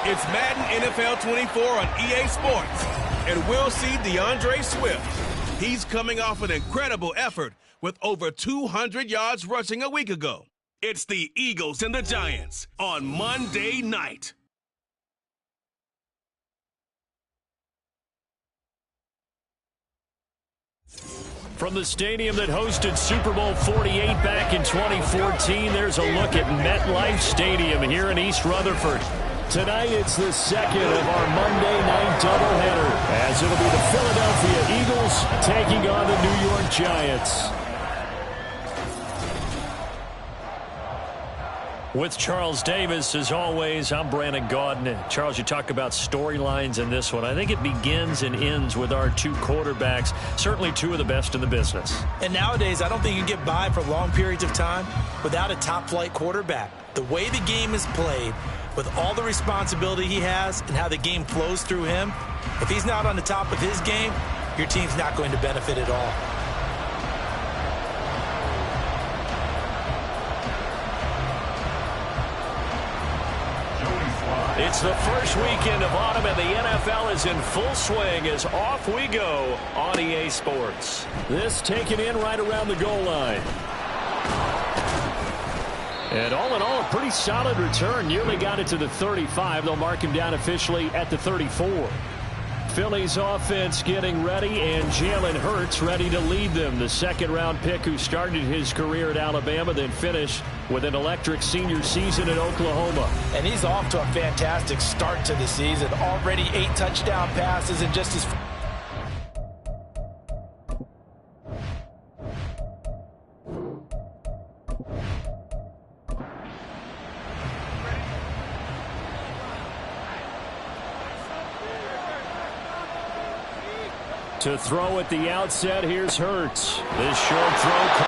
It's Madden NFL 24 on EA Sports, and we'll see DeAndre Swift. He's coming off an incredible effort with over 200 yards rushing a week ago. It's the Eagles and the Giants on Monday night. From the stadium that hosted Super Bowl 48 back in 2014, there's a look at MetLife Stadium here in East Rutherford. Tonight, it's the second of our Monday night doubleheader, as it'll be the Philadelphia Eagles taking on the New York Giants. With Charles Davis, as always, I'm Brandon Gaudin. Charles, you talk about storylines in this one. I think it begins and ends with our two quarterbacks, certainly two of the best in the business. And nowadays, I don't think you can get by for long periods of time without a top-flight quarterback. The way the game is played, with all the responsibility he has and how the game flows through him, if he's not on the top of his game, your team's not going to benefit at all. It's the first weekend of autumn, and the NFL is in full swing as off we go on EA Sports. This taken in right around the goal line. And all in all, a pretty solid return. Nearly got it to the 35. They'll mark him down officially at the 34. Philly's offense getting ready, and Jalen Hurts ready to lead them. The second-round pick who started his career at Alabama, then finished with an electric senior season at Oklahoma. And he's off to a fantastic start to the season. Already 8 touchdown passes in just his... To throw at the outset, here's Hurts. This short throw.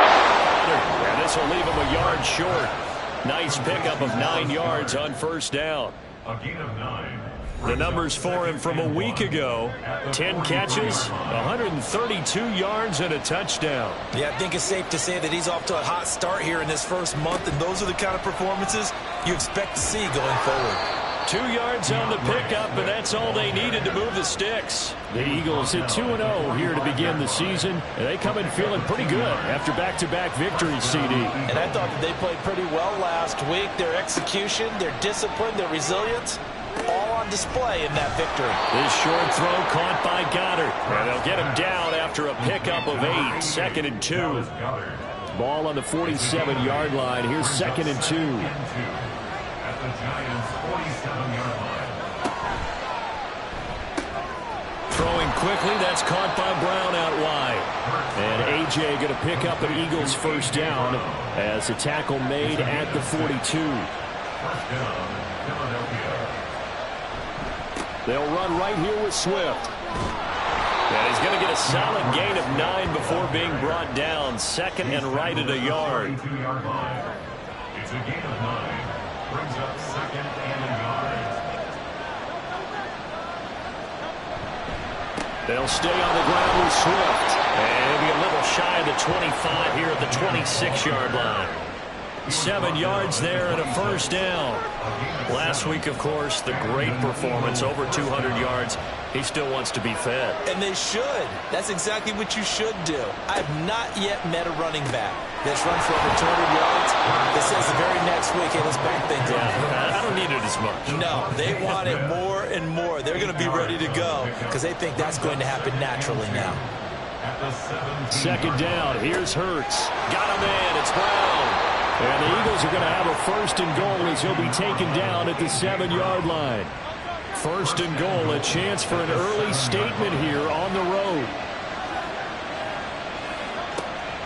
And this will leave him a yard short. Nice pickup of 9 yards on first down. A gain of 9. The numbers for him from a week ago: 10 catches, 132 yards, and a touchdown. Yeah, I think it's safe to say that he's off to a hot start here in this first month, and those are the kind of performances you expect to see going forward. 2 yards on the pickup, and that's all they needed to move the sticks. The Eagles hit 2-0 here to begin the season, and they come in feeling pretty good after back-to-back victories, CD. And I thought that they played pretty well last week. Their execution, their discipline, their resilience, all on display in that victory. This short throw caught by Goddard. And they'll get him down after a pickup of 8, 2nd and 2. Ball on the 47-yard line. Here's 2nd and 2. At the Giants' 47-yard line. Throwing quickly, that's caught by Brown out wide. And A.J. going to pick up an Eagles first down as a tackle made at the 42. First down, Philadelphia. They'll run right here with Swift. And he's going to get a solid gain of 9 before being brought down. 2nd and right at a yard. 42-yard line. It's a gain of 9. Brings up 2nd and a yard. They'll stay on the ground with Swift. And he'll be a little shy of the 25 here at the 26-yard line. 7 yards there and a first down. Last week, of course, the great performance, over 200 yards. He still wants to be fed. And they should. That's exactly what you should do. I have not yet met a running back that's run for over 200 yards that says the very next week, hey, let's back things up. I don't need it as much. No, they want it more and more. They're going to be ready to go because they think that's going to happen naturally now. At the 2nd down, here's Hurts. Got him in, it's Brown. And the Eagles are going to have a 1st and goal as he'll be taken down at the 7-yard line. 1st and goal, a chance for an early statement here on the road.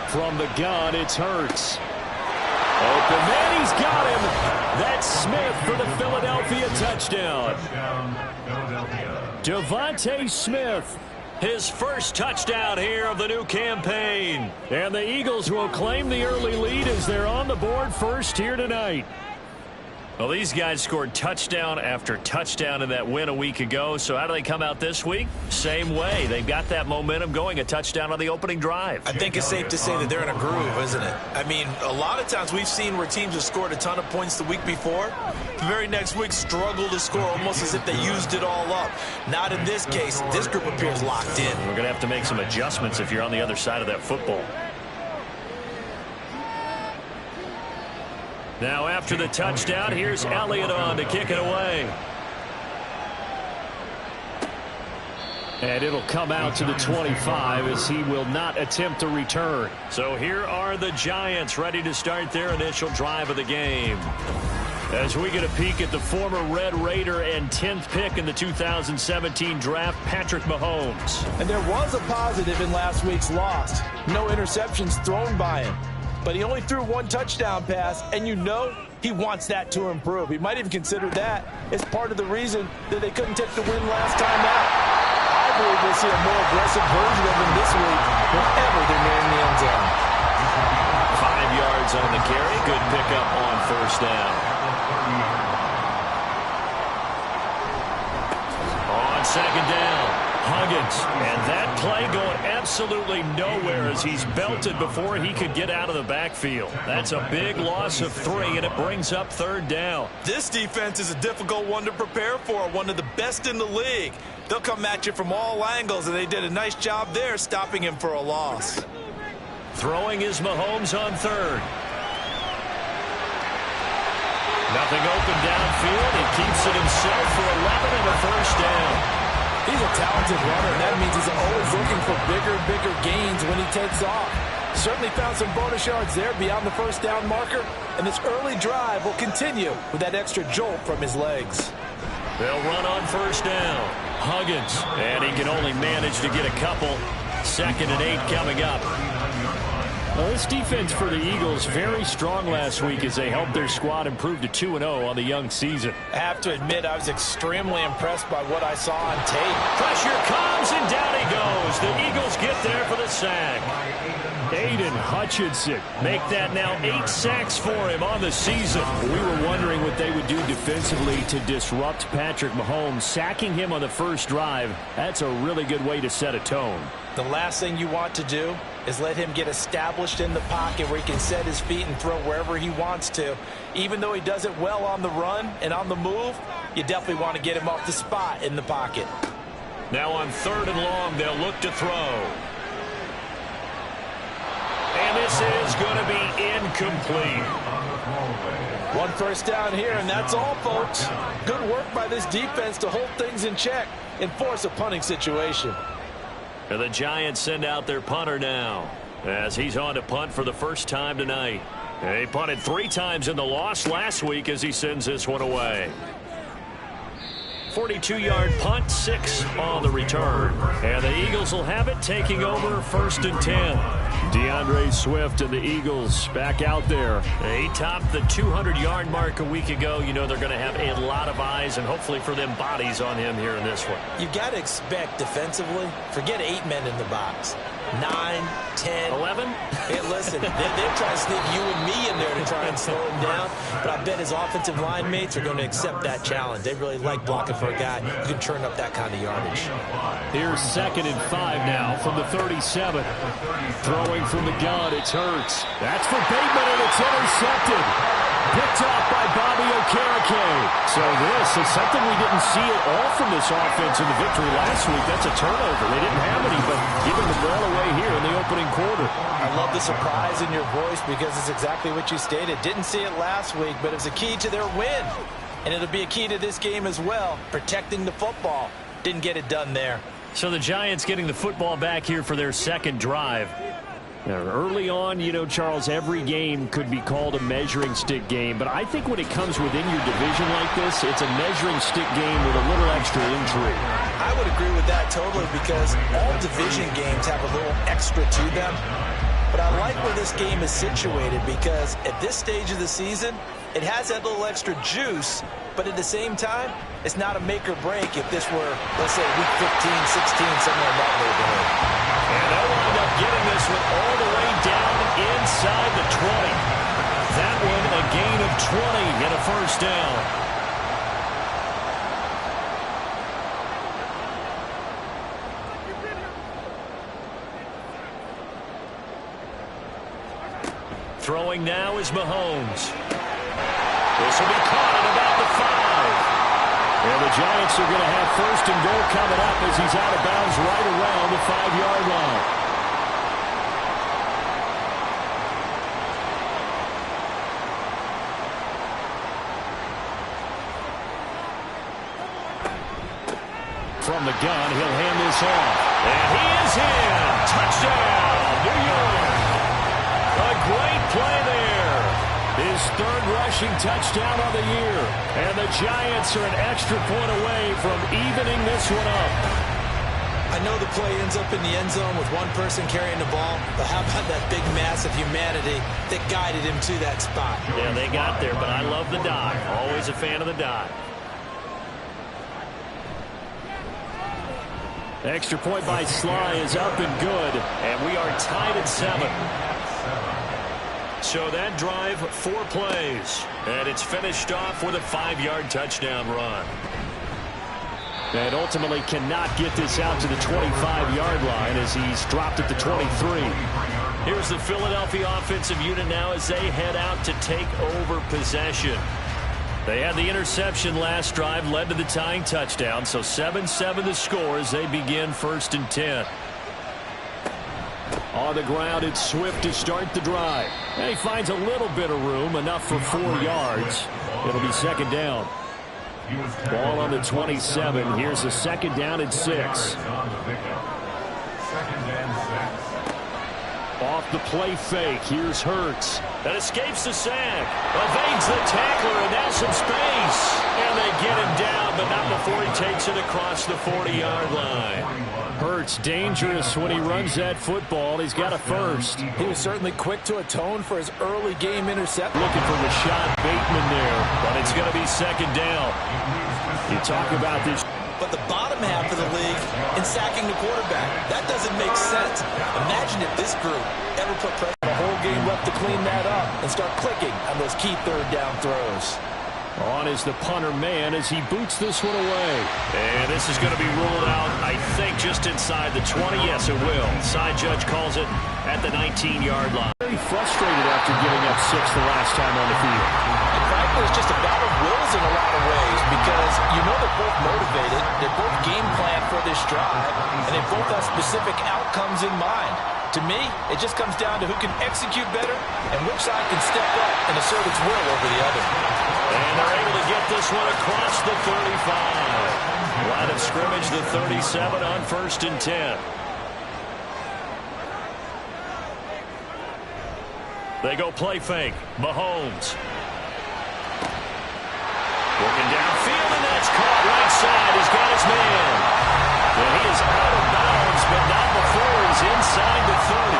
From the gun, it's Hurts. Open man, he's got him. That's Smith for the Philadelphia touchdown. Philadelphia. Devontae Smith, his first touchdown here of the new campaign. And the Eagles will claim the early lead as they're on the board first here tonight. Well, these guys scored touchdown after touchdown in that win a week ago. So how do they come out this week? Same way. They've got that momentum going, a touchdown on the opening drive. I think it's safe to say that they're in a groove, isn't it? I mean, a lot of times we've seen where teams have scored a ton of points the week before. The very next week struggle to score almost as if they used it all up. Not in this case. This group appears locked in. We're going to have to make some adjustments if you're on the other side of that football. Now after the touchdown, here's Elliott on to kick it away. And it'll come out to the 25 as he will not attempt to return. So here are the Giants ready to start their initial drive of the game. As we get a peek at the former Red Raider and 10th pick in the 2017 draft, Patrick Mahomes. And there was a positive in last week's loss. No interceptions thrown by him. But he only threw one touchdown pass, and you know he wants that to improve. He might even consider that as part of the reason that they couldn't take the win last time out. I believe we'll see a more aggressive version of him this week whenever they're nearing the end zone. 5 yards on the carry. Good pickup on first down. On second down, Huggins. And that play going absolutely nowhere as he's belted before he could get out of the backfield. That's a big loss of 3, and it brings up third down. This defense is a difficult one to prepare for, one of the best in the league. They'll come at you from all angles, and they did a nice job there stopping him for a loss. Throwing is Mahomes on third. Nothing open downfield. He keeps it himself for 11 and a first down. He's a talented runner, and that means he's always looking for bigger and bigger gains when he takes off. Certainly found some bonus yards there beyond the first down marker, and this early drive will continue with that extra jolt from his legs. They'll run on first down. Huggins, and he can only manage to get a couple. 2nd and 8 coming up. Well, this defense for the Eagles very strong last week as they helped their squad improve to 2-0 on the young season. I have to admit, I was extremely impressed by what I saw on tape. Pressure comes, and down he goes. The Eagles get there for the sack. Aiden Hutchinson make that now 8 sacks for him on the season. We were wondering what they would do defensively to disrupt Patrick Mahomes. Sacking him on the first drive, that's a really good way to set a tone. The last thing you want to do is let him get established in the pocket where he can set his feet and throw wherever he wants to. Even though he does it well on the run and on the move, you definitely want to get him off the spot in the pocket. Now on 3rd and long, they'll look to throw. And this is going to be incomplete. One first down here, and that's all, folks. Good work by this defense to hold things in check and force a punting situation. And the Giants send out their punter now as he's on to punt for the first time tonight. He punted 3 times in the loss last week as he sends this one away. 42-yard punt, 6 on the return. And the Eagles will have it, taking over 1st and 10. DeAndre Swift and the Eagles back out there. He topped the 200-yard mark a week ago. You know they're going to have a lot of eyes and hopefully for them bodies on him here in this one. You've got to expect defensively, forget 8 men in the box. 9, 10, 11? Hey, listen, they're trying to sneak you and me in there to try and slow him down. But I bet his offensive line mates are going to accept that challenge. They really like blocking for a guy who can turn up that kind of yardage. Here's 2nd and 5 now from the 37. Throwing from the gun, it's Hurts. That's for Bateman, and it's intercepted. Picked off by Bobby Okereke. So this is something we didn't see at all from this offense in the victory last week. That's a turnover. They didn't have any, but giving the ball away here in the opening quarter. I love the surprise in your voice because it's exactly what you stated. Didn't see it last week, but it was a key to their win. And it'll be a key to this game as well, protecting the football. Didn't get it done there. So the Giants getting the football back here for their 2nd drive. Now, early on, you know, Charles, every game could be called a measuring stick game. But I think when it comes within your division like this, it's a measuring stick game with a little extra intrigue. I would agree with that totally because all division games have a little extra to them. But I like where this game is situated because at this stage of the season, it has that little extra juice. But at the same time, it's not a make or break if this were, let's say, week 15, 16, somewhere in that neighborhood. And they'll wind up getting this one all the way down inside the 20. That one a gain of and a first down. Throwing now is Mahomes. This will be caught at about the 5. And the Giants are going to have first and goal coming up as he's out of bounds right around the 5-yard line. From the gun, he'll hand this off. And he is in. Touchdown, New York. A great play there. His third rushing touchdown of the year. And the Giants are an extra point away from evening this one up. I know the play ends up in the end zone with one person carrying the ball, but how about that big mass of humanity that guided him to that spot? Yeah, they got there, but I love the dive. Always a fan of the dive. Extra point by Sly is up and good, and we are tied at 7. So that drive, 4 plays, and it's finished off with a 5-yard touchdown run. And ultimately cannot get this out to the 25-yard line as he's dropped at the 23. Here's the Philadelphia offensive unit now as they head out to take over possession. They had the interception last drive, led to the tying touchdown, so 7-7 the score as they begin 1st and 10. On the ground, it's Swift to start the drive. And he finds a little bit of room, enough for 4 yards. It'll be 2nd down. Ball on the 27. Here's a 2nd down and 6. Off the play fake. Here's Hurts. That escapes the sack. Evades the tackler, and now some space. And they get him down, but not before he takes it across the 40-yard line. Hurts dangerous when he runs that football. He's got a first. He was certainly quick to atone for his early game interception. Looking for Rashad Bateman there, but it's going to be 2nd down. You talk about this. But the bottom half of the league in sacking the quarterback, that doesn't make sense. Imagine if this group ever put pressure. The whole game left to clean that up and start clicking on those key 3rd down throws. On is the punter man as he boots this one away. And this is going to be ruled out, I think, just inside the 20. Yes, it will. Side judge calls it at the 19-yard line. Very frustrated after giving up 6 the last time on the field. And frankly, it's just a battle of wills in a lot of ways because you know they're both motivated. They're both game planned for this drive, and they both have specific outcomes in mind. To me, it just comes down to who can execute better and which side can step up and assert its will over the other. And they're able to get this one across the 35. Line of scrimmage, the 37 on 1st and 10. They go play fake. Mahomes. Looking downfield, and that's caught right side. He's got his man. And he is out of bounds, but not before he's inside the 30.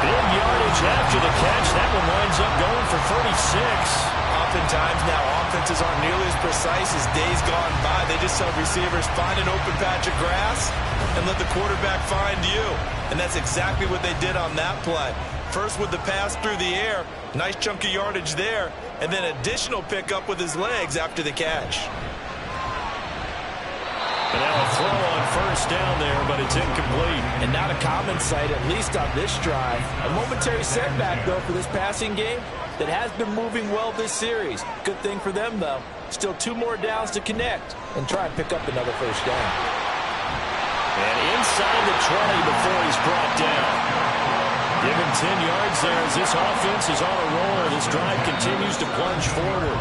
Big yardage after the catch. That one winds up going for 36. Oftentimes now offenses aren't nearly as precise as days gone by. They just tell receivers, find an open patch of grass and let the quarterback find you. And that's exactly what they did on that play. First with the pass through the air, nice chunk of yardage there, and then additional pickup with his legs after the catch. And now a throw on 1st down there, but it's incomplete. And not a common sight, at least on this drive. A momentary setback, though, for this passing game that has been moving well this series. Good thing for them, though. Still 2 more downs to connect and try and pick up another 1st down. And inside the 20 before he's brought down. Give him 10 yards there as this offense is on a roll. This drive continues to plunge forward.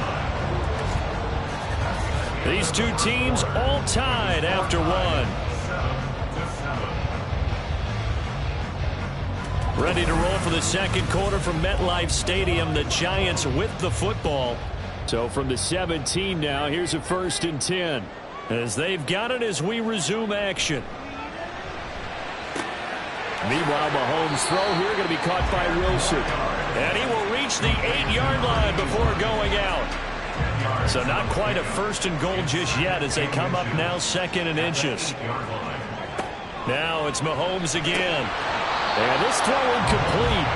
These two teams all tied after 1. Ready to roll for the 2nd quarter from MetLife Stadium. The Giants with the football. So from the 17 now, here's a 1st and 10. As they've got it as we resume action. Meanwhile, Mahomes' throw here going to be caught by Wilson. And he will reach the 8-yard line before going out. So not quite a 1st and goal just yet as they come up now 2nd and inches. Now it's Mahomes again. And this throw incomplete.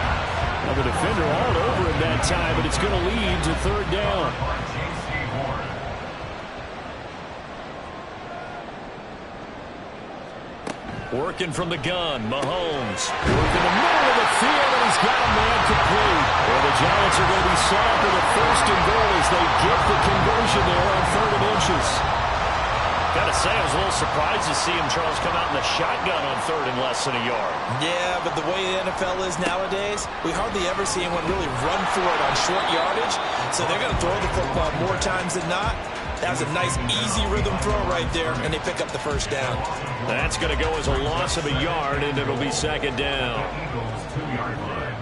Well, the defender all over him that time, but it's going to lead to third down. Working from the gun, Mahomes. Working the middle of the field, and he's got a man complete. Well, the Giants are going to be set up with a first and goal as they get the conversion there on 3rd and inches. Got to say, I was a little surprised to see him, Charles, come out in the shotgun on 3rd and less than a yard. Yeah, but the way the NFL is nowadays, we hardly ever see anyone really run for it on short yardage. So they're going to throw the football more times than not. That was a nice, easy rhythm throw right there, and they pick up the first down. That's going to go as a loss of a yard, and it'll be second down. Eagles 2-yard line.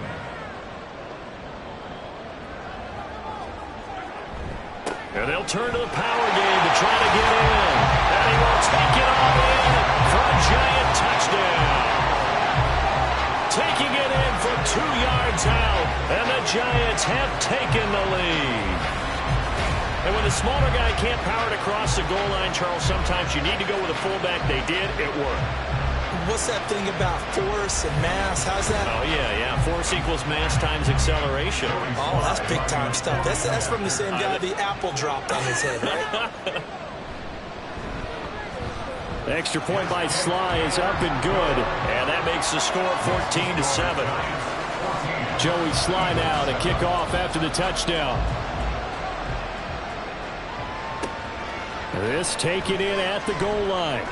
And they'll turn to the power game to try to get in. And he will take it all in for a Giant touchdown. Taking it in from 2 yards out, and the Giants have taken the lead. And when the smaller guy can't power it across the goal line, Charles, sometimes you need to go with a fullback. They did. It worked. What's that thing about force and mass? How's that? Oh, yeah. Force equals mass times acceleration. Oh, that's big-time stuff. That's from the same guy the apple dropped on his head, right? The extra point by Sly is up and good. And that makes the score 14-7. Joey Sly now to kick off after the touchdown. This taken in at the goal line.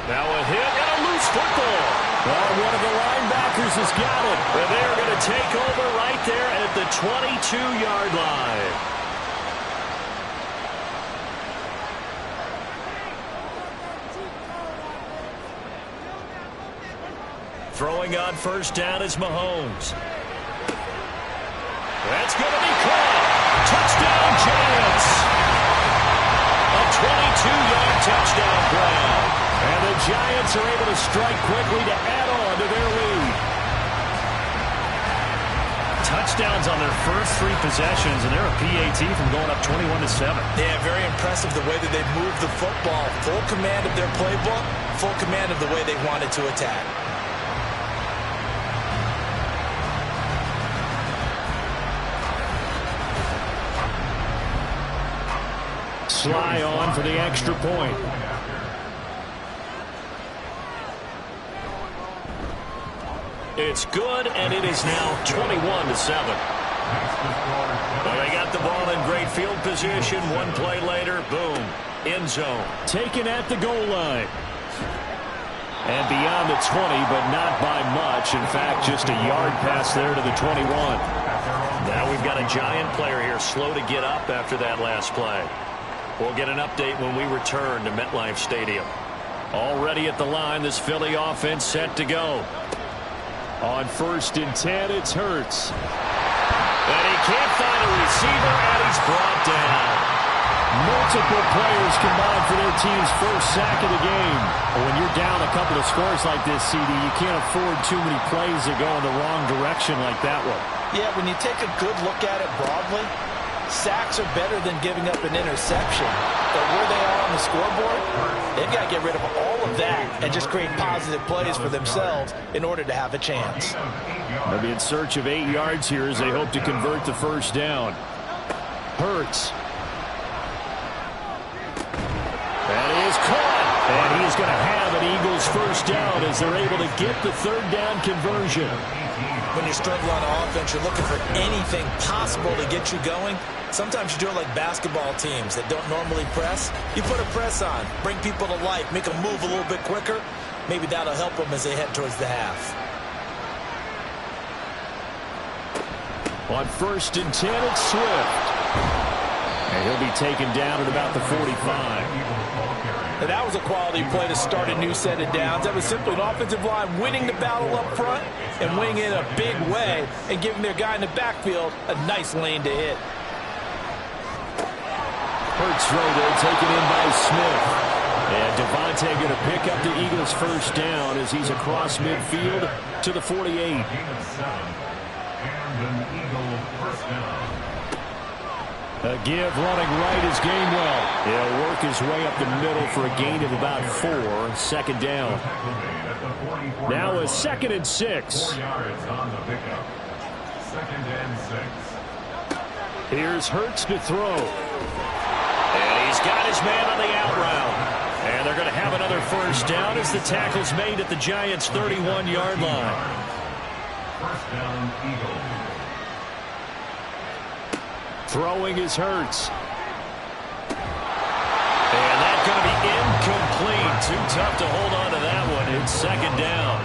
Now a hit and a loose football. Well, one of the linebackers has got it. And they're going to take over right there at the 22-yard line. Throwing on first down is Mahomes. That's going to be caught. Touchdown, Giants. A 22-yard touchdown play. And the Giants are able to strike quickly to add on to their lead. Touchdowns on their first 3 possessions, and they're a PAT from going up 21-7. Yeah, very impressive the way that they moved the football. Full command of their playbook, full command of the way they wanted to attack. Sly on for the extra point. It's good, and it is now 21-7. Well, they got the ball in great field position. One play later, boom, end zone. Taken at the goal line. And beyond the 20, but not by much. In fact, just a yard pass there to the 21. Now we've got a Giant player here slow to get up after that last play. We'll get an update when we return to MetLife Stadium. Already at the line, this Philly offense set to go. On 1st and 10, it's Hurts. And he can't find a receiver, and he's brought down. Multiple players combined for their team's first sack of the game. When you're down a couple of scores like this, CD, you can't afford too many plays that go in the wrong direction like that one. Yeah, when you take a good look at it broadly, sacks are better than giving up an interception. But where they are on the scoreboard, they've got to get rid of all of that and just create positive plays for themselves in order to have a chance. They'll be in search of 8 yards here as they hope to convert the first down. Hurts. That is caught. And he's going to have an Eagles first down as they're able to get the third down conversion. When you struggle on offense, you're looking for anything possible to get you going. Sometimes you do it like basketball teams that don't normally press. You put a press on, bring people to life, make them move a little bit quicker. Maybe that'll help them as they head towards the half. On 1st and 10, it's Swift. And he'll be taken down at about the 45. And that was a quality play to start a new set of downs. That was simply an offensive line winning the battle up front and winning it in a big way and giving their guy in the backfield a nice lane to hit. Hurts throw there, taken in by Smith. And Devontae going to pick up the Eagles first down as he's across midfield to the 48. A give running right is Gainwell. He'll work his way up the middle for a gain of about 4. Second down. Now a 2nd and 6. second and 6. Here's Hurts to throw. And he's got his man on the out route. And they're going to have another first down as the tackle's made at the Giants' 31-yard line. First down, Eagles. Throwing is Hurts. And that's going to be incomplete. Too tough to hold on to that one. It's second down.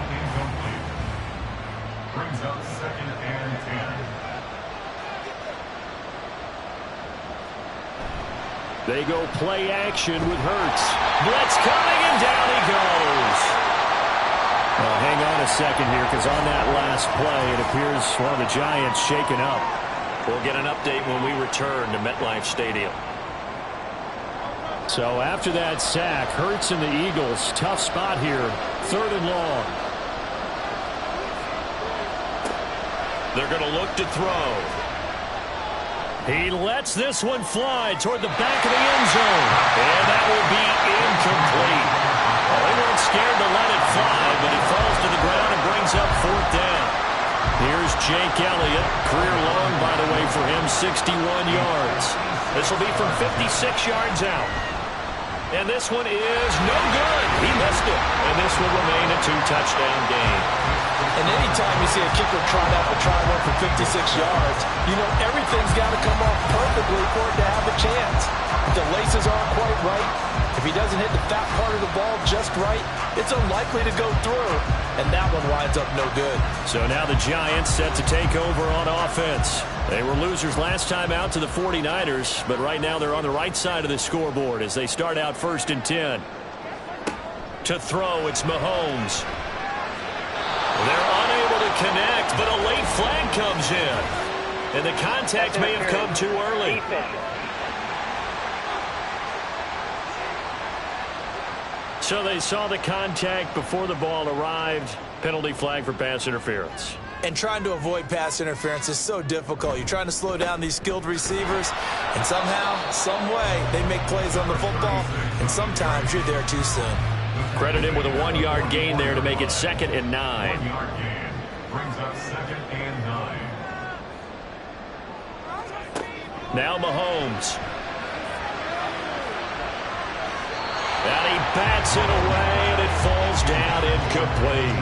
Incomplete. Brings up second and 10. They go play action with Hurts. Blitz coming, and down he goes. Well, hang on a second here, because on that last play, it appears one of the Giants shaken up. We'll get an update when we return to MetLife Stadium. So after that sack, Hurts and the Eagles, tough spot here, 3rd and long. They're going to look to throw. He lets this one fly toward the back of the end zone. And that will be incomplete. Well, they weren't scared to let it fly, but it falls to the ground and brings up 4th down. Here's Jake Elliott. Career long, by the way, for him, 61 yards. This will be from 56 yards out. And this one is no good. He missed it. And this will remain a 2-touchdown game. And anytime you see a kicker trot out a try one for 56 yards, you know everything's got to come off perfectly for it to have a chance. If the laces aren't quite right, if he doesn't hit the fat part of the ball just right, it's unlikely to go through. And that one winds up no good. So now the Giants set to take over on offense. They were losers last time out to the 49ers, but right now they're on the right side of the scoreboard as they start out 1st and 10. To throw, it's Mahomes. They're unable to connect, but a late flag comes in. And the contact may have come too early. So they saw the contact before the ball arrived. Penalty flag for pass interference. And trying to avoid pass interference is so difficult. You're trying to slow down these skilled receivers, and somehow, some way, they make plays on the football, and sometimes you're there too soon. Credit him with a 1-yard gain there to make it 2nd and 9. 1-yard gain. Brings up 2nd and 9. Now Mahomes. And he bats it away, and it falls down incomplete.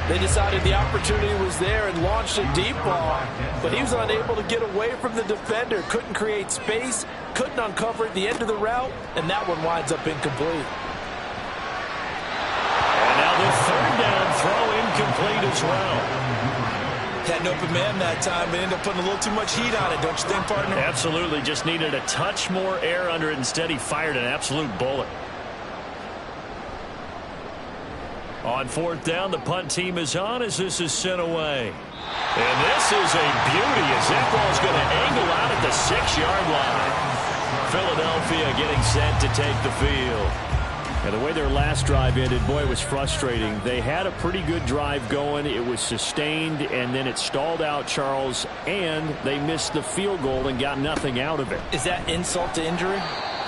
They decided the opportunity was there and launched a deep ball, but he was unable to get away from the defender. Couldn't create space, couldn't uncover at the end of the route, and that one winds up incomplete. And now the 3rd down throw incomplete as well. Had an open man that time, but ended up putting a little too much heat on it, don't you think, partner? Absolutely. Just needed a touch more air under it. Instead, he fired an absolute bullet. On 4th down, the punt team is on as this is sent away. And this is a beauty as that ball's going to angle out at the 6-yard line. Philadelphia getting set to take the field. And the way their last drive ended, boy, it was frustrating. They had a pretty good drive going. It was sustained, and then it stalled out, Charles, and they missed the field goal and got nothing out of it. Is that insult to injury?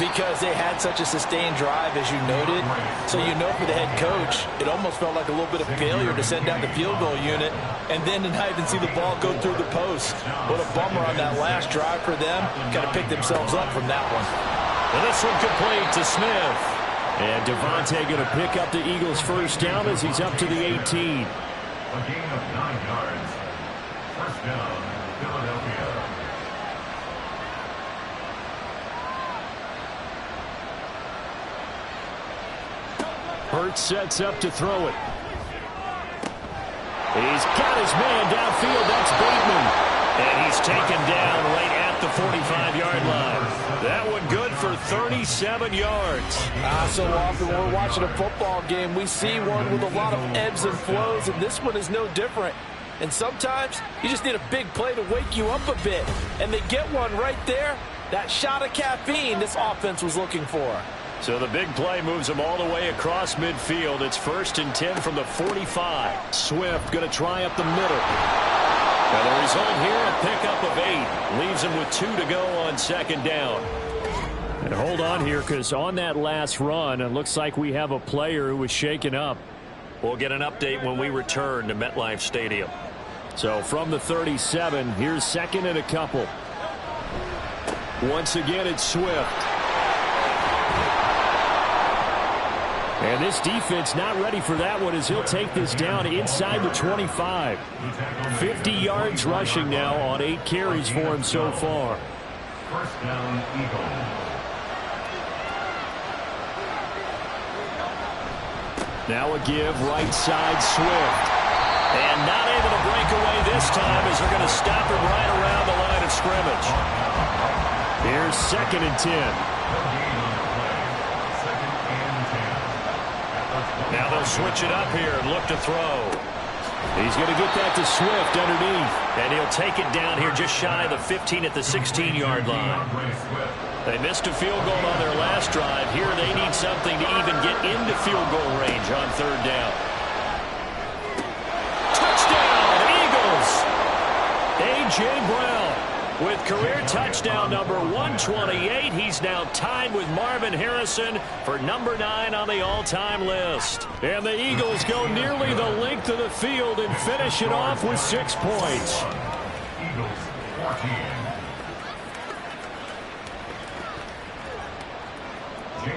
Because they had such a sustained drive, as you noted. So you know for the head coach, it almost felt like a little bit of failure to send out the field goal unit and then to not even see the ball go through the post. What a bummer on that last drive for them. Got to pick themselves up from that one. And this one complete to Smith. And Devontae going to pick up the Eagles' first down as he's up to the 18. A gain of 9 yards. First down, Philadelphia. Hurts sets up to throw it. He's got his man downfield. That's Bateman. And he's taken down right at the 45-yard line. That one good for 37 yards. So often when we're watching a football game, we see one with a lot of ebbs and flows, and this one is no different. And sometimes you just need a big play to wake you up a bit. And they get one right there. That shot of caffeine this offense was looking for. So the big play moves them all the way across midfield. It's 1st and 10 from the 45. Swift going to try up the middle. And the result here, a pickup of 8. Leaves him with 2 to go on 2nd down. And hold on here, because on that last run, it looks like we have a player who was shaken up. We'll get an update when we return to MetLife Stadium. So from the 37, here's second and a couple. Once again, it's Swift. And this defense not ready for that one as he'll take this down inside the 25. 50 yards rushing now on 8 carries for him so far. First down, Eagles. Now a give, right side, Swift. And not able to break away this time as they're going to stop him right around the line of scrimmage. Here's second and 10. Now they'll switch it up here and look to throw. He's going to get that to Swift underneath. And he'll take it down here just shy of the 15 at the 16-yard line. They missed a field goal on their last drive. Here they need something to even get into field goal range on third down. Touchdown, Eagles! A.J. Brown with career touchdown number 128. He's now tied with Marvin Harrison for number 9 on the all-time list. And the Eagles go nearly the length of the field and finish it off with 6 points. Eagles 14.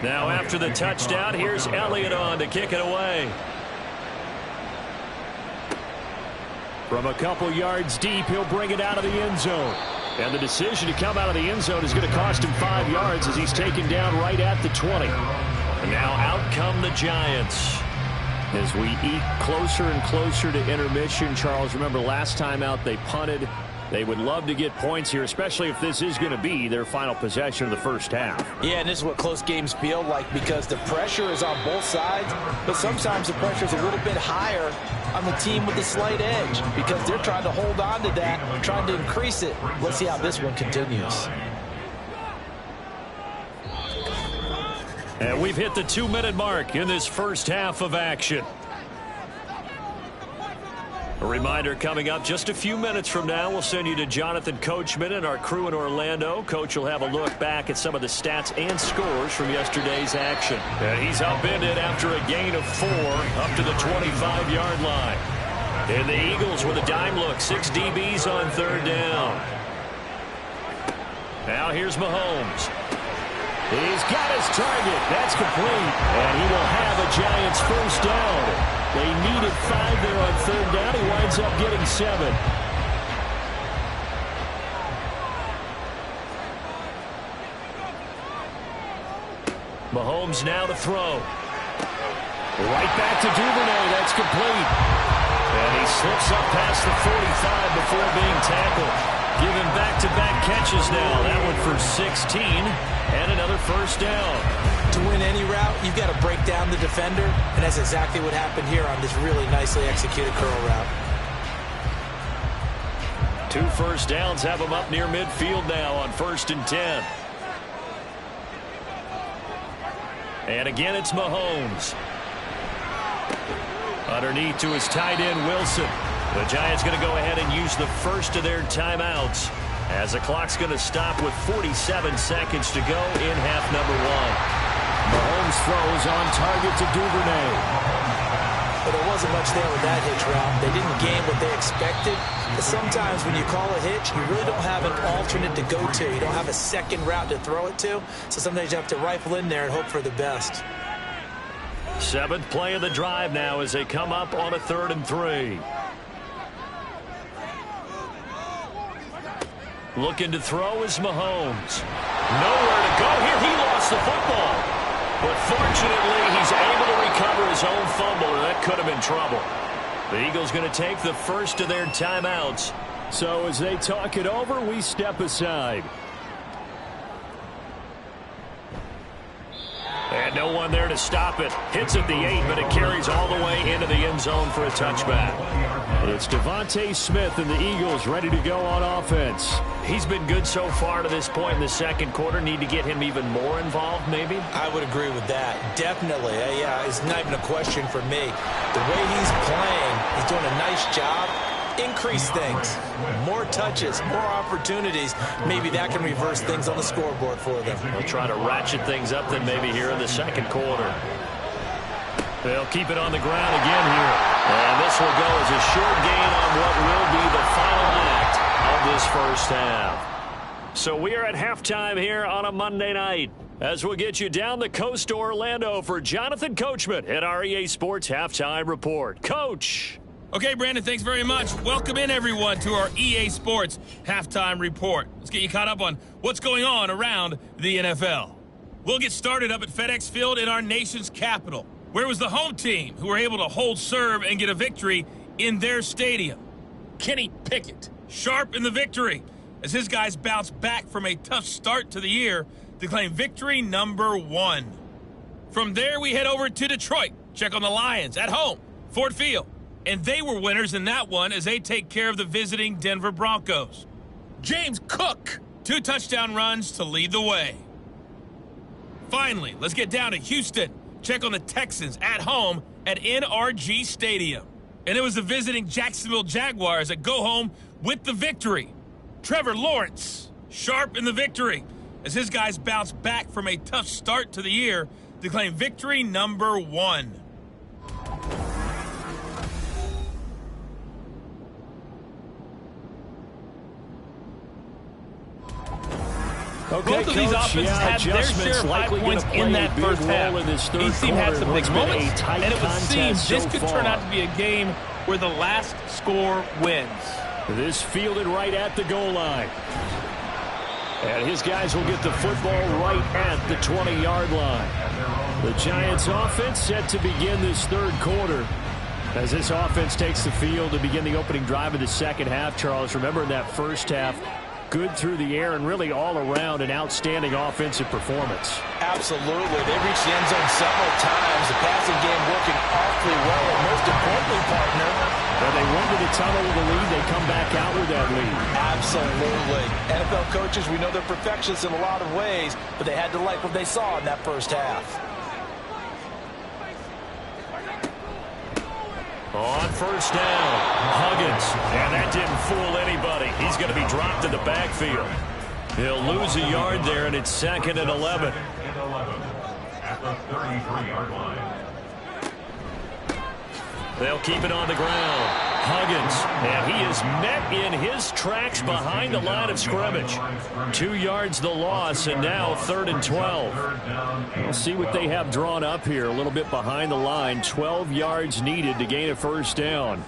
Now after the touchdown, here's Elliott on to kick it away. From a couple yards deep, he'll bring it out of the end zone. And the decision to come out of the end zone is going to cost him 5 yards as he's taken down right at the 20. And now out come the Giants. As we eat closer and closer to intermission, Charles, remember last time out they punted. They would love to get points here, especially if this is going to be their final possession of the first half. Yeah, and this is what close games feel like because the pressure is on both sides, but sometimes the pressure is a little bit higher on the team with the slight edge because they're trying to hold on to that, trying to increase it. Let's see how this one continues. And we've hit the 2-minute mark in this first half of action. A reminder coming up just a few minutes from now, we'll send you to Jonathan Coachman and our crew in Orlando. Coach will have a look back at some of the stats and scores from yesterday's action. And he's upended after a gain of 4 up to the 25-yard line. And the Eagles with a dime look, 6 DBs on third down. Now here's Mahomes. He's got his target. That's complete. And he will have a Giants first down. They needed 5 there on third down. He winds up getting 7. Mahomes now to throw. Right back to Duvernay. That's complete. And he slips up past the 45 before being tackled. Giving back-to-back catches now. That one for 16 and another first down. To win any route, you've got to break down the defender, and that's exactly what happened here on this really nicely executed curl route. 2 first downs have him up near midfield now on 1st and 10. And again, it's Mahomes. Underneath to his tight end, Wilson. The Giants going to go ahead and use the first of their timeouts as the clock's going to stop with 47 seconds to go in half number 1. Mahomes throws on target to Duvernay. But there wasn't much there with that hitch route. They didn't gain what they expected. But sometimes when you call a hitch, you really don't have an alternate to go to. You don't have a second route to throw it to. So sometimes you have to rifle in there and hope for the best. 7th play of the drive now as they come up on a 3rd and 3. Looking to throw is Mahomes. Nowhere to go here. He lost the football. But fortunately, he's able to recover his own fumble, or that could have been trouble. The Eagles going to take the first of their timeouts. So as they talk it over, we step aside. And no one there to stop it. Hits at the 8, but it carries all the way into the end zone for a touchback. It's Devontae Smith and the Eagles ready to go on offense. He's been good so far to this point in the second quarter. Need to get him even more involved, maybe? I would agree with that. Definitely. Yeah, it's not even a question for me. The way he's playing, he's doing a nice job. Increase things. More touches, more opportunities. Maybe that can reverse things on the scoreboard for them. They'll try to ratchet things up then maybe here in the second quarter. They'll keep it on the ground again here. And this will go as a short gain on what will be the final act of this first half. So we are at halftime here on a Monday night, as we'll get you down the coast to Orlando for Jonathan Coachman at our EA Sports Halftime Report. Coach. Okay, Brandon, thanks very much. Welcome in, everyone, to our EA Sports Halftime Report. Let's get you caught up on what's going on around the NFL. We'll get started up at FedEx Field in our nation's capital, where it was the home team who were able to hold serve and get a victory in their stadium. Kenny Pickett, sharp in the victory, as his guys bounce back from a tough start to the year to claim victory number 1. From there, we head over to Detroit, check on the Lions at home, Ford Field. And they were winners in that one as they take care of the visiting Denver Broncos. James Cook, 2 touchdown runs to lead the way. Finally, let's get down to Houston. Check on the Texans at home at NRG Stadium. And it was the visiting Jacksonville Jaguars that go home with the victory. Trevor Lawrence, sharp in the victory, as his guys bounce back from a tough start to the year to claim victory number 1. Okay, both of these offenses had their share of high points in that first half. Each team had some big moments, and it would seem this could turn out to be a game where the last score wins. This fielded right at the goal line. And his guys will get the football right at the 20-yard line. The Giants offense set to begin this third quarter. As this offense takes the field to begin the opening drive of the second half, Charles, remember in that first half, good through the air and really all around an outstanding offensive performance. Absolutely. They reached the end zone several times. The passing game working awfully well. And most importantly, partner, when they went to the tunnel with a lead, they come back out with that lead. Absolutely. NFL coaches, we know they're perfectionists in a lot of ways, but they had to like what they saw in that first half. On first down, Huggins, and that didn't fool anybody. He's going to be dropped in the backfield. He'll lose a yard there, and it's 2nd and 11. At the 33-yard line. They'll keep it on the ground. Huggins, and he is met in his tracks behind the line of scrimmage. 2 yards the loss, and now 3rd and 12. We'll see what they have drawn up here a little bit behind the line. 12 yards needed to gain a first down.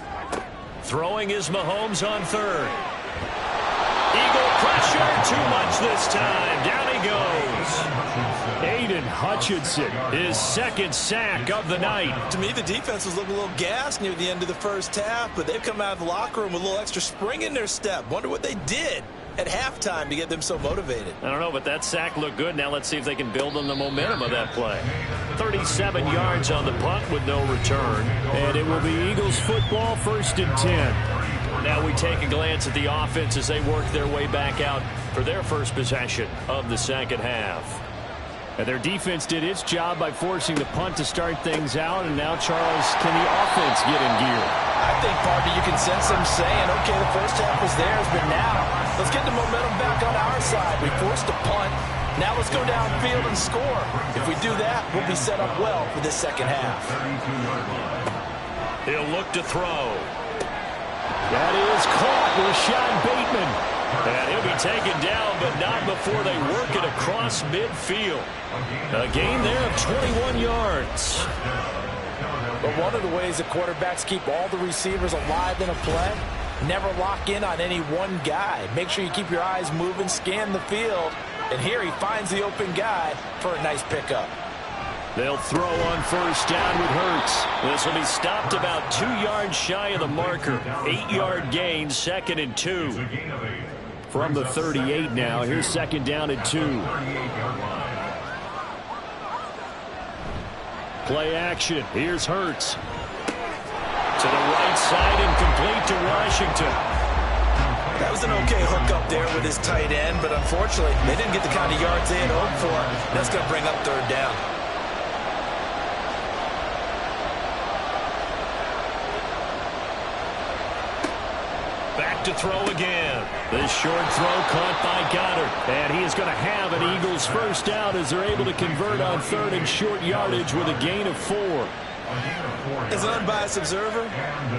Throwing is Mahomes on 3rd. Eagle pressure, too much this time. Down he goes. Aiden Hutchinson, his 2nd sack of the night. To me, the defense was looking a little gassed near the end of the first half, but they've come out of the locker room with a little extra spring in their step. Wonder what they did at halftime to get them so motivated. I don't know, but that sack looked good. Now let's see if they can build on the momentum of that play. 37 yards on the punt with no return. And it will be Eagles football, 1st and 10. Now we take a glance at the offense as they work their way back out for their first possession of the second half. And their defense did its job by forcing the punt to start things out. And now, Charles, can the offense get in gear? I think, partner, you can sense them saying, okay, the first half was theirs, but now let's get the momentum back on our side. We forced a punt. Now let's go downfield and score. If we do that, we'll be set up well for this second half. He'll look to throw. That is caught, Rashad Bateman. And he'll be taken down, but not before they work it across midfield. A gain there of 21 yards. But one of the ways that quarterbacks keep all the receivers alive in a play, never lock in on any one guy. Make sure you keep your eyes moving, scan the field. And here he finds the open guy for a nice pickup. They'll throw on first down with Hurts. This will be stopped about 2 yards shy of the marker. 8-yard gain, 2nd and 2. From the 38 now. Here's 2nd down and 2. Play action. Here's Hurts. To the right side and complete to Washington. That was an okay hookup there with his tight end, but unfortunately, they didn't get the kind of yards they had hoped for. That's going to bring up 3rd down. Back to throw again. This short throw caught by Goddard. And he is going to have an Eagles first down as they're able to convert on 3rd and short yardage with a gain of 4. As an unbiased observer,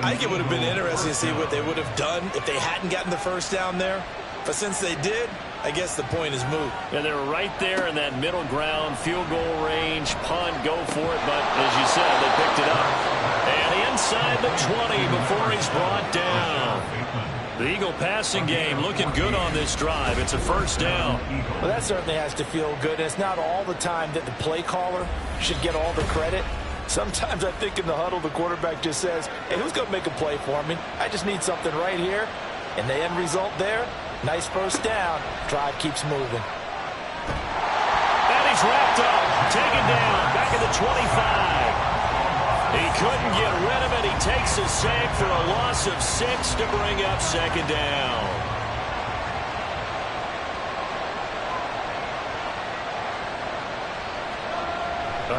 I think it would have been interesting to see what they would have done if they hadn't gotten the first down there. But since they did, I guess the point is moot. And they're right there in that middle ground, field goal range, punt, go for it. But as you said, they picked it up. And inside the 20 before he's brought down. The Eagle passing game looking good on this drive. It's a first down. Well, that certainly has to feel good. And it's not all the time that the play caller should get all the credit. Sometimes I think in the huddle, the quarterback just says, hey, who's going to make a play for me? I just need something right here. And the end result there, nice first down. Drive keeps moving. And he's wrapped up. Taken down. Back at the 25. He couldn't get rid of it. He takes a sack for a loss of 6 to bring up second down.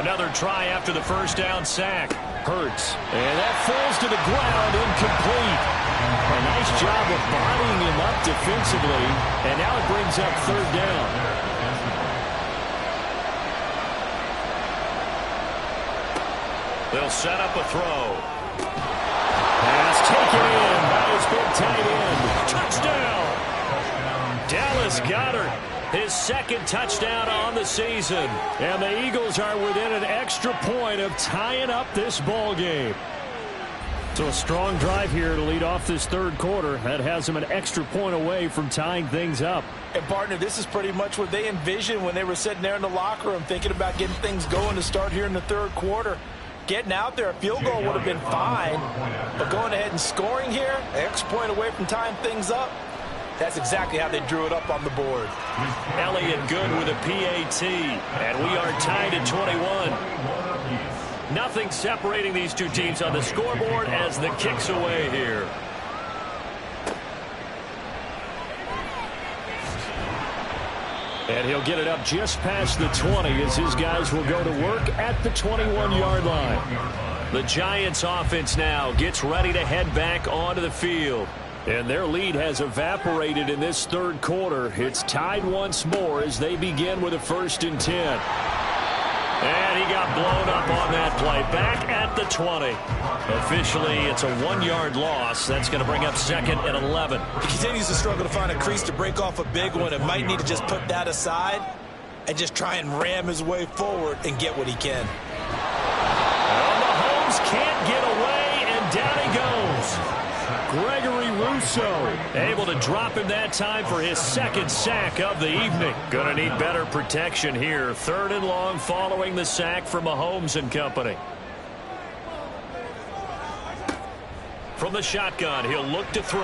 Another try after the first down sack. Hurts. And that falls to the ground, incomplete. A nice job of bodying him up defensively. And now it brings up third down. They'll set up a throw. Pass taken in by his big tight end. Touchdown! Dallas Goedert, his second touchdown on the season. And the Eagles are within an extra point of tying up this ball game. So a strong drive here to lead off this third quarter. That has them an extra point away from tying things up. And, partner, this is pretty much what they envisioned when they were sitting there in the locker room thinking about getting things going to start here in the third quarter. Getting out there, a field goal would have been fine, but going ahead and scoring here, an extra point away from tying things up, that's exactly how they drew it up on the board. Elliott good with a PAT, and we are tied at 21. Nothing separating these two teams on the scoreboard as the kick's away here. And he'll get it up just past the 20 as his guys will go to work at the 21-yard line. The Giants offense now gets ready to head back onto the field. And their lead has evaporated in this third quarter. It's tied once more as they begin with a 1st and 10. And he got blown up on that play. Back at the 20. Officially, it's a 1-yard loss. That's going to bring up 2nd and 11. He continues to struggle to find a crease to break off a big one. It might need to just put that aside and just try and ram his way forward and get what he can. Well, Mahomes can't get away, and down he goes. Gregory Rousseau able to drop him that time for his 2nd sack of the evening. Gonna need better protection here. 3rd and long following the sack from Mahomes and company. From the shotgun, he'll look to throw.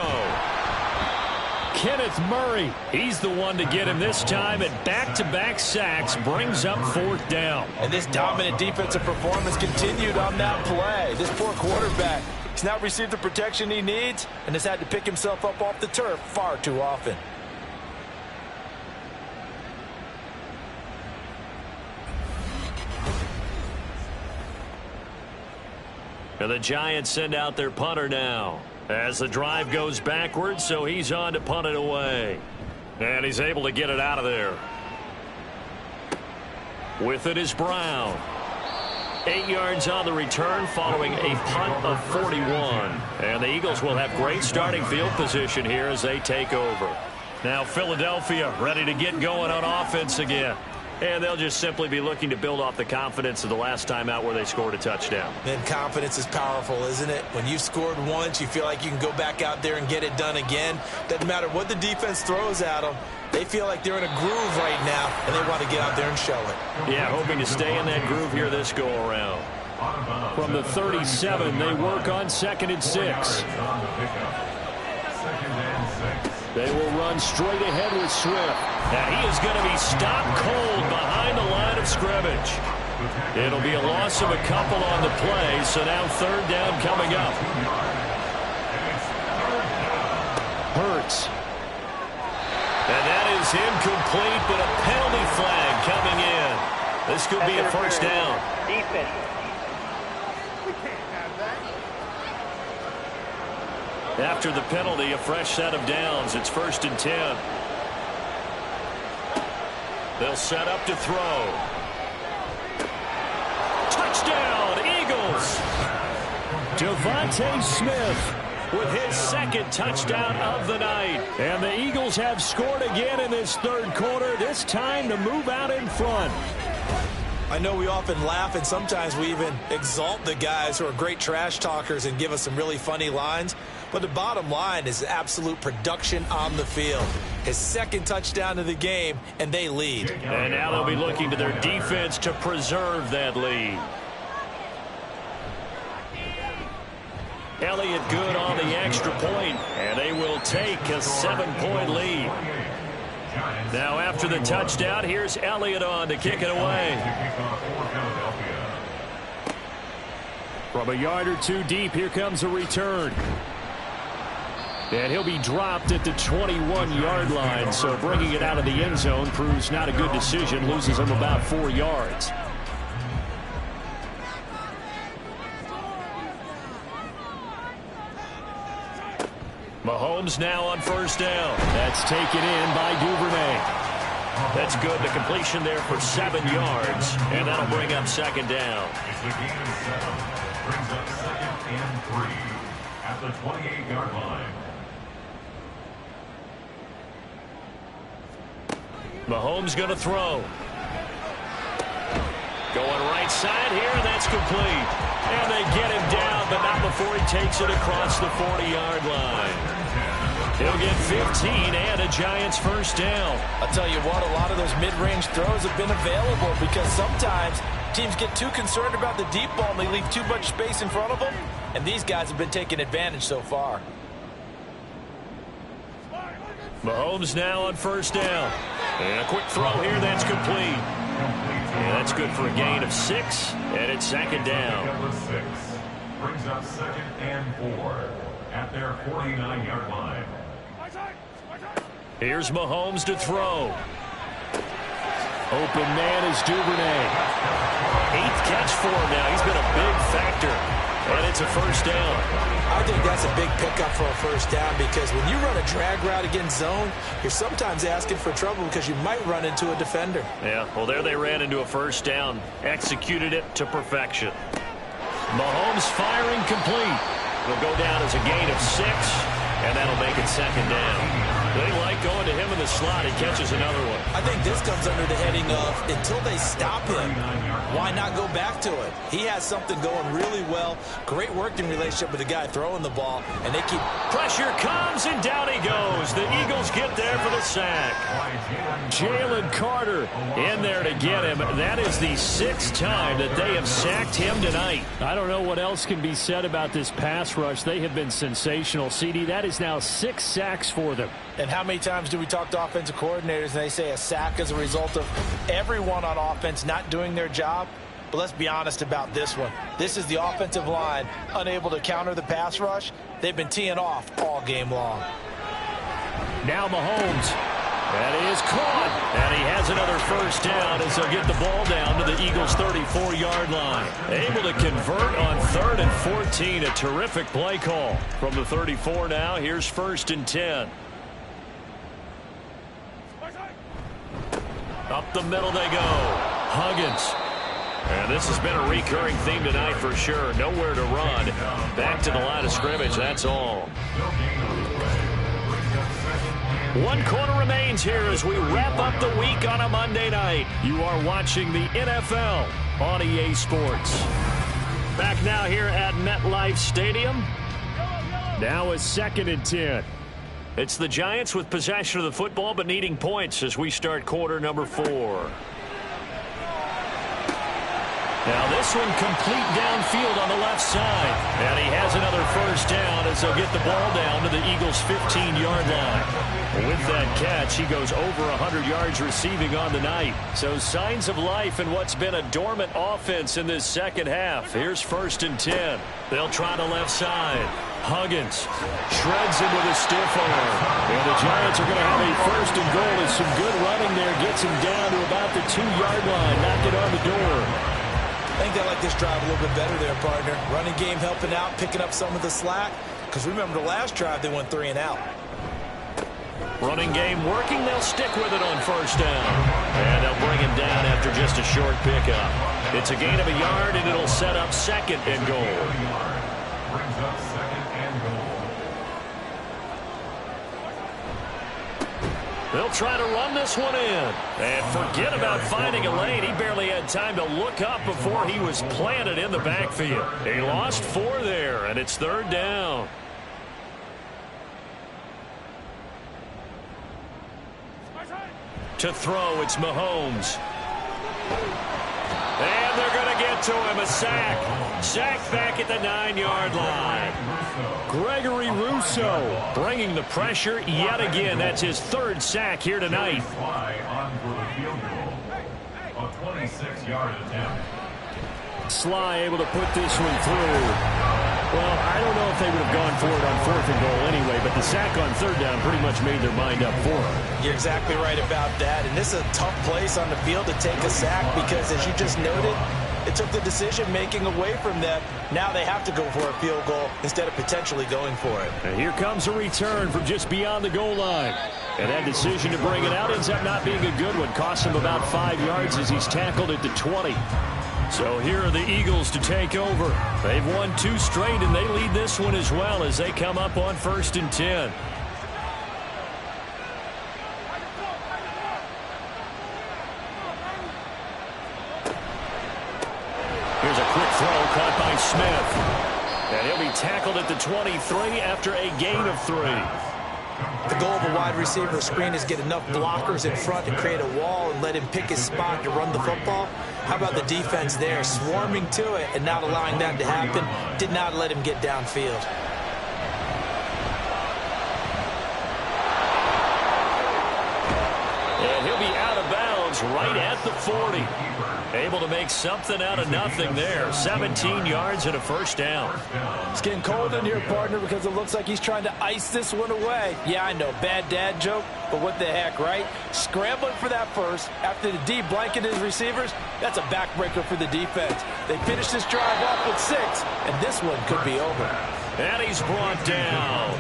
Kenneth Murray, he's the one to get him this time, and back-to-back sacks brings up 4th down. And this dominant defensive performance continued on that play. This poor quarterback, he's not received the protection he needs and has had to pick himself up off the turf far too often. And the Giants send out their punter now as the drive goes backwards, so he's on to punt it away. And he's able to get it out of there. With it is Brown. 8 yards on the return following a punt of 41. And the Eagles will have great starting field position here as they take over. Now Philadelphia ready to get going on offense again. And they'll just simply be looking to build off the confidence of the last time out where they scored a touchdown. Then confidence is powerful, isn't it? When you've scored once, you feel like you can go back out there and get it done again. Doesn't matter what the defense throws at them. They feel like they're in a groove right now, and they want to get out there and show it. Yeah, hoping to stay in that groove here this go-around. From the 37, they work on 2nd and 6. They will run straight ahead with Swift. And he is going to be stopped cold behind the line of scrimmage. It'll be a loss of a couple on the play, so now 3rd down coming up. Hurts. And that is incomplete, but a penalty flag coming in. This could be a 1st down. Defense. After the penalty, a fresh set of downs. It's 1st and 10. They'll set up to throw. Touchdown, Eagles! Devontae Smith with his second touchdown of the night. And the Eagles have scored again in this third quarter, this time to move out in front. I know we often laugh, and sometimes we even exalt the guys who are great trash talkers and give us some really funny lines. But the bottom line is absolute production on the field. His second touchdown of the game, and they lead. And now they'll be looking to their defense to preserve that lead. Elliott good on the extra point, and they will take a 7-point lead. Now after the touchdown, here's Elliott on to kick it away. From a yard or two deep, here comes a return. And he'll be dropped at the 21-yard line, so bringing it out of the end zone proves not a good decision, loses him about 4 yards. Mahomes now on first down. That's taken in by Duvernay. That's good. The completion there for 7 yards, and that'll bring up second down. It's the game of 7. Brings up 2nd and 3 at the 28-yard line. Mahomes going to throw. Going right side here, that's complete. And they get him down, but not before he takes it across the 40-yard line. He'll get 15 and a Giants first down. I'll tell you what, a lot of those mid-range throws have been available because sometimes teams get too concerned about the deep ball and they leave too much space in front of them. And these guys have been taking advantage so far. Mahomes now on first down. And a quick throw here, that's complete. And that's good for a gain of 6, and it's second down. Number 6 brings up 2nd and 4 at their 49-yard line. Here's Mahomes to throw. Open man is Duvernay. 8th catch for him now. He's been a big factor, and it's a first down. I think that's a big pickup for a first down because when you run a drag route against zone, you're sometimes asking for trouble because you might run into a defender. Yeah, well, there they ran into a first down. Executed it to perfection. Mahomes firing complete. Will go down as a gain of 6, and that'll make it second down. They like going to him in the slot. He catches another one. I think this comes under the heading of until they stop him, why not go back to it? He has something going really well. Great working relationship with the guy throwing the ball, and they keep... Pressure comes, and down he goes. The Eagles get there for the sack. Jalen Carter in there to get him. That is the 6th time that they have sacked him tonight. I don't know what else can be said about this pass rush. They have been sensational. CD, that is now 6 sacks for them. And how many times do we talk to offensive coordinators and they say a sack is a result of everyone on offense not doing their job? But let's be honest about this one. This is the offensive line unable to counter the pass rush. They've been teeing off all game long. Now Mahomes. That is caught. And he has another first down as they'll get the ball down to the Eagles' 34-yard line. Able to convert on 3rd and 14. A terrific play call. From the 34 now, here's 1st and 10. Up the middle they go. Huggins. And this has been a recurring theme tonight for sure. Nowhere to run. Back to the line of scrimmage, that's all. 1 quarter remains here as we wrap up the week on a Monday night. You are watching the NFL on EA Sports. Back now here at MetLife Stadium. Now is 2nd and 10. It's the Giants with possession of the football but needing points as we start quarter number 4. Now this one complete downfield on the left side. And he has another first down as they'll get the ball down to the Eagles' 15-yard line. With that catch, he goes over 100 yards receiving on the night. So signs of life in what's been a dormant offense in this second half. Here's 1st and 10. They'll try the left side. Huggins shreds him with a stiff arm. And the Giants are going to have a 1st and goal as some good running there gets him down to about the 2-yard line. Knock it on the door. I think they like this drive a little bit better there, partner. Running game helping out, picking up some of the slack. Because remember the last drive, they went 3 and out. Running game working. They'll stick with it on first down. And they'll bring him down after just a short pickup. It's a gain of a yard, and it'll set up 2nd and goal. Brings up second and goal. They'll try to run this one in. And forget about finding a lane. He barely had time to look up before he was planted in the backfield. He lost 4 there, and it's 3rd down. To throw, it's Mahomes. And they're going to get to him, a sack. Sack back at the 9-yard line. Gregory Rousseau bringing the pressure yet again. That's his 3rd sack here tonight. Fly on for the field goal. A 26-yard attempt. Sly able to put this one through. Well, I don't know if they would have gone for it on 4th and goal anyway, but the sack on 3rd down pretty much made their mind up for it. You're exactly right about that. And this is a tough place on the field to take a sack because, as you just noted, it took the decision-making away from them. Now they have to go for a field goal instead of potentially going for it. And here comes a return from just beyond the goal line. And that decision to bring it out ends up not being a good one. Costs him about 5 yards as he's tackled at the 20. So here are the Eagles to take over. They've won 2 straight, and they lead this one as well as they come up on 1st and 10. Here's a quick throw caught by Smith. And he'll be tackled at the 23 after a gain of 3. The goal of a wide receiver screen is get enough blockers in front to create a wall and let him pick his spot to run the football. How about the defense there, swarming to it and not allowing that to happen? Did not let him get downfield. And he'll be out of bounds right at the 40. Able to make something out of nothing there. 17 yards and a 1st down. It's getting cold in here, partner, because it looks like he's trying to ice this one away. Yeah, I know, bad dad joke, but what the heck, right? Scrambling for that first after the D blanketed his receivers. That's a backbreaker for the defense. They finished this drive off with 6, and this one could be over. And he's brought down.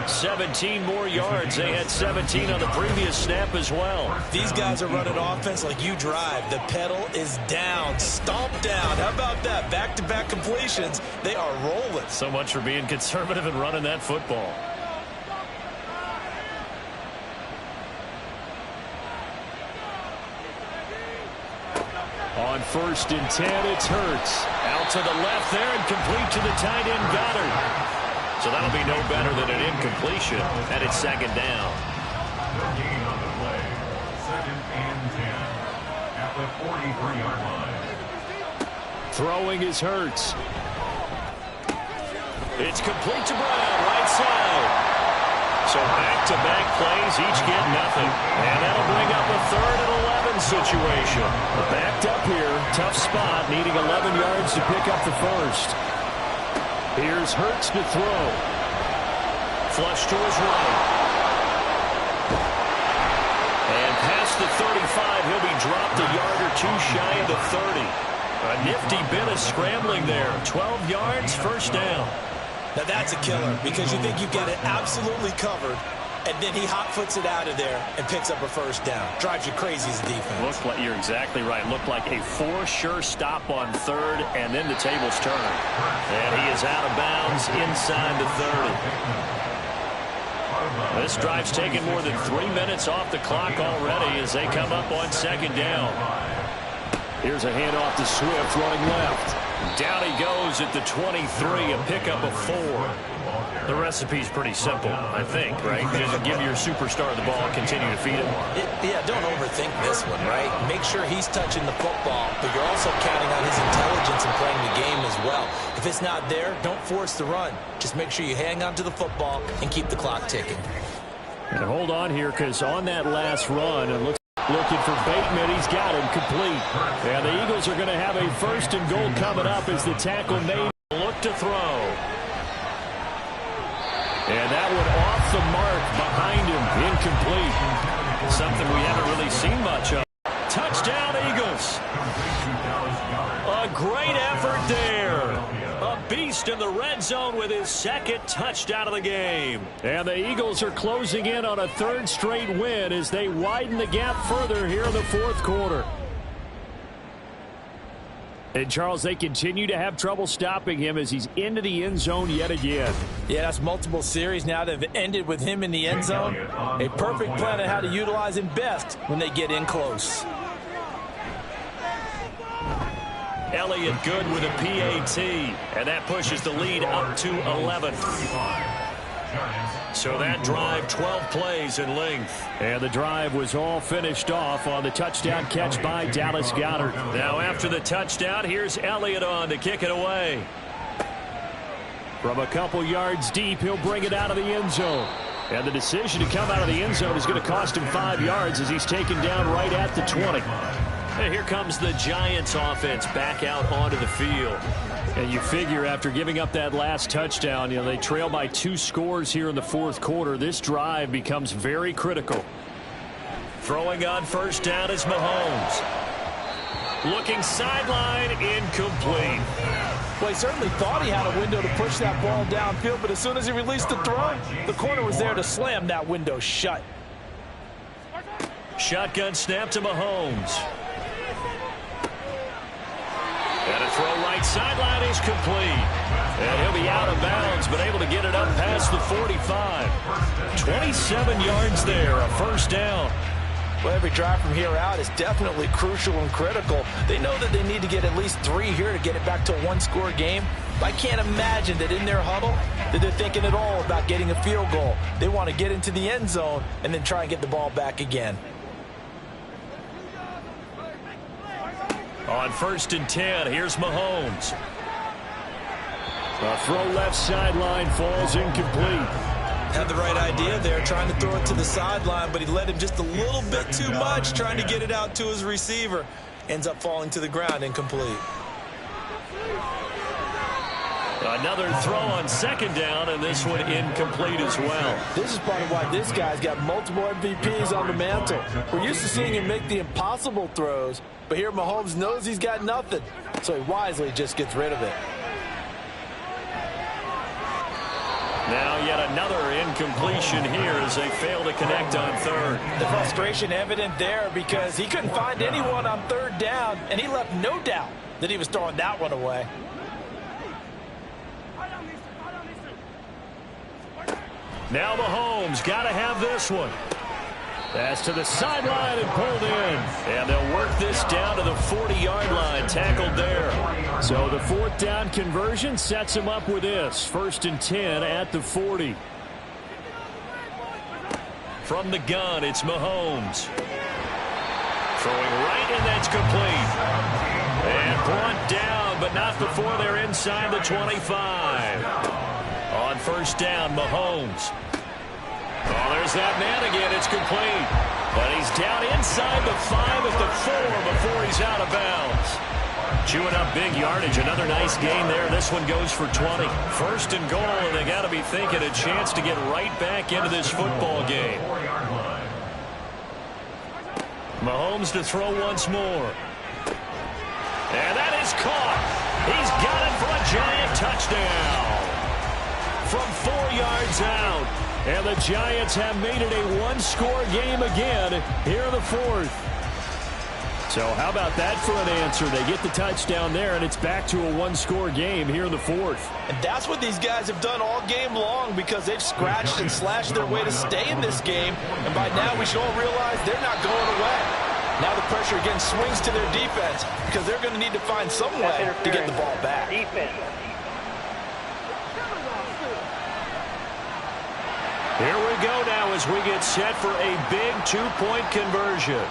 17 more yards. They had 17 on the previous snap as well. These guys are running offense like you drive. The pedal is down. Stomp down. How about that? Back-to-back completions. They are rolling. So much for being conservative and running that football. On 1st and 10, it's Hurts. Out to the left there and complete to the tight end Goddard. So that'll be no better than an incompletion, and it's 2nd down. No gain on the play. 2nd and 10 at the 43-yard line. Throwing is Hurts. It's complete to Brown, right side. So back-to-back plays, each get nothing. And that'll bring up a 3rd and 11 situation. Backed up here, tough spot, needing 11 yards to pick up the 1st. Here's Hurts to throw. Flush to his right. And past the 35, he'll be dropped a yard or 2 shy of the 30. A nifty bit of scrambling there. 12 yards, 1st down. Now that's a killer because you think you've got it absolutely covered, and then he hot-foots it out of there and picks up a 1st down. Drives you crazy as a defense. Looked like, you're exactly right. Looked like a 4 sure stop on 3rd, and then the tables turn. And he is out of bounds inside the 30. This drive's taken more than 3 minutes off the clock already as they come up on 2nd down. Here's a handoff to Swift running left. Down he goes at the 23, a pickup of 4. The recipe's pretty simple, I think, right? Just give your superstar the ball and continue to feed him. Yeah, don't overthink this one, right? Make sure he's touching the football, but you're also counting on his intelligence in playing the game as well. If it's not there, don't force the run. Just make sure you hang on to the football and keep the clock ticking. And hold on here, because on that last run, it looks looking for Bateman. He's got him complete. And the Eagles are going to have a 1st and goal coming up as the tackle made. Look to throw. And that one off the mark behind him. Incomplete. Something we haven't really seen much of. Touchdown, Eagles. A great effort there. A beast in the red zone with his 2nd touchdown of the game. And the Eagles are closing in on a 3rd straight win as they widen the gap further here in the 4th quarter. And, Charles, they continue to have trouble stopping him as he's into the end zone yet again. Yeah, that's multiple series now that have ended with him in the end zone. A perfect plan on how to utilize him best when they get in close. Elliott good with a PAT, and that pushes the lead up to 11. So that drive, 12 plays in length. And the drive was all finished off on the touchdown catch by Dallas Goedert. Now after the touchdown, here's Elliott on to kick it away. From a couple yards deep, he'll bring it out of the end zone. And the decision to come out of the end zone is going to cost him 5 yards as he's taken down right at the 20. And here comes the Giants offense back out onto the field. And you figure after giving up that last touchdown, they trail by 2 scores here in the fourth quarter. This drive becomes very critical. Throwing on first down is Mahomes. Looking sideline, incomplete. Well, he certainly thought he had a window to push that ball downfield, but as soon as he released the throw, the corner was there to slam that window shut. Shotgun snap to Mahomes. And a throw right sideline is complete. And he'll be out of bounds, but able to get it up past the 45. 27 yards there, a first down. Well, every drive from here out is definitely crucial and critical. They know that they need to get at least 3 here to get it back to a one-score game. I can't imagine that in their huddle that they're thinking at all about getting a field goal. They want to get into the end zone and then try and get the ball back again. On 1st and 10, here's Mahomes. A throw left sideline falls incomplete. Had the right idea there, trying to throw it to the sideline, but he led him just a little bit too much, trying to get it out to his receiver. Ends up falling to the ground, incomplete. Another throw on 2nd down, and this one incomplete as well. This is part of why this guy's got multiple MVPs on the mantle. We're used to seeing him make the impossible throws, but here Mahomes knows he's got nothing, so he wisely just gets rid of it. Now yet another incompletion here as they fail to connect on 3rd. The frustration evident there because he couldn't find anyone on 3rd down, and he left no doubt that he was throwing that one away. Now Mahomes got to have this one. Pass to the sideline and pulled in. And they'll work this down to the 40-yard line, tackled there. So the 4th down conversion sets him up with this. 1st and 10 at the 40. From the gun, it's Mahomes. Throwing right, and that's complete. And brought down, but not before they're inside the 25. On 1st down, Mahomes. Oh, there's that man again. It's complete. But he's down inside the 5 at the 4 before he's out of bounds. Chewing up big yardage. Another nice gain there. This one goes for 20. 1st and goal, and they got to be thinking a chance to get right back into this football game. Mahomes to throw once more. And that is caught. He's got it for a giant touchdown. From 4 yards out. And the Giants have made it a one-score game again here in the 4th. So how about that for an answer? They get the touchdown there, and it's back to a one-score game here in the 4th. And that's what these guys have done all game long because they've scratched and slashed their way to stay in this game. And by now we should all realize they're not going away. Now the pressure again swings to their defense because they're going to need to find some way to get the ball back. Here we go now as we get set for a big 2-point conversion.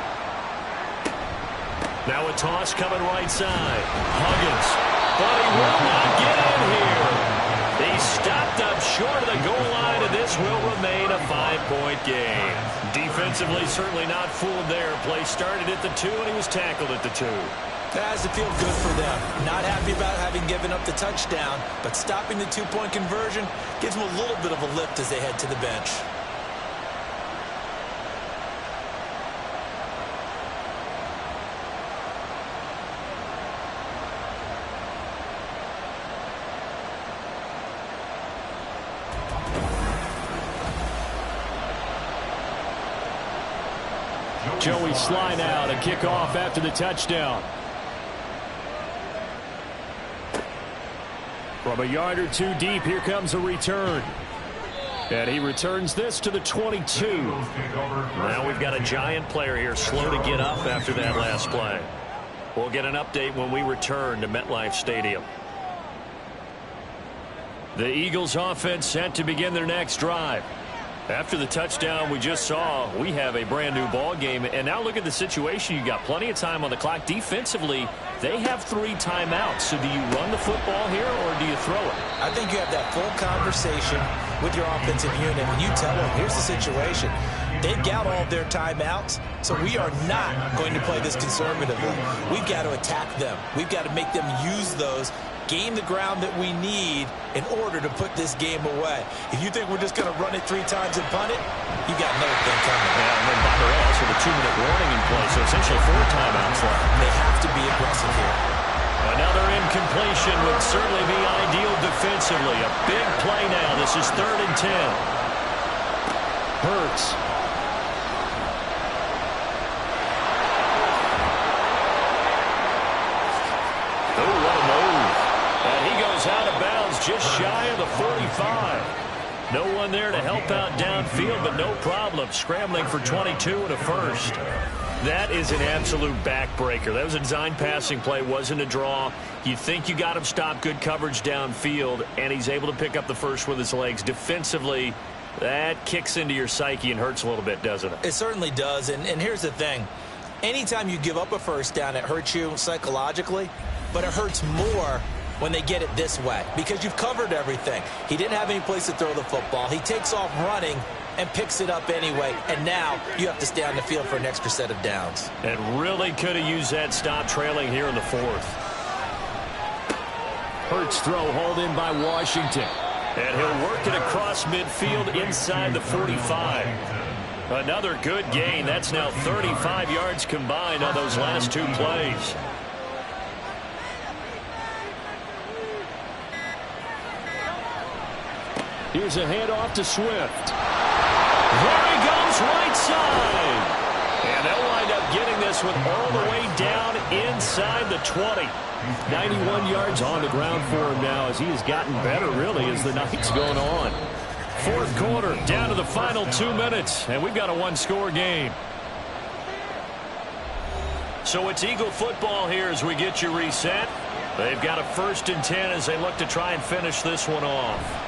Now a toss coming right side. Huggins. But he will not get in here. He's stopped up short of the goal line, and this will remain a 5-point game. Defensively, certainly not fooled there. Play started at the 2, and he was tackled at the 2. That has to feel good for them. Not happy about having given up the touchdown, but stopping the 2-point conversion gives them a little bit of a lift as they head to the bench. Joey Sly now to kick off after the touchdown. From a yard or two deep, here comes a return. And he returns this to the 22. Now we've got a giant player here slow to get up after that last play. We'll get an update when we return to MetLife Stadium. The Eagles offense set to begin their next drive. After the touchdown we just saw, we have a brand new ball game. And now look at the situation. You got plenty of time on the clock. Defensively, they have 3 timeouts. So do you run the football here or do you throw it? I think you have that full conversation with your offensive unit when you tell them, here's the situation. They've got all of their timeouts, so we are not going to play this conservatively. We've got to attack them. We've got to make them use those, gain the ground that we need in order to put this game away. If you think we're just going to run it 3 times and punt it, you got another thing coming. Yeah, and then Bobber also the 2-minute warning in play, so essentially 4 timeouts left. They have to be aggressive here. Another incompletion would certainly be ideal defensively. A big play now. This is 3rd and 10. Hurts. Oh, what a move. And he goes out of bounds just shy of the 45. No one there to help out downfield, but no problem. Scrambling for 22 and a first. That is an absolute backbreaker. That was a design passing play, wasn't a draw. You think you got him stopped, good coverage downfield, and he's able to pick up the first with his legs. Defensively, that kicks into your psyche and hurts a little bit, doesn't it? It certainly does, and here's the thing. Anytime you give up a first down, it hurts you psychologically, but it hurts more when they get it this way because you've covered everything. He didn't have any place to throw the football. He takes off running and picks it up anyway, and now you have to stay on the field for an extra set of downs. And really could have used that stop trailing here in the 4th. Hurts throw hauled in by Washington. And he'll work it across midfield inside the 45. Another good gain. That's now 35 yards combined on those last 2 plays. Here's a handoff to Swift. There he goes, right side. And they'll wind up getting this one all the way down inside the 20. 91 yards on the ground for him now as he has gotten better, really, as the night's going on. 4th quarter, down to the final 2 minutes, and we've got a 1-score game. So it's Eagle football here as we get you reset. They've got a 1st and 10 as they look to try and finish this one off.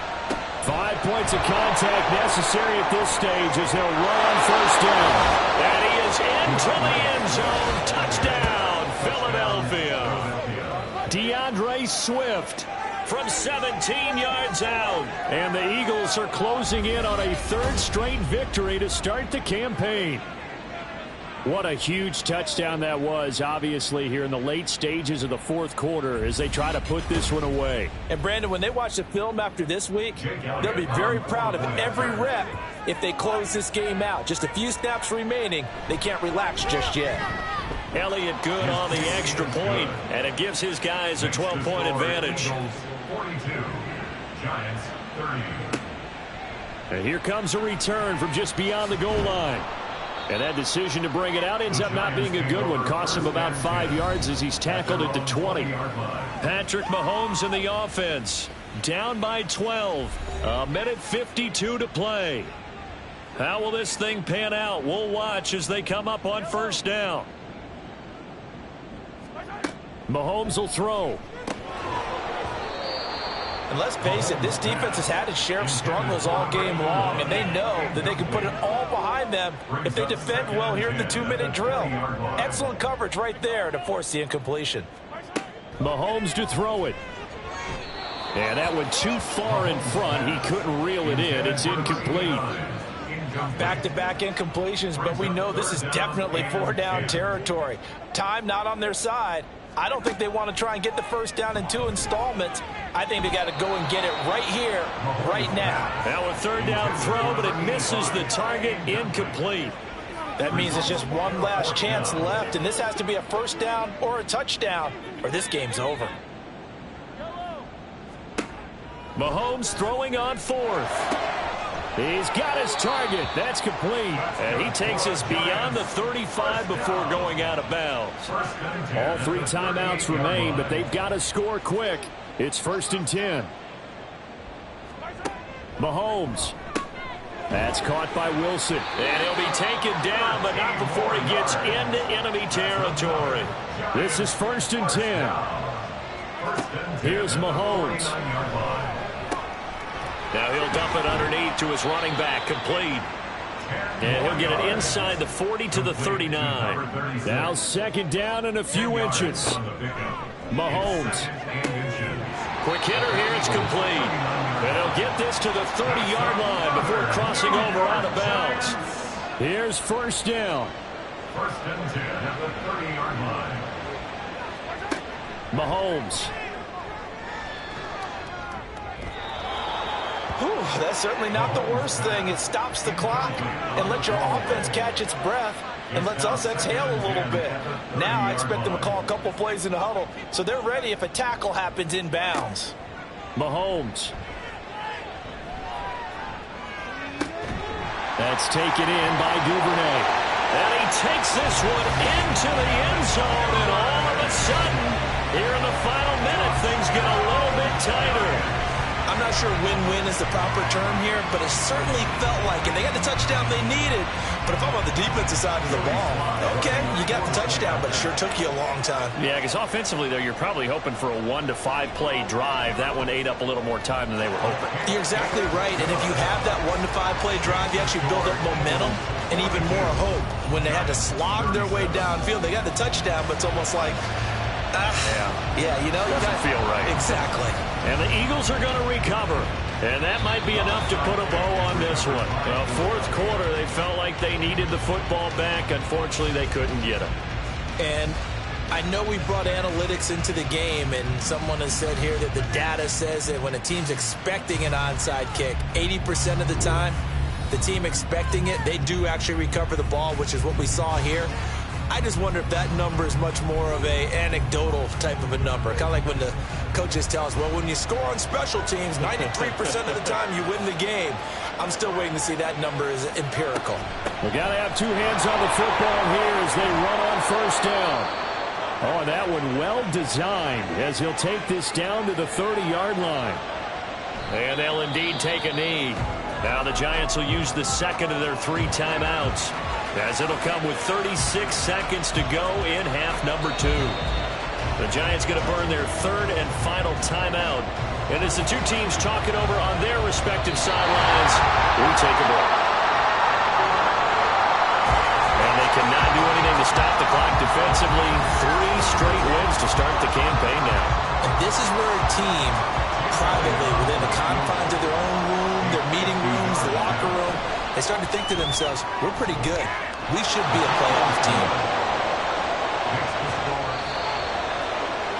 5 points of contact necessary at this stage as they'll run on 1st down. And he is into the end zone. Touchdown, Philadelphia. DeAndre Swift from 17 yards out. And the Eagles are closing in on a 3rd straight victory to start the campaign. What a huge touchdown that was, obviously, here in the late stages of the 4th quarter as they try to put this one away. And, Brandon, when they watch the film after this week, they'll be very proud of every rep if they close this game out. Just a few snaps remaining. They can't relax just yet. Elliott good on the extra point, and it gives his guys a 12-point advantage. 42, Giants 30. And here comes a return from just beyond the goal line. And that decision to bring it out ends up not being a good one. Costs him about 5 yards as he's tackled at the 20. Patrick Mahomes in the offense. Down by 12. 1:52 to play. How will this thing pan out? We'll watch as they come up on 1st down. Mahomes will throw. And let's face it, this defense has had its share of struggles all game long, and they know that they can put it all behind them if they defend well here in the 2-minute drill. Excellent coverage right there to force the incompletion. Mahomes to throw it. And that went too far in front. He couldn't reel it in. It's incomplete. Back-to-back incompletions, but we know this is definitely 4-down territory. Time not on their side. I don't think they want to try and get the 1st down in 2 installments. I think they got to go and get it right here, right now. Now a 3rd down throw, but it misses the target, incomplete. That means it's just one last chance left, and this has to be a 1st down or a touchdown, or this game's over. Mahomes throwing on 4th. He's got his target. That's complete. And he takes us beyond the 35 before going out of bounds. All 3 timeouts remain, but they've got to score quick. It's 1st and 10. Mahomes. That's caught by Wilson. And he'll be taken down, but not before he gets into enemy territory. This is 1st and 10. Here's Mahomes. Now he'll dump it underneath to his running back, complete. And he'll get it inside the 40 to the 39. Now 2nd down and a few inches. Mahomes. Quick hitter here, it's complete. And he'll get this to the 30-yard line before crossing over out of bounds. Here's 1st down. 1st and 10 at the 30-yard line. Mahomes. That's certainly not the worst thing. It stops the clock and lets your offense catch its breath and lets us exhale a little bit. Now I expect them to call a couple plays in the huddle so they're ready if a tackle happens inbounds. Mahomes. That's taken in by Duvernay. And he takes this one into the end zone, and all of a sudden, here in the final minute, things get a little bit tighter. I'm not sure win-win is the proper term here, but it certainly felt like it. They got the touchdown they needed, but if I'm on the defensive side of the ball, okay, you got the touchdown, but it sure took you a long time. Yeah, because offensively, there, you're probably hoping for a 1 to 5 play drive. That one ate up a little more time than they were hoping. You're exactly right, and if you have that 1 to 5 play drive, you actually build up momentum and even more hope. When they had to slog their way downfield, they got the touchdown, but it's almost like, yeah, you know, doesn't feel right. Exactly. And the Eagles are going to recover. And that might be enough to put a bow on this one. Well, 4th quarter, they felt like they needed the football back. Unfortunately, they couldn't get it. And I know we brought analytics into the game, and someone has said here that the data says that when a team's expecting an onside kick, 80% of the time, the team expecting it, they do actually recover the ball, which is what we saw here. I just wonder if that number is much more of a anecdotal type of a number. Kind of like when the coaches tell us, well, when you score on special teams, 93% of the time you win the game. I'm still waiting to see that number is empirical. We got to have 2 hands on the football here as they run on 1st down. Oh, and that one well designed as he'll take this down to the 30-yard line. And they'll indeed take a knee. Now the Giants will use the 2nd of their 3 timeouts, as it'll come with 36 seconds to go in half number 2. The Giants going to burn their 3rd and final timeout. And as the 2 teams talk it over on their respective sidelines, we take a break. And they cannot do anything to stop the clock defensively. 3 straight wins to start the campaign now. And this is where a team, privately, within the confines of their own room, their meeting rooms, the locker room, they start to think to themselves, we're pretty good. We should be a playoff team.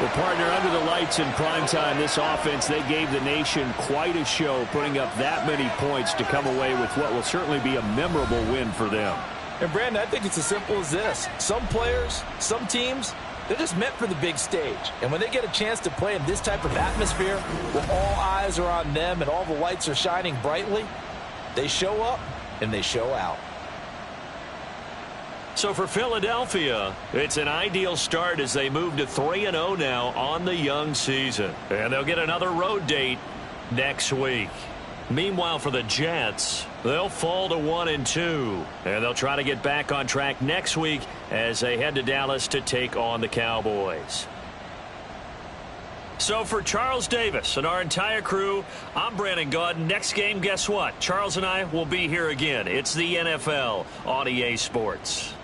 Well, partner, under the lights in primetime, this offense, they gave the nation quite a show, putting up that many points to come away with what will certainly be a memorable win for them. And, Brandon, I think it's as simple as this. Some players, some teams, they're just meant for the big stage. And when they get a chance to play in this type of atmosphere where all eyes are on them and all the lights are shining brightly, they show up and they show out. So for Philadelphia, it's an ideal start as they move to 3-0 now on the young season. And they'll get another road date next week. Meanwhile, for the Jets, they'll fall to 1-2. And they'll try to get back on track next week as they head to Dallas to take on the Cowboys. So for Charles Davis and our entire crew, I'm Brandon Gaudin. Next game, guess what? Charles and I will be here again. It's the NFL on EA Sports.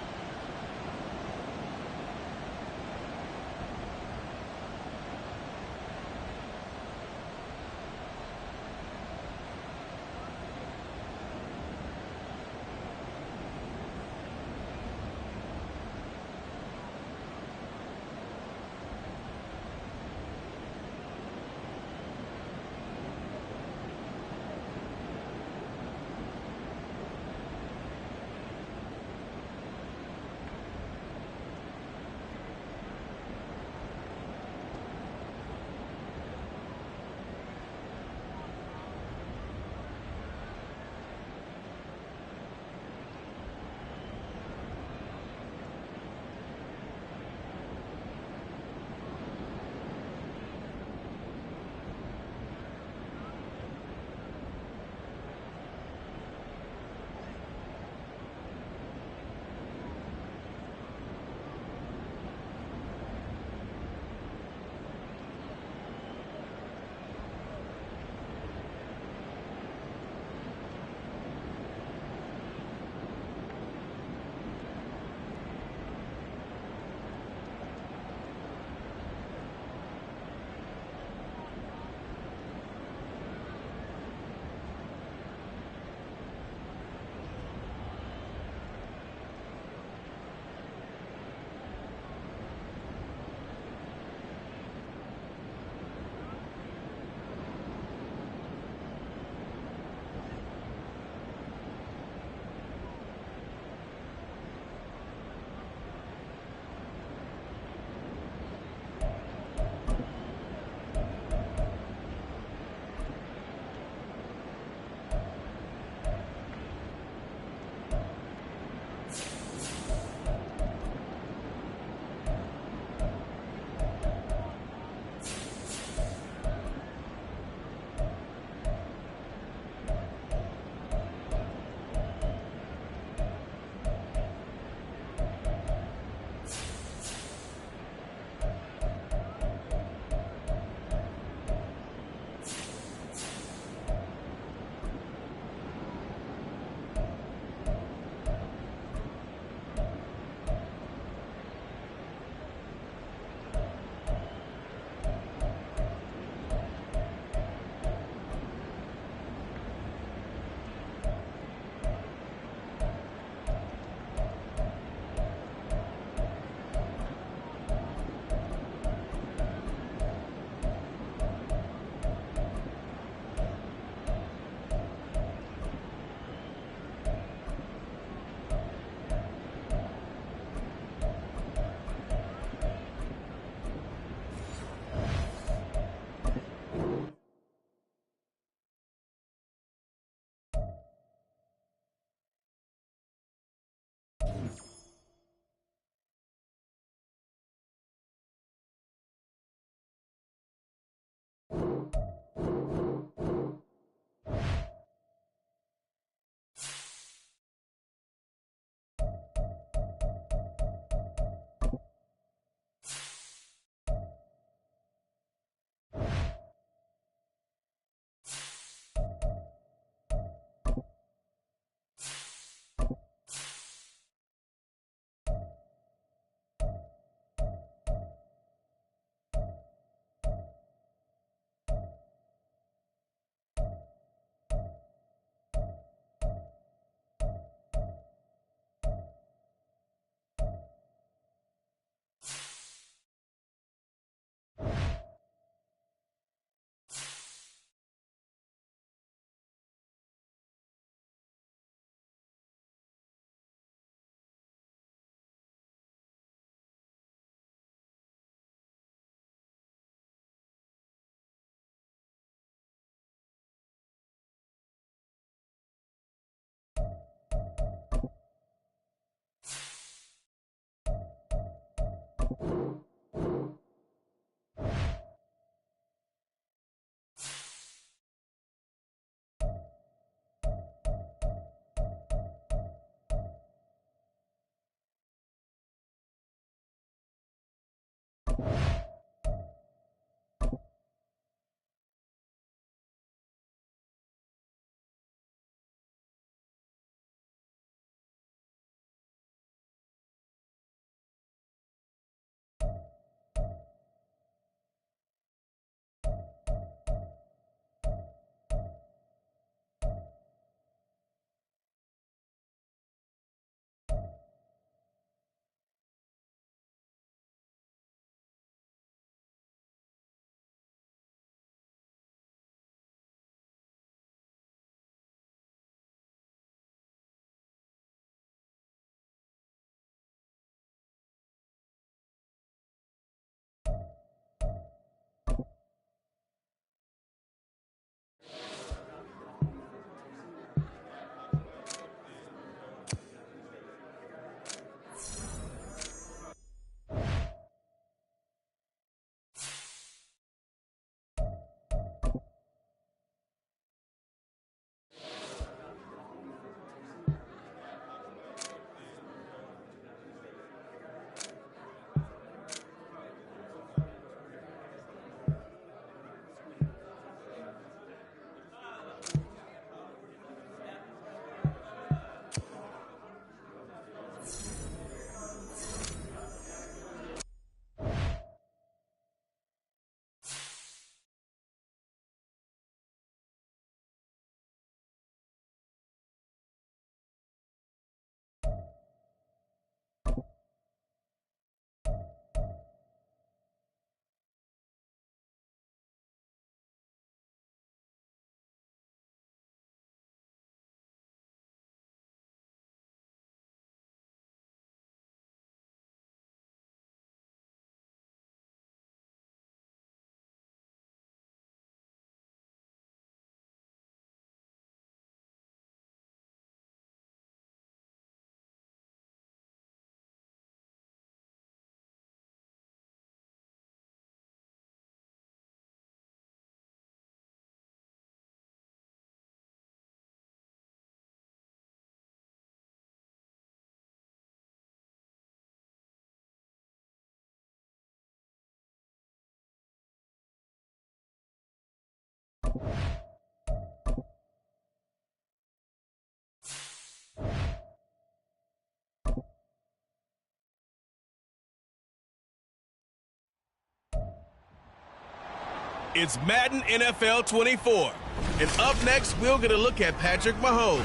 It's Madden NFL 24. And up next, we'll get a look at Patrick Mahomes.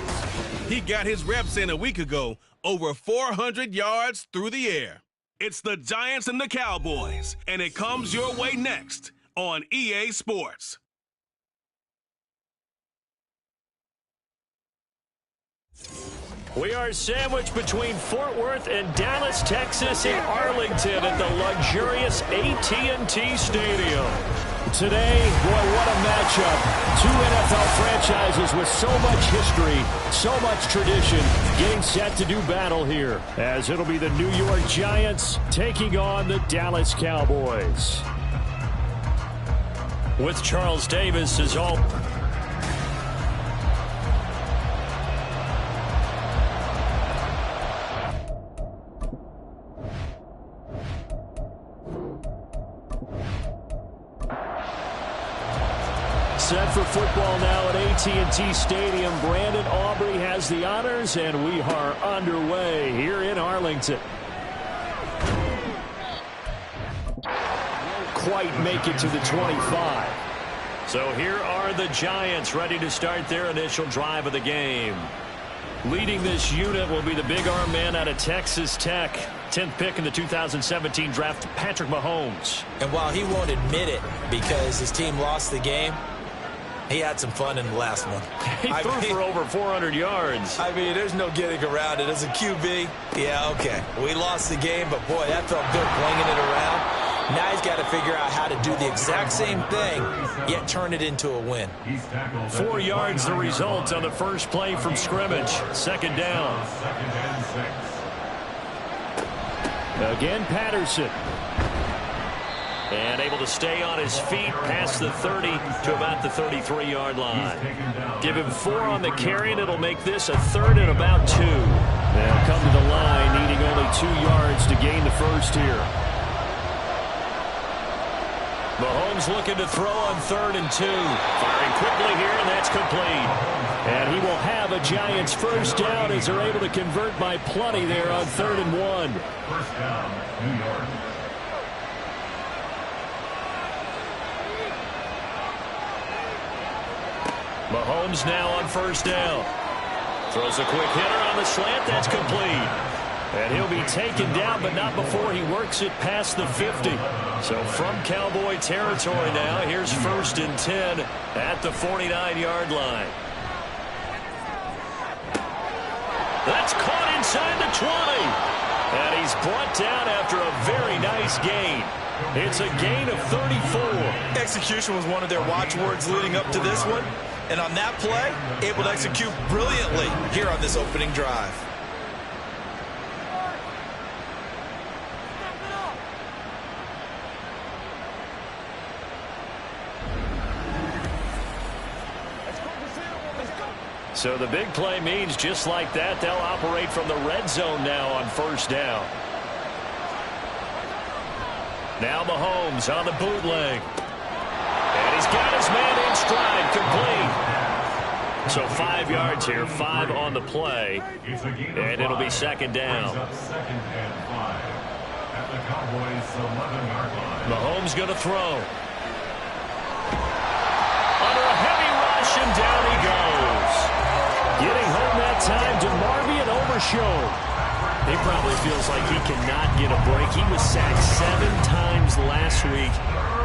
He got his reps in a week ago, over 400 yards through the air. It's the Giants and the Cowboys, and it comes your way next on EA Sports. We are sandwiched between Fort Worth and Dallas, Texas in Arlington at the luxurious AT&T Stadium. Today, boy, what a matchup. Two NFL franchises with so much history, so much tradition, getting set to do battle here, as it'll be the New York Giants taking on the Dallas Cowboys. With Charles Davis as all... Set for football now at AT&T Stadium. Brandon Aubrey has the honors, and we are underway here in Arlington. Won't quite make it to the 25. So here are the Giants ready to start their initial drive of the game. Leading this unit will be the big arm man out of Texas Tech. 10th pick in the 2017 draft, Patrick Mahomes. And while he won't admit it because his team lost the game, he had some fun in the last one. He threw for over 400 yards. I mean, there's no getting around it. As a QB, yeah, okay. We lost the game, but boy, that felt good flinging it around. Now he's got to figure out how to do the exact same thing, yet turn it into a win. 4 yards the result on the first play from scrimmage. Second down. Again, Patterson. And able to stay on his feet past the 30 to about the 33-yard line. Give him 4 on the carry, and it'll make this a 3rd and about 2. They'll come to the line, needing only 2 yards to gain the first here. Mahomes looking to throw on 3rd and 2. Firing quickly here, and that's complete. And he will have a Giants first down as they're able to convert by plenty there on 3rd and 1. First down, New York. Mahomes now on first down. Throws a quick hitter on the slant. That's complete. And he'll be taken down, but not before he works it past the 50. So from Cowboy territory now, here's 1st and 10 at the 49-yard line. That's caught inside the 20. And he's brought down after a very nice gain. It's a gain of 34. Execution was one of their watchwords leading up to this one. And on that play, able to execute brilliantly here on this opening drive. So the big play means just like that, they'll operate from the red zone now on first down. Now Mahomes on the bootleg. And he's got his man in stride, complete. So 5 yards here, 5 on the play. And it'll be 2nd down. 2nd and 5 at the Cowboys' 11-yard line. Mahomes going to throw. Under a heavy rush, and down he goes. Getting home that time to Marvy and Overshown. He probably feels like he cannot get a break. He was sacked 7 times last week.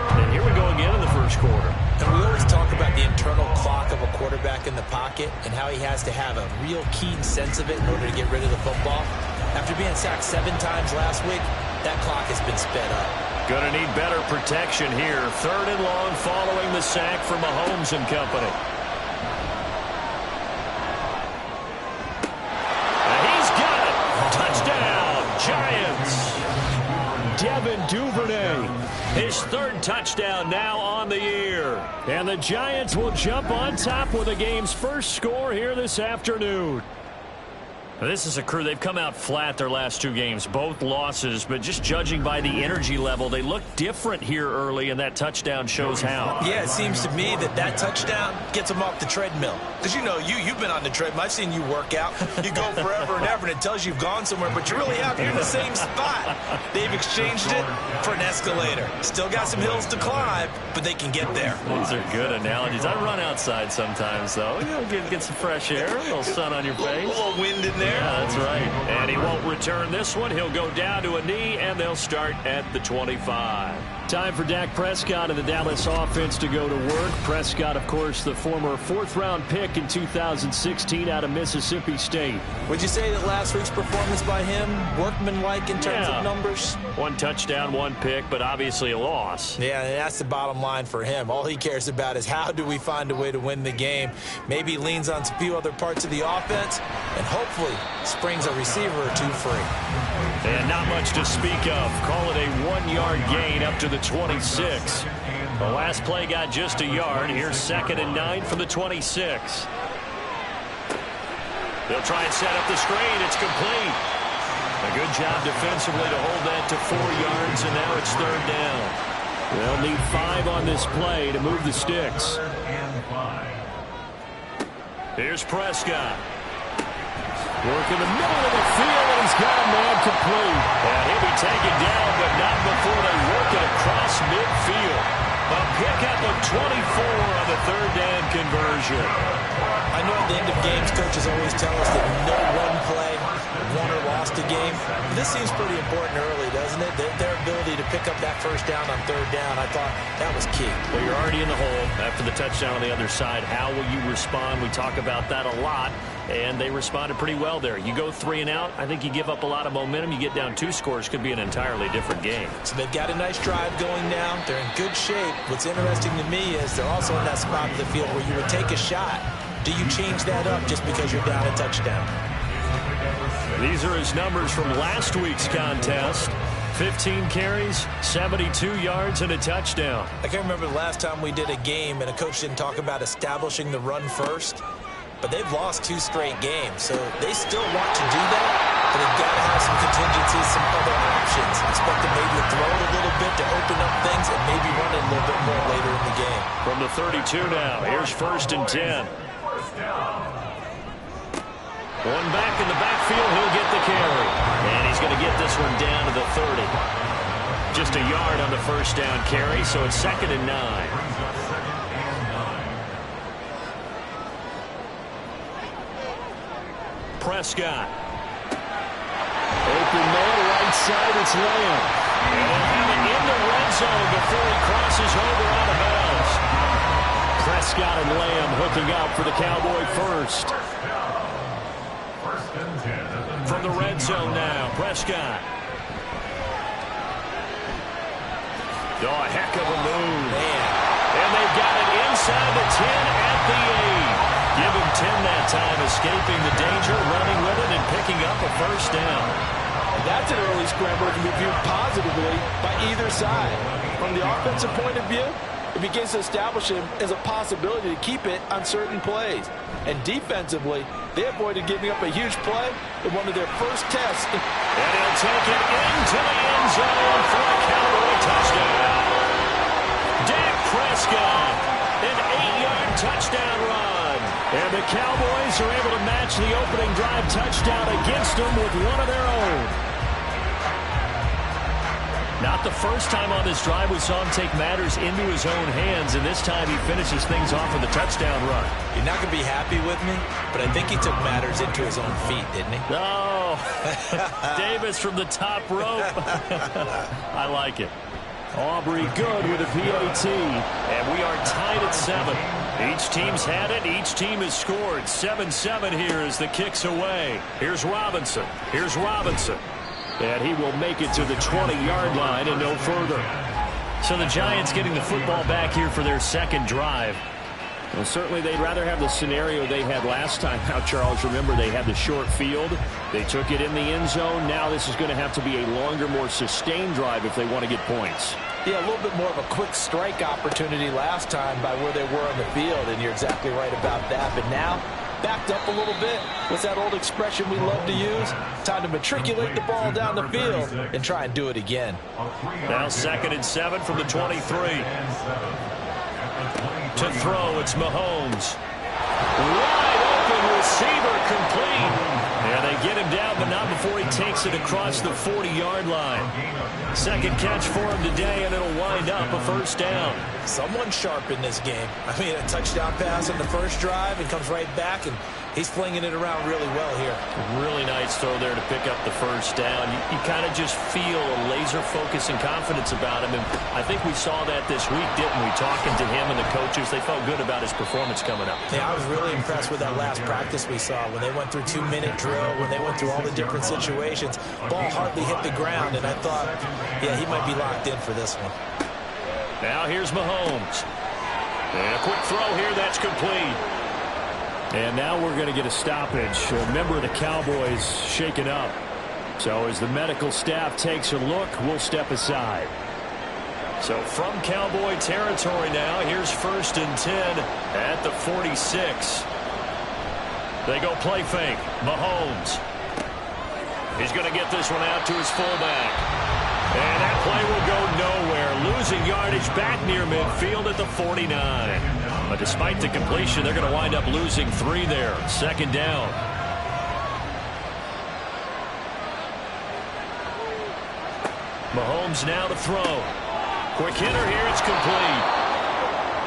And here we go again in the first quarter. And we always talk about the internal clock of a quarterback in the pocket and how he has to have a real keen sense of it in order to get rid of the football. After being sacked 7 times last week, that clock has been sped up. Going to need better protection here. 3rd and long following the sack for Mahomes and company. And he's got it. Touchdown, Giants. Devin Duvernay. His 3rd touchdown now on the year. And the Giants will jump on top with the game's first score here this afternoon. This is a crew. They've come out flat their last 2 games, both losses, but just judging by the energy level, they look different here early, and that touchdown shows how. Yeah, it seems to me that touchdown gets them off the treadmill. Because, you know, you've been on the treadmill. I've seen you work out. You go forever and ever, and it tells you you've gone somewhere, but you really have. You're in the same spot. They've exchanged it for an escalator. Still got some hills to climb, but they can get there. These are good analogies. I run outside sometimes, though. You know, get some fresh air, a little sun on your face. A little wind in there. Yeah, that's right. And he won't return this one. He'll go down to a knee, and they'll start at the 25. Time for Dak Prescott and the Dallas offense to go to work. Prescott, of course, the former 4th-round pick in 2016 out of Mississippi State. Would you say that last week's performance by him, workmanlike in terms of numbers? 1 touchdown, 1 pick, but obviously a loss. Yeah, and that's the bottom line for him. All he cares about is how do we find a way to win the game. Maybe he leans on a few other parts of the offense and hopefully springs a receiver or 2 free. And not much to speak of. Call it a 1-yard gain up to the 26. The last play got just a yard. Here's 2nd and 9 from the 26. They'll try and set up the screen. It's complete. A good job defensively to hold that to 4 yards, and now it's 3rd down. They'll need 5 on this play to move the sticks. Here's Prescott. Work in the middle of the field, and he's got a man complete. And he'll be taken down, but not before they work it across midfield. A pickup of 24 on the 3rd down conversion. I know at the end of games, coaches always tell us that no one play won or lost a game. This seems pretty important early, doesn't it? Their ability to pick up that first down on 3rd down, I thought that was key. Well, you're already in the hole after the touchdown on the other side. How will you respond? We talk about that a lot, and they responded pretty well there. You go 3 and out, I think you give up a lot of momentum. You get down 2 scores, could be an entirely different game. So they've got a nice drive going now. They're in good shape. What's interesting to me is they're also in that spot of the field where you would take a shot. Do you change that up just because you're down a touchdown? These are his numbers from last week's contest. 15 carries, 72 yards, and a touchdown. I can't remember the last time we did a game and a coach didn't talk about establishing the run first. But they've lost 2 straight games, so they still want to do that, but they've got to have some contingencies, some other options. Expect them maybe to throw it a little bit to open up things and maybe run it a little bit more later in the game. From the 32 now, here's 1st and 10. One back in the backfield, he'll get the carry. And he's going to get this one down to the 30. Just a yard on the 1st down carry, so it's 2nd and 9. Prescott. Open man, right side, it's Lamb. And they'll have it in the red zone before he crosses over out of bounds. Prescott and Lamb hooking up for the Cowboy first. From the red zone now, Prescott. Oh, a heck of a move. Man. And they've got it inside the 10 at the 8. Give him 10 that time, escaping the danger, running with it, and picking up a 1st down. And that's an early scramble that can be viewed positively by either side. From the offensive point of view, it begins to establish him as a possibility to keep it on certain plays. And defensively, they avoided giving up a huge play in one of their first tests. And he'll take it into the end zone for a Cowboy touchdown. Dak Prescott, an 8-yard touchdown run. And the Cowboys are able to match the opening drive touchdown against them with one of their own. Not the first time on this drive we saw him take matters into his own hands, and this time he finishes things off with a touchdown run. You're not going to be happy with me, but I think he took matters into his own feet, didn't he? Oh, Davis from the top rope. I like it. Aubrey good with a PAT. And we are tied at 7. Each team's had it. Each team has scored. 7-7 here as the kick's away. Here's Robinson. Here's Robinson. And he will make it to the 20-yard line and no further. So the Giants getting the football back here for their 2nd drive. Well, certainly they'd rather have the scenario they had last time. Now, Charles, remember, they had the short field. They took it in the end zone. Now this is going to have to be a longer, more sustained drive if they want to get points. Yeah, a little bit more of a quick strike opportunity last time by where they were on the field, and you're exactly right about that. But now, backed up a little bit. What's that old expression we love to use? Time to matriculate the ball down the field and try and do it again. Now 2nd and 7 from the 23. To throw, it's Mahomes. Wide open receiver, complete. And they get him down, but not before he takes it across the 40-yard line. 2nd catch for him today, and it'll wind up a 1st down. Someone sharp in this game. I mean, a touchdown pass on the first drive and comes right back, and he's flinging it around really well here. Really nice throw there to pick up the 1st down. You kind of just feel a laser focus and confidence about him, and I think we saw that this week, didn't we? Talking to him and the coaches, they felt good about his performance coming up. Yeah, I was really impressed with that last practice we saw when they went through 2-minute drill, when they went through all the different situations. Ball hardly hit the ground, and I thought, yeah, he might be locked in for this one. Now here's Mahomes. And a quick throw here, that's complete. And now we're going to get a stoppage. A member of the Cowboys shaken up. So as the medical staff takes a look, we'll step aside. So from Cowboy territory now, here's 1st and 10 at the 46. They go play fake. Mahomes. He's going to get this one out to his fullback. And that play will go nowhere. Losing yardage back near midfield at the 49. But despite the completion, they're going to wind up losing 3 there. 2nd down. Mahomes now to throw. Quick hitter here. It's complete.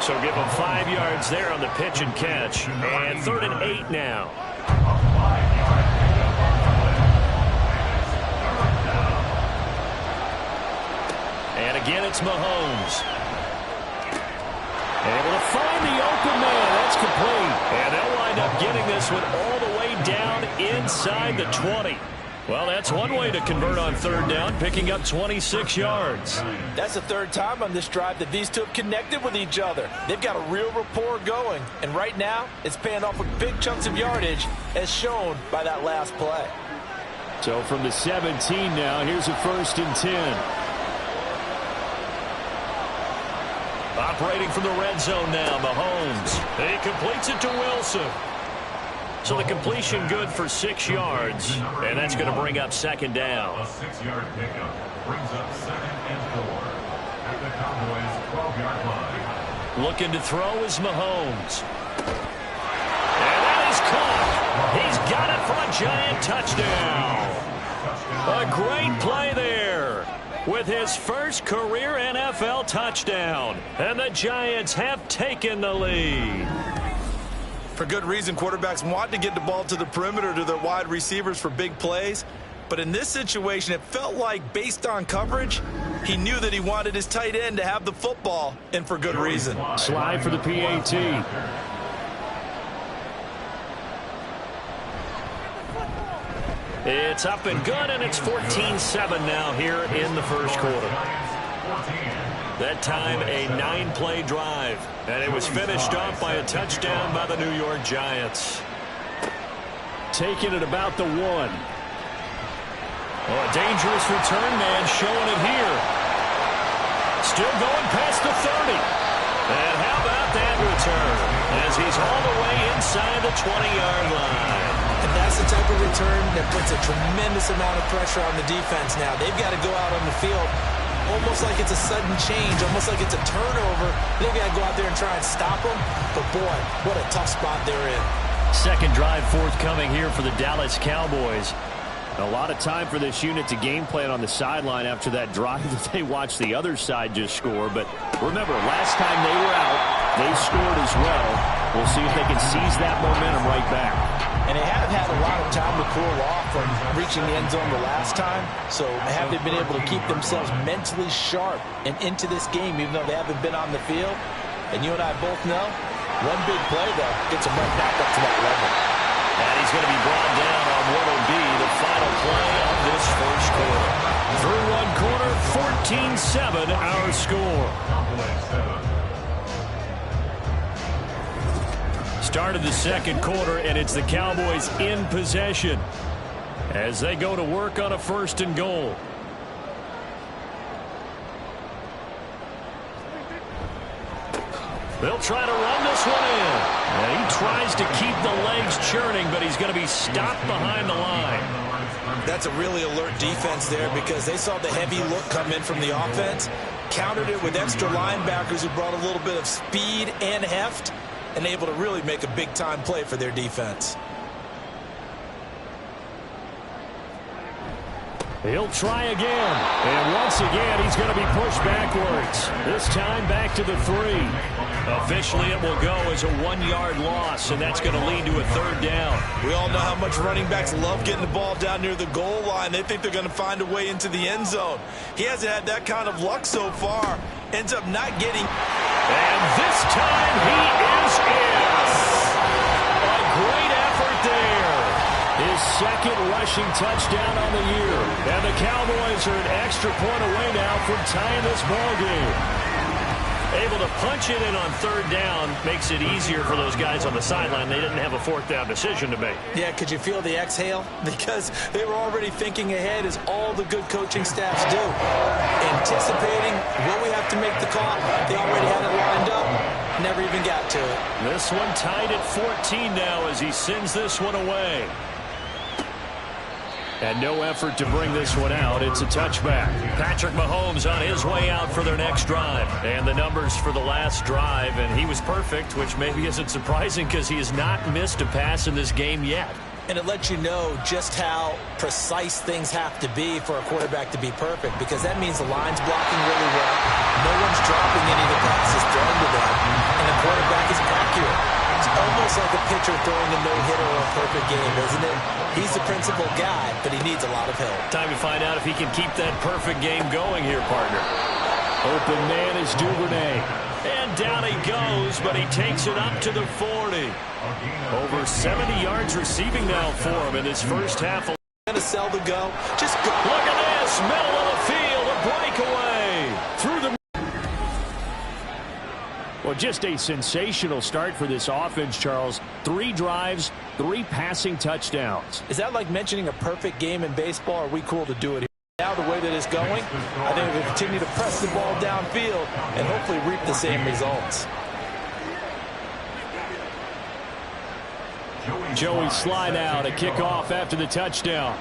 So give him 5 yards there on the pitch and catch. And 3rd and 8 now. And again, it's Mahomes. Able to find the open man. That's complete. And they'll wind up getting this one all the way down inside the 20. Well, that's one way to convert on 3rd down, picking up 26 yards. That's the 3rd time on this drive that these two have connected with each other. They've got a real rapport going. And right now, it's paying off with big chunks of yardage, as shown by that last play. So from the 17 now, here's a 1st and 10. Operating from the red zone now, Mahomes. He completes it to Wilson. So the completion good for 6 yards, and that's going to bring up 2nd down. A 6-yard pickup brings up 2nd and 4 at the Cowboys' 12-yard line. Looking to throw is Mahomes. And that is caught. He's got it for a Giant touchdown. A great play there with his first career NFL touchdown. And the Giants have taken the lead. For good reason, quarterbacks want to get the ball to the perimeter to their wide receivers for big plays. But in this situation, it felt like based on coverage, he knew that he wanted his tight end to have the football, and for good reason. Slide for the PAT. It's up and good, and it's 14-7 now here in the first quarter. That time a 9-play drive, and it was finished off by a touchdown by the New York Giants. Taking it about the 1. Oh, a dangerous return man showing it here. Still going past the 30. And how about that return as he's all the way inside the 20-yard line. And that's the type of return that puts a tremendous amount of pressure on the defense now. They've got to go out on the field almost like it's a sudden change, almost like it's a turnover. They've got to go out there and try and stop them. But, boy, what a tough spot they're in. Second drive forthcoming here for the Dallas Cowboys. A lot of time for this unit to game plan on the sideline after that drive that they watched the other side just score. But remember, last time they were out, they scored as well. We'll see if they can seize that momentum right back. And they have had a lot of time to cool off from reaching the end zone the last time. So have they been able to keep themselves mentally sharp and into this game, even though they haven't been on the field? And you and I both know, one big play, though, gets them right back up to that level. And he's going to be brought down on what will be the final play of this first quarter. Through one quarter, 14-7 our score. Start of the second quarter, and it's the Cowboys in possession as they go to work on a 1st and goal. They'll try to run this one in. And he tries to keep the legs churning, but he's going to be stopped behind the line. That's a really alert defense there because they saw the heavy look come in from the offense, countered it with extra linebackers who brought a little bit of speed and heft, and able to really make a big-time play for their defense. He'll try again. And once again, he's going to be pushed backwards. This time back to the 3. Officially, it will go as a 1-yard loss, and that's going to lead to a 3rd down. We all know how much running backs love getting the ball down near the goal line. They think they're going to find a way into the end zone. He hasn't had that kind of luck so far. Ends up not getting. And this time he is in. A great effort there. His second rushing touchdown on the year. And the Cowboys are an extra point away now from tying this ball game. Able to punch it in on 3rd down makes it easier for those guys on the sideline. They didn't have a 4th down decision to make. Yeah, could you feel the exhale? Because they were already thinking ahead, as all the good coaching staffs do. Anticipating what we have to make the call. They already had it lined up. Never even got to it. This one tied at 14 now as he sends this one away. And no effort to bring this one out. It's a touchback. Patrick Mahomes on his way out for their next drive. And the numbers for the last drive, and he was perfect, which maybe isn't surprising because he has not missed a pass in this game yet. And it lets you know just how precise things have to be for a quarterback to be perfect, because that means the line's blocking really well. No one's dropping any of the passes thrown to them, and the quarterback is accurate. It's almost like a pitcher throwing a no-hitter or a perfect game, isn't it? He's the principal guy, but he needs a lot of help. Time to find out if he can keep that perfect game going here, partner. Open man is Duvernay. And down he goes, but he takes it up to the 40. Over 70 yards receiving now for him in this first half. Going to sell the go. Just go. Look at this. Middle of the field. A breakaway. Through the... Well, just a sensational start for this offense, Charles. 3 drives, 3 passing touchdowns. Is that like mentioning a perfect game in baseball? Are we cool to do it here? Now the way that it's going, I think we'll continue to press the ball downfield and hopefully reap the same results. Joey Sly now to kick off after the touchdown.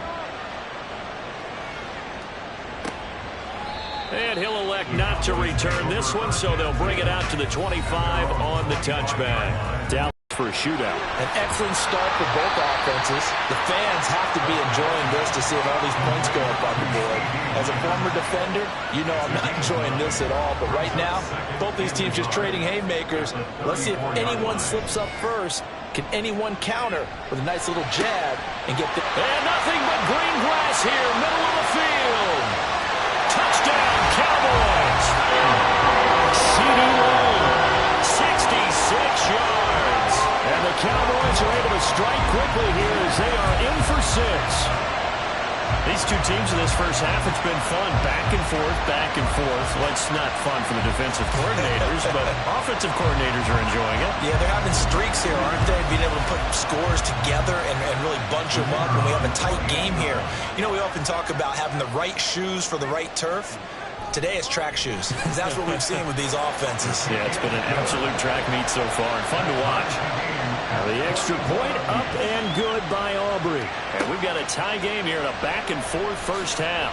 And he'll elect not to return this one, so they'll bring it out to the 25 on the touchback. Down for a shootout. An excellent start for both offenses. The fans have to be enjoying this to see if all these points go up on the board. As a former defender, you know I'm not enjoying this at all. But right now, both these teams just trading haymakers. Let's see if anyone slips up first. Can anyone counter with a nice little jab and get the... And nothing but green grass here, middle of the field. Touchdown, Cowboys. CeeDee Lamb, 66 yards. and the Cowboys are able to strike quickly here as they are in for 6. These two teams in this first half, it's been fun. Back and forth, back and forth. Well, it's not fun for the defensive coordinators, but offensive coordinators are enjoying it. Yeah, they're having streaks here, aren't they? Being able to put scores together and really bunch them up when we have a tight game here. You know, we often talk about having the right shoes for the right turf. Today it's track shoes. That's what we've seen with these offenses. Yeah, it's been an absolute track meet so far and fun to watch. Now the extra point up and good by Aubrey. And we've got a tie game here in a back-and-forth first half.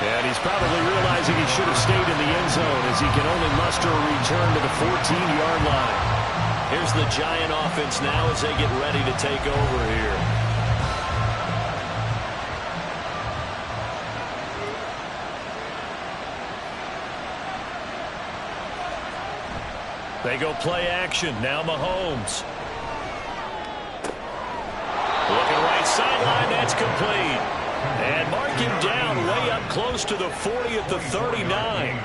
And he's probably realizing he should have stayed in the end zone as he can only muster a return to the 14-yard line. Here's the Giant offense now as they get ready to take over here. They go play action. Now Mahomes. Looking right sideline. That's complete. And mark him down way up close to the 40 at the 39.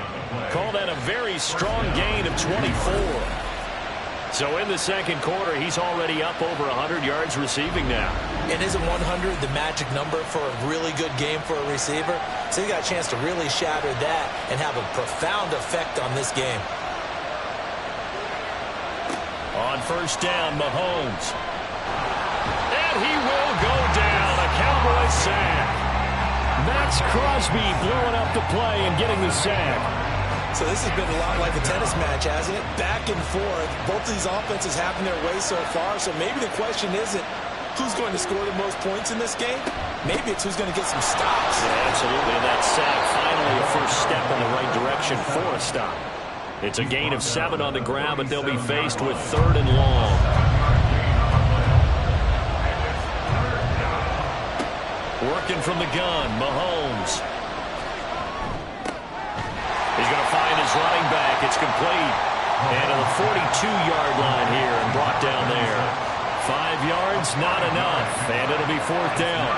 Call that a very strong gain of 24. So in the second quarter, he's already up over 100 yards receiving now. And isn't 100 the magic number for a really good game for a receiver? So he got a chance to really shatter that and have a profound effect on this game. On first down, Mahomes. And he will go down. A Cowboys sack. Max Crosby blowing up the play and getting the sack. So this has been a lot like a tennis match, hasn't it? Back and forth. Both of these offenses having their way so far. So maybe the question isn't who's going to score the most points in this game. Maybe it's who's going to get some stops. Yeah, absolutely. And that sack finally a first step in the right direction for a stop. It's a gain of 7 on the ground, but they'll be faced with 3rd and long. Working from the gun, Mahomes. He's going to find his running back. It's complete. And to the 42-yard line here and brought down there. 5 yards, not enough. And it'll be 4th down.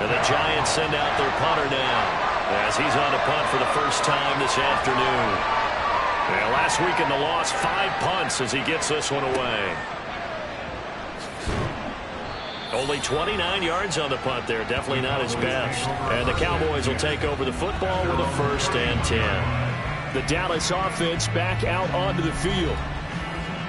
And the Giants send out their punter now as he's on a punt for the first time this afternoon. Yeah, last week in the loss, 5 punts as he gets this one away. Only 29 yards on the punt there. Definitely not his best. And the Cowboys will take over the football with a 1st and 10. The Dallas offense back out onto the field.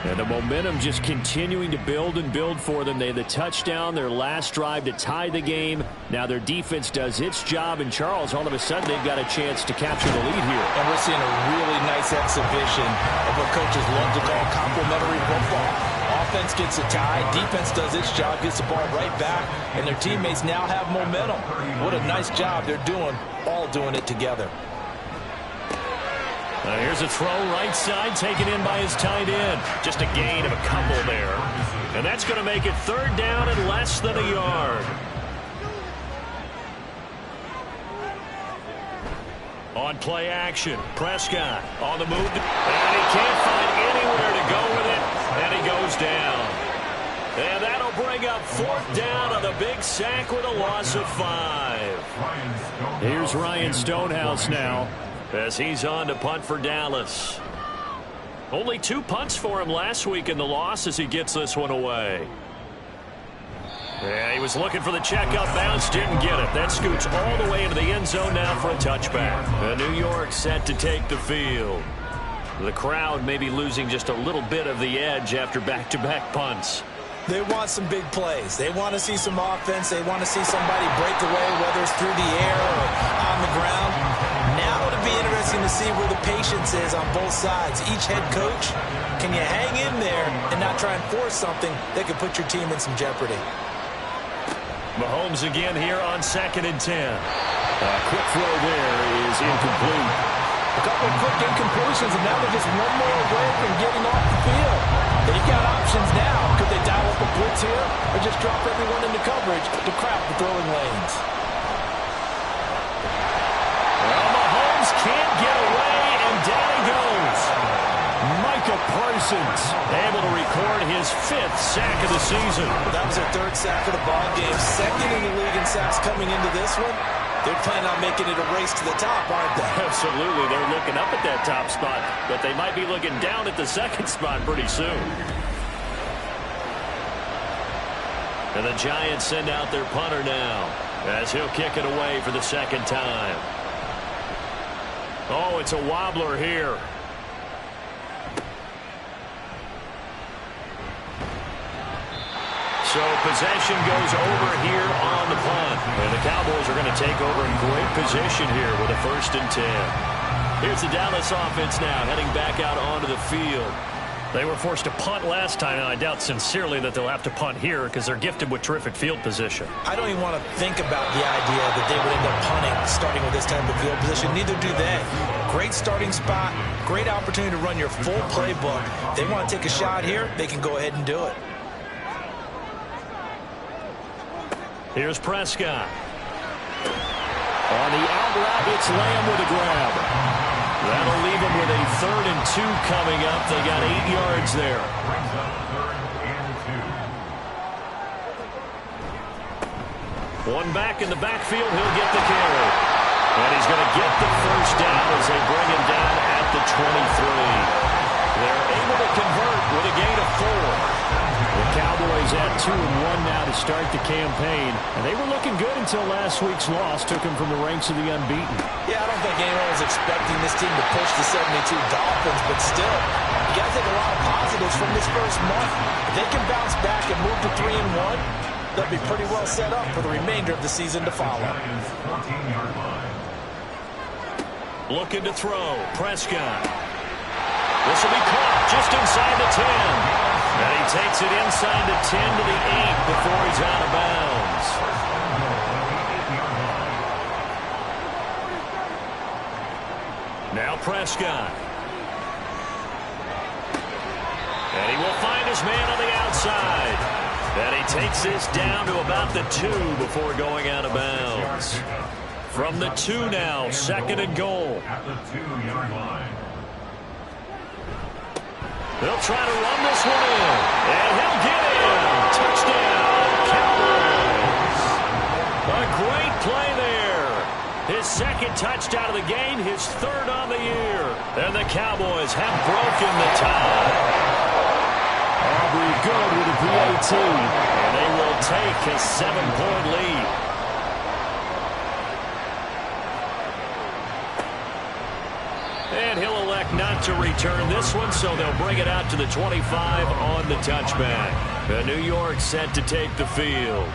And the momentum just continuing to build and build for them. They had the touchdown, their last drive to tie the game. Now their defense does its job. And Charles, all of a sudden, they've got a chance to capture the lead here. And we're seeing a really nice exhibition of what coaches love to call complementary football. Offense gets a tie, defense does its job, gets the ball right back, and their teammates now have momentum. What a nice job they're doing, all doing it together. Here's a throw right side taken in by his tight end. Just a gain of a couple there. And that's going to make it 3rd down and less than a yard. On play action, Prescott on the move. And he can't find anywhere to go with it. And he goes down. And that'll bring up 4th down on the big sack with a loss of 5. Here's Ryan Stonehouse now, as he's on to punt for Dallas. Only 2 punts for him last week in the loss as he gets this one away. Yeah, he was looking for the checkup bounce, didn't get it. That scoots all the way into the end zone now for a touchback. New York set to take the field. The crowd may be losing just a little bit of the edge after back-to-back punts. They want some big plays. They want to see some offense. They want to see somebody break away, whether it's through the air or on the ground. Now it'll be interesting to see where the patience is on both sides. Each head coach, can you hang in there and not try and force something that could put your team in some jeopardy? Mahomes again here on 2nd and 10. A quick throw there is incomplete. A couple of quick incompletions, and now they're just one more away from getting off the field. They've got options now. Could they dial up a blitz here or just drop everyone into coverage to crowd the throwing lanes? Well, Mahomes can't get away, and down he goes. Micah Parsons able to record his 5th sack of the season. That was their 3rd sack of the ball game. 2nd in the league in sacks coming into this one. They're planning on making it a race to the top, aren't they? Absolutely. They're looking up at that top spot, but they might be looking down at the 2nd spot pretty soon. And the Giants send out their punter now as he'll kick it away for the 2nd time. Oh, it's a wobbler here. So possession goes over here on the punt. And the Cowboys are going to take over in great position here with a 1st and 10. Here's the Dallas offense now heading back out onto the field. They were forced to punt last time, and I doubt sincerely that they'll have to punt here because they're gifted with terrific field position. I don't even want to think about the idea that they would end up punting starting with this type of field position. Neither do they. Great starting spot, great opportunity to run your full playbook. They want to take a shot here, they can go ahead and do it. Here's Prescott. On the out route, it's Lamb with a grab. That'll leave him with a 3rd and 2 coming up. They got 8 yards there. Brings up 3rd and 2. One back in the backfield. He'll get the carry. And he's going to get the 1st down as they bring him down at the 23. They're able to convert with a gain of 4. The Cowboys at 2-1 now to start the campaign. And they were looking good until last week's loss took them from the ranks of the unbeaten. Yeah, I don't think anyone was expecting this team to push the 72 Dolphins, but still, you got to take a lot of positives from this first month. If they can bounce back and move to 3-1, they'll be pretty well set up for the remainder of the season to follow. Looking to throw. Prescott. This will be caught just inside the 10. And he takes it inside the 10 to the 8 before he's out of bounds. Now Prescott. And he will find his man on the outside. And he takes this down to about the 2 before going out of bounds. From the 2 now, 2nd and goal. At the 2-yard line. They'll try to run this one in. And he'll get in. Touchdown, Cowboys. A great play there. His 2nd touchdown of the game, his 3rd on the year. And the Cowboys have broken the tie. Aubrey good with a PAT. And they will take a 7-point lead. And he'll elect not to return this one, so they'll bring it out to the 25 on the touchback. The New York set to take the field.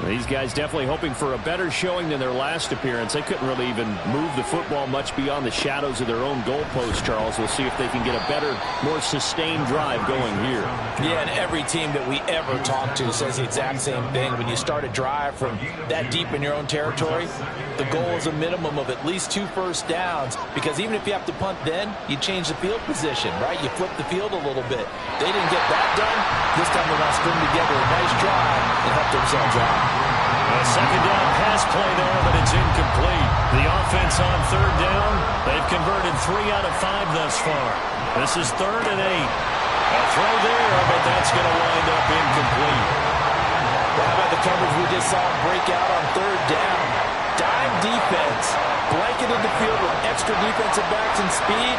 These guys definitely hoping for a better showing than their last appearance. They couldn't really even move the football much beyond the shadows of their own goalpost, Charles. We'll see if they can get a better, more sustained drive going here. Yeah, and every team that we ever talk to says the exact same thing. When you start a drive from that deep in your own territory, the goal is a minimum of at least 2 first downs, because even if you have to punt then, you change the field position, right? You flip the field a little bit. They didn't get that done. This time they're going to string together a nice drive and help themselves out. A 2nd down pass play there, but it's incomplete. The offense on 3rd down, they've converted 3 out of 5 thus far. This is 3rd and 8. A throw there, but that's going to wind up incomplete. How about the coverage we just saw him break out on 3rd down? Dime defense, blanketed the field with extra defensive backs and speed,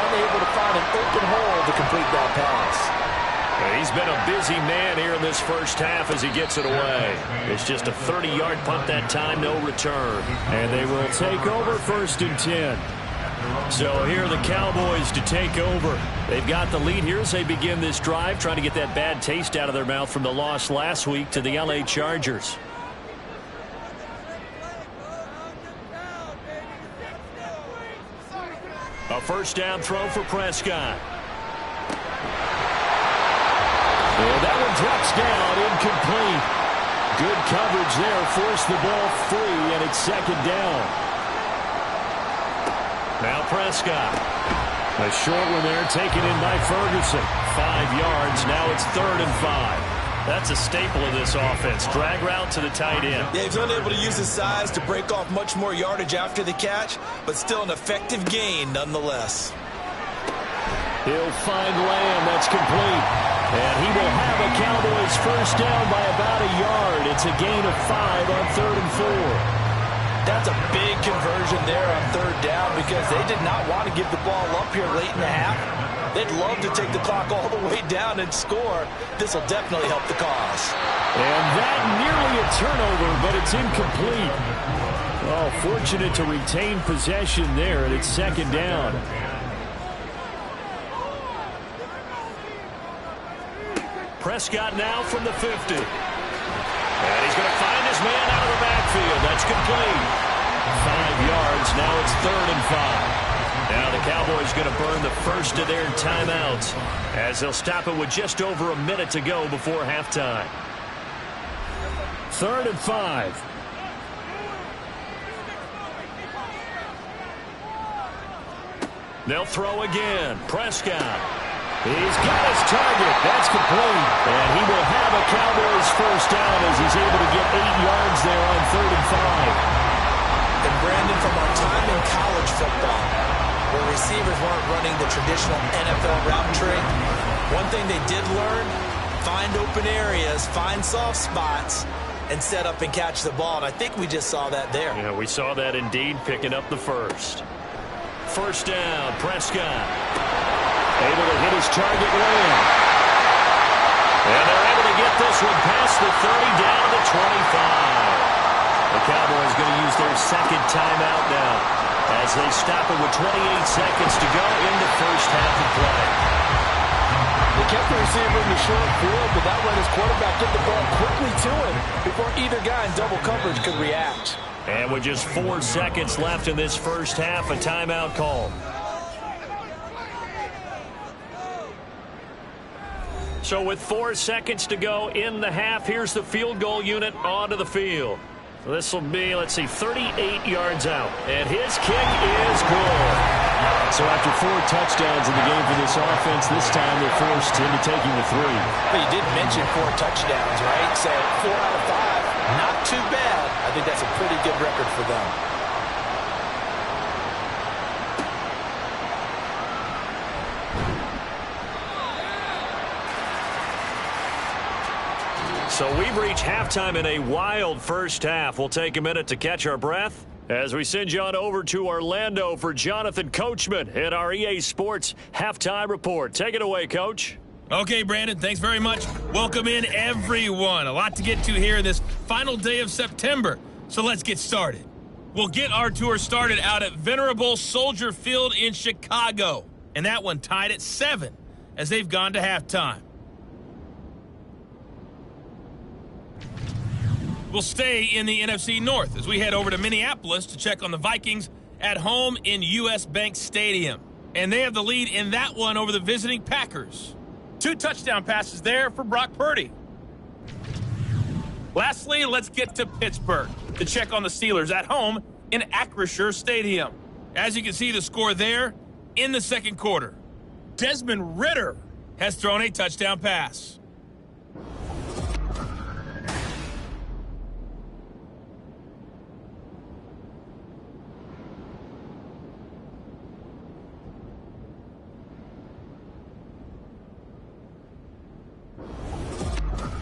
unable to find an open hole to complete that pass. He's been a busy man here in this first half as he gets it away. It's just a 30-yard punt that time, no return. And they will take over 1st and 10. So here are the Cowboys to take over. They've got the lead here as they begin this drive, trying to get that bad taste out of their mouth from the loss last week to the LA Chargers. A first down throw for Prescott. And that one drops down, incomplete. Good coverage there, forced the ball free, and it's second down. Now Prescott. A short one there, taken in by Ferguson. 5 yards, now it's 3rd and 5. That's a staple of this offense. Drag route to the tight end. Yeah, he's unable to use his size to break off much more yardage after the catch, but still an effective gain nonetheless. He'll find Lamb. That's complete. And he will have a Cowboys first down by about a yard. It's a gain of 5 on 3rd and 4. That's a big conversion there on 3rd down because they did not want to give the ball up here late in the half. They'd love to take the clock all the way down and score. This will definitely help the cause. And that nearly a turnover, but it's incomplete. Oh, fortunate to retain possession there, and it's 2nd down. Prescott now from the 50. And he's going to find his man out of the backfield. That's complete. 5 yards. Now it's 3rd and 5. Now the Cowboys going to burn the first of their timeouts as they'll stop it with just over a minute to go before halftime. 3rd and 5. They'll throw again. Prescott. He's got his target. That's complete. And he will have a Cowboys first down as he's able to get 8 yards there on 3rd and 5. And Brandon, from our time in college football, where receivers weren't running the traditional NFL route tree, one thing they did learn, find open areas, find soft spots, and set up and catch the ball. And I think we just saw that there. Yeah, we saw that indeed, picking up the first. First down, Prescott. Able to hit his target, Lamb. And they're able to get this one past the 30 down to the 25. The Cowboys going to use their second timeout now as they stop it with 28 seconds to go in the first half of play. They kept the receiver in the short field, but that let his quarterback get the ball quickly to him before either guy in double coverage could react. And with just 4 seconds left in this first half, a timeout call. So with 4 seconds to go in the half, here's the field goal unit onto the field. This will be, let's see, 38 yards out. And his kick is good. So after 4 touchdowns in the game for this offense, this time they're forced into taking the 3. But you did mention 4 touchdowns, right? So 4 out of 5, not too bad. I think that's a pretty good record for them. So we've reached halftime in a wild first half. We'll take a minute to catch our breath as we send you on over to Orlando for Jonathan Coachman at our EA Sports Halftime Report. Take it away, Coach. Okay, Brandon, thanks very much. Welcome in, everyone. A lot to get to here this final day of September. So let's get started. We'll get our tour started out at Venerable Soldier Field in Chicago. And that one tied at 7 as they've gone to halftime. We'll stay in the NFC North as we head over to Minneapolis to check on the Vikings at home in US Bank Stadium. And they have the lead in that one over the visiting Packers. 2 touchdown passes there for Brock Purdy. Lastly, let's get to Pittsburgh to check on the Steelers at home in Acrisure Stadium. As you can see the score there in the second quarter. Desmond Ridder has thrown a touchdown pass.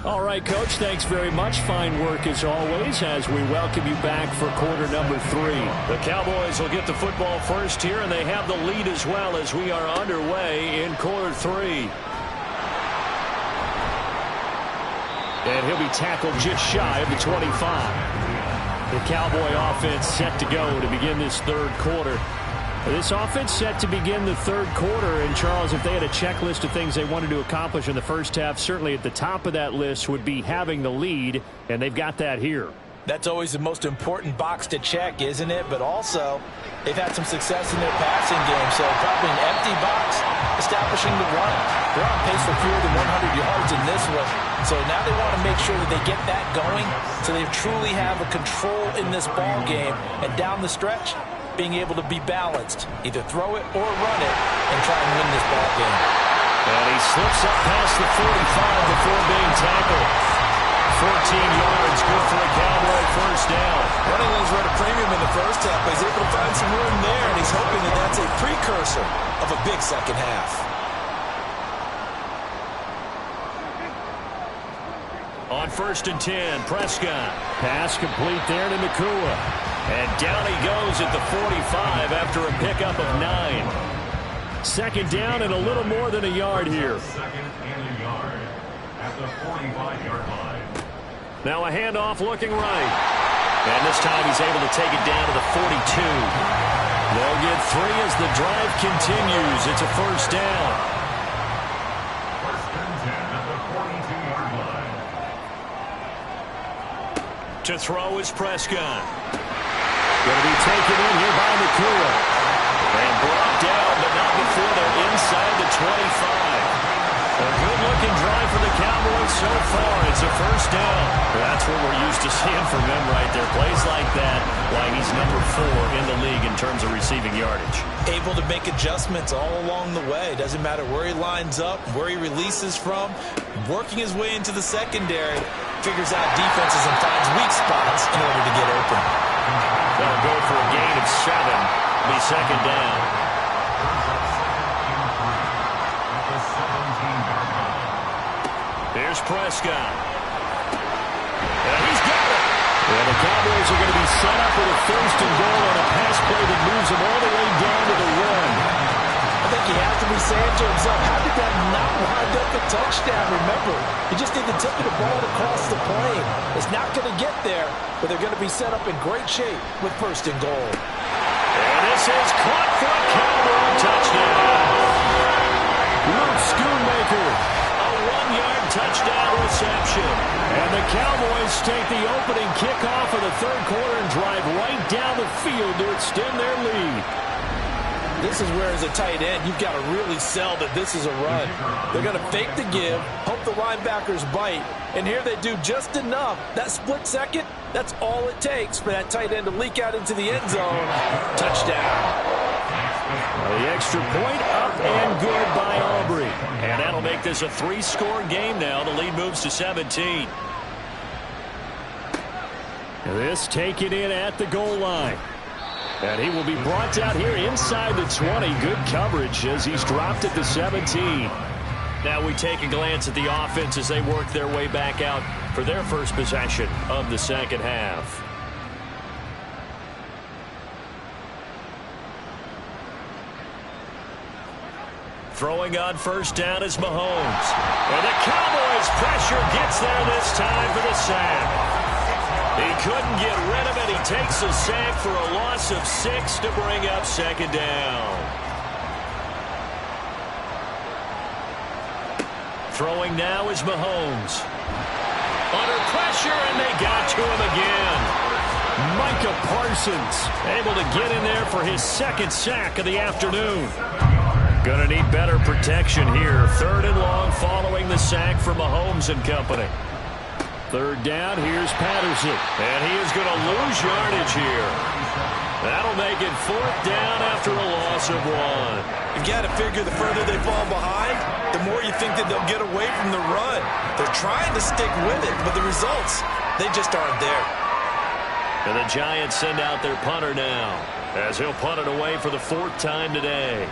All right, Coach, thanks very much. Fine work as always as we welcome you back for quarter number 3. The Cowboys will get the football first here, and they have the lead as well as we are underway in quarter 3. And he'll be tackled just shy of the 25. The Cowboy offense set to go to begin this third quarter. This offense set to begin the third quarter. And, Charles, if they had a checklist of things they wanted to accomplish in the first half, certainly at the top of that list would be having the lead, and they've got that here. That's always the most important box to check, isn't it? But also, they've had some success in their passing game, so probably an empty box, establishing the run. They're on pace for fewer than 100 yards in this one. So now they want to make sure that they get that going so they truly have a control in this ball game. And down the stretch, being able to be balanced, either throw it or run it, and try and win this ball game. And he slips up past the 45 before being tackled. 14 yards, good for a Cowboy first down. Running lanes were at a premium in the first half, but he's able to find some room there, and he's hoping that that's a precursor of a big second half. On 1st and 10, Prescott. Pass complete there to Nakua. And down he goes at the 45 after a pickup of 9. Second down and a little more than a yard here. Second and a yard at the 45-yard line. Now a handoff looking right. And this time he's able to take it down to the 42. They'll get 3 as the drive continues. It's a first down. First and 10 at the 42-yard line. To throw is Prescott. Going to be taken in here by Nakua. And brought down, but not before they're inside the 25. A good-looking drive for the Cowboys so far. It's a first down. That's what we're used to seeing from him right there. Plays like that, why he's number 4 in the league in terms of receiving yardage. Able to make adjustments all along the way. Doesn't matter where he lines up, where he releases from. Working his way into the secondary. Figures out defenses and finds weak spots in order to get open. They'll go for a gain of 7. Be second down. Here's Prescott. And he's got it. And the Cowboys are going to be set up with a first and goal on a pass play that moves them all the way down to the 1. I think he has to be saying to himself, how did that not wind up a touchdown? Remember, you just need the tip of the ball across the plane. It's not going to get there, but they're going to be set up in great shape with first and goal. And this is caught for a Cowboy touchdown. Luke Schoonmaker. A 1-yard touchdown reception. And the Cowboys take the opening kickoff of the third quarter and drive right down the field to extend their lead. This is where, as a tight end, you've got to really sell that this is a run. They're going to fake the give, hope the linebackers bite, and here they do just enough. That split second, that's all it takes for that tight end to leak out into the end zone. Touchdown. The extra point up and good by Aubrey. And that'll make this a 3-score game now. The lead moves to 17. This taken in at the goal line. And he will be brought down here inside the 20. Good coverage as he's dropped at the 17. Now we take a glance at the offense as they work their way back out for their first possession of the second half. Throwing on first down is Mahomes. And the Cowboys' pressure gets there this time for the sack. He couldn't get rid of it. He takes a sack for a loss of 6 to bring up second down. Throwing now is Mahomes. Under pressure, and they got to him again. Micah Parsons able to get in there for his second sack of the afternoon. Gonna need better protection here. 3rd and long following the sack for Mahomes and company. Third down, here's Patterson. And he is going to lose yardage here. That'll make it 4th down after a loss of 1. You've got to figure the further they fall behind, the more you think that they'll get away from the run. They're trying to stick with it, but the results, they just aren't there. And the Giants send out their punter now, as he'll punt it away for the 4th time today.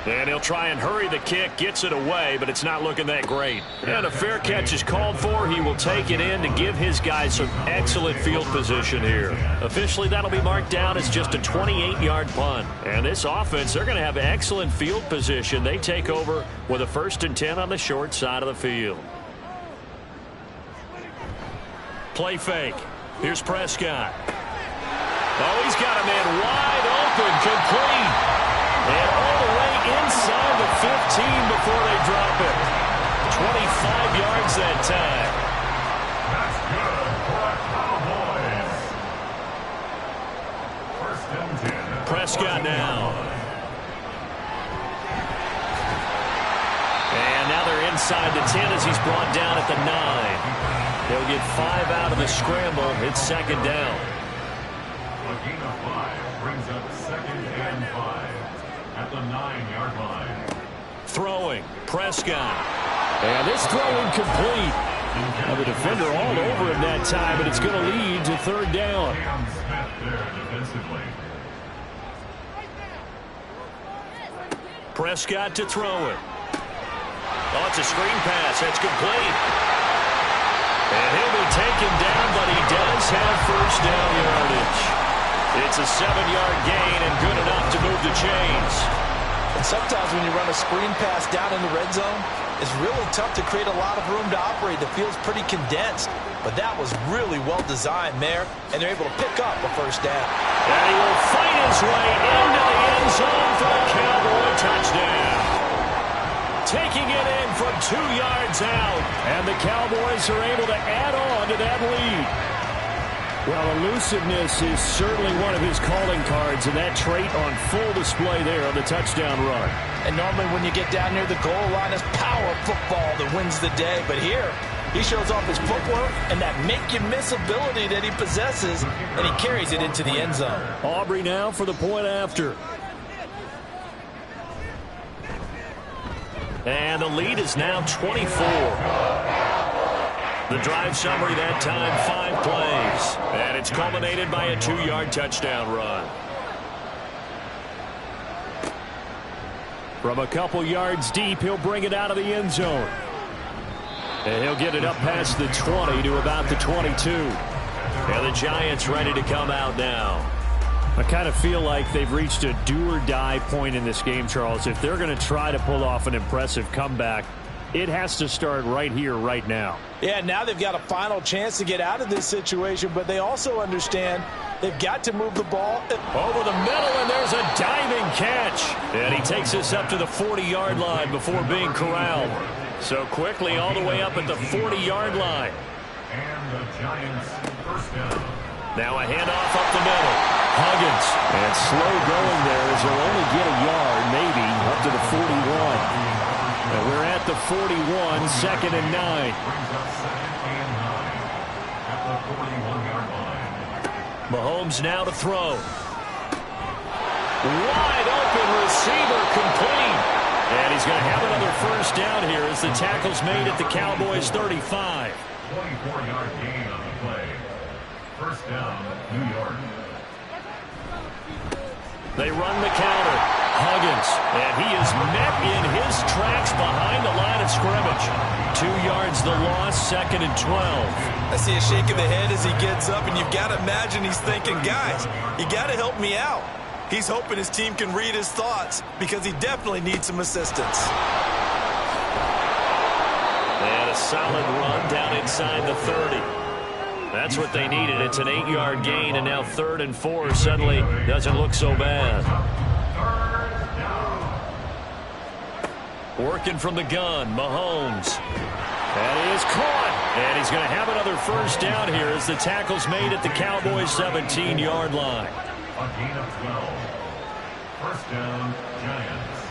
And he'll try and hurry the kick, gets it away, but it's not looking that great. And a fair catch is called for. He will take it in to give his guys some excellent field position here. Officially, that'll be marked down as just a 28-yard punt. And this offense, they're going to have excellent field position. They take over with a 1st and 10 on the short side of the field. Play fake. Here's Prescott. Oh, he's got a man wide open. open, complete. And all the way inside the 15 before they drop it. 25 yards that time. That's good for a Cowboys. First and 10. Prescott now. And now they're inside the 10 as he's brought down at the 9. They'll get 5 out of the scramble. It's second down. A gain of 5 brings up second and 5 at the 9-yard line. Throwing, Prescott. And this throw incomplete. Now the defender all over him that time, but it's going to lead to third down. Cam Smith there defensively. Prescott to throw it. Oh, it's a screen pass. That's complete. And he'll be taken down, but he does have first down yardage. It's a 7-yard gain and good enough to move the chains. And sometimes when you run a screen pass down in the red zone, it's really tough to create a lot of room to operate. The field's pretty condensed. But that was really well designed there, and they're able to pick up a first down. And he will fight his way into the end zone for the Cowboy touchdown. Taking it in from 2 yards out, and the Cowboys are able to add on to that lead. Well, elusiveness is certainly one of his calling cards, and that trait on full display there on the touchdown run. And normally when you get down near the goal line, it's power football that wins the day. But here, he shows off his footwork and that make-you-miss ability that he possesses, and he carries it into the end zone. Aubrey now for the point after. And the lead is now 24. The drive summary that time, 5 plays. And it's culminated by a 2-yard touchdown run. From a couple yards deep, he'll bring it out of the end zone. And he'll get it up past the 20 to about the 22. And the Giants ready to come out now. I kind of feel like they've reached a do-or-die point in this game, Charles. If they're going to try to pull off an impressive comeback, it has to start right here, right now. Yeah, now they've got a final chance to get out of this situation, but they also understand they've got to move the ball over the middle, and there's a diving catch. And he takes us up to the 40-yard line before being corralled. So quickly all the way up at the 40-yard line. And the Giants first down. Now a handoff up the middle. Huggins. And slow going there as they'll only get a yard, maybe, up to the 41. And we're at the 41, second and 9. Brings up second and 9 at the 41-yard line. Mahomes now to throw. Wide open receiver complete. And he's going to have another first down here as the tackle's made at the Cowboys' 35. 24-yard gain on the play. First down, New York. They run the counter. Huggins. And he is met in his tracks behind the line of scrimmage. 2 yards the loss, second and 12. I see a shake of the head as he gets up, and you've got to imagine he's thinking, guys, you got to help me out. He's hoping his team can read his thoughts because he definitely needs some assistance. And a solid run down inside the 30. That's what they needed. It's an 8-yard gain, and now 3rd and 4 suddenly doesn't look so bad. Working from the gun, Mahomes. And he is caught. And he's going to have another first down here as the tackle's made at the Cowboys' 17-yard line. A gain of 12. First down, Giants.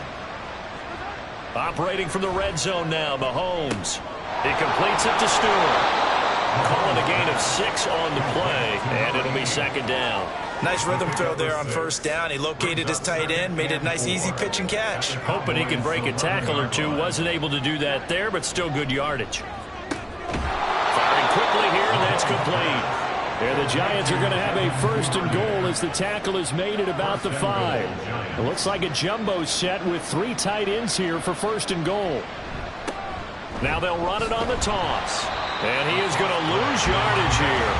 Operating from the red zone now, Mahomes. He completes it to Stewart. Calling a gain of 6 on the play, and it'll be second down. Nice rhythm throw there on first down. He located his tight end, made it a nice, easy pitch and catch. Hoping he can break a tackle or two. Wasn't able to do that there, but still good yardage. Firing quickly here, and that's complete. And the Giants are going to have a first and goal as the tackle is made at about the 5. It looks like a jumbo set with 3 tight ends here for first and goal. Now they'll run it on the toss. And he is going to lose yardage here.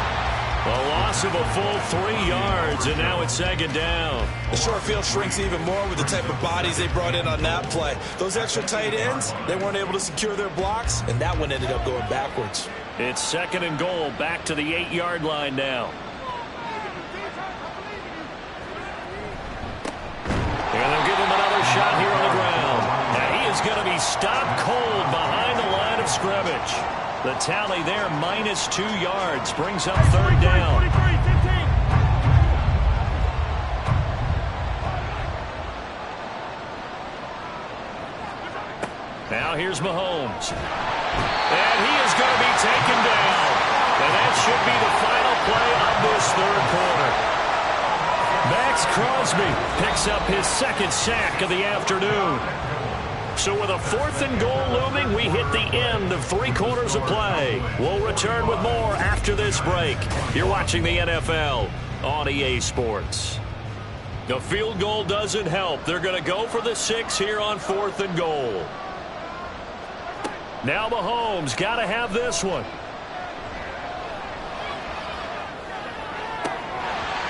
A loss of a full 3 yards, and now it's second down. The short field shrinks even more with the type of bodies they brought in on that play. Those extra tight ends, they weren't able to secure their blocks, and that one ended up going backwards. It's second and goal, back to the 8-yard line now. is going to be stopped cold behind the line of scrimmage. The tally there, -2 yards, brings up third down. Now here's Mahomes. And he is going to be taken down. And that should be the final play of this third quarter. Max Crosby picks up his second sack of the afternoon. So with a 4th and goal looming, we hit the end of 3 quarters of play. We'll return with more after this break. You're watching the NFL on EA Sports. The field goal doesn't help. They're going to go for the 6 here on 4th and goal. Now Mahomes got to have this one.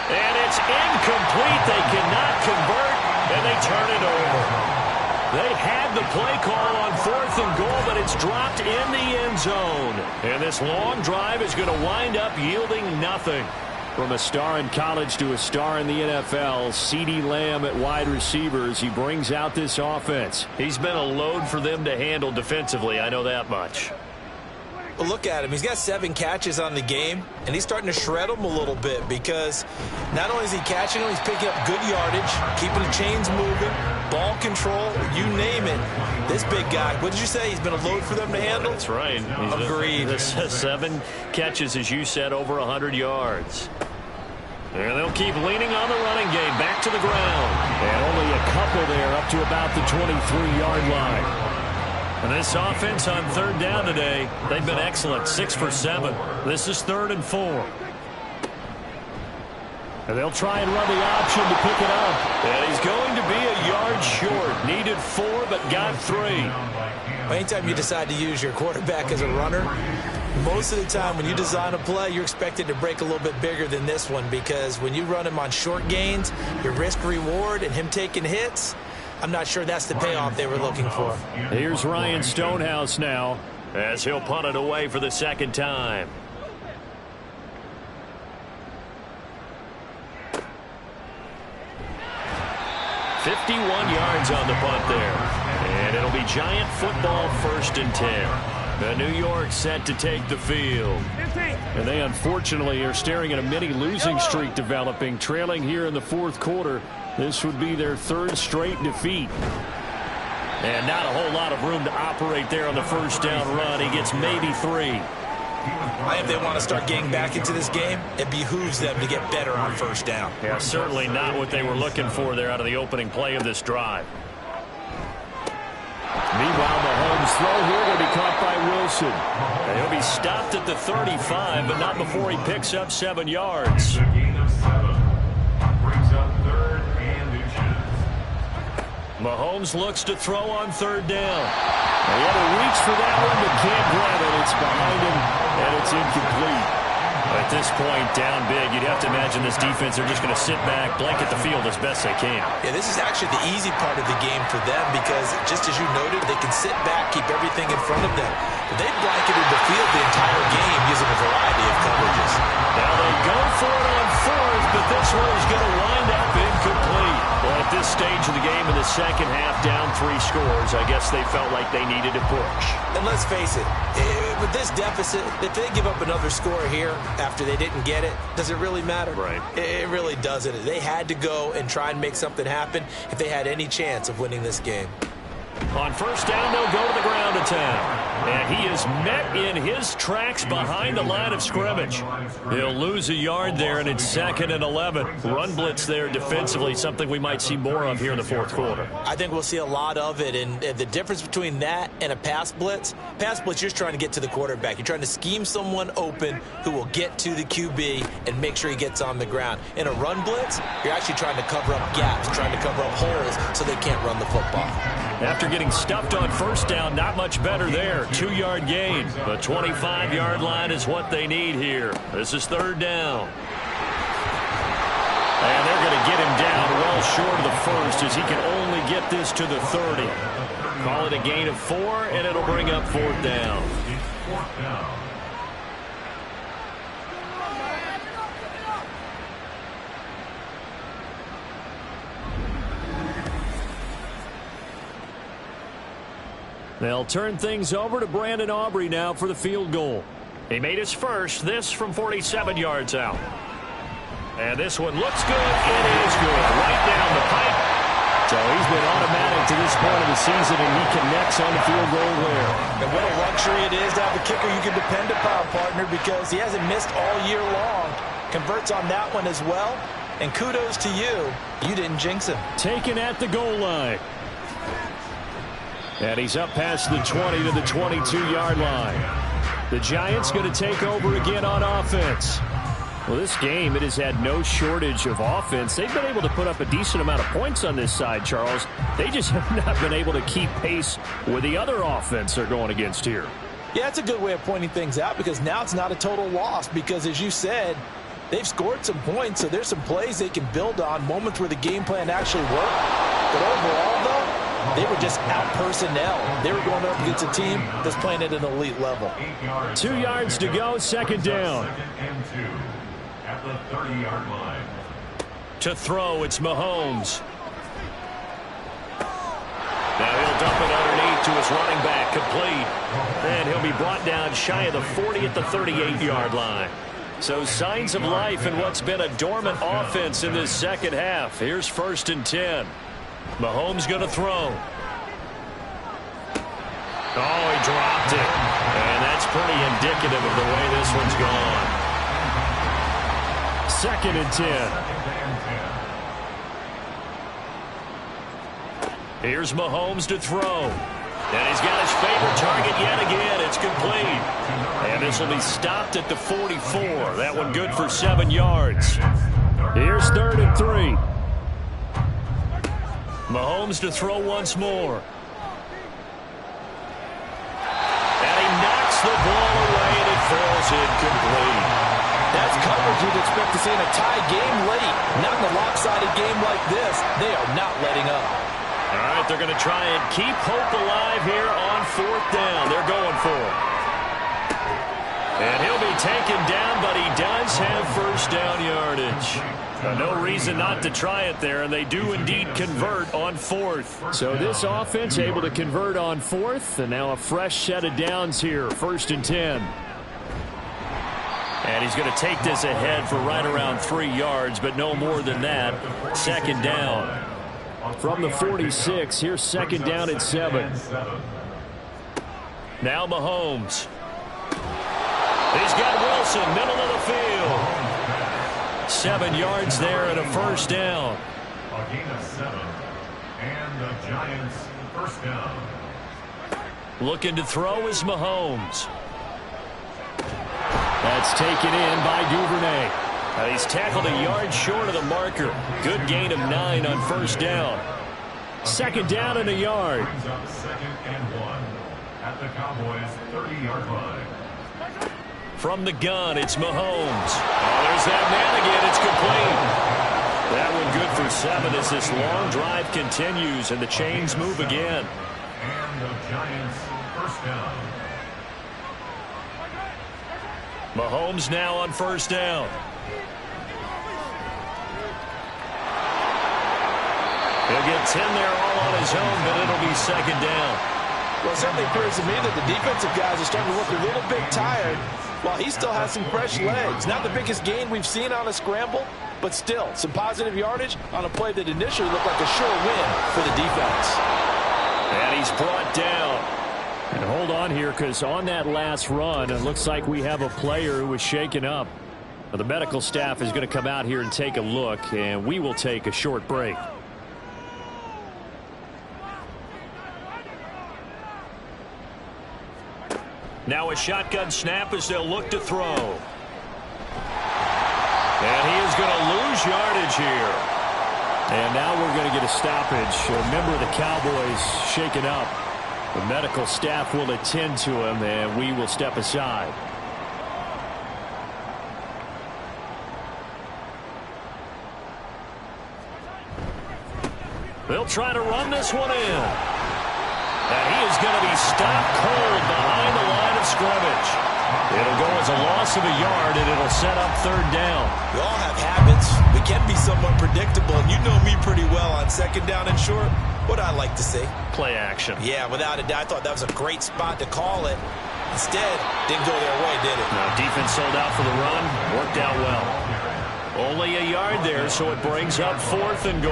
And it's incomplete. They cannot convert, and they turn it over. They had the play call on 4th and goal, but it's dropped in the end zone. And this long drive is going to wind up yielding nothing. From a star in college to a star in the NFL, CeeDee Lamb at wide receivers, he brings out this offense. He's been a load for them to handle defensively, I know that much. Well, look at him. He's got 7 catches on the game, and he's starting to shred them a little bit because not only is he catching them, he's picking up good yardage, keeping the chains moving, ball control, you name it. This big guy, what did you say? He's been a load for them to handle? That's right. Agreed. 7 catches, as you said, over 100 yards. And they'll keep leaning on the running game, back to the ground. And only a couple there, up to about the 23-yard line. And this offense on 3rd down today, they've been excellent, 6 for 7. This is 3rd and 4. And they'll try and run the option to pick it up. And he's going to be a yard short. Needed 4, but got 3. Anytime you decide to use your quarterback as a runner, most of the time when you design a play, you're expected to break a little bit bigger than this one, because when you run him on short gains, your risk-reward and him taking hits, I'm not sure that's the payoff they were looking for. Here's Ryan Stonehouse now, as he'll punt it away for the 2nd time. .51 yards on the punt there. And it'll be Giant football, 1st and 10. The New York set to take the field. And they unfortunately are staring at a mini losing streak developing, trailing here in the 4th quarter. This would be their 3rd straight defeat. And not a whole lot of room to operate there on the 1st down run. He gets maybe 3. If they want to start getting back into this game, it behooves them to get better on 1st down. Yeah, certainly not what they were looking for there out of the opening play of this drive. Meanwhile, Mahomes' throw here will be caught by Wilson. And he'll be stopped at the 35, but not before he picks up 7 yards. The gain of 7 brings up 3rd and inches. Mahomes looks to throw on 3rd down. He had to reach for that one, but can't grab it. It's behind him, and it's incomplete. At this point, down big, you'd have to imagine this defense are just going to sit back, blanket the field as best they can. Yeah, this is actually the easy part of the game for them because, just as you noted, they can sit back, keep everything in front of them. But they've blanketed the field the entire game using a variety of coverages. Now they go for it on 4th, but this one is going to wind up incomplete. Well, at this stage of the game in the 2nd half, down 3 scores, I guess they felt like they needed to push. And let's face it, with this deficit, if they give up another score here after they didn't get it, does it really matter? Right. It really doesn't. They had to go and try and make something happen if they had any chance of winning this game. On 1st down, they'll go to the ground attack. And he is met in his tracks behind the line of scrimmage. He'll lose a yard there, and it's 2nd and 11. Run blitz there defensively, something we might see more of here in the 4th quarter. I think we'll see a lot of it, and the difference between that and a pass blitz, you're just trying to get to the quarterback. You're trying to scheme someone open who will get to the QB and make sure he gets on the ground. In a run blitz, you're actually trying to cover up gaps, trying to cover up holes so they can't run the football. After getting stuffed on 1st down, not much better there. 2-yard gain. The 25-yard line is what they need here. This is 3rd down. And they're going to get him down well short of the 1st as he can only get this to the 30. Call it a gain of 4, and it'll bring up 4th down. It's 4th down. They'll turn things over to Brandon Aubrey now for the field goal. He made his first, this from 47 yards out. And this one looks good. It is good. Right down the pipe. So he's been automatic to this point of the season, and he connects on the field goal there. And what a luxury it is to have a kicker you can depend upon, partner, because he hasn't missed all year long. Converts on that one as well. And kudos to you. You didn't jinx him. Taken at the goal line. And he's up past the 20 to the 22-yard line. The Giants going to take over again on offense. Well, this game, it has had no shortage of offense. They've been able to put up a decent amount of points on this side, Charles. They just have not been able to keep pace with the other offense they're going against here. Yeah, that's a good way of pointing things out, because now it's not a total loss, because as you said, they've scored some points, so there's some plays they can build on, moments where the game plan actually worked. But overall, though, they were just out personnel. They were going up against a team that's playing at an elite level. 2 yards to go, second down. Second and 2 at the 30-yard line. To throw, it's Mahomes. Now he'll dump it underneath to his running back, complete. And he'll be brought down shy of the 40 at the 38-yard line. So signs of life in what's been a dormant offense in this second half. Here's 1st and 10. Mahomes going to throw. Oh, he dropped it. And that's pretty indicative of the way this one's gone. 2nd and 10. Here's Mahomes to throw. And he's got his favorite target yet again. It's complete. And this will be stopped at the 44. That one good for 7 yards. Here's 3rd and 3. Mahomes to throw once more. And he knocks the ball away, and it falls incomplete. That's coverage you'd expect to see in a tie game late. Not in a lopsided game like this. They are not letting up. All right, they're going to try and keep hope alive here on 4th down. They're going for it. And he'll be taken down, but he does have 1st down yardage. No reason not to try it there, and they do indeed convert on 4th. So this offense able to convert on 4th, and now a fresh set of downs here, 1st and 10. And he's going to take this ahead for right around 3 yards, but no more than that. 2nd down. From the 46, here's 2nd down and 7. Now Mahomes. He's got Wilson, middle of the field. 7 yards there and a 1st down. A gain of 7. And the Giants 1st down. Looking to throw is Mahomes. That's taken in by Duvernay. He's tackled a yard short of the marker. Good gain of 9 on 1st down. 2nd down and a yard. Brings up 2nd and 1 at the Cowboys' 30-yard line. From the gun, it's Mahomes. Oh, there's that man again. It's complete. That one good for 7 as this long drive continues and the chains move again. And the Giants 1st down. Mahomes now on 1st down. He'll get 10 there all on his own, but it'll be 2nd down. Well, it certainly appears to me that the defensive guys are starting to look a little bit tired, while he still has some fresh legs. Not the biggest gain we've seen on a scramble, but still some positive yardage on a play that initially looked like a sure win for the defense. And he's brought down. And hold on here, because on that last run, it looks like we have a player who was shaken up. Now, the medical staff is going to come out here and take a look, and we will take a short break. Now a shotgun snap as they'll look to throw. And he is going to lose yardage here. And now we're going to get a stoppage. A member of the Cowboys shaken up. The medical staff will attend to him, and we will step aside. They'll try to run this one in. And he is going to be stopped cold behind the line of scrimmage. It'll go as a loss of a yard, and it'll set up 3rd down. We all have habits. We can be somewhat predictable, and you know me pretty well on 2nd down and short. What I like to see. Play action. Yeah, without a doubt. I thought that was a great spot to call it. Instead, didn't go their way, did it? No, defense sold out for the run. Worked out well. Only a yard there, so it brings up 4th and goal.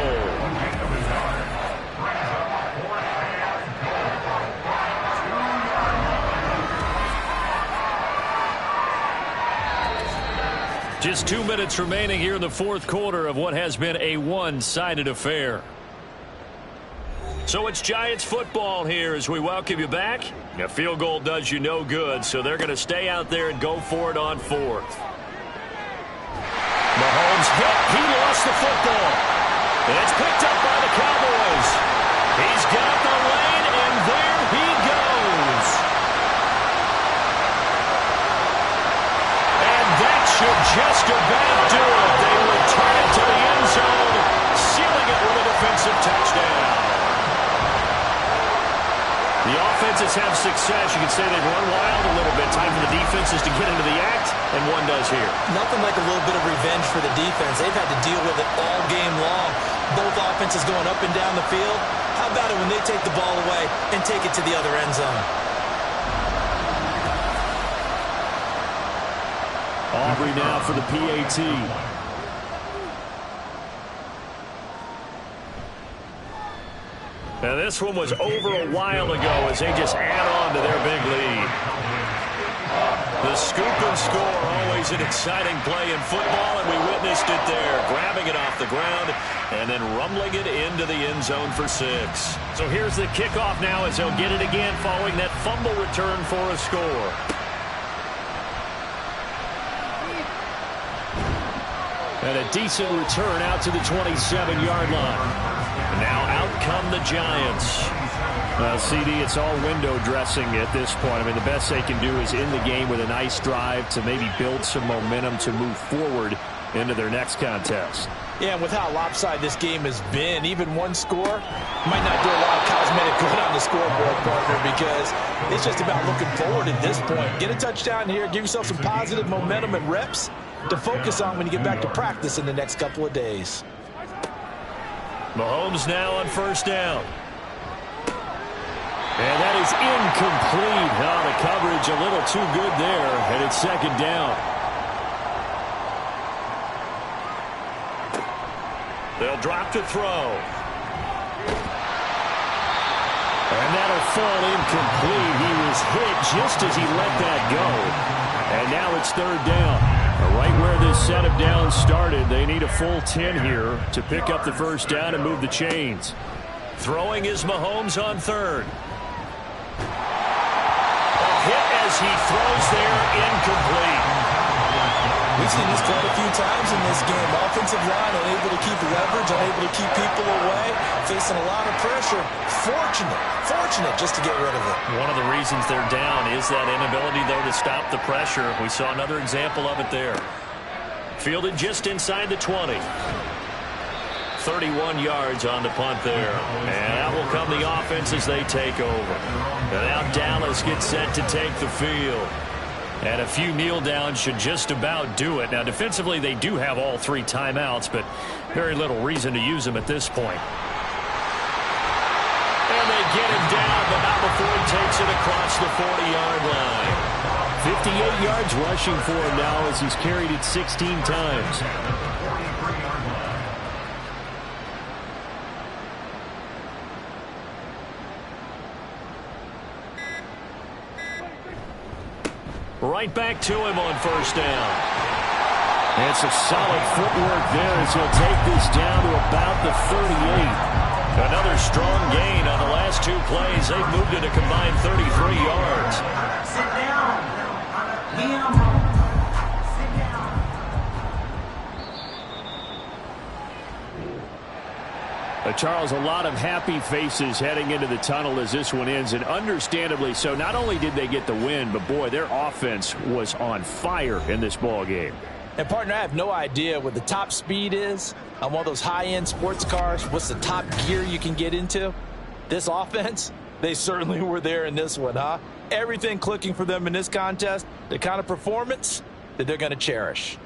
Just 2 minutes remaining here in the 4th quarter of what has been a one-sided affair. So it's Giants football here as we welcome you back. A field goal does you no good, so they're going to stay out there and go for it on 4th. Mahomes hit. He lost the football. It's picked up by the Cowboys. He's got the lane, and there he goes. And that should just about do it. They return it to the end zone, sealing it with a defensive touchdown. The offenses have success. You can say they've run wild a little bit. Time for the defenses to get into the act, and one does here. Nothing like a little bit of revenge for the defense. They've had to deal with it all game long. Both offenses going up and down the field. How about it when they take the ball away and take it to the other end zone? Aubrey now for the PAT. Now this one was over a while ago as they just add on to their big lead. The scoop and score, always an exciting play in football, and we witnessed it there. Grabbing it off the ground and then rumbling it into the end zone for 6. So here's the kickoff now as they'll get it again following that fumble return for a score. And a decent return out to the 27-yard line. Now out come the Giants. CD, it's all window dressing at this point. I mean, the best they can do is in the game with a nice drive to maybe build some momentum to move forward into their next contest. Yeah, and with how lopsided this game has been, even one score might not do a lot of cosmetic good on the scoreboard, partner, because it's just about looking forward at this point. Get a touchdown here, give yourself some positive momentum and reps to focus on when you get back to practice in the next couple of days. Mahomes now on 1st down. And that is incomplete. Oh, the coverage a little too good there, and it's 2nd down. They'll drop to throw. And that'll fall incomplete. He was hit just as he let that go. And now it's 3rd down. Right where this set of downs started, they need a full 10 here to pick up the 1st down and move the chains. Throwing is Mahomes on 3rd. A hit as he throws there, incomplete. We've seen this quite a few times in this game. Offensive line unable to keep leverage, unable to keep people away, facing a lot of pressure. Fortunate just to get rid of it. One of the reasons they're down is that inability, though, to stop the pressure. We saw another example of it there. Fielded just inside the 20. 31 yards on the punt there. And that will come the offense as they take over. And now Dallas gets set to take the field. And a few kneel downs should just about do it. Now, defensively, they do have all 3 timeouts, but very little reason to use them at this point. And they get him down, but not before he takes it across the 40-yard line. 58 yards rushing for him now as he's carried it 16 times. Right back to him on 1st down. It's a solid footwork there as he'll take this down to about the 38. Another strong gain on the last 2 plays. They've moved it a combined 33 yards. Sit down. Charles, a lot of happy faces heading into the tunnel as this one ends, and understandably so. Not only did they get the win, but boy, their offense was on fire in this ball game. And partner, I have no idea what the top speed is on one of those high-end sports cars. What's the top gear you can get into? This offense, they certainly were there in this one, huh? Everything clicking for them in this contest, the kind of performance that they're going to cherish.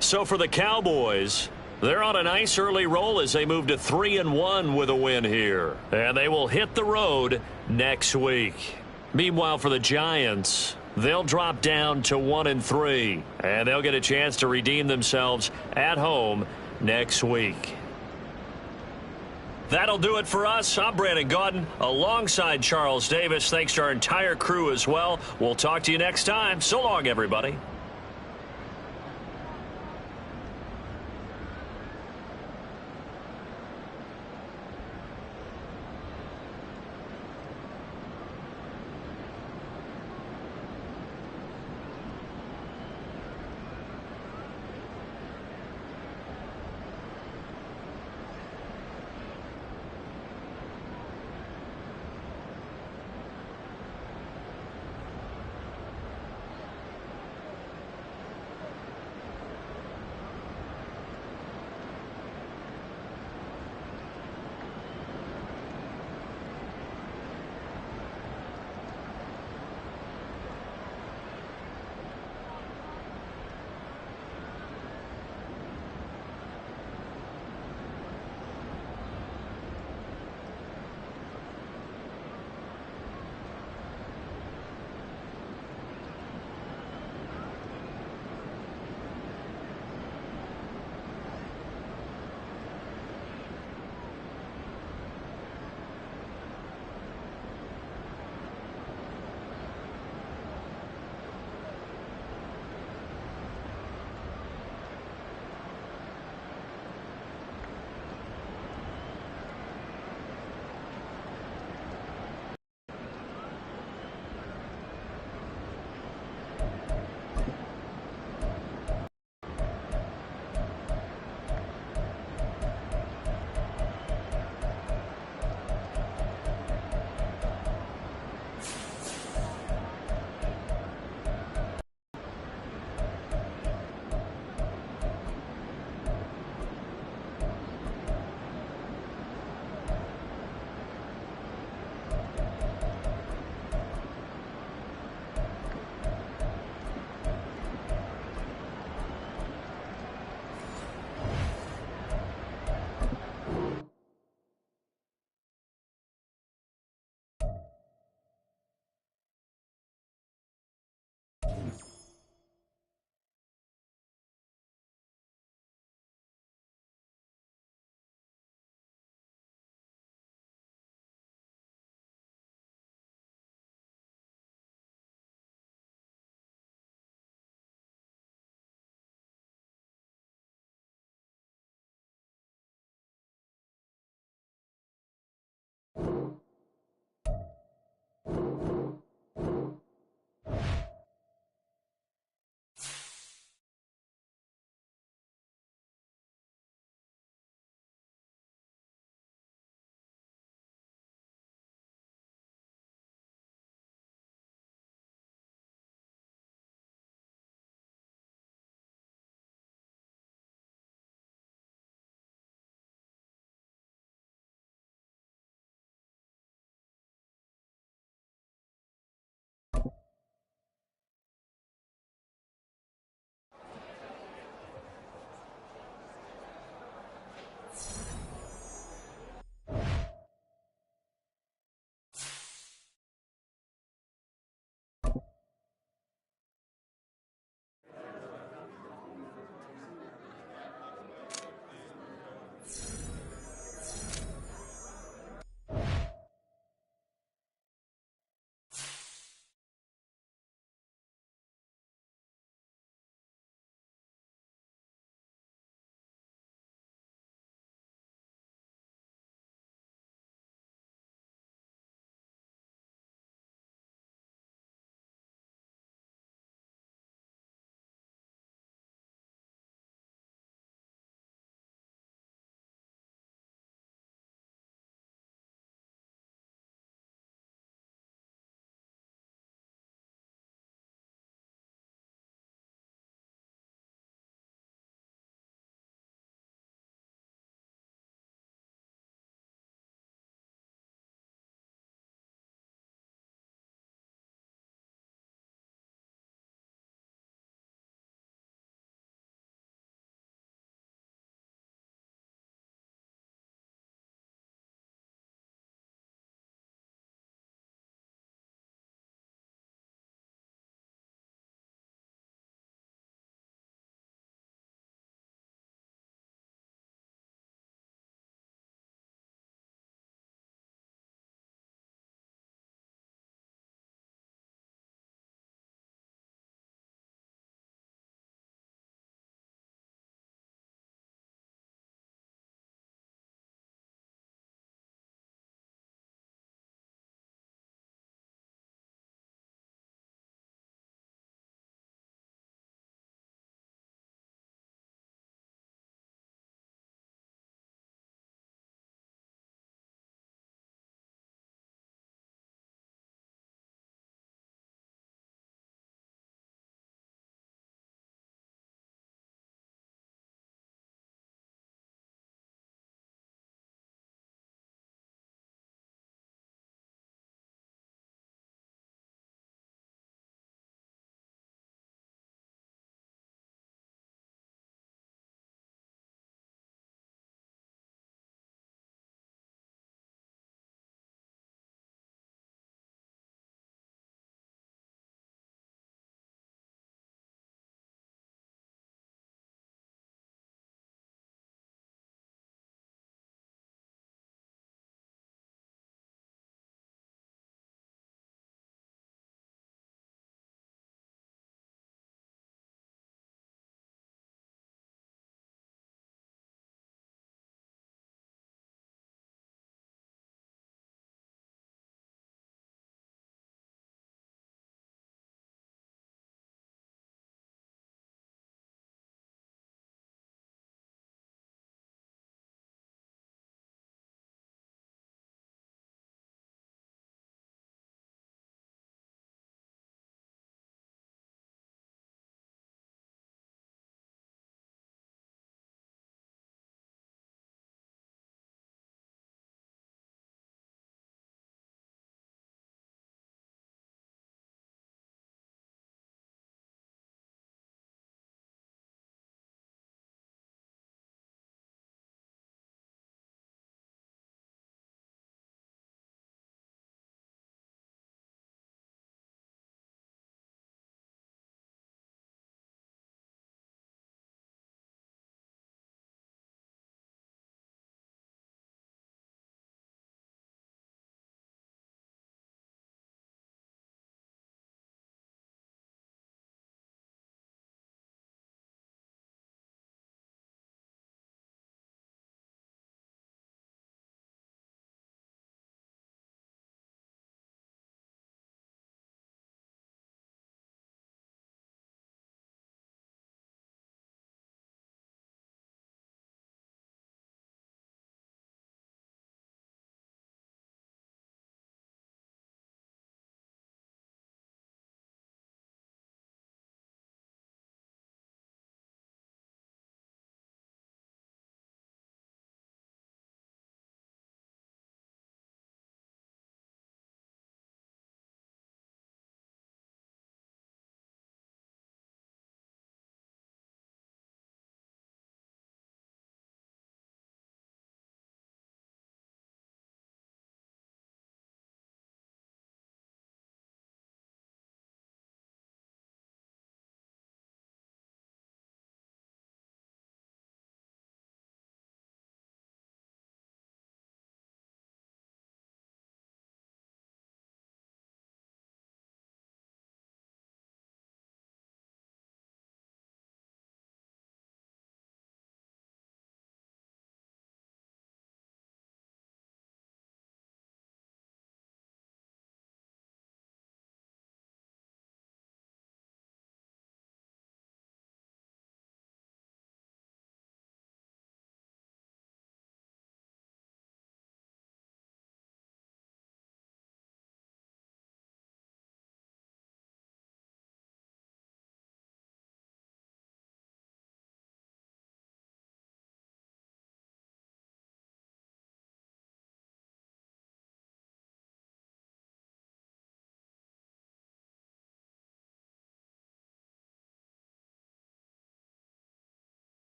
So for the Cowboys, They're on a nice early roll as they move to 3-1 with a win here. And they will hit the road next week. Meanwhile, for the Giants, they'll drop down to 1-3. And they'll get a chance to redeem themselves at home next week. That'll do it for us. I'm Brandon Gaudin alongside Charles Davis. Thanks to our entire crew as well. We'll talk to you next time. So long, everybody.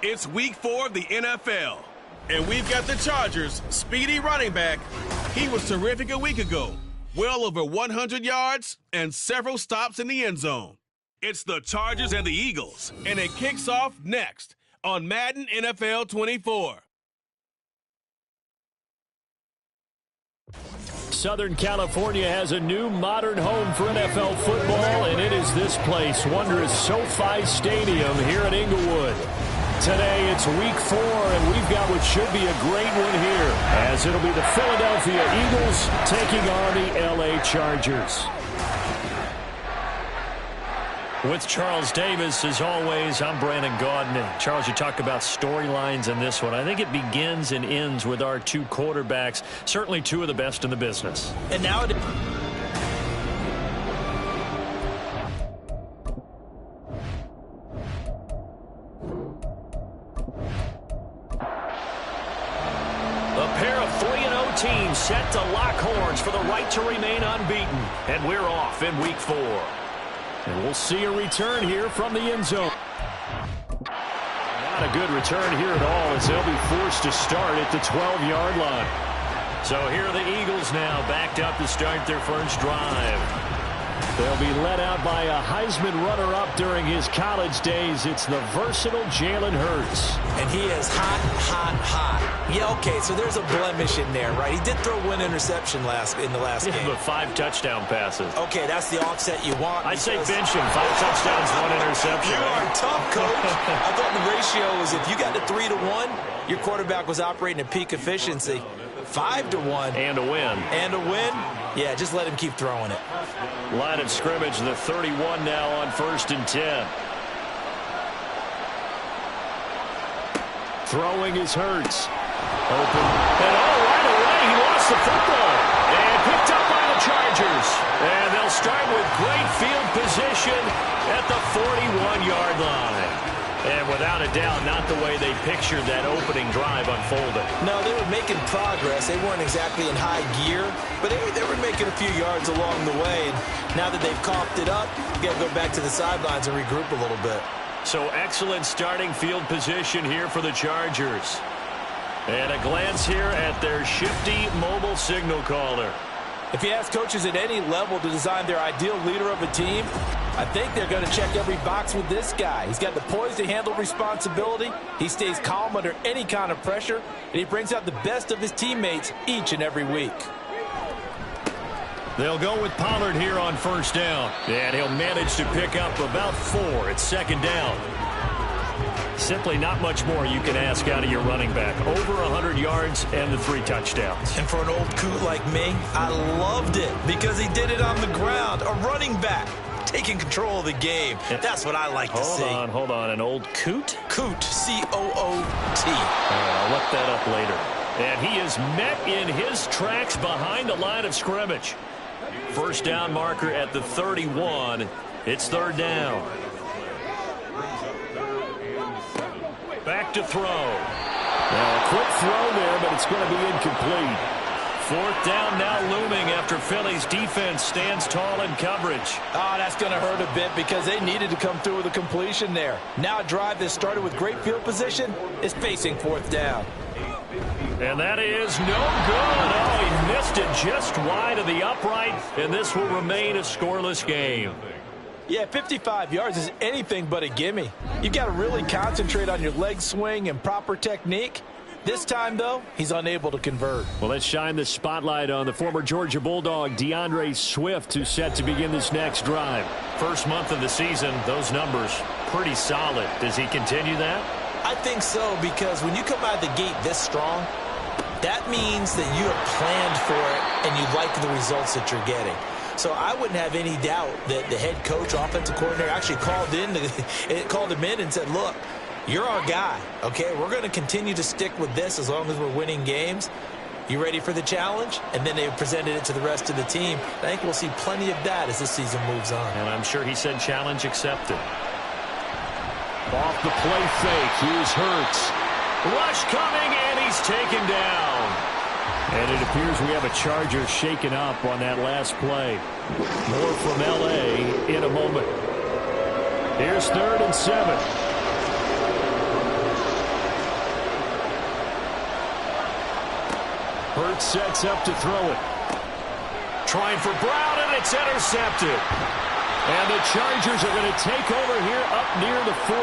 It's week 4 of the NFL, and we've got the Chargers' speedy running back. He was terrific a week ago, well over 100 yards and several stops in the end zone. It's the Chargers and the Eagles, and it kicks off next on Madden NFL 24. Southern California has a new modern home for NFL football, and it is this place, wondrous SoFi Stadium here in Inglewood. Today it's week 4, and we've got what should be a great one here, as it'll be the Philadelphia Eagles taking on the LA Chargers. With Charles Davis, as always, I'm Brandon Gaudin. Charles, you talk about storylines in this one. I think it begins and ends with our two quarterbacks, certainly two of the best in the business. And now it... A pair of 3-0 teams set to lock horns for the right to remain unbeaten. And we're off in week 4. And we'll see a return here from the end zone. Not a good return here at all, as they'll be forced to start at the 12-yard line. So here are the Eagles now, backed up to start their first drive. They'll be led out by a Heisman runner-up during his college days. It's the versatile Jalen Hurts. And he is hot, hot, hot. Yeah, okay, so there's a blemish in there, right? He did throw one interception in the last game. But 5 touchdown passes. Okay, that's the offset you want. I say bench him. 5 touchdowns, 1 interception. You are tough, coach. I thought the ratio was if you got to 3-1, your quarterback was operating at peak efficiency. 5-1. And a win. And a win? Yeah, just let him keep throwing it. Line of scrimmage, the 31 now on 1st and 10. Throwing is Hurts. Open. And right away, he lost the football. And picked up by the Chargers. And they'll start with great field position at the 41-yard line. And without a doubt, not the way they pictured that opening drive unfolding. No, they were making progress. They weren't exactly in high gear, but they were making a few yards along the way. And now that they've coughed it up, you got to go back to the sidelines and regroup a little bit. So excellent starting field position here for the Chargers. And a glance here at their shifty mobile signal caller. If you ask coaches at any level to design their ideal leader of a team, I think they're going to check every box with this guy. He's got the poise to handle responsibility. He stays calm under any kind of pressure, and he brings out the best of his teammates each and every week. They'll go with Pollard here on 1st down. And he'll manage to pick up about 4 at 2nd down. Simply not much more you can ask out of your running back. Over 100 yards and the 3 touchdowns. And for an old coot like me, I loved it because he did it on the ground. A running back taking control of the game. That's what I like to see. Hold on. An old coot? Coot, C-O-O-T. I'll look that up later. And he is met in his tracks behind the line of scrimmage. 1st down marker at the 31. It's 3rd down. Back to throw. Now, a quick throw there, but it's going to be incomplete. 4th down now looming after Philly's defense stands tall in coverage. Oh, that's going to hurt a bit because they needed to come through with a completion there. Now a drive that started with great field position is facing 4th down. And that is no good. Oh, he missed it just wide of the upright, and this will remain a scoreless game. Yeah, 55 yards is anything but a gimme. You've got to really concentrate on your leg swing and proper technique. This time, though, he's unable to convert. Well, let's shine the spotlight on the former Georgia Bulldog, DeAndre Swift, who's set to begin this next drive. First month of the season, those numbers pretty solid. Does he continue that? I think so, because when you come out of the gate this strong, that means that you have planned for it and you like the results that you're getting. So I wouldn't have any doubt that the head coach, offensive coordinator, actually called him in and said, look, you're our guy, okay? We're going to continue to stick with this as long as we're winning games. You ready for the challenge? And then they presented it to the rest of the team. I think we'll see plenty of that as this season moves on. And I'm sure he said challenge accepted. Off the play fake, here's Hurts. Rush coming, and he's taken down. And it appears we have a Charger shaken up on that last play. More from L.A. in a moment. Here's 3rd and 7. Hurts sets up to throw it. Trying for Brown, and it's intercepted. And the Chargers are going to take over here up near the 40.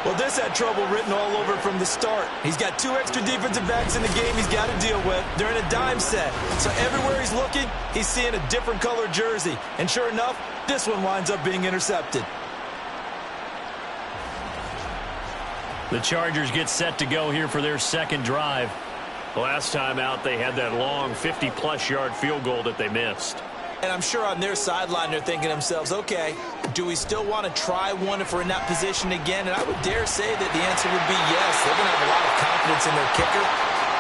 Well, this had trouble written all over from the start. He's got 2 extra defensive backs in the game he's got to deal with. They're in a dime set. So everywhere he's looking, he's seeing a different color jersey. And sure enough, this one winds up being intercepted. The Chargers get set to go here for their second drive. Last time out, they had that long 50-plus yard field goal that they missed. And I'm sure on their sideline, they're thinking to themselves, okay, do we still want to try one if we're in that position again? And I would dare say that the answer would be yes. They're going to have a lot of confidence in their kicker.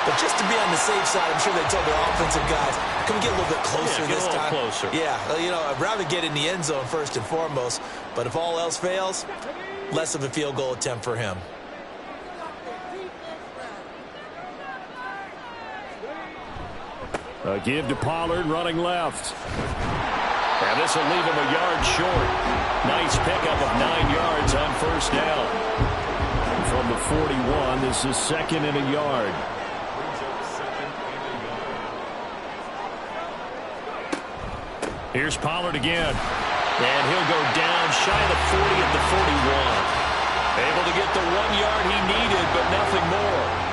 But just to be on the safe side, I'm sure they told their offensive guys, can we get a little bit closer this time? Closer. Yeah, you know, I'd rather get in the end zone first and foremost. But if all else fails, less of a field goal attempt for him. A give to Pollard running left. And this will leave him a yard short. Nice pickup of 9 yards on first down. From the 41, this is second and a yard. Here's Pollard again. And he'll go down shy of the 40 at the 41. Able to get the 1 yard he needed, but nothing more.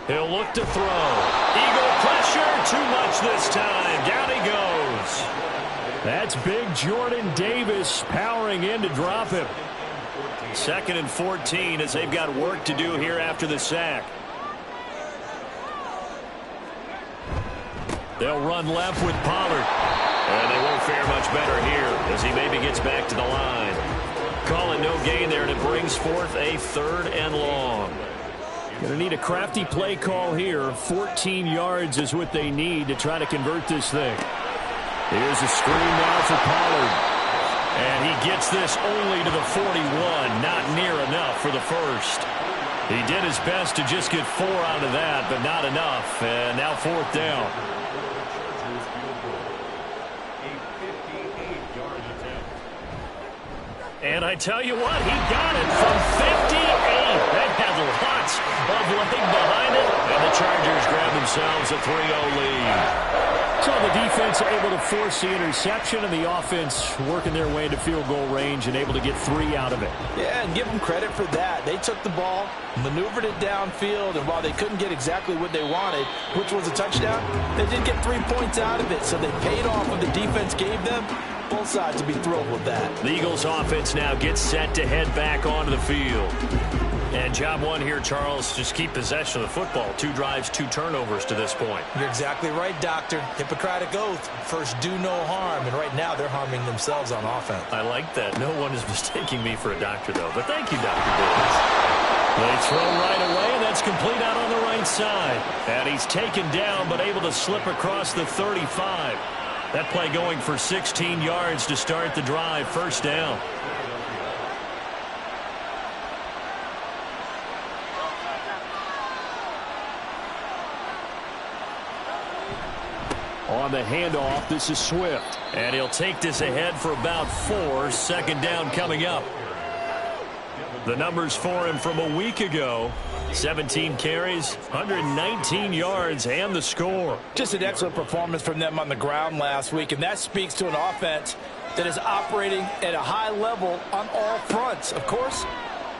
He'll look to throw. Eagle pressure, too much this time. Down he goes. That's big Jordan Davis powering in to drop him. Second and 14 as they've got work to do here after the sack. They'll run left with Pollard. And they won't fare much better here as he maybe gets back to the line. Call it no gain there, and it brings forth a 3rd and long. Going to need a crafty play call here. 14 yards is what they need to try to convert this thing. Here's a screen now for Pollard. And he gets this only to the 41. Not near enough for the first. He did his best to just get 4 out of that, but not enough. And now 4th down. And I tell you what, he got it from 58. That had lots of leg behind it. And the Chargers grab themselves a 3-0 lead. So the defense able to force the interception, and the offense working their way into field goal range and able to get 3 out of it. Yeah, and give them credit for that. They took the ball, maneuvered it downfield, and while they couldn't get exactly what they wanted, which was a touchdown, they did get 3 points out of it. So they paid off what the defense gave them. Both sides to be thrilled with that. The Eagles offense now gets set to head back onto the field. And job one here, Charles, just keep possession of the football. 2 drives, 2 turnovers to this point. You're exactly right, Doctor. Hippocratic oath. First, do no harm. And right now, they're harming themselves on offense. I like that. No one is mistaking me for a doctor, though. But thank you, Dr. Davis. They throw right away, and that's complete out on the right side. And he's taken down, but able to slip across the 35. That play going for 16 yards to start the drive. First down. On the handoff, this is Swift. And he'll take this ahead for about 4. Second down coming up. The numbers for him from a week ago. 17 carries, 119 yards, and the score. Just an excellent performance from them on the ground last week, and that speaks to an offense that is operating at a high level on all fronts. Of course,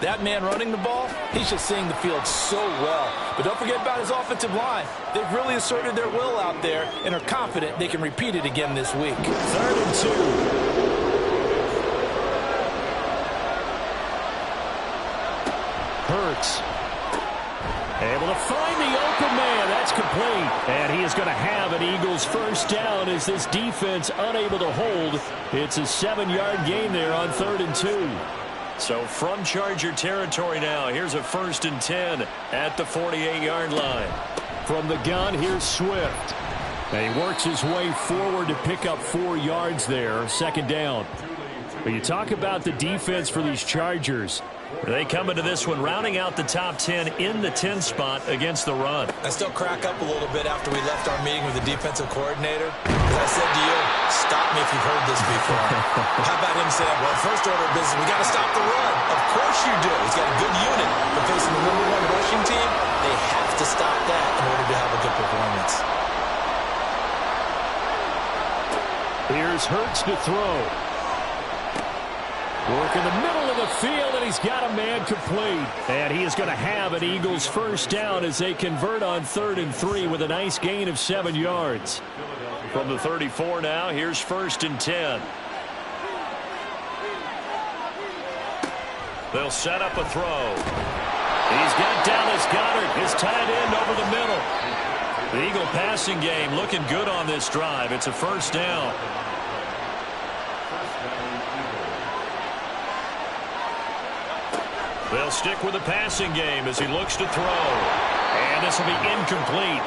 that man running the ball, he's just seeing the field so well. But don't forget about his offensive line. They've really asserted their will out there and are confident they can repeat it again this week. 3rd and 2. Hurts. Able to find the open man. That's complete. And he is going to have an Eagles first down as this defense unable to hold. It's a 7-yard gain there on 3rd and 2. So from Charger territory now, here's a 1st and 10 at the 48-yard line. From the gun, here's Swift. And he works his way forward to pick up 4 yards there. Second down. But you talk about the defense for these Chargers. They come into this one rounding out the top 10 in the 10 spot against the run. I still crack up a little bit after we left our meeting with the defensive coordinator. As I said to you, stop me if you've heard this for him. How about him saying, well, first order of business, we got to stop the run. Of course you do. He's got a good unit. But facing the #1 rushing team, they have to stop that in order to have a good performance. Here's Hurts to throw. Work in the middle of the field, and he's got a man complete. And he is going to have an Eagles first down as they convert on 3rd and 3 with a nice gain of 7 yards. From the 34 now, here's 1st and 10. They'll set up a throw. He's got Dallas Goedert, his tight end, over the middle. The Eagle passing game looking good on this drive. It's a first down. They'll stick with the passing game as he looks to throw. And this will be incomplete.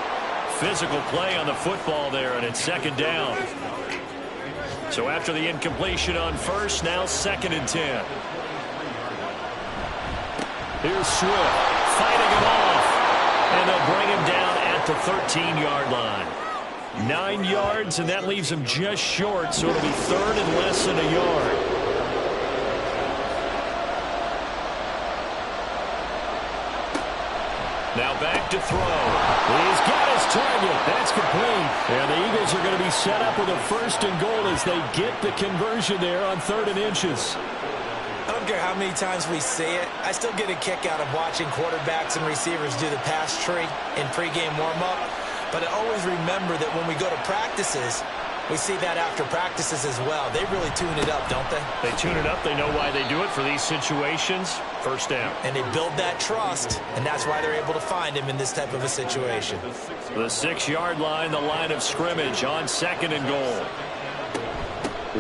Physical play on the football there, and it's 2nd down. So after the incompletion on 1st, now 2nd and 10. Here's Swift Fighting him off. And they'll bring him down at the 13-yard line. 9 yards, and that leaves him just short, so it'll be 3rd and less than a yard. Now back to throw. He's got his target. That's complete. And the Eagles are going to be set up with a 1st and goal as they get the conversion there on 3rd and inches. I don't care how many times we see it. I still get a kick out of watching quarterbacks and receivers do the pass tree in pregame warm-up. But I always remember that when we go to practices, we see that after practices as well. They really tune it up, don't they? They tune it up. They know why they do it for these situations. First down. And they build that trust, and that's why they're able to find him in this type of a situation. The 6-yard line, the line of scrimmage on 2nd and goal.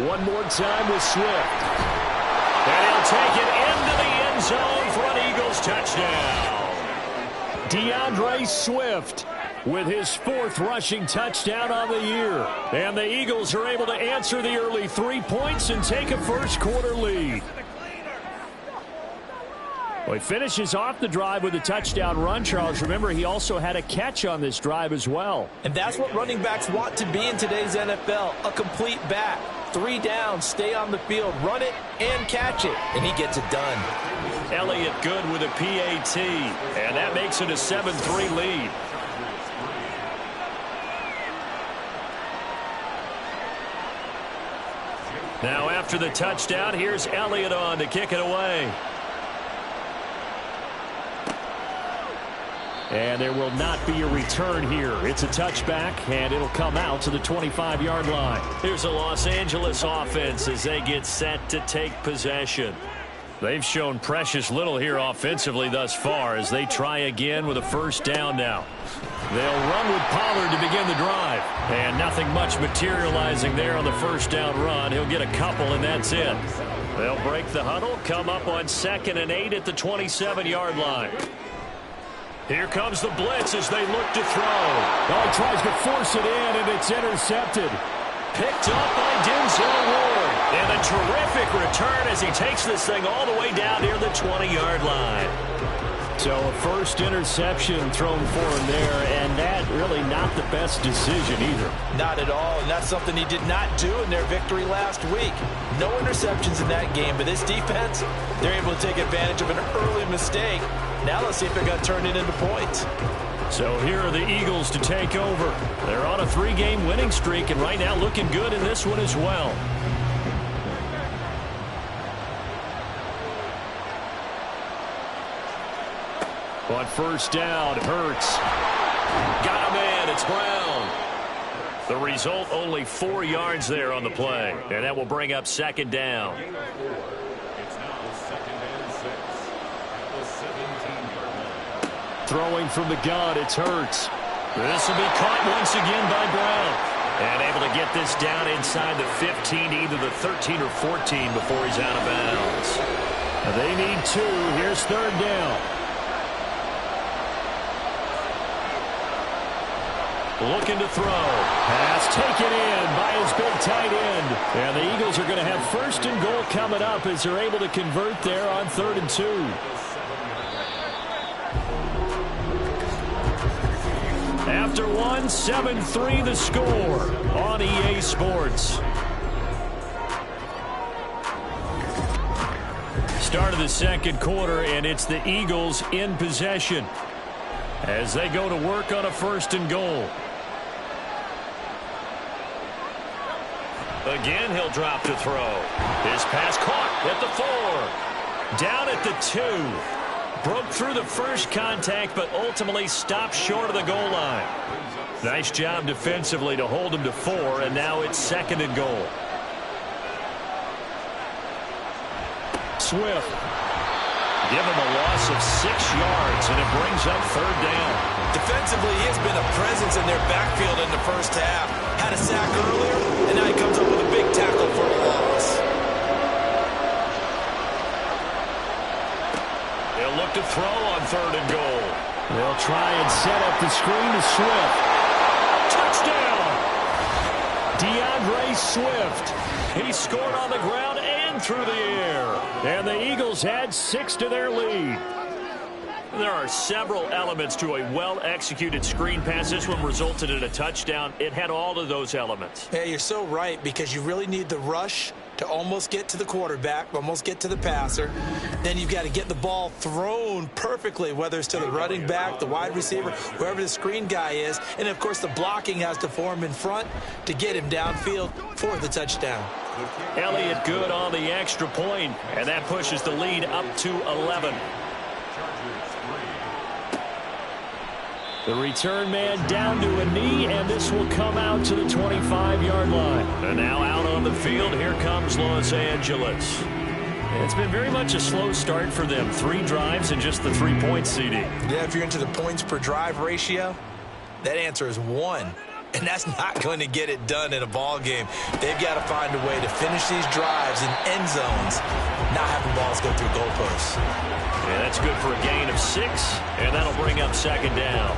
One more time with Swift. And he'll take it into the end zone for an Eagles touchdown. DeAndre Swift with his 4th rushing touchdown on the year. And the Eagles are able to answer the early 3 points and take a first-quarter lead. Well, he finishes off the drive with a touchdown run, Charles. Remember, he also had a catch on this drive as well. And that's what running backs want to be in today's NFL, a complete back. 3 downs, stay on the field, run it, and catch it. And he gets it done. Elliott good with a PAT. And that makes it a 7-3 lead. Now after the touchdown, here's Elliott on to kick it away. And there will not be a return here. It's a touchback, and it'll come out to the 25-yard line. Here's the Los Angeles offense as they get set to take possession. They've shown precious little here offensively thus far as they try again with a first down now. They'll run with Pollard to begin the drive. And nothing much materializing there on the first down run. He'll get a couple, and that's it. They'll break the huddle, come up on 2nd and 8 at the 27-yard line. Here comes the blitz as they look to throw. Oh, he tries to force it in, and it's intercepted. Picked up by Denzel Ward. And a terrific return as he takes this thing all the way down near the 20-yard line. So a first interception thrown for him there, and that really not the best decision either. Not at all, and that's something he did not do in their victory last week. No interceptions in that game, but this defense, they're able to take advantage of an early mistake. Now let's see if they're going to turn it into points. So here are the Eagles to take over. They're on a 3-game winning streak, and right now looking good in this one as well. On first down, Hurts. Got a man, it's Brown. The result, only 4 yards there on the play. And that will bring up 2nd down. It's now 2nd and 6 at the 17-yard line. Throwing from the gun, it's Hurts. This will be caught once again by Brown. And able to get this down inside the 15, either the 13 or 14 before he's out of bounds. They need 2. Here's 3rd down. Looking to throw. Pass taken in by his big tight end. And the Eagles are going to have 1st and goal coming up as they're able to convert there on 3rd and 2. After 1, 7-3 the score on EA Sports. into the second quarter, and it's the Eagles in possession as they go to work on a 1st and goal. Again, he'll drop to throw. His pass caught at the 4. Down at the 2. Broke through the first contact, but ultimately stopped short of the goal line. Nice job defensively to hold him to 4, and now it's 2nd and goal. Swift. Give him a loss of 6 yards, and it brings up 3rd down. Defensively, he has been a presence in their backfield in the first half. Had a sack earlier, and now he comes up with a big tackle for a loss. They'll look to throw on 3rd and goal. They'll try and set up the screen to Swift. Touchdown! DeAndre Swift. He scored on the ground and through the air. And the Eagles add 6 to their lead. There are several elements to a well-executed screen pass. This one resulted in a touchdown. It had all of those elements. Yeah, you're so right, because you really need the rush to almost get to the quarterback, almost get to the passer. Then you've got to get the ball thrown perfectly, whether it's to the running back, the wide receiver, wherever the screen guy is. And, of course, the blocking has to form in front to get him downfield for the touchdown. Elliott good on the extra point, and that pushes the lead up to 11. The return man down to a knee, and this will come out to the 25-yard line. And now out on the field, here comes Los Angeles. It's been very much a slow start for them. 3 drives and just the 3 points, CD. Yeah, if you're into the points per drive ratio, that answer is 1. And that's not going to get it done in a ball game. They've got to find a way to finish these drives in end zones, not having balls go through goalposts. Yeah, that's good for a gain of 6, and that'll bring up 2nd down.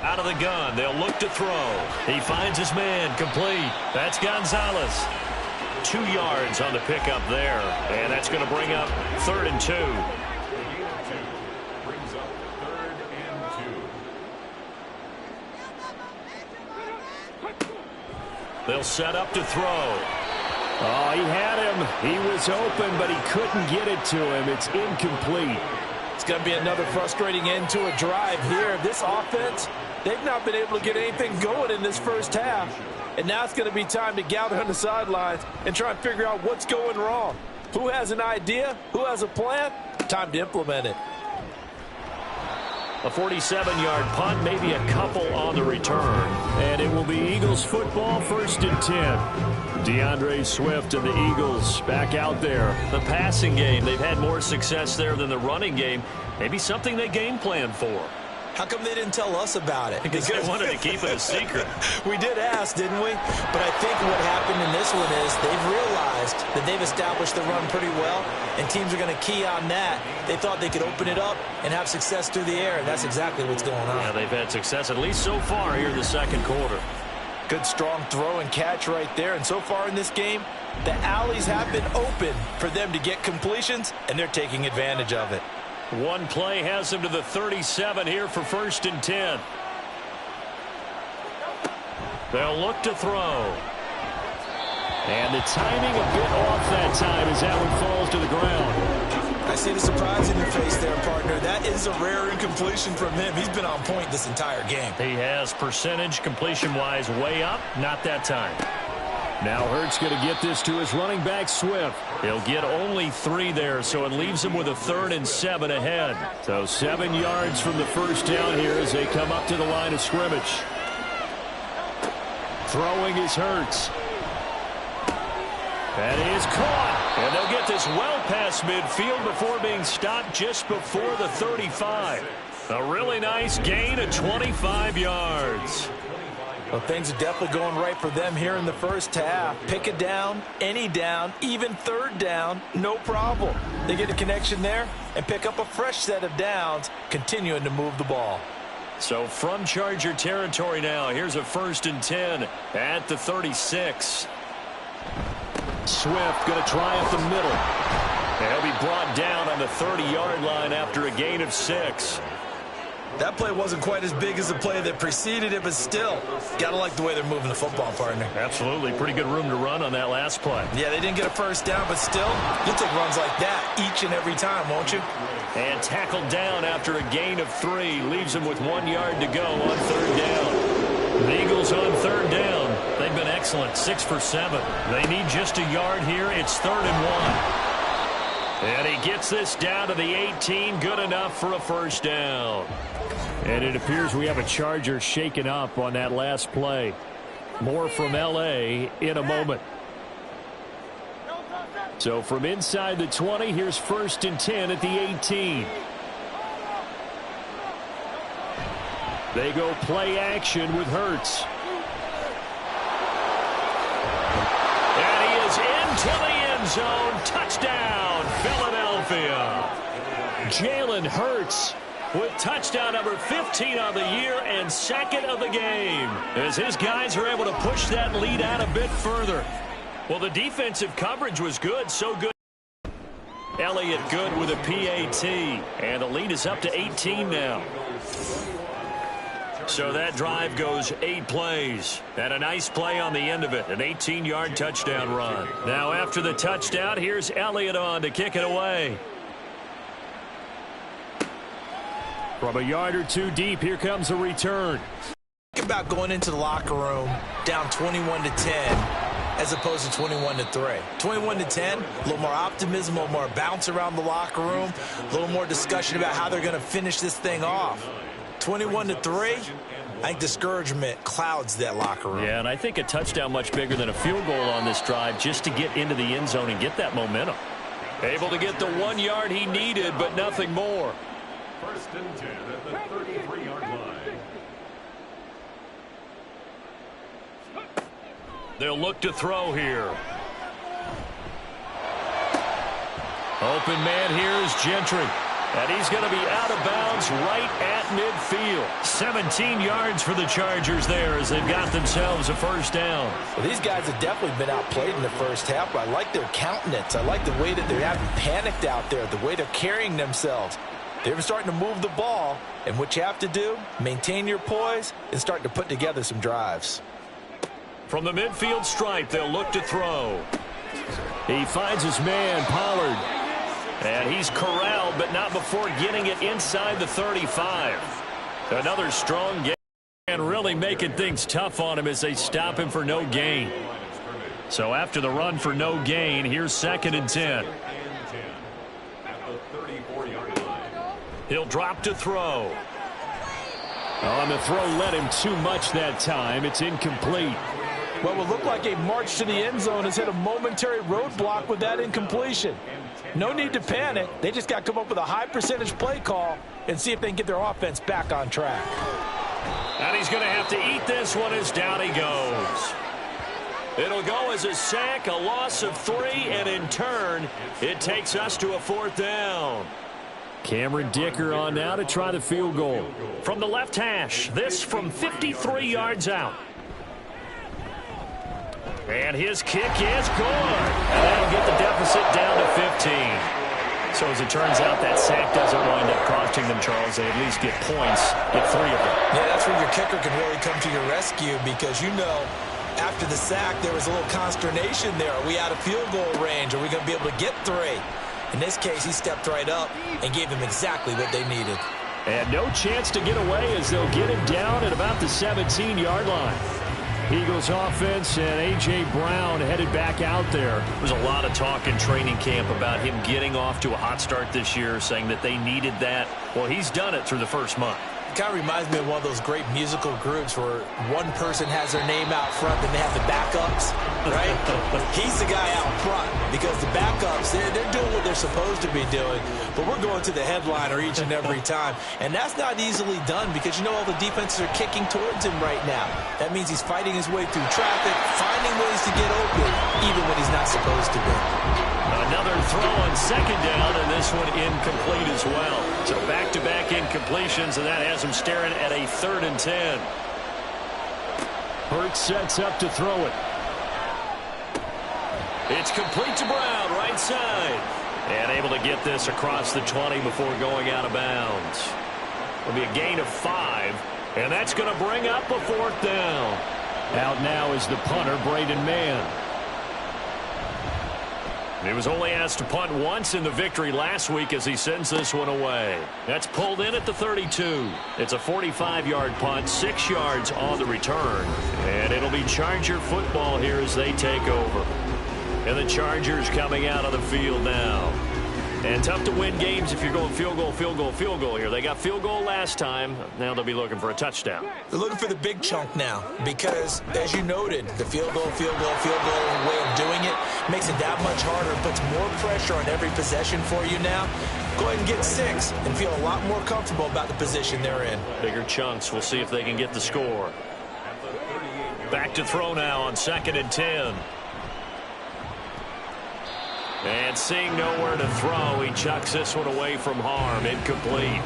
Out of the gun, they'll look to throw. He finds his man, complete. That's Gonzalez. 2 yards on the pickup there, and that's going to bring up 3rd and 2. Brings up 3rd and 2. They'll set up to throw. Oh, he had him. He was open, but he couldn't get it to him. It's incomplete. It's going to be another frustrating end to a drive here. This offense, they've not been able to get anything going in this first half. And now it's going to be time to gather on the sidelines and try and figure out what's going wrong. Who has an idea? Who has a plan? Time to implement it. A 47-yard punt, maybe a couple on the return. And it will be Eagles football, 1st and 10. DeAndre Swift and the Eagles back out there. The passing game, they've had more success there than the running game. Maybe something they game plan for. How come they didn't tell us about it? Because they wanted to keep it a secret. We did ask, didn't we? But I think what happened in this one is they've realized that they've established the run pretty well, and teams are going to key on that. They thought they could open it up and have success through the air, and that's exactly what's going on. Yeah, they've had success, at least so far here in the second quarter. Good strong throw and catch right there. And so far in this game, the alleys have been open for them to get completions, and they're taking advantage of it. One play has them to the 37 here for 1st and 10. They'll look to throw. And the timing a bit off that time as that one falls to the ground. I see the surprise in your face there, partner. That is a rare incompletion from him. He's been on point this entire game. He has percentage completion-wise way up. Not that time. Now Hurts going to get this to his running back, Swift. He'll get only 3 there, so it leaves him with a 3rd and 7 ahead. So 7 yards from the first down here as they come up to the line of scrimmage. Throwing is Hurts. That is caught. And they'll get this well past midfield before being stopped just before the 35. A really nice gain of 25 yards. Well, things are definitely going right for them here in the first half. Pick a down, any down, even 3rd down, no problem. They get a connection there and pick up a fresh set of downs, continuing to move the ball. So from Charger territory now, here's a 1st and 10 at the 36. Swift going to try up the middle. He'll be brought down on the 30-yard line after a gain of 6. That play wasn't quite as big as the play that preceded it, but still, got to like the way they're moving the football, partner. Absolutely. Pretty good room to run on that last play. Yeah, they didn't get a first down, but still, you'll take runs like that each and every time, won't you? And tackled down after a gain of 3. Leaves him with 1 yard to go on 3rd down. The Eagles on 3rd down. They've been excellent, 6 for 7. They need just a yard here. It's 3rd and 1. And he gets this down to the 18. Good enough for a first down. And it appears we have a Charger shaken up on that last play. More from L.A. in a moment. So from inside the 20, here's 1st and 10 at the 18. They go play action with Hurts. And he is into the end zone. Touchdown, Philadelphia. Jalen Hurts with touchdown number 15 on the year and 2nd of the game, as his guys are able to push that lead out a bit further. Well, the defensive coverage was good, so good. Elliott good with a PAT, and the lead is up to 18 now. So that drive goes 8 plays, and a nice play on the end of it, an 18-yard touchdown run. Now after the touchdown, here's Elliott on to kick it away. From a yard or 2 deep, here comes a return. Think about going into the locker room down 21-10 as opposed to 21-3. 21-10, a little more optimism, a little more bounce around the locker room, a little more discussion about how they're going to finish this thing off. 21-3, I think discouragement clouds that locker room. Yeah, and I think a touchdown much bigger than a field goal on this drive just to get into the end zone and get that momentum. Able to get the 1 yard he needed, but nothing more. 1st and 10 at the 33-yard line. They'll look to throw here. Open man here is Gentry. And he's going to be out of bounds right at midfield. 17 yards for the Chargers there as they've got themselves a first down. Well, these guys have definitely been outplayed in the first half, but I like their countenance. I like the way that they're having panicked out there, the way they're carrying themselves. They're starting to move the ball, and what you have to do, maintain your poise and start to put together some drives. From the midfield stripe, they'll look to throw. He finds his man, Pollard. And he's corralled, but not before getting it inside the 35. Another strong game and really making things tough on him as they stop him for no gain. So after the run for no gain, here's 2nd and 10. He'll drop to throw. On the throw, led him too much that time. It's incomplete. What will look like a march to the end zone has hit a momentary roadblock with that incompletion. No need to panic. They just got to come up with a high percentage play call and see if they can get their offense back on track. And he's going to have to eat this one as down he goes. It'll go as a sack, a loss of 3, and in turn, it takes us to a 4th down. Cameron Dicker on now to try the field goal. From the left hash, this from 53 yards out. And his kick is good. And that'll get the deficit down to 15. So as it turns out, that sack doesn't wind up costing them, Charles. They at least get points, get 3 of them. Yeah, that's where your kicker can really come to your rescue because, you know, after the sack, there was a little consternation there. Are we out of field goal range? Are we going to be able to get 3? In this case, he stepped right up and gave them exactly what they needed. And no chance to get away as they'll get him down at about the 17-yard line. Eagles offense and A.J. Brown headed back out there. There's a lot of talk in training camp about him getting off to a hot start this year, saying that they needed that. Well, he's done it through the first month. It kind of reminds me of one of those great musical groups where one person has their name out front, then they have the backups, right? He's the guy out front because the backups, they're doing what they're supposed to be doing, but we're going to the headliner each and every time. And that's not easily done because, you know, all the defenses are kicking towards him right now. That means he's fighting his way through traffic, finding ways to get open, even when he's not supposed to be. Another throw on 2nd down, and this one incomplete as well. So back-to-back incompletions, and that has him staring at a 3rd and 10. Hurts sets up to throw it. It's complete to Brown, right side. And able to get this across the 20 before going out of bounds. It'll be a gain of 5, and that's going to bring up a 4th down. Out now is the punter, Braden Mann. He was only asked to punt once in the victory last week as he sends this one away. That's pulled in at the 32. It's a 45-yard punt, 6 yards on the return. And it'll be Charger football here as they take over. And the Chargers coming out on the field now. And tough to win games if you're going field goal, field goal, field goal here. They got field goal last time. Now they'll be looking for a touchdown. They're looking for the big chunk now because, as you noted, the field goal way of doing it makes it that much harder, puts more pressure on every possession for you now. Go ahead and get 6 and feel a lot more comfortable about the position they're in. Bigger chunks. We'll see if they can get the score. Back to throw now on 2nd and 10. And seeing nowhere to throw, he chucks this one away from harm. Incomplete.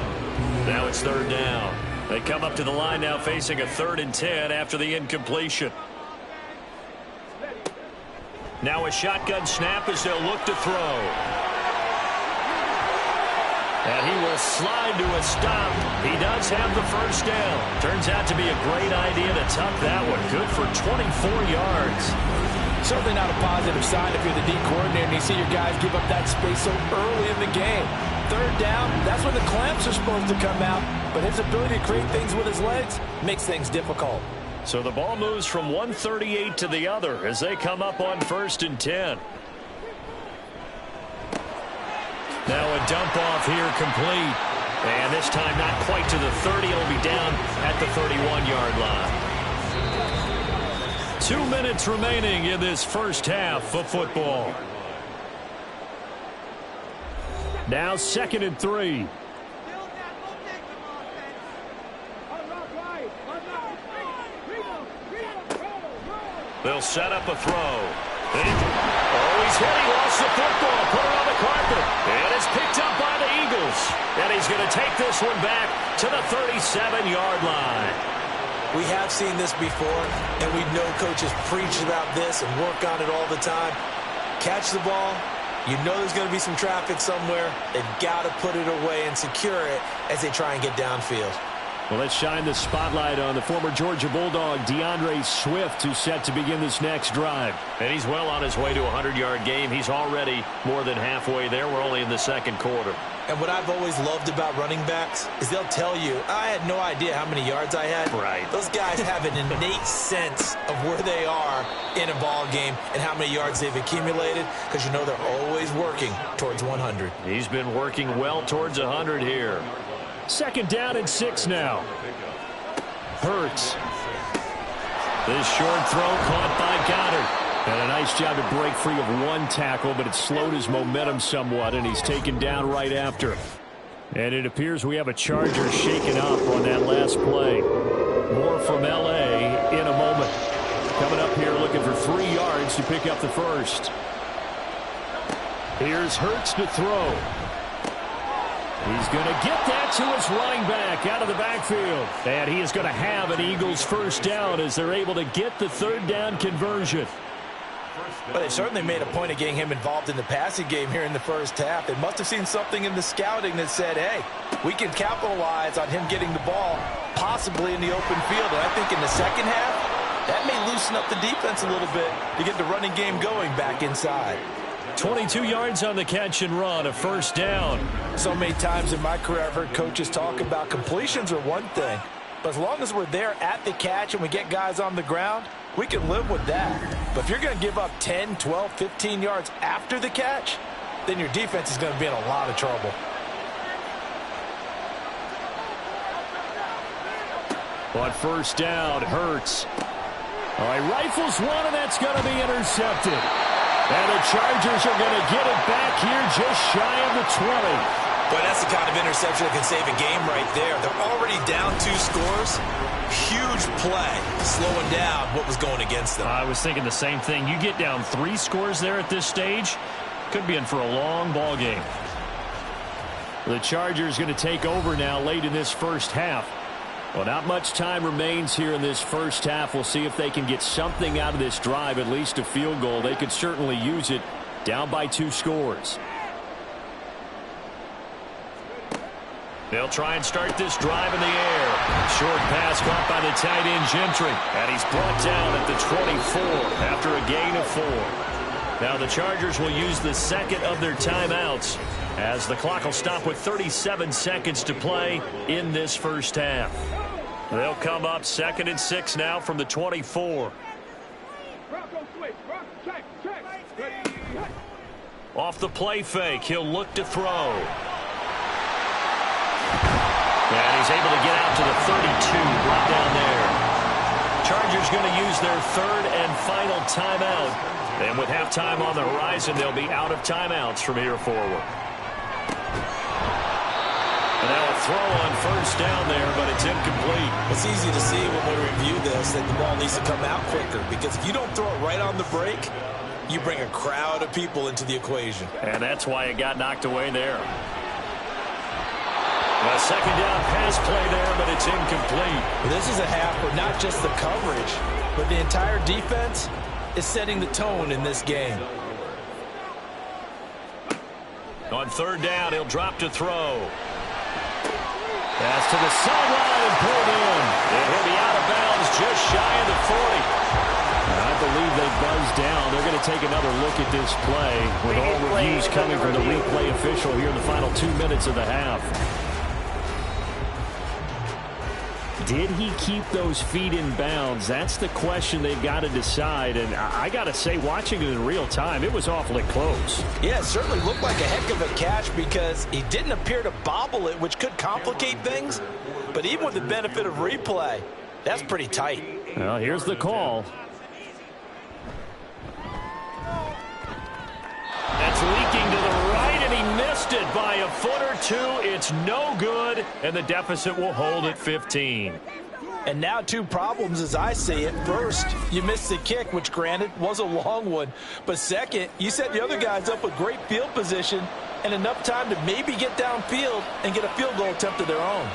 Now it's 3rd down. They come up to the line now facing a 3rd and 10 after the incompletion. Now a shotgun snap as they'll look to throw. And he will slide to a stop. He does have the 1st down. Turns out to be a great idea to tuck that one. Good for 24 yards. Certainly not a positive sign if you're the D coordinator and you see your guys give up that space so early in the game. 3rd down, that's when the clamps are supposed to come out, but his ability to create things with his legs makes things difficult. So the ball moves from 138 to the other as they come up on 1st and 10. Now a dump off here complete. And this time not quite to the 30. It'll be down at the 31-yard line. 2 minutes remaining in this first half of football. Now 2nd and 3. They'll set up a throw. He's hit. He lost the football. Put it on the carpet. And it's picked up by the Eagles. And he's going to take this one back to the 37-yard line. We have seen this before, and we know coaches preach about this and work on it all the time. Catch the ball. You know there's going to be some traffic somewhere. They've got to put it away and secure it as they try and get downfield. Well, let's shine the spotlight on the former Georgia Bulldog, DeAndre Swift, who's set to begin this next drive. And he's well on his way to a 100-yard game. He's already more than halfway there. We're only in the 2nd quarter. And what I've always loved about running backs is they'll tell you, I had no idea how many yards I had. Right. Those guys have an innate sense of where they are in a ball game and how many yards they've accumulated because you know they're always working towards 100. He's been working well towards 100 here. 2nd down and 6 now. Hurts. This short throw caught by Goddard. And a nice job to break free of 1 tackle, but it slowed his momentum somewhat, and he's taken down right after. And it appears we have a Charger shaken up on that last play. More from L.A. in a moment. Coming up here looking for 3 yards to pick up the 1st. Here's Hurts to throw. He's going to get that to his running back out of the backfield. And he is going to have an Eagles 1st down as they're able to get the 3rd down conversion. But they certainly made a point of getting him involved in the passing game here in the first half. They must have seen something in the scouting that said, hey, we can capitalize on him getting the ball possibly in the open field. And I think in the second half, that may loosen up the defense a little bit to get the running game going back inside. 22 yards on the catch and run, a 1st down. So many times in my career I've heard coaches talk about completions are one thing. But as long as we're there at the catch and we get guys on the ground, we can live with that. But if you're going to give up 10, 12, 15 yards after the catch, then your defense is going to be in a lot of trouble. On 1st down, Hurts. All right, rifles one, and that's going to be intercepted. And the Chargers are going to get it back here just shy of the 20. But that's the kind of interception that can save a game right there. They're already down 2 scores. Huge play, slowing down what was going against them. I was thinking the same thing. You get down 3 scores there at this stage, could be in for a long ball game. The Chargers going to take over now late in this first half. Well, not much time remains here in this first half. We'll see if they can get something out of this drive, at least a field goal. They could certainly use it, down by 2 scores. They'll try and start this drive in the air. Short pass caught by the tight end Gentry. And he's brought down at the 24 after a gain of 4. Now the Chargers will use the second of their timeouts as the clock will stop with 37 seconds to play in this first half. They'll come up 2nd and 6 now from the 24. Off the play fake, he'll look to throw. And he's able to get out to the 32, right down there. Chargers going to use their 3rd and final timeout. And with halftime on the horizon, they'll be out of timeouts from here forward. And now a throw on first down there, but it's incomplete. It's easy to see when we review this that the ball needs to come out quicker, because if you don't throw it right on the break, you bring a crowd of people into the equation. And that's why it got knocked away there. A second down pass play there, but it's incomplete. This is a half where not just the coverage, but the entire defense is setting the tone in this game. On 3rd down, he'll drop to throw. Pass to the sideline and pulled in. And he'll be out of bounds just shy of the 40. I believe they buzzed down. They're going to take another look at this play with all reviews coming from the replay official here in the final 2 minutes of the half. Did he keep those feet in bounds? That's the question they've got to decide. And I got to say, watching it in real time, it was awfully close. Yeah, it certainly looked like a heck of a catch because he didn't appear to bobble it, which could complicate things. But even with the benefit of replay, that's pretty tight. Well, here's the call. That's leaking to the right, and he missed it by a foot or 2. It's no good, and the deficit will hold at 15. And now 2 problems as I see it. First, you missed the kick, which granted was a long one. But second, you set the other guys up with great field position and enough time to maybe get downfield and get a field goal attempt of their own.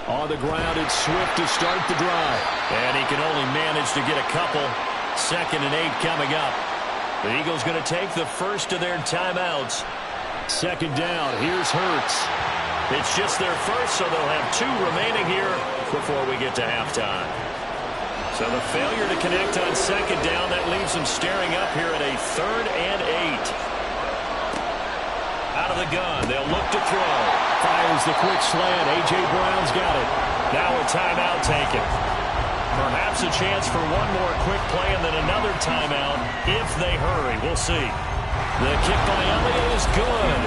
On the ground, it's Swift to start the drive. And he can only manage to get a couple. 2nd and 8 coming up. The Eagles going to take the first of their timeouts. 2nd down. Here's Hurts. It's just their first, so they'll have 2 remaining here before we get to halftime. So the failure to connect on 2nd down, that leaves them staring up here at a 3rd and 8. Out of the gun, they'll look to throw. Fires the quick slant. A.J. Brown's got it. Now a timeout taken. Perhaps a chance for one more quick play and then another timeout if they hurry. We'll see. The kick by Elliott is good.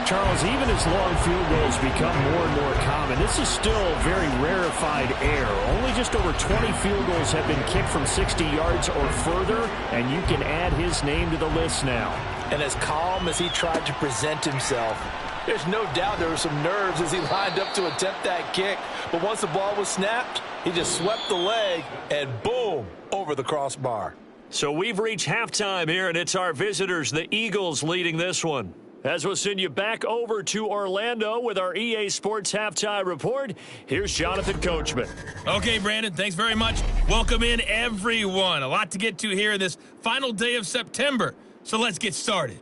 Charles, even as long field goals become more and more common, this is still very rarefied air. Only just over 20 field goals have been kicked from 60 yards or further, and you can add his name to the list now. And as calm as he tried to present himself, there's no doubt there were some nerves as he lined up to attempt that kick. But once the ball was snapped, he just swept the leg and boom, over the crossbar. So we've reached halftime here, and it's our visitors, the Eagles, leading this one. As we'll send you back over to Orlando with our EA Sports Halftime Report, here's Jonathan Coachman. Okay, Brandon, thanks very much. Welcome in, everyone. A lot to get to here this final day of September. So let's get started.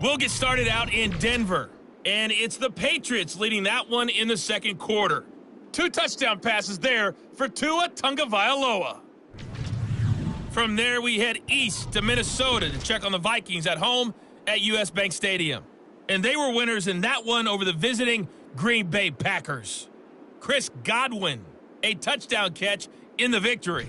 We'll get started out in Denver. And it's the Patriots leading that one in the 2nd quarter. 2 touchdown passes there for Tua Tagovailoa. From there, we head east to Minnesota to check on the Vikings at home at US Bank Stadium. And they were winners in that one over the visiting Green Bay Packers. Chris Godwin, a touchdown catch in the victory.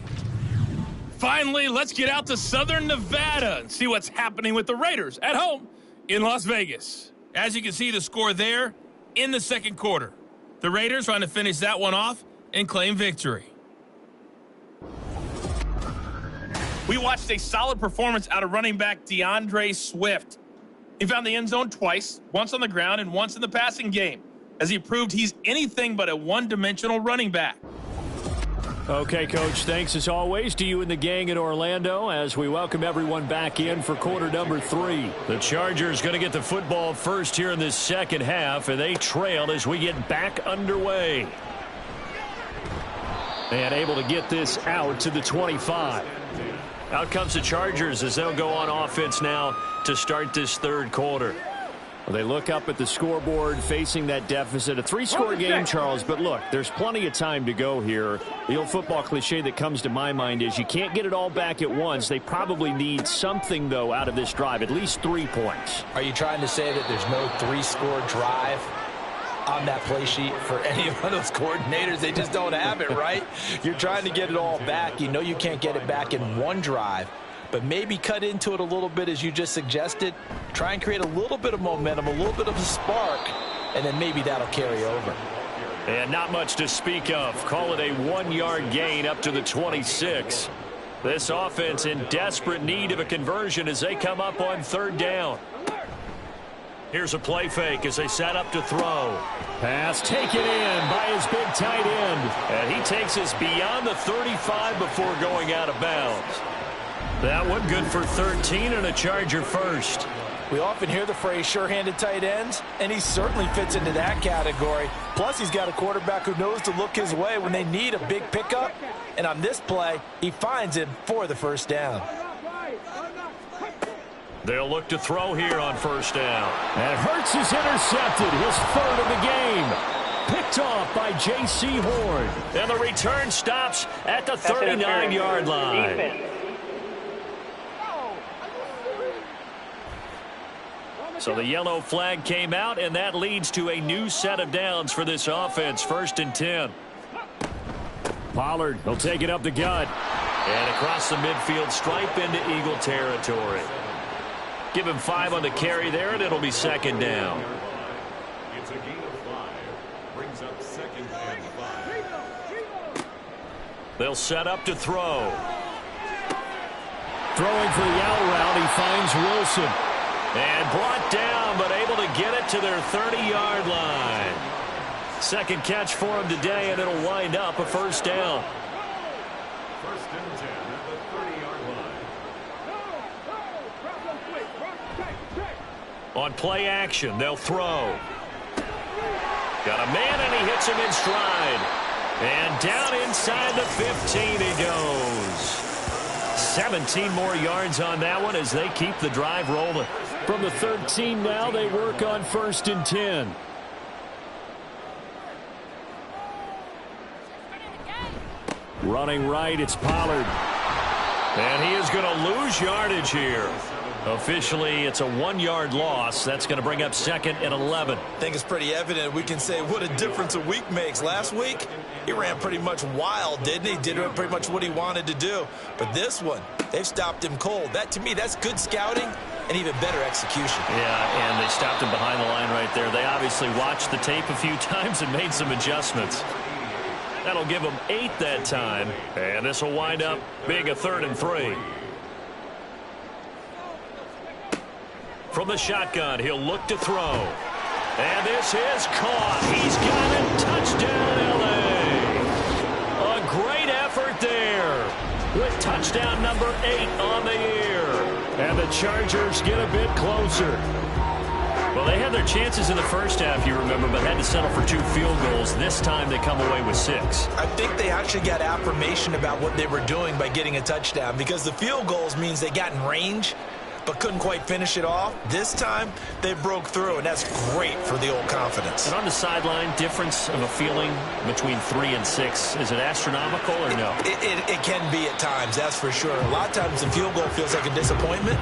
Finally, let's get out to Southern Nevada and see what's happening with the Raiders at home in Las Vegas. As you can see, the score there in the 2nd quarter. The Raiders trying to finish that one off and claim victory. We watched a solid performance out of running back DeAndre Swift. He found the end zone twice, once on the ground and once in the passing game, as he proved he's anything but a one-dimensional running back. Okay, Coach, thanks as always to you and the gang in Orlando as we welcome everyone back in for quarter number 3. The Chargers going to get the football first here in this 2nd half, and they trail as we get back underway. And able to get this out to the 25. Out comes the Chargers as they'll go on offense now to start this 3rd quarter. Well, they look up at the scoreboard facing that deficit. A 3-score game, Charles, but look, there's plenty of time to go here. The old football cliche that comes to my mind is you can't get it all back at once. They probably need something, though, out of this drive, at least 3 points. Are you trying to say that there's no 3-score drive on that play sheet for any of those coordinators? They just don't have it, right? You're trying to get it all back. You know you can't get it back in one drive. But maybe cut into it a little bit as you just suggested. Try and create a little bit of momentum, a little bit of a spark, and then maybe that'll carry over. And not much to speak of. Call it a 1-yard gain up to the 26. This offense in desperate need of a conversion as they come up on 3rd down. Here's a play fake as they set up to throw. Pass taken in by his big tight end. And he takes us beyond the 35 before going out of bounds. That one good for 13 and a Charger first. We often hear the phrase sure-handed tight ends, and he certainly fits into that category. Plus, he's got a quarterback who knows to look his way when they need a big pickup. And on this play, he finds him for the 1st down. They'll look to throw here on 1st down. And Hurts is intercepted, his 3rd of the game. Picked off by J.C. Horn. And the return stops at the 39-yard line. Defense. So the yellow flag came out, and that leads to a new set of downs for this offense. 1st and 10. Pollard will take it up the gut. And across the midfield stripe into Eagle territory. Give him 5 on the carry there, and it'll be 2nd down. It's a gain of 5. Brings up 2nd and 5. They'll set up to throw. Throwing for the out route, he finds Wilson. And brought down, but able to get it to their 30-yard line. 2nd catch for him today, and it'll wind up a 1st down. 1st and 10 at the 30-yard line. On play action, they'll throw. Got a man, and he hits him in stride. And down inside the 15 he goes. 17 more yards on that one as they keep the drive rolling. From the 13 now, they work on 1st and 10. Running right, it's Pollard. And he is going to lose yardage here. Officially, it's a 1-yard loss. That's going to bring up 2nd and 11. I think it's pretty evident. We can say what a difference a week makes. Last week, he ran pretty much wild, didn't he? Did pretty much what he wanted to do. But this one, they've stopped him cold. That, to me, that's good scouting and even better execution. Yeah, and they stopped him behind the line right there. They obviously watched the tape a few times and made some adjustments. That'll give them 8 that time. And this will wind up being a 3rd and 3. From the shotgun, he'll look to throw. And this is caught. He's got it. Touchdown, L.A. A great effort there with touchdown number 8 on the year. And the Chargers get a bit closer. Well, they had their chances in the first half, you remember, but had to settle for 2 field goals. This time they come away with 6. I think they actually got affirmation about what they were doing by getting a touchdown, because the field goals means they got in range but couldn't quite finish it off. This time, they broke through, and that's great for the old confidence. And on the sideline, difference of a feeling between 3 and 6, is it astronomical or no? It can be at times, that's for sure. A lot of times the field goal feels like a disappointment.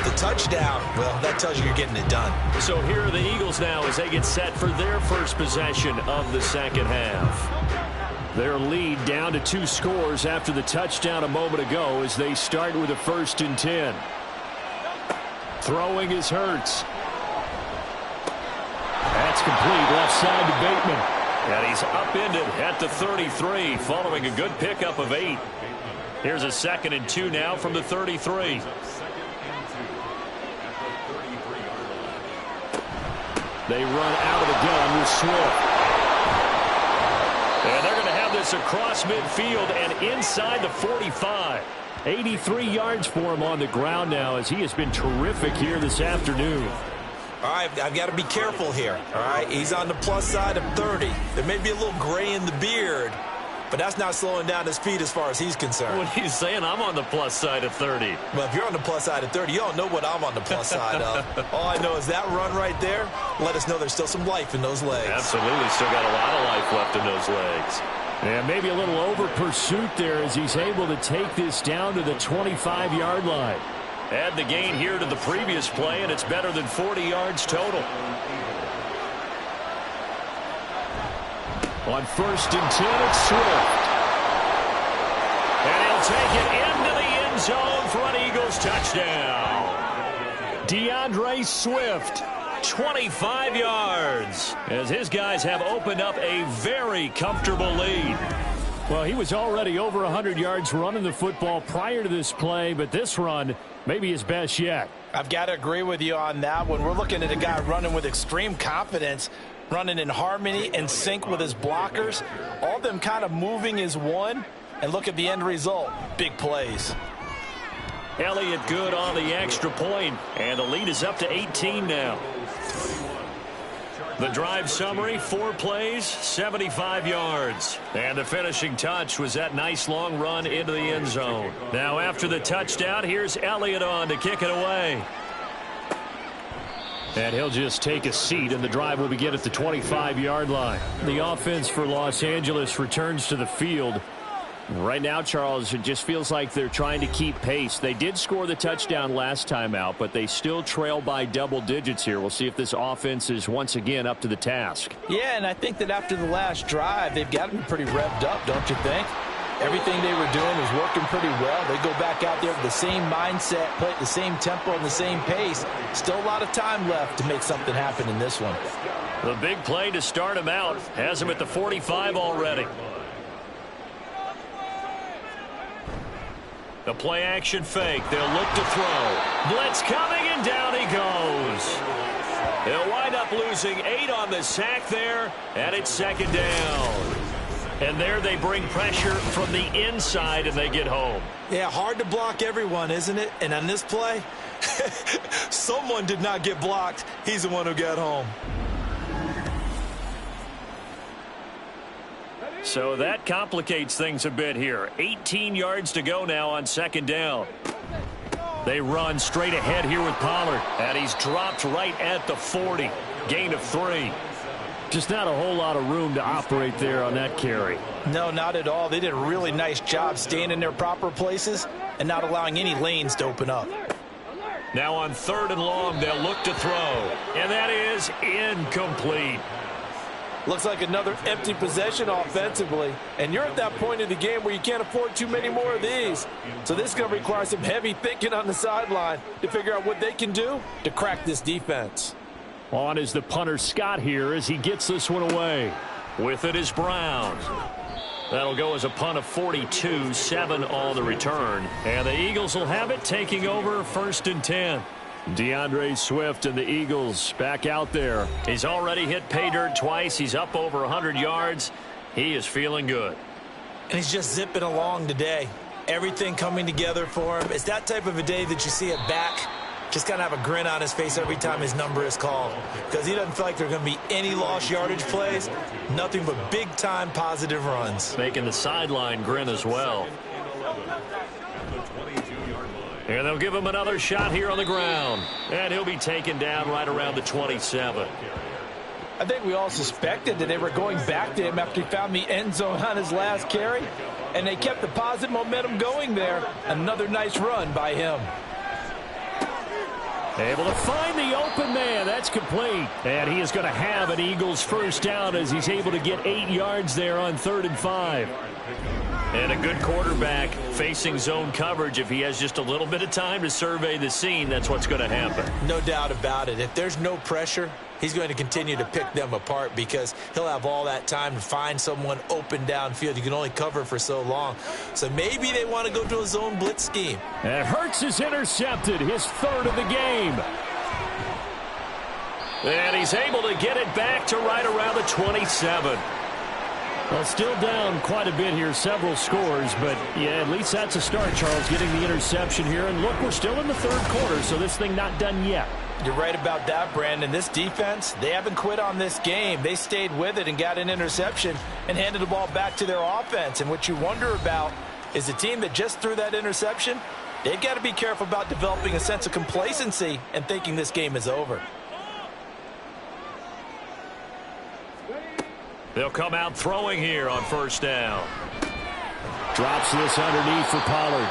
The touchdown, well, that tells you you're getting it done. So here are the Eagles now as they get set for their first possession of the 2nd half. Their lead down to 2 scores after the touchdown a moment ago as they start with a 1st and 10. Throwing is Hurts. That's complete, left side to Bateman. And he's upended at the 33 following a good pickup of 8. Here's a 2nd and 2 now from the 33. They run out of the gun with Swift. And they're going to have this across midfield and inside the 45. 83 yards for him on the ground now as he has been terrific here this afternoon. All right, I've got to be careful here. All right, he's on the plus side of 30. There may be a little gray in the beard, but that's not slowing down his speed as far as he's concerned. What he's saying, I'm on the plus side of 30. Well, if you're on the plus side of 30, you don't know what I'm on the plus side of. All I know is that run right there let us know there's still some life in those legs. Absolutely, still got a lot of life left in those legs. And maybe a little over pursuit there as he's able to take this down to the 25-yard line. Add the gain here to the previous play, and it's better than 40 yards total. On 1st and 10, it's Swift. And he'll take it into the end zone for an Eagles touchdown. DeAndre Swift, 25 yards, as his guys have opened up a very comfortable lead. Well, he was already over 100 yards running the football prior to this play, but this run may be his best yet. I've got to agree with you on that one. We're looking at a guy running with extreme confidence, running in harmony and sync with his blockers. All of them kind of moving as one. And look at the end result. Big plays. Elliott good on the extra point, and the lead is up to 18 now. The drive summary, 4 plays, 75 yards. And the finishing touch was that nice long run into the end zone. Now after the touchdown, here's Elliott on to kick it away. And he'll just take a seat, and the drive will begin at the 25-yard line. The offense for Los Angeles returns to the field. Right now, Charles, it just feels like they're trying to keep pace. They did score the touchdown last time out, but they still trail by double digits here. We'll see if this offense is once again up to the task. Yeah, and I think that after the last drive, they've got to be pretty revved up, don't you think? Everything they were doing was working pretty well. They go back out there with the same mindset, play at the same tempo and the same pace. Still a lot of time left to make something happen in this one. The big play to start him out has him at the 45 already. The play action fake. They'll look to throw. Blitz coming, and down he goes. They'll wind up losing 8 on the sack there, and it's 2nd down. And there they bring pressure from the inside, and they get home. Yeah, hard to block everyone, isn't it? And on this play, someone did not get blocked. He's the one who got home. So that complicates things a bit here. 18 yards to go now on 2nd down. They run straight ahead here with Pollard, and he's dropped right at the 40. Gain of 3. Just not a whole lot of room to operate there on that carry. No, not at all. They did a really nice job staying in their proper places and not allowing any lanes to open up. Now on 3rd and long, they'll look to throw. And that is incomplete. Looks like another empty possession offensively. And you're at that point in the game where you can't afford too many more of these. So this is going to require some heavy thinking on the sideline to figure out what they can do to crack this defense. On is the punter Scott here as he gets this one away. With it is Brown. That'll go as a punt of 42, 7 on the return. And the Eagles will have it, taking over 1st and 10. DeAndre Swift and the Eagles back out there. He's already hit pay dirt twice. He's up over 100 yards. He is feeling good. And he's just zipping along today. Everything coming together for him. It's that type of a day that you see it back. Just kind of have a grin on his face every time his number is called. Because he doesn't feel like there are going to be any lost yardage plays. Nothing but big-time positive runs. Making the sideline grin as well. And they'll give him another shot here on the ground. And he'll be taken down right around the 27. I think we all suspected that they were going back to him after he found the end zone on his last carry. And they kept the positive momentum going there. Another nice run by him. Able to find the open man. That's complete. And he is going to have an Eagles first down as he's able to get 8 yards there on 3rd and 5. And a good quarterback facing zone coverage. If he has just a little bit of time to survey the scene, that's what's going to happen. No doubt about it. If there's no pressure, he's going to continue to pick them apart because he'll have all that time to find someone open downfield. You can only cover for so long. So maybe they want to go to a zone blitz scheme. And Hurts is intercepted, his 3rd of the game. And he's able to get it back to right around the 27. Well, still down quite a bit here, several scores, but yeah, at least that's a start, Charles, getting the interception here. And look, we're still in the 3rd quarter, so this thing not done yet. You're right about that, Brandon. This defense, they haven't quit on this game. They stayed with it and got an interception and handed the ball back to their offense. And what you wonder about is the team that just threw that interception, they've got to be careful about developing a sense of complacency and thinking this game is over. They'll come out throwing here on first down. Drops this underneath for Pollard.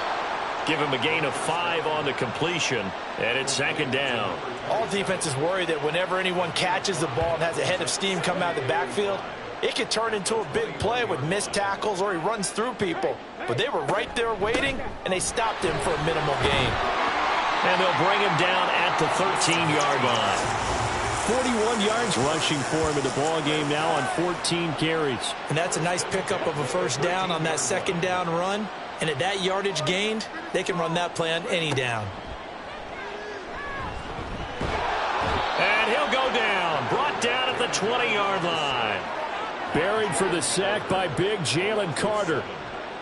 Give him a gain of 5 on the completion, and it's second down. All defenses worry that whenever anyone catches the ball and has a head of steam come out of the backfield, it could turn into a big play with missed tackles or he runs through people. But they were right there waiting, and they stopped him for a minimal gain. And they'll bring him down at the 13-yard line. 41 yards rushing for him in the ball game now on 14 carries. And that's a nice pickup of a first down on that second down run. And at that yardage gained, they can run that play on any down. And he'll go down. Brought down at the 20-yard line. Buried for the sack by big Jalen Carter.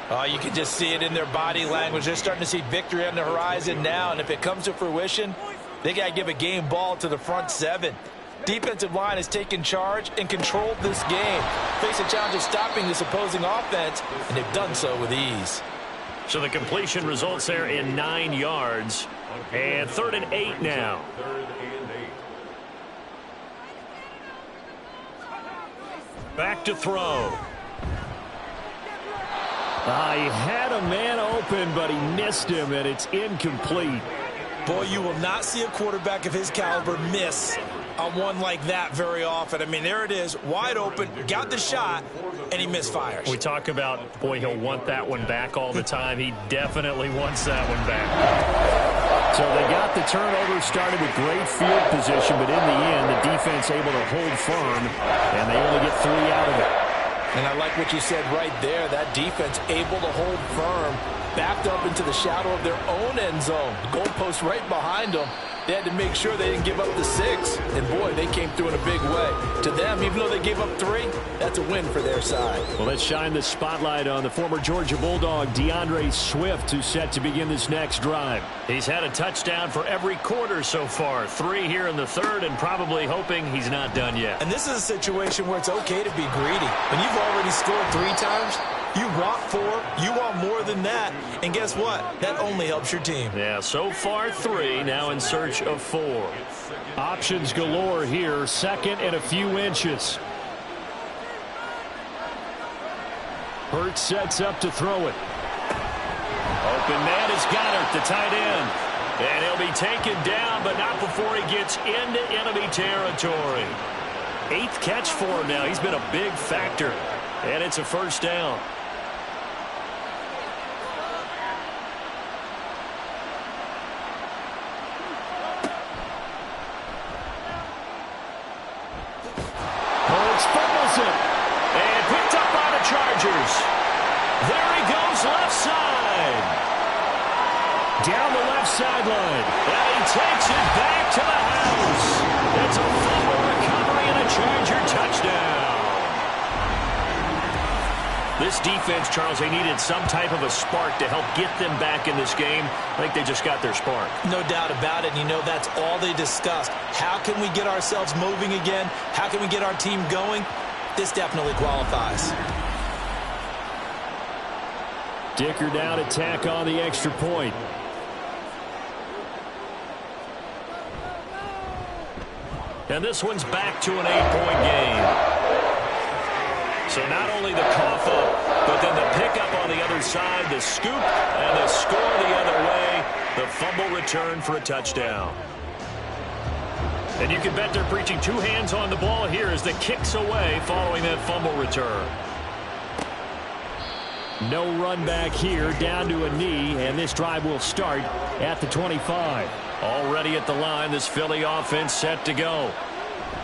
Oh, you can just see it in their body language. They're starting to see victory on the horizon now. And if it comes to fruition, they got to give a game ball to the front 7. Defensive line has taken charge and controlled this game. Face a challenge of stopping this opposing offense, and they've done so with ease. So the completion results there in 9 yards. And 3rd and 8 now. Back to throw. He had a man open, but he missed him, and it's incomplete. Boy, you will not see a quarterback of his caliber miss on one like that very often. I mean, there it is, wide open, got the shot, and he misfires. We talk about, boy, he'll want that one back all the time. He definitely wants that one back. So they got the turnover started with great field position, but in the end, the defense able to hold firm, and they only get 3 out of it. And I like what you said right there. That defense able to hold firm, backed up into the shadow of their own end zone. The goalpost right behind them. They had to make sure they didn't give up the 6. And, boy, they came through in a big way. To them, even though they gave up 3, that's a win for their side. Well, let's shine the spotlight on the former Georgia Bulldog, DeAndre Swift, who's set to begin this next drive. He's had a touchdown for every quarter so far. 3 here in the 3rd, and probably hoping he's not done yet. And this is a situation where it's okay to be greedy. When you've already scored 3 times, you want 4, you want more than that, and guess what? That only helps your team. Yeah, so far 3, now in search of 4. Options galore here, 2nd and a few inches. Hurts sets up to throw it. Open man is Goddard, the tight end. And he'll be taken down, but not before he gets into enemy territory. 8th catch for him now. He's been a big factor, and it's a first down. And picked up by the Chargers. There he goes, left side. Down the left sideline. And he takes it back to the house. It's a fumble recovery and a Charger touchdown. This defense, Charles, they needed some type of a spark to help get them back in this game. I think they just got their spark. No doubt about it. And you know, that's all they discussed. How can we get ourselves moving again? How can we get our team going? This definitely qualifies. Dicker down to tack on the extra point. And this one's back to an 8-point game. So not only the cough up, but then the pickup on the other side, the scoop, and the score the other way. The fumble return for a touchdown. And you can bet they're preaching 2 hands on the ball here as the kicks away following that fumble return. No run back here, down to a knee, and this drive will start at the 25. Already at the line, this Philly offense set to go.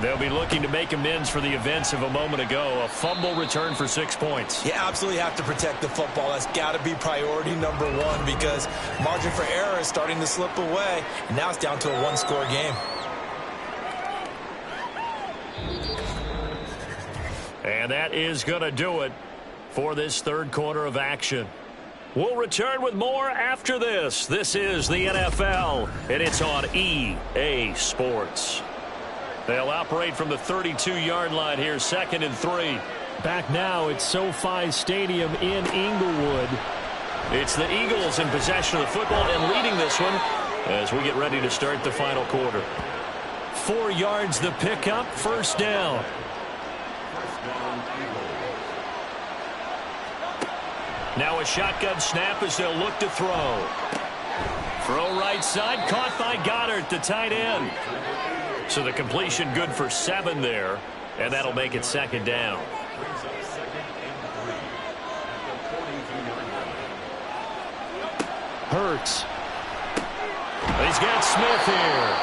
They'll be looking to make amends for the events of a moment ago. A fumble return for 6 points. You absolutely have to protect the football. That's got to be priority number 1 because margin for error is starting to slip away. And now it's down to a 1-score game. And that is going to do it for this 3rd quarter of action. We'll return with more after this. This is the NFL, and it's on EA Sports. They'll operate from the 32-yard line here, 2nd and 3. Back now at SoFi Stadium in Inglewood. It's the Eagles in possession of the football and leading this one as we get ready to start the final quarter. 4 yards the pickup, 1st down. Now a shotgun snap as they'll look to throw. Throw right side, caught by Goddard, the tight end. So the completion good for 7 there, and that'll make it 2nd down. Hurts. He's got Smith here.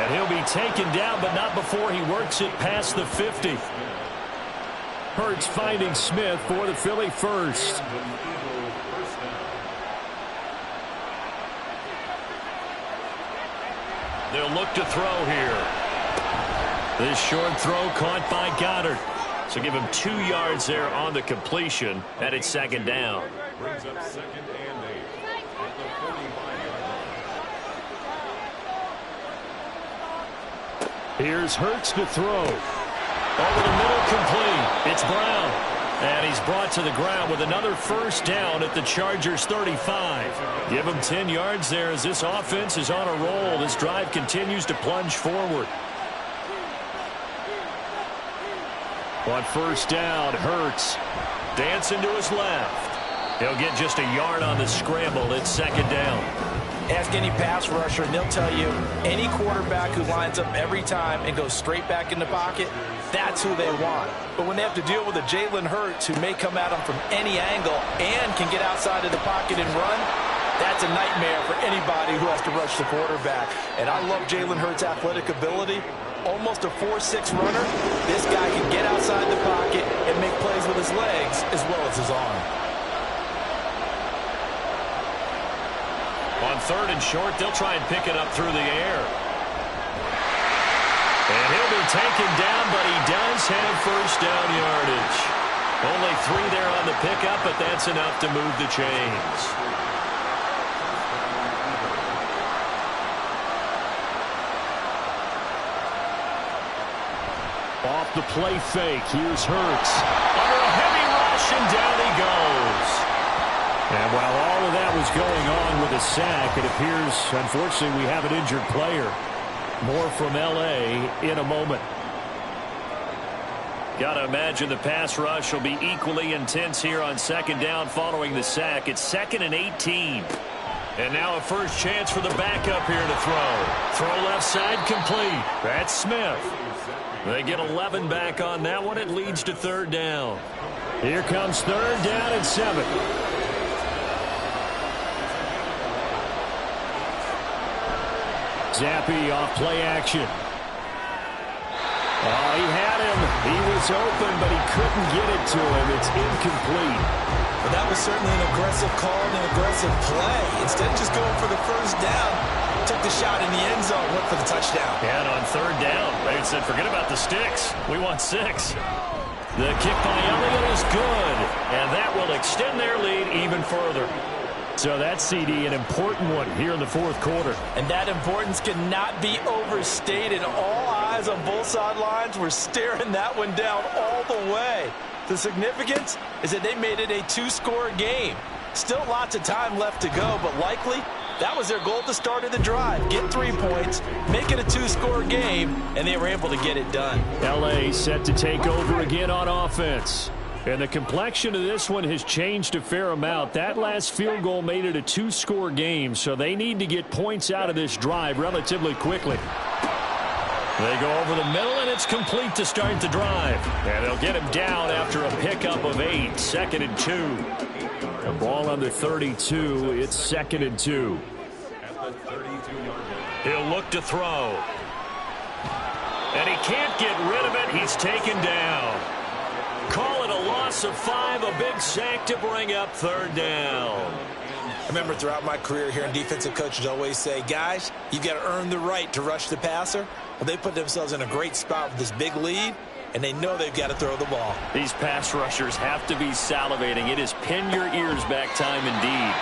And he'll be taken down, but not before he works it past the 50. Hurts finding Smith for the Philly first. They'll look to throw here. This short throw caught by Goddard. So give him 2 yards there on the completion, and it's 2nd down. Brings up 2nd and 8 at the 45-yard line. Here's Hurts to throw. Over the middle, complete. It's Brown. And he's brought to the ground with another 1st down at the Chargers' 35. Give him 10 yards there as this offense is on a roll. This drive continues to plunge forward. On 1st down, Hurts. Dancing to his left. He'll get just a yard on the scramble. It's 2nd down. Ask any pass rusher, and they'll tell you any quarterback who lines up every time and goes straight back in the pocket, that's who they want. But when they have to deal with a Jalen Hurts who may come at them from any angle and can get outside of the pocket and run, that's a nightmare for anybody who has to rush the quarterback. And I love Jalen Hurts' athletic ability. Almost a 4.6 runner. This guy can get outside the pocket and make plays with his legs as well as his arm. On 3rd and short, they'll try and pick it up through the air. And he'll be taken down, but he does have 1st down yardage. Only 3 there on the pickup, but that's enough to move the chains. Off the play fake, here's Hurts. Under a heavy rush, and down he goes. And while all of that was going on with a sack, it appears, unfortunately, we have an injured player. More from L.A. in a moment. Got to imagine the pass rush will be equally intense here on 2nd down following the sack. It's 2nd and 18. And now a first chance for the backup here to throw. Throw left side complete. That's Smith. They get 11 back on that one. It leads to 3rd down. Here comes 3rd down and 7. Zappe off play action. Oh, he had him. He was open, but he couldn't get it to him. It's incomplete. But that was certainly an aggressive call and an aggressive play. Instead of just going for the 1st down, took the shot in the end zone, went for the touchdown. And on 3rd down, they said, forget about the sticks. We want 6. The kick by Elliott is good, and that will extend their lead even further. So that CD, an important one here in the 4th quarter. And that importance cannot be overstated. All eyes on both sidelines were staring that one down all the way. The significance is that they made it a 2-score game. Still lots of time left to go, but likely that was their goal at the start of the drive. Get 3 points, make it a 2-score game, and they were able to get it done. L.A. set to take over again on offense. And the complexion of this one has changed a fair amount. That last field goal made it a 2-score game, so they need to get points out of this drive relatively quickly. They go over the middle, and it's complete to start the drive. And they'll get him down after a pickup of 8, 2nd and 2. The ball on the 32, it's 2nd and 2. He'll look to throw. And he can't get rid of it. He's taken down. Call it a loss of 5, a big sack to bring up 3rd down. I remember throughout my career hearing defensive coaches always say, guys, you've got to earn the right to rush the passer. Well, they put themselves in a great spot with this big lead, and they know they've got to throw the ball. These pass rushers have to be salivating. It is pin your ears back time indeed.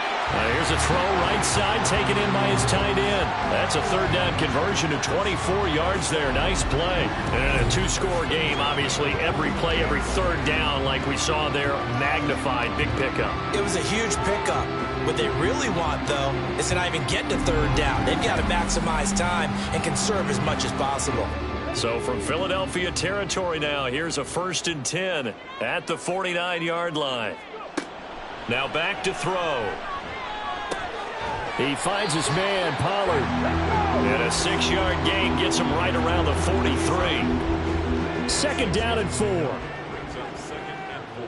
Here's a throw right side taken in by his tight end. That's a third down conversion to 24 yards there. Nice play. And in a two-score game, obviously every play, every third down like we saw there, magnified. Big pickup. It was a huge pickup. What they really want, though, is to not even get to third down. They've got to maximize time and conserve as much as possible. So from Philadelphia territory now, here's a 1st and 10 at the 49-yard line. Now back to throw. He finds his man, Pollard. And a 6-yard gain gets him right around the 43. 2nd down and 4. Brings up 2nd and 4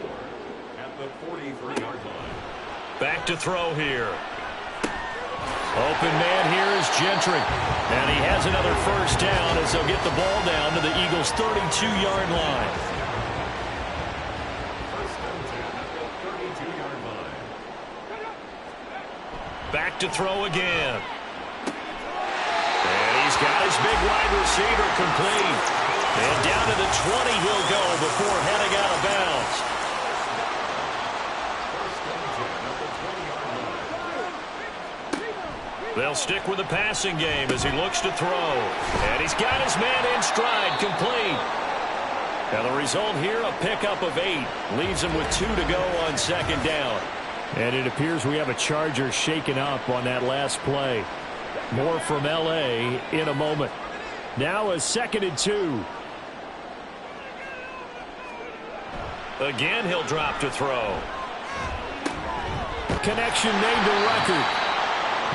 at the 43-yard line. Back to throw here. Open man here is Gentry. And he has another 1st down as they'll get the ball down to the Eagles' 32-yard line. 1st and 10 at the 32-yard line. Back to throw again. And he's got his big wide receiver complete. And down to the 20 he'll go before heading out of bounds. 1st and 10 at the 20-yard line. They'll stick with the passing game as he looks to throw. And he's got his man in stride, complete. And the result here, a pickup of 8. Leaves him with 2 to go on 2nd down. And it appears we have a Charger shaken up on that last play. More from L.A. in a moment. Now a 2nd and 2. Again, he'll drop to throw. Connection made to record.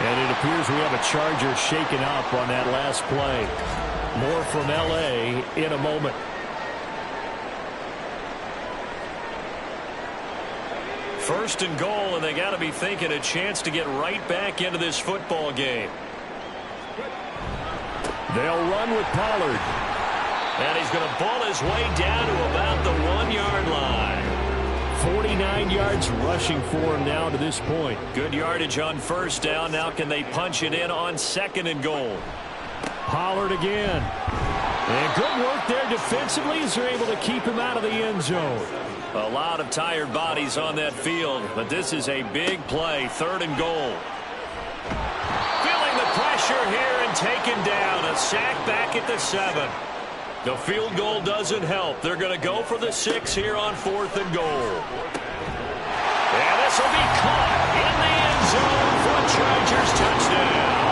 And it appears we have a Charger shaken up on that last play. More from L.A. in a moment. First and goal, and they got to be thinking a chance to get right back into this football game. They'll run with Pollard. And he's going to ball his way down to about the 1-yard line. 49 yards rushing for him now to this point. Good yardage on 1st down. Now can they punch it in on 2nd and goal? Pollard again. And good work there defensively as they're able to keep him out of the end zone. A lot of tired bodies on that field, but this is a big play. 3rd and goal. Feeling the pressure here and taken down. A sack back at the 7. The field goal doesn't help. They're going to go for the 6 here on 4th and goal. And this will be caught in the end zone for a Chargers touchdown.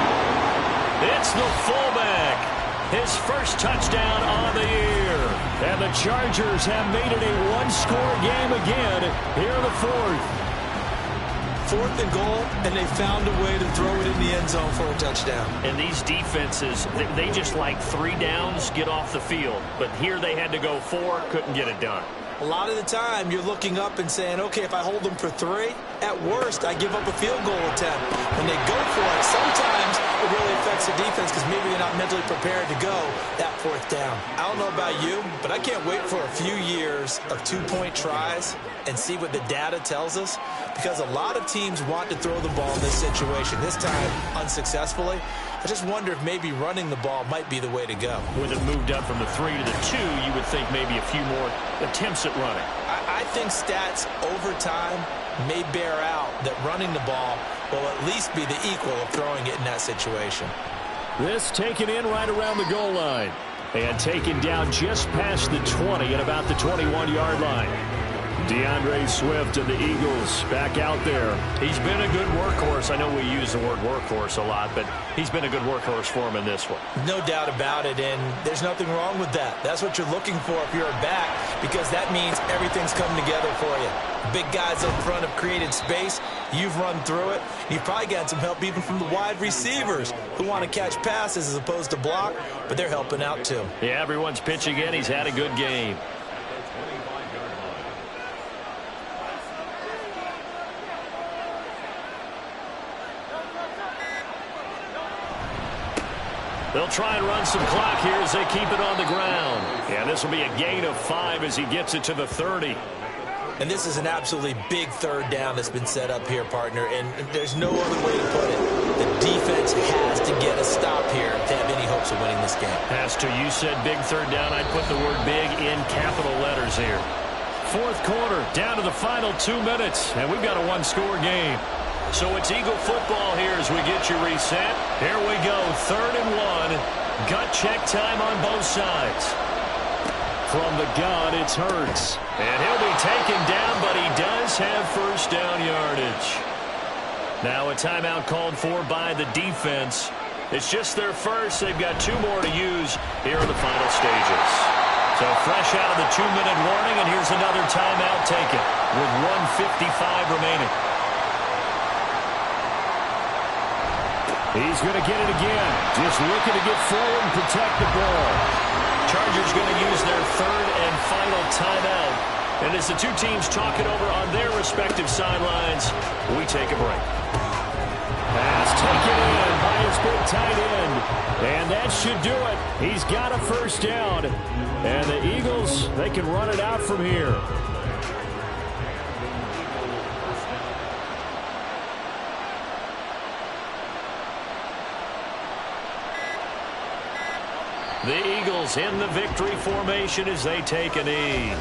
It's the fullback. His first touchdown on the year. And the Chargers have made it a one-score game again here in the 4th. 4th and goal, and they found a way to throw it in the end zone for a touchdown. And these defenses, they just like 3 downs, get off the field. But here they had to go 4, couldn't get it done. A lot of the time, you're looking up and saying, okay, if I hold them for 3, at worst, I give up a field goal attempt. When they go for it, sometimes it really affects the defense because maybe they're not mentally prepared to go that 4th down. I don't know about you, but I can't wait for a few years of 2-point tries and see what the data tells us, because a lot of teams want to throw the ball in this situation, this time unsuccessfully. I just wonder if maybe running the ball might be the way to go. With it moved up from the 3 to the 2, you would think maybe a few more attempts at running. I think stats over time may bear out that running the ball will at least be the equal of throwing it in that situation. This taken in right around the goal line. And taken down just past the 20 at about the 21-yard line. DeAndre Swift of the Eagles back out there. He's been a good workhorse. I know we use the word workhorse a lot, but he's been a good workhorse for him in this one. No doubt about it, and there's nothing wrong with that. That's what you're looking for if you're a back, because that means everything's coming together for you. Big guys up front have created space. You've run through it. You've probably gotten some help even from the wide receivers who want to catch passes as opposed to block, but they're helping out too. Yeah, everyone's pitching in. He's had a good game. They'll try and run some clock here as they keep it on the ground. And this will be a gain of 5 as he gets it to the 30. And this is an absolutely big third down that's been set up here, partner, and there's no other way to put it. The defense has to get a stop here to have any hopes of winning this game. Has to. You said big third down. I'd put the word big in capital letters here. Fourth quarter, down to the final 2 minutes, and we've got a one-score game. So it's Eagle football here as we get you reset. Here we go, 3rd and 1. Gut check time on both sides. From the gun, it's Hurts. And he'll be taken down, but he does have first down yardage. Now a timeout called for by the defense. It's just their first. They've got 2 more to use here in the final stages. So fresh out of the 2-minute warning, and here's another timeout taken with 1:55 remaining. He's going to get it again. Just looking to get forward and protect the ball. Chargers going to use their 3rd and final timeout. And as the two teams talk it over on their respective sidelines, we take a break. Pass taken in by his big tight end. And that should do it. He's got a first down. And the Eagles, they can run it out from here. The Eagles in the victory formation as they take a knee.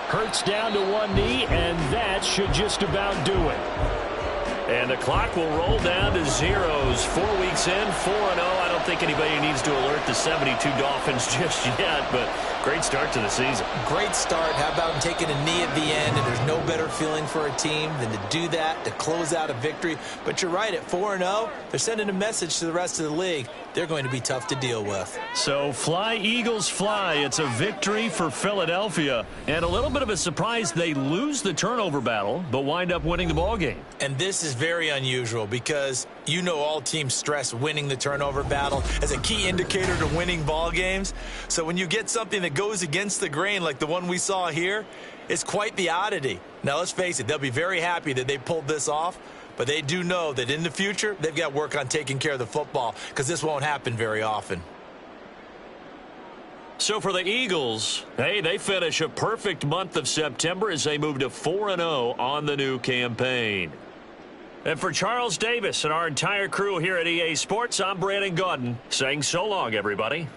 Hurts down to one knee, and that should just about do it. And the clock will roll down to zeros. 4 weeks in, 4-0. I don't think anybody needs to alert the 72 Dolphins just yet, but great start to the season. Great start. How about taking a knee at the end? And there's no better feeling for a team than to do that, to close out a victory. But you're right, at 4-0, they're sending a message to the rest of the league. They're going to be tough to deal with. So fly, Eagles, fly. It's a victory for Philadelphia. And a little bit of a surprise, they lose the turnover battle, but wind up winning the ball game. And this is very unusual because you know all teams stress winning the turnover battle as a key indicator to winning ball games. So when you get something that goes against the grain like the one we saw here, it's quite the oddity. Now, let's face it, they'll be very happy that they pulled this off, but they do know that in the future, they've got work on taking care of the football because this won't happen very often. So for the Eagles, hey, they finish a perfect month of September as they move to 4-0 on the new campaign. And for Charles Davis and our entire crew here at EA Sports, I'm Brandon Gaudin saying so long, everybody.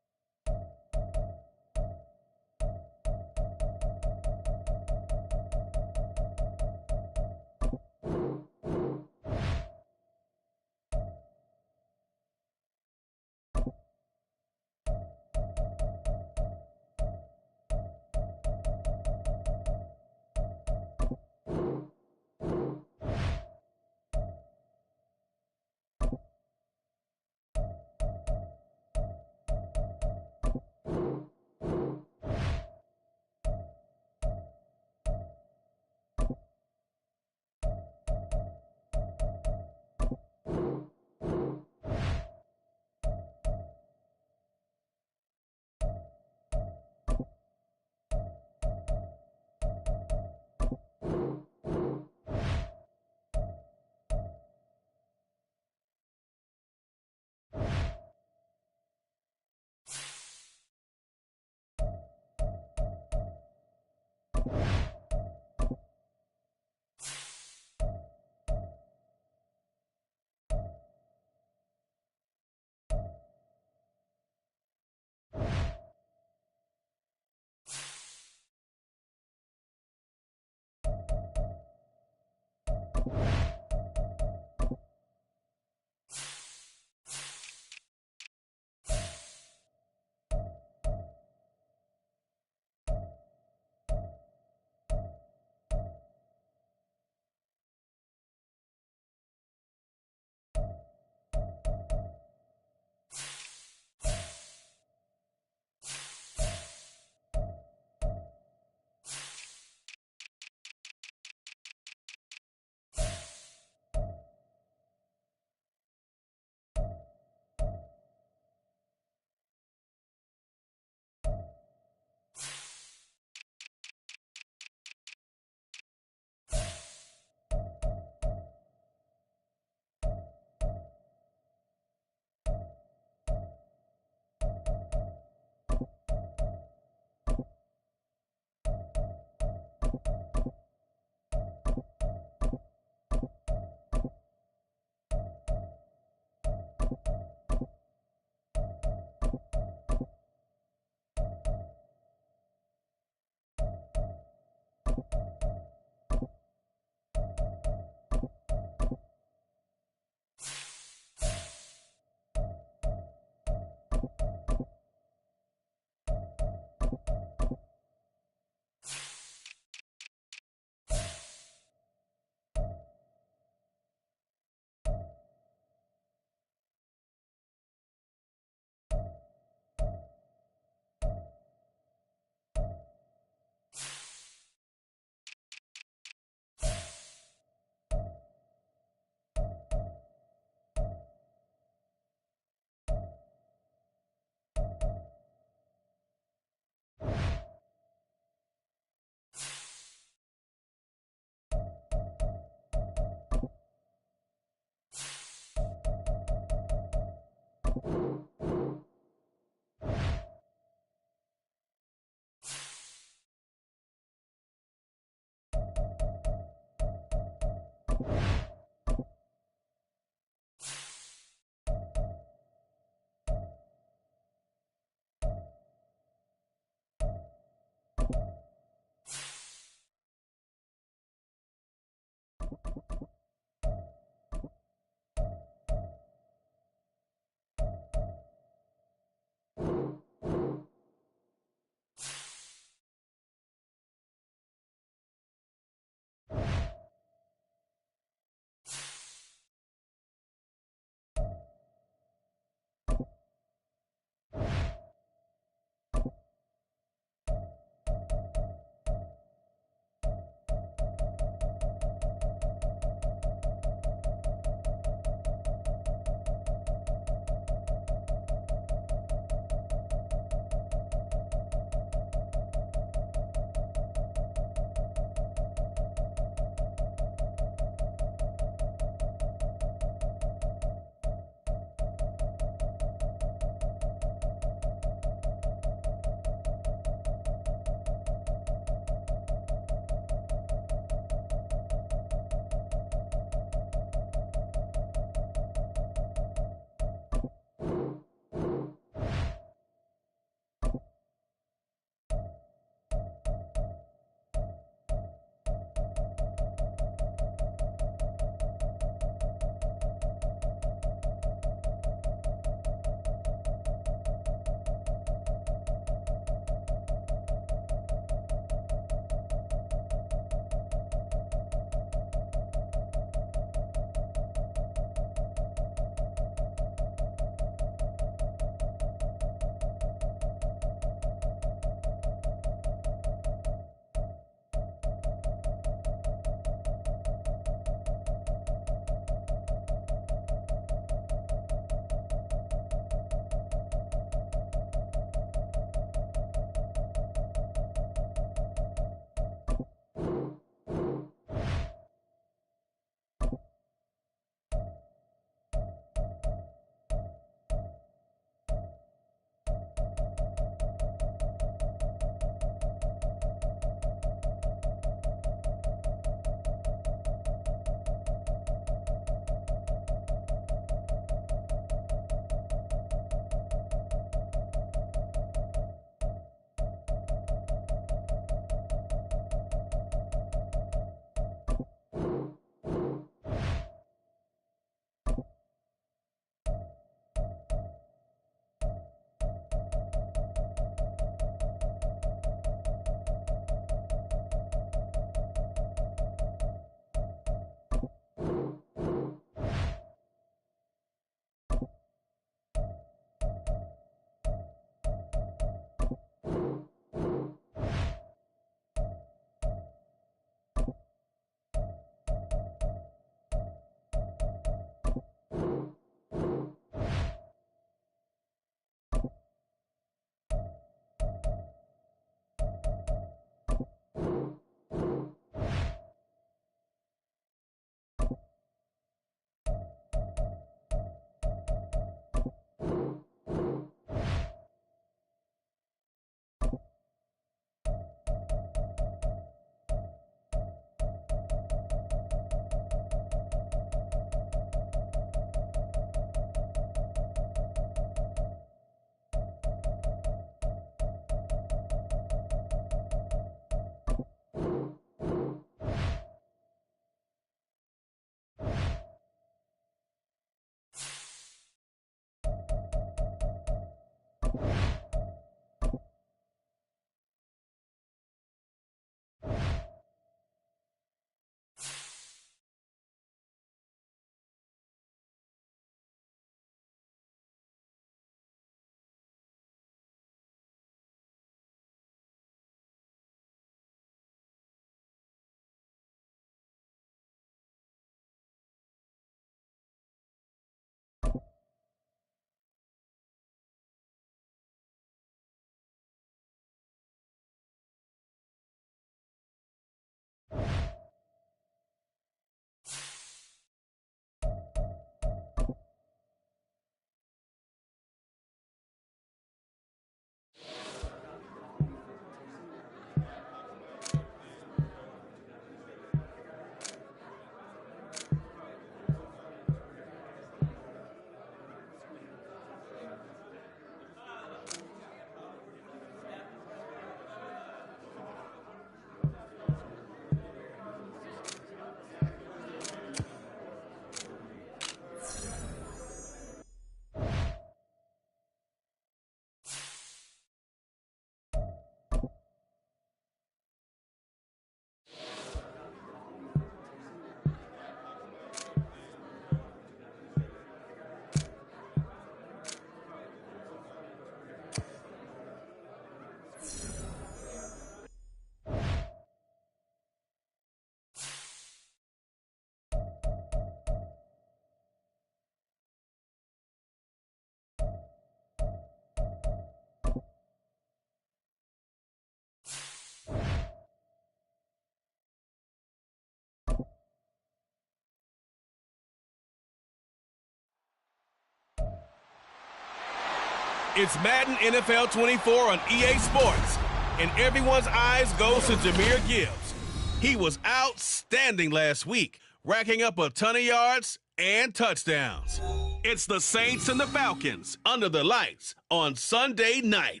It's Madden NFL 24 on EA Sports, and everyone's eyes goes to Jahmyr Gibbs. He was outstanding last week, racking up a ton of yards and touchdowns. It's the Saints and the Falcons under the lights on Sunday night.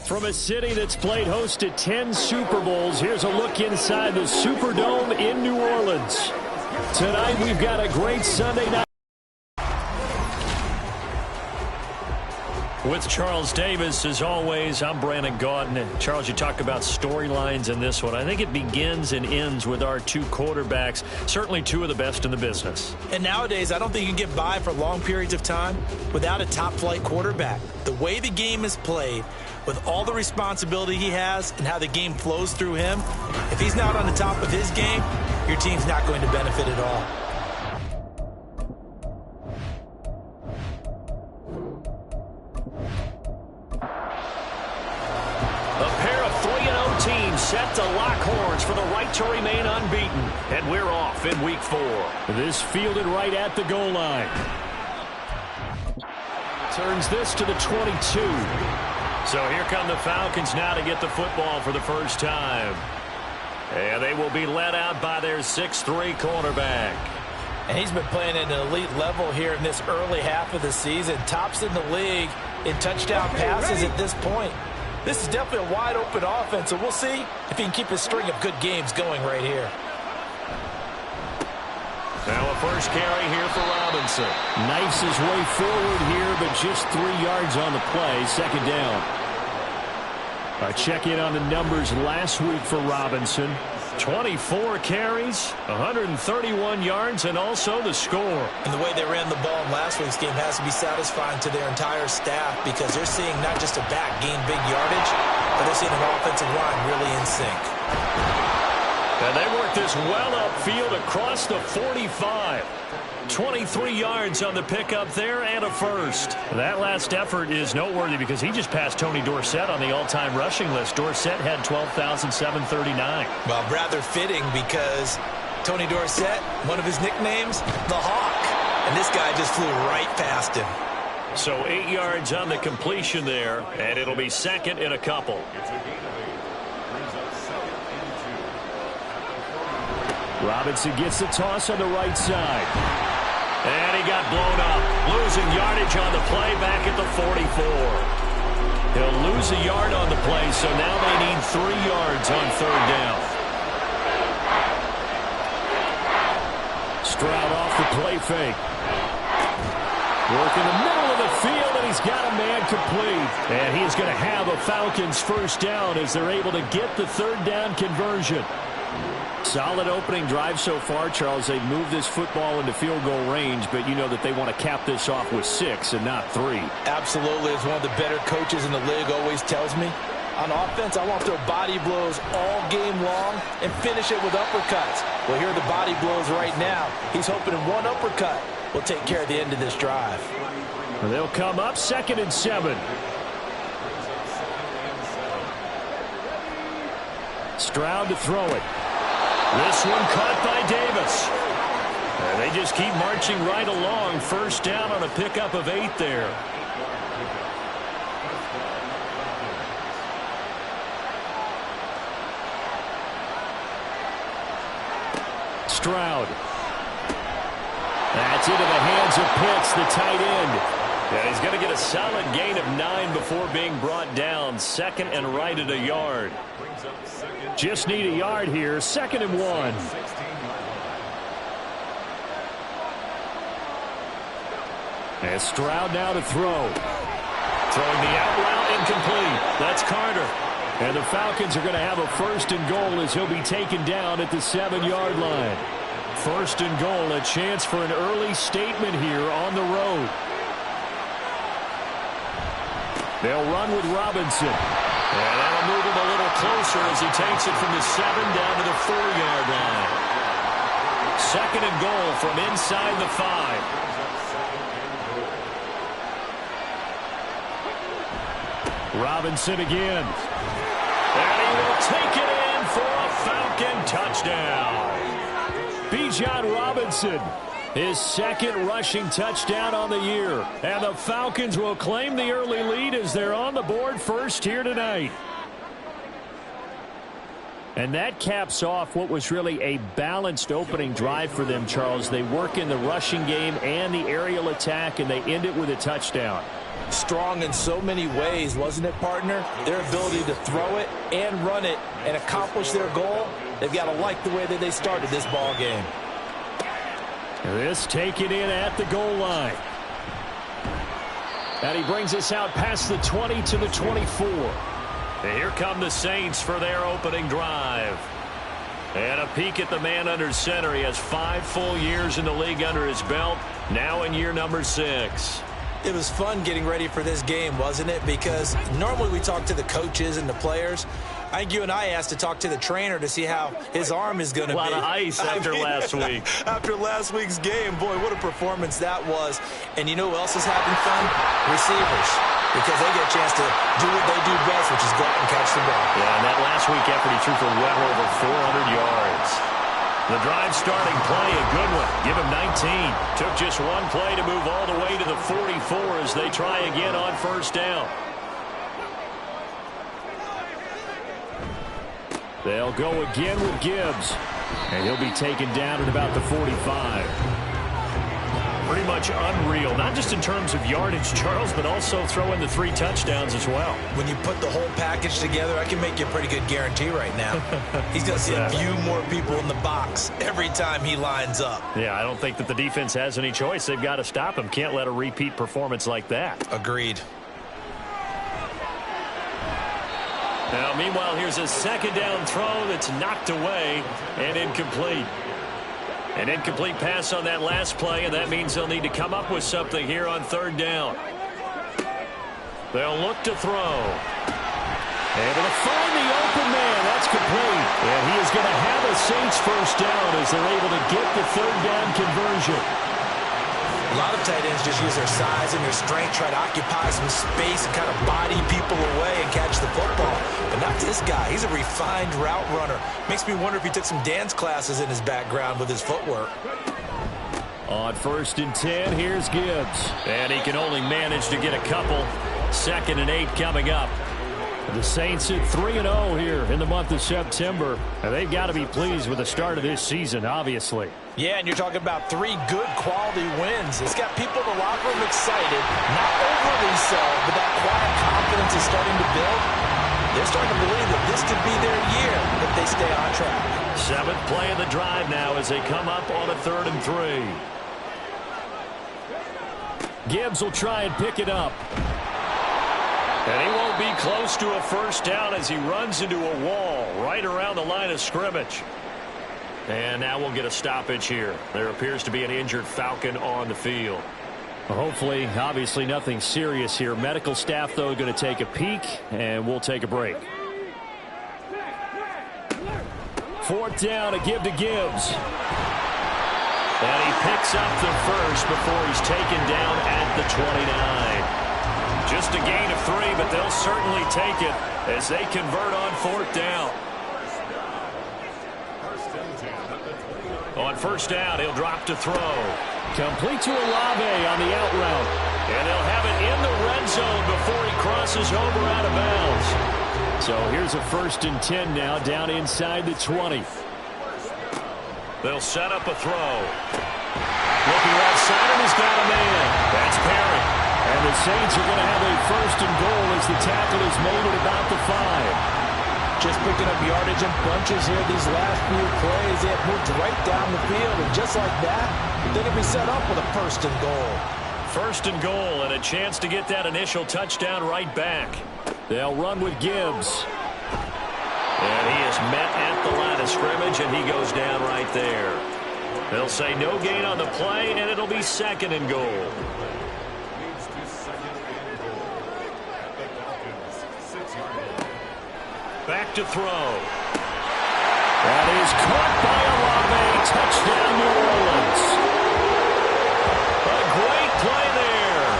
From a city that's played host to 10 Super Bowls, here's a look inside the Superdome in New Orleans. Tonight we've got a great Sunday night. With Charles Davis, as always, I'm Brandon Gaudin. And Charles, you talk about storylines in this one. I think it begins and ends with our two quarterbacks, certainly two of the best in the business. And nowadays, I don't think you can get by for long periods of time without a top-flight quarterback. The way the game is played, with all the responsibility he has and how the game flows through him, if he's not on the top of his game, your team's not going to benefit at all. Team set to lock horns for the right to remain unbeaten. And we're off in week 4. This fielded right at the goal line. Turns this to the 22. So here come the Falcons now to get the football for the first time. And they will be led out by their 6'3 cornerback. And he's been playing at an elite level here in this early half of the season. Tops in the league in touchdown passes at this point. This is definitely a wide-open offense, so we'll see if he can keep his string of good games going right here. Now a first carry here for Robinson. Knifes his way forward here, but just 3 yards on the play. Second down. A check-in on the numbers last week for Robinson. 24 carries, 131 yards, and also the score. And the way they ran the ball in last week's game has to be satisfying to their entire staff because they're seeing not just a back gain big yardage, but they're seeing an offensive line really in sync. And they work this well upfield across the 45. 23 yards on the pickup there and a first. That last effort is noteworthy because he just passed Tony Dorsett on the all-time rushing list. Dorsett had 12,739. Well, rather fitting because Tony Dorsett, one of his nicknames, the Hawk. And this guy just flew right past him. So 8 yards on the completion there, and it'll be second and a couple. Robinson gets the toss on the right side. And he got blown up. Losing yardage on the play back at the 44. He'll lose a yard on the play, so now they need 3 yards on third down. Stroud off the play fake. Work in the middle of the field, and he's got a man complete. And he's going to have a Falcons first down as they're able to get the third down conversion. Solid opening drive so far, Charles. They've moved this football into field goal range, but you know that they want to cap this off with 6 and not 3. Absolutely. As one of the better coaches in the league always tells me, on offense, I want to throw body blows all game long and finish it with uppercuts. Well, here are the body blows right now. He's hoping in one uppercut will take care of the end of this drive. And they'll come up 2nd and 7. Stroud to throw it. This one caught by Davis. And they just keep marching right along. First down on a pickup of 8 there. Stroud. That's into the hands of Pitts, the tight end. Yeah, he's going to get a solid gain of 9 before being brought down. Second and right at a yard. Just need a yard here. 2nd and 1. And Stroud now to throw. Throwing the out route incomplete. That's Carter. And the Falcons are going to have a 1st and goal as he'll be taken down at the 7-yard line. 1st and goal, a chance for an early statement here on the road. They'll run with Robinson. And that'll move him a little closer as he takes it from the 7 down to the 4-yard line. 2nd and goal from inside the 5. Robinson again. And he will take it in for a Falcon touchdown. Bijan Robinson His second rushing touchdown on the year. And the Falcons will claim the early lead as they're on the board first here tonight. And that caps off what was really a balanced opening drive for them, Charles. They work in the rushing game and the aerial attack, and they end it with a touchdown. Strong in so many ways, wasn't it, partner? Their ability to throw it and run it and accomplish their goal, they've got to like the way that they started this ball game. This taken in at the goal line. And he brings us out past the 20 to the 24. And here come the Saints for their opening drive. And a peek at the man under center. He has 5 full years in the league under his belt, now in year number 6. It was fun getting ready for this game, wasn't it? Because normally we talk to the coaches and the players. I think you and I asked to talk to the trainer to see how his arm is going to be. A lot of ice after last week. After last week's game, boy, what a performance that was. And you know who else is having fun? Receivers. Because they get a chance to do what they do best, which is go out and catch the ball. Yeah, and that last week effort, he threw for well over 400 yards. The drive starting play, a good one. Give him 19. Took just one play to move all the way to the 44 as they try again on first down. They'll go again with Gibbs. And he'll be taken down at about the 45. Pretty much unreal, not just in terms of yardage, Charles, but also throw in the 3 touchdowns as well. When you put the whole package together, I can make you a pretty good guarantee right now. He's going to see a few more people in the box every time he lines up. Yeah, I don't think that the defense has any choice. They've got to stop him. Can't let a repeat performance like that. Agreed. Now, meanwhile, here's a second down throw that's knocked away and incomplete. An incomplete pass on that last play, and that means they'll need to come up with something here on third down. They'll look to throw. Able to find the open man. That's complete. And he is going to have a Saints first down as they're able to get the third down conversion. A lot of tight ends just use their size and their strength, try to occupy some space and kind of body people away and catch the football. But not this guy. He's a refined route runner. Makes me wonder if he took some dance classes in his background with his footwork. On 1st and 10, here's Gibbs. And he can only manage to get a couple. 2nd and 8 coming up. The Saints at 3-0 here in the month of September. And they've got to be pleased with the start of this season, obviously. Yeah, and you're talking about 3 good quality wins. It's got people in the locker room excited, not overly so, but that quiet confidence is starting to build. They're starting to believe that this could be their year if they stay on track. 7th play of the drive now as they come up on a 3rd and 3. Gibbs will try and pick it up. And he won't be close to a first down as he runs into a wall right around the line of scrimmage. And now we'll get a stoppage here. There appears to be an injured Falcon on the field. Hopefully, obviously nothing serious here. Medical staff, though, going to take a peek, and we'll take a break. 4th down, a give to Gibbs. And he picks up the first before he's taken down at the 29. Just a gain of 3, but they'll certainly take it as they convert on 4th down. On 1st down, he'll drop to throw. Complete to Olave on the out route. And they'll have it in the red zone before he crosses over out of bounds. So here's a 1st and 10 now down inside the 20. They'll set up a throw. Looking right side, and he's got a man. That's Perry. And the Saints are going to have a 1st and goal as the tackle is made at about the 5. Just picking up yardage in bunches here these last few plays. They have moved right down the field, and just like that, they're going to be set up with a 1st and goal. 1st and goal, and a chance to get that initial touchdown right back. They'll run with Gibbs. And he is met at the line of scrimmage, and he goes down right there. They'll say no gain on the play, and it'll be 2nd and goal. Back to throw. That is caught by Olave. Touchdown, New Orleans. A great play there.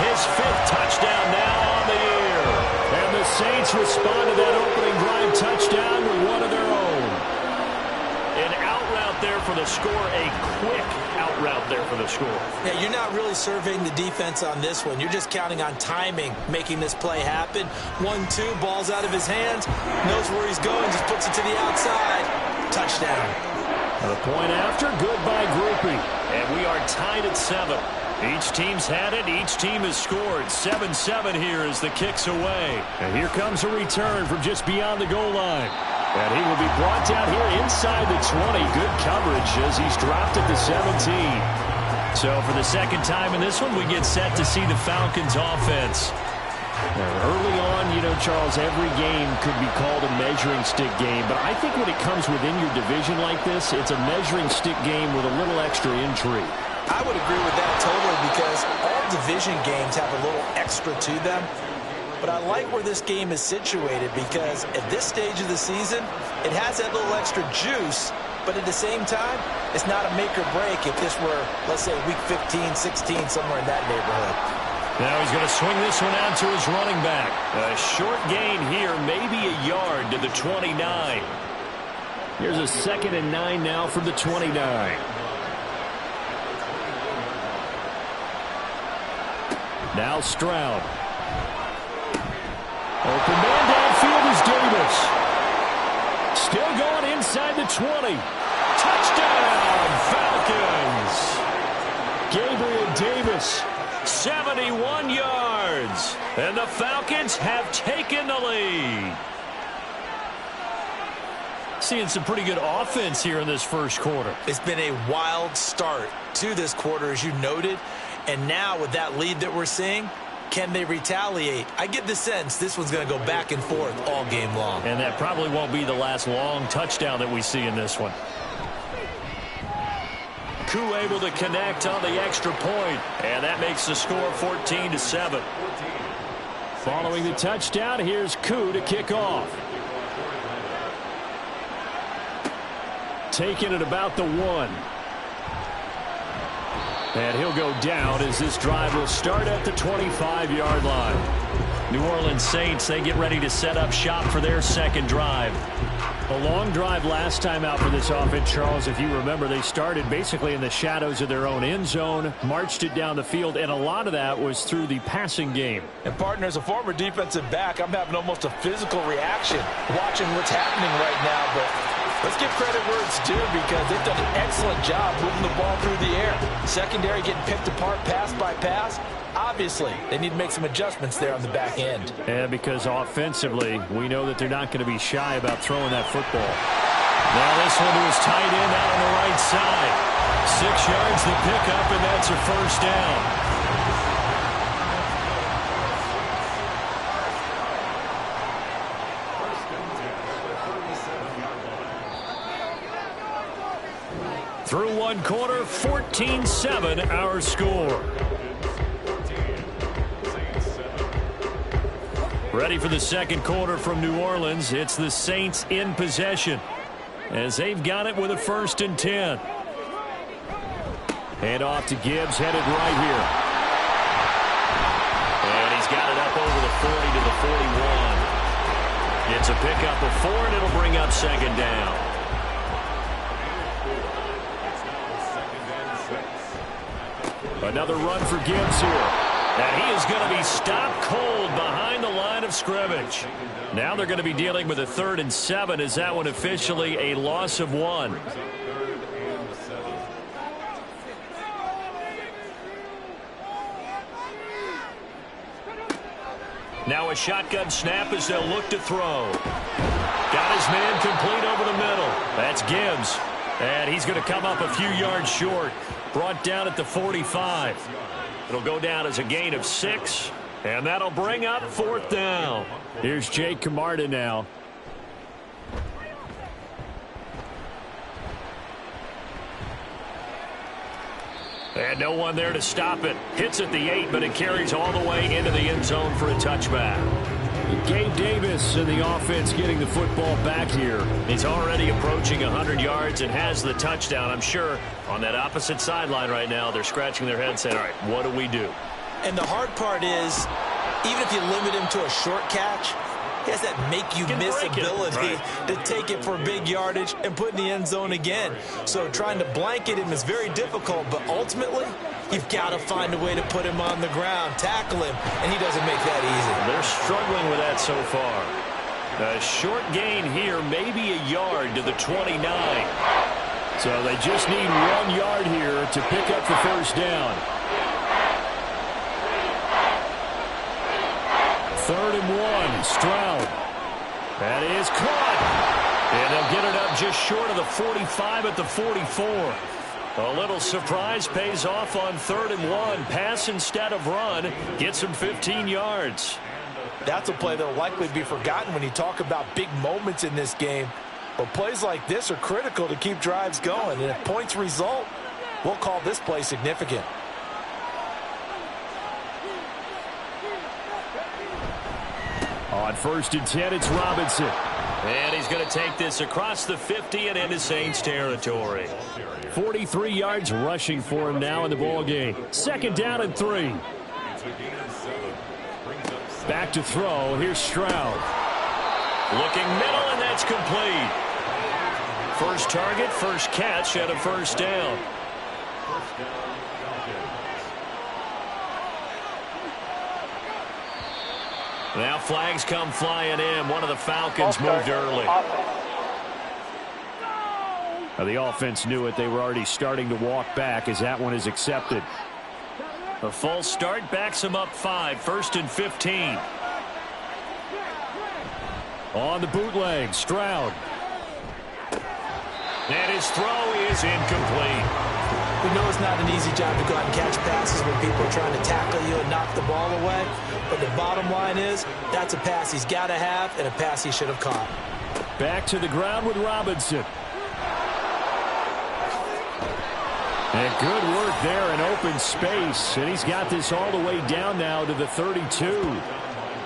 His 5th touchdown now on the year. And the Saints respond to that opening drive touchdown with one of their own. An out route there for the score, a quick out route there for the score. Yeah, you're not really surveying the defense on this one. You're just counting on timing, making this play happen. 1-2, ball's out of his hands, knows where he's going, just puts it to the outside. Touchdown. The point after, good by Groupie. And we are tied at 7. Each team's had it. Each team has scored. 7-7 here as the kick's away. And here comes a return from just beyond the goal line. And he will be brought down here inside the 20. Good coverage as he's dropped at the 17. So for the second time in this one, we get set to see the Falcons offense. Early on, you know, Charles, every game could be called a measuring stick game. But I think when it comes within your division like this, it's a measuring stick game with a little extra intrigue. I would agree with that totally because all division games have a little extra to them. But I like where this game is situated because at this stage of the season, it has that little extra juice. But at the same time, it's not a make or break if this were, let's say, week 15, 16, somewhere in that neighborhood. Now he's going to swing this one out to his running back. A short gain here, maybe a yard to the 29. Here's a 2nd and 9 now from the 29. Now Stroud. Open man downfield is Davis. Still going inside the 20. Touchdown, Falcons! Gabriel Davis. 71 yards. And the Falcons have taken the lead. Seeing some pretty good offense here in this first quarter. It's been a wild start to this quarter, as you noted. And now with that lead that we're seeing, can they retaliate? I get the sense this one's going to go back and forth all game long. And that probably won't be the last long touchdown that we see in this one. Koo able to connect on the extra point, and that makes the score 14-7. Following the touchdown, here's Koo to kick off. Taking it about the 1. And he'll go down as this drive will start at the 25-yard line. New Orleans Saints, they get ready to set up shop for their second drive. A long drive last time out for this offense, Charles. If you remember, they started basically in the shadows of their own end zone, marched it down the field, and a lot of that was through the passing game. And, partner, as a former defensive back, I'm having almost a physical reaction watching what's happening right now. But let's give credit where it's due because they've done an excellent job moving the ball through the air. Secondary getting picked apart pass by pass. Obviously, they need to make some adjustments there on the back end. Yeah, because offensively, we know that they're not going to be shy about throwing that football. Now this one to his tight end out on the right side. 6 yards the pickup, and that's a first down. Through one quarter, 14-7 our score. Ready for the second quarter from New Orleans. It's the Saints in possession as they've got it with a 1st and 10. Hand off to Gibbs, headed right here. And he's got it up over the 40 to the 41. It's a pickup of 4, and it'll bring up 2nd down. Another run for Gibbs here. And he is going to be stopped cold behind the line of scrimmage. Now they're going to be dealing with a 3rd and 7 as that one officially a loss of 1. Now a shotgun snap as they'll look to throw. Got his man complete over the middle. That's Gibbs. And he's going to come up a few yards short. Brought down at the 45. It'll go down as a gain of 6. And that'll bring up 4th down. Here's Jake Camarda now. And no one there to stop it. Hits at the 8, but it carries all the way into the end zone for a touchback. Gabe Davis and the offense getting the football back here. He's already approaching 100 yards and has the touchdown. I'm sure on that opposite sideline right now, they're scratching their heads saying, all right, what do we do? And the hard part is, even if you limit him to a short catch, He has that make-you-miss ability to take it for big yardage and put in the end zone again. So trying to blanket him is very difficult, but ultimately, you've got to find a way to put him on the ground, tackle him, and he doesn't make that easy. They're struggling with that so far. A short gain here, maybe a yard to the 29. So they just need 1 yard here to pick up the first down. 3rd and 1, Stroud. That is caught. And they'll get it up just short of the 45 at the 44. A little surprise pays off on 3rd and 1. Pass instead of run. Gets him 15 yards. That's a play that will likely be forgotten when you talk about big moments in this game. But plays like this are critical to keep drives going. And if points result, we'll call this play significant. On 1st and 10, it's Robinson. And he's going to take this across the 50 and into Saints territory. 43 yards rushing for him now in the ball game. 2nd down and 3. Back to throw. Here's Stroud. Looking middle, and that's complete. First target, first catch, and a first down. Now flags come flying in. One of the Falcons moved early. Now the offense knew it. They were already starting to walk back as that one is accepted. A false start backs him up 5. 1st and 15. On the bootleg, Stroud. And his throw is incomplete. We know it's not an easy job to go out and catch passes when people are trying to tackle you and knock the ball away. But the bottom line is that's a pass he's got to have and a pass he should have caught. Back to the ground with Robinson. And good work there in open space. And he's got this all the way down now to the 32.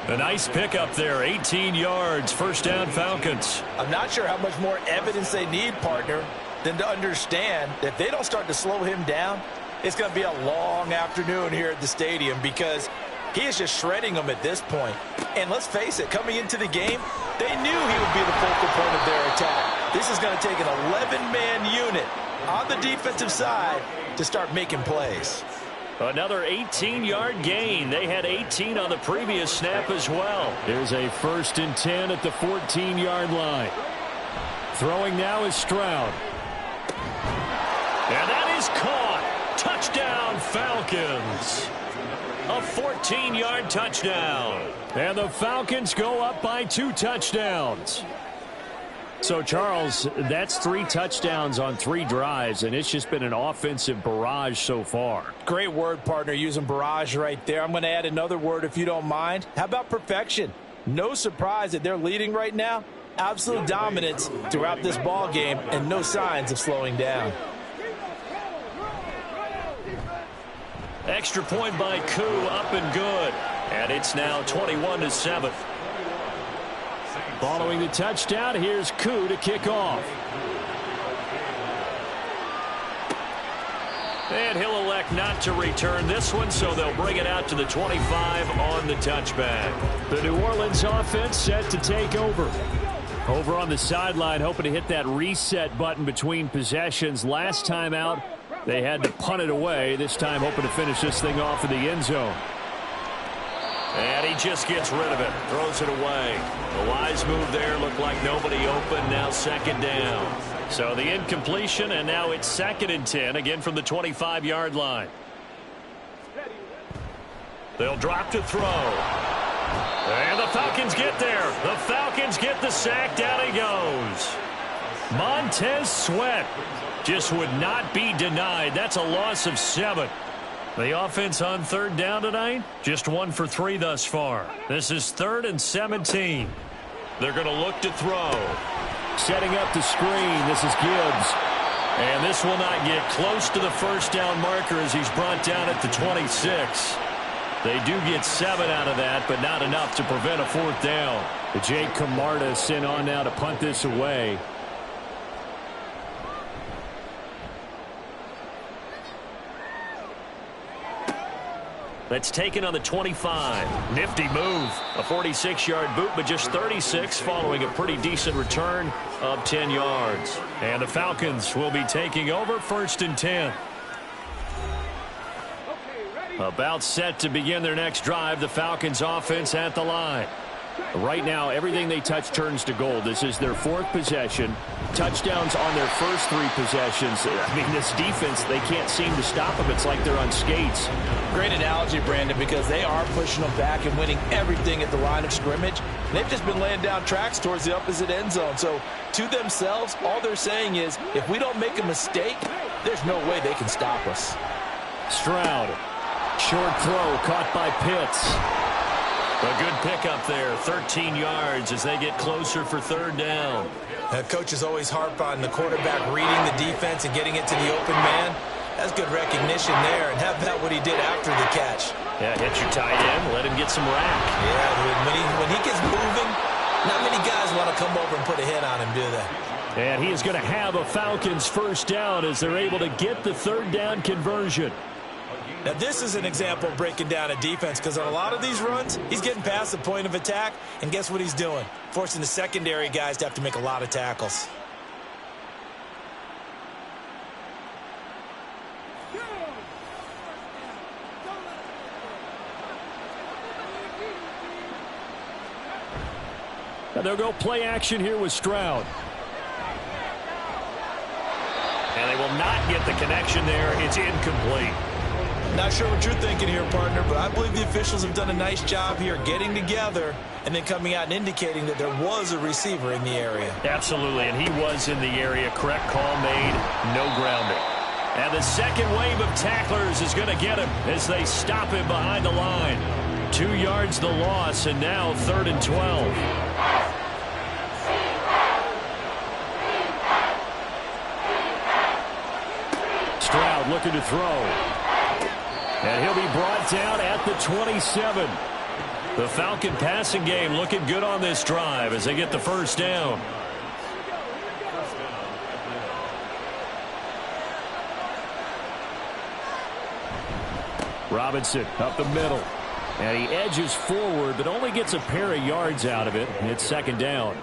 A nice pickup there, 18 yards, first down Falcons. I'm not sure how much more evidence they need, partner, than to understand that if they don't start to slow him down, it's going to be a long afternoon here at the stadium because he is just shredding them at this point. And let's face it, coming into the game, they knew he would be the focal point of their attack. This is going to take an 11-man unit on the defensive side to start making plays. Another 18-yard gain. They had 18 on the previous snap as well. There's a 1st and 10 at the 14-yard line. Throwing now is Stroud. And that is caught. Touchdown, Falcons. A 14-yard touchdown. And the Falcons go up by 2 touchdowns. So, Charles, that's 3 touchdowns on 3 drives, and it's just been an offensive barrage so far. Great word, partner, using barrage right there. I'm going to add another word if you don't mind. How about perfection? No surprise that they're leading right now. Absolute dominance throughout this ball game and no signs of slowing down. Extra point by Koo, up and good. And it's now 21-7. Following the touchdown, here's Koo to kick off. And he'll elect not to return this one, so they'll bring it out to the 25 on the touchback. The New Orleans offense set to take over. Over on the sideline, hoping to hit that reset button between possessions. Last time out, they had to punt it away. This time, hoping to finish this thing off in the end zone. And he just gets rid of it, throws it away. The wise move there, looked like nobody open, now 2nd down. So the incompletion, and now it's 2nd and 10, again from the 25-yard line. They'll drop to throw. And the Falcons get there. The Falcons get the sack. Down he goes. Montez Sweat just would not be denied. That's a loss of 7. The offense on 3rd down tonight, just 1 for 3 thus far. This is 3rd and 17. They're going to look to throw. Setting up the screen, this is Gibbs. And this will not get close to the first down marker as he's brought down at the 26. They do get 7 out of that, but not enough to prevent a 4th down. Jake Camarda sent on now to punt this away. That's taken on the 25. Nifty move. A 46-yard boot, but just 36 following a pretty decent return of 10 yards. And the Falcons will be taking over 1st and 10. About set to begin their next drive. The Falcons offense at the line. Right now, everything they touch turns to gold. This is their 4th possession. Touchdowns on their first 3 possessions. I mean, this defense, they can't seem to stop them. It's like they're on skates. Great analogy, Brandon, because they are pushing them back and winning everything at the line of scrimmage. They've just been laying down tracks towards the opposite end zone. So, to themselves, all they're saying is, if we don't make a mistake, there's no way they can stop us. Stroud. Short throw caught by Pitts. A good pickup there, 13 yards as they get closer for 3rd down. Coaches always harp on the quarterback reading the defense and getting it to the open man. That's good recognition there, and how about what he did after the catch? Yeah, hit your tight end, let him get some rack. Yeah, when he gets moving, not many guys want to come over and put a hit on him, do they? And he is going to have a Falcons 1st down as they're able to get the 3rd down conversion. Now, this is an example of breaking down a defense because on a lot of these runs, he's getting past the point of attack, and guess what he's doing? Forcing the secondary guys to have to make a lot of tackles. Now they'll go play action here with Stroud. And they will not get the connection there. It's incomplete. Not sure what you're thinking here, partner, but I believe the officials have done a nice job here getting together and then coming out and indicating that there was a receiver in the area. Absolutely, and he was in the area. Correct call made, no grounding. And the second wave of tacklers is going to get him as they stop him behind the line. 2 yards the loss, and now 3rd and 12. Stroud looking to throw. And he'll be brought down at the 27. The Falcon passing game looking good on this drive as they get the 1st down. Robinson up the middle. And he edges forward, but only gets a pair of yards out of it. And it's 2nd down.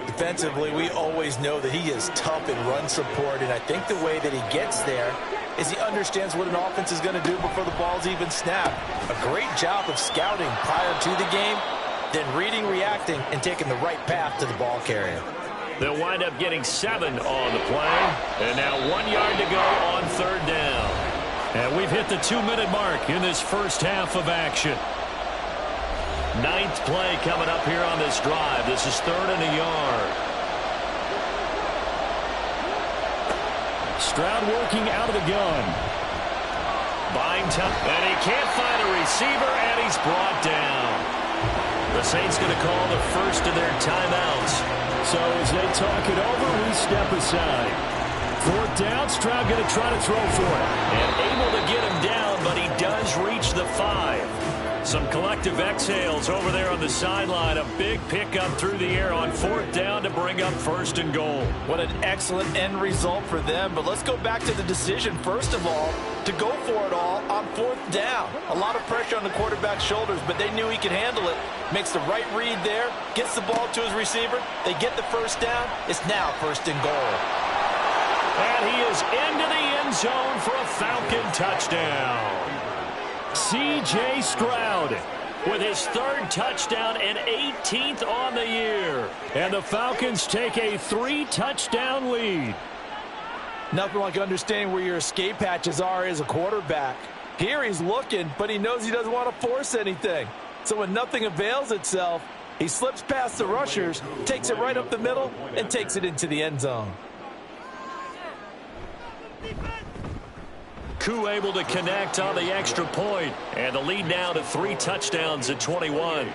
Defensively, we always know that he is tough in run support, and I think the way that he gets there is he understands what an offense is going to do before the ball's even snapped. A great job of scouting prior to the game, then reading, reacting, and taking the right path to the ball carrier. They'll wind up getting 7 on the play, and now 1 yard to go on 3rd down. And we've hit the 2-minute mark in this first half of action. 9th play coming up here on this drive. This is 3rd and a yard. Stroud working out of the gun. Buying time, and he can't find a receiver, and he's brought down. The Saints going to call the first of their timeouts. So as they talk it over, we step aside. 4th down, Stroud going to try to throw for it. And able to get him down, but he does reach the 5. Some collective exhales over there on the sideline. A big pickup through the air on 4th down to bring up 1st and goal. What an excellent end result for them. But let's go back to the decision, first of all, to go for it all on 4th down. A lot of pressure on the quarterback's shoulders, but they knew he could handle it. Makes the right read there, gets the ball to his receiver. They get the 1st down. It's now 1st and goal. And he is into the end zone for a Falcon touchdown. C.J. Stroud with his 3rd touchdown and 18th on the year. And the Falcons take a 3-touchdown lead. Nothing like understanding where your escape hatches are as a quarterback. Here he's looking, but he knows he doesn't want to force anything. So when nothing avails itself, he slips past the rushers, takes it right up the middle, and takes it into the end zone. Koo able to connect on the extra point, and the lead now to 3 touchdowns at 21.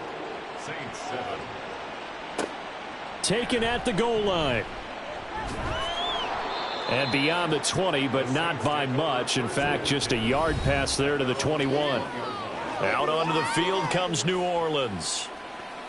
Taken at the goal line. And beyond the 20, but not by much. In fact, just a yard pass there to the 21. Out onto the field comes New Orleans.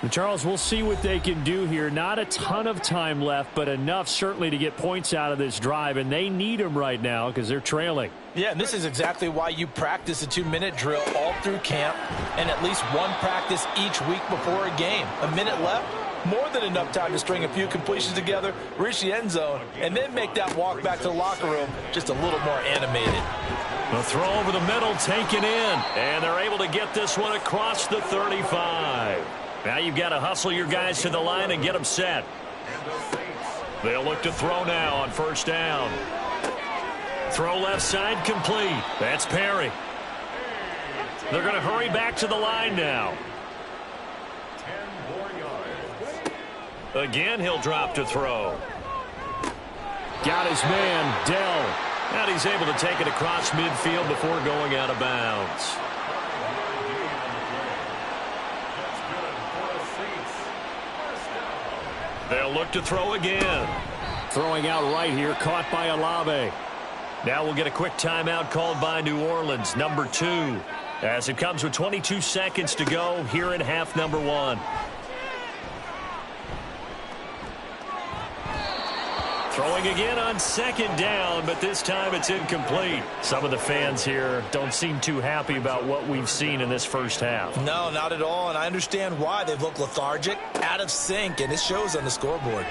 And Charles, we'll see what they can do here. Not a ton of time left, but enough certainly to get points out of this drive, and they need them right now because they're trailing. Yeah, and this is exactly why you practice a 2-minute drill all through camp and at least one practice each week before a game. A minute left, more than enough time to string a few completions together, reach the end zone, and then make that walk back to the locker room just a little more animated. The throw over the middle taken in, and they're able to get this one across the 35. Now you've got to hustle your guys to the line and get them set. They'll look to throw now on first down. Throw left side complete. That's Perry. They're going to hurry back to the line now. Again, he'll drop to throw. Got his man, Dell. And he's able to take it across midfield before going out of bounds. They'll look to throw again. Throwing out right here, caught by Olave. Now we'll get a quick timeout called by New Orleans, number 2, as it comes with 22 seconds to go here in half number 1. Throwing again on second down, but this time it's incomplete. Some of the fans here don't seem too happy about what we've seen in this first half. No, not at all, and I understand why. They've looked lethargic, out of sync, and it shows on the scoreboard.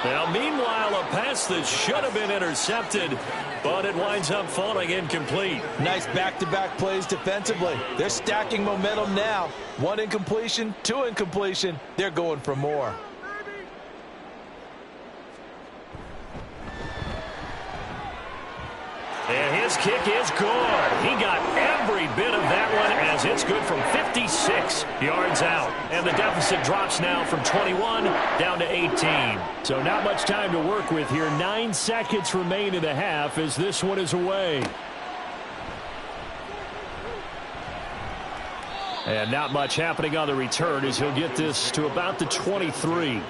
Now, meanwhile, a pass that should have been intercepted, but it winds up falling incomplete. Nice back-to-back plays defensively. They're stacking momentum now. 1 incompletion, 2 incompletion. They're going for more. And his kick is good. He got every bit of that one as it's good from 56 yards out. And the deficit drops now from 21 down to 18. So not much time to work with here. 9 seconds remain in the half as this one is away. And not much happening on the return as he'll get this to about the 23.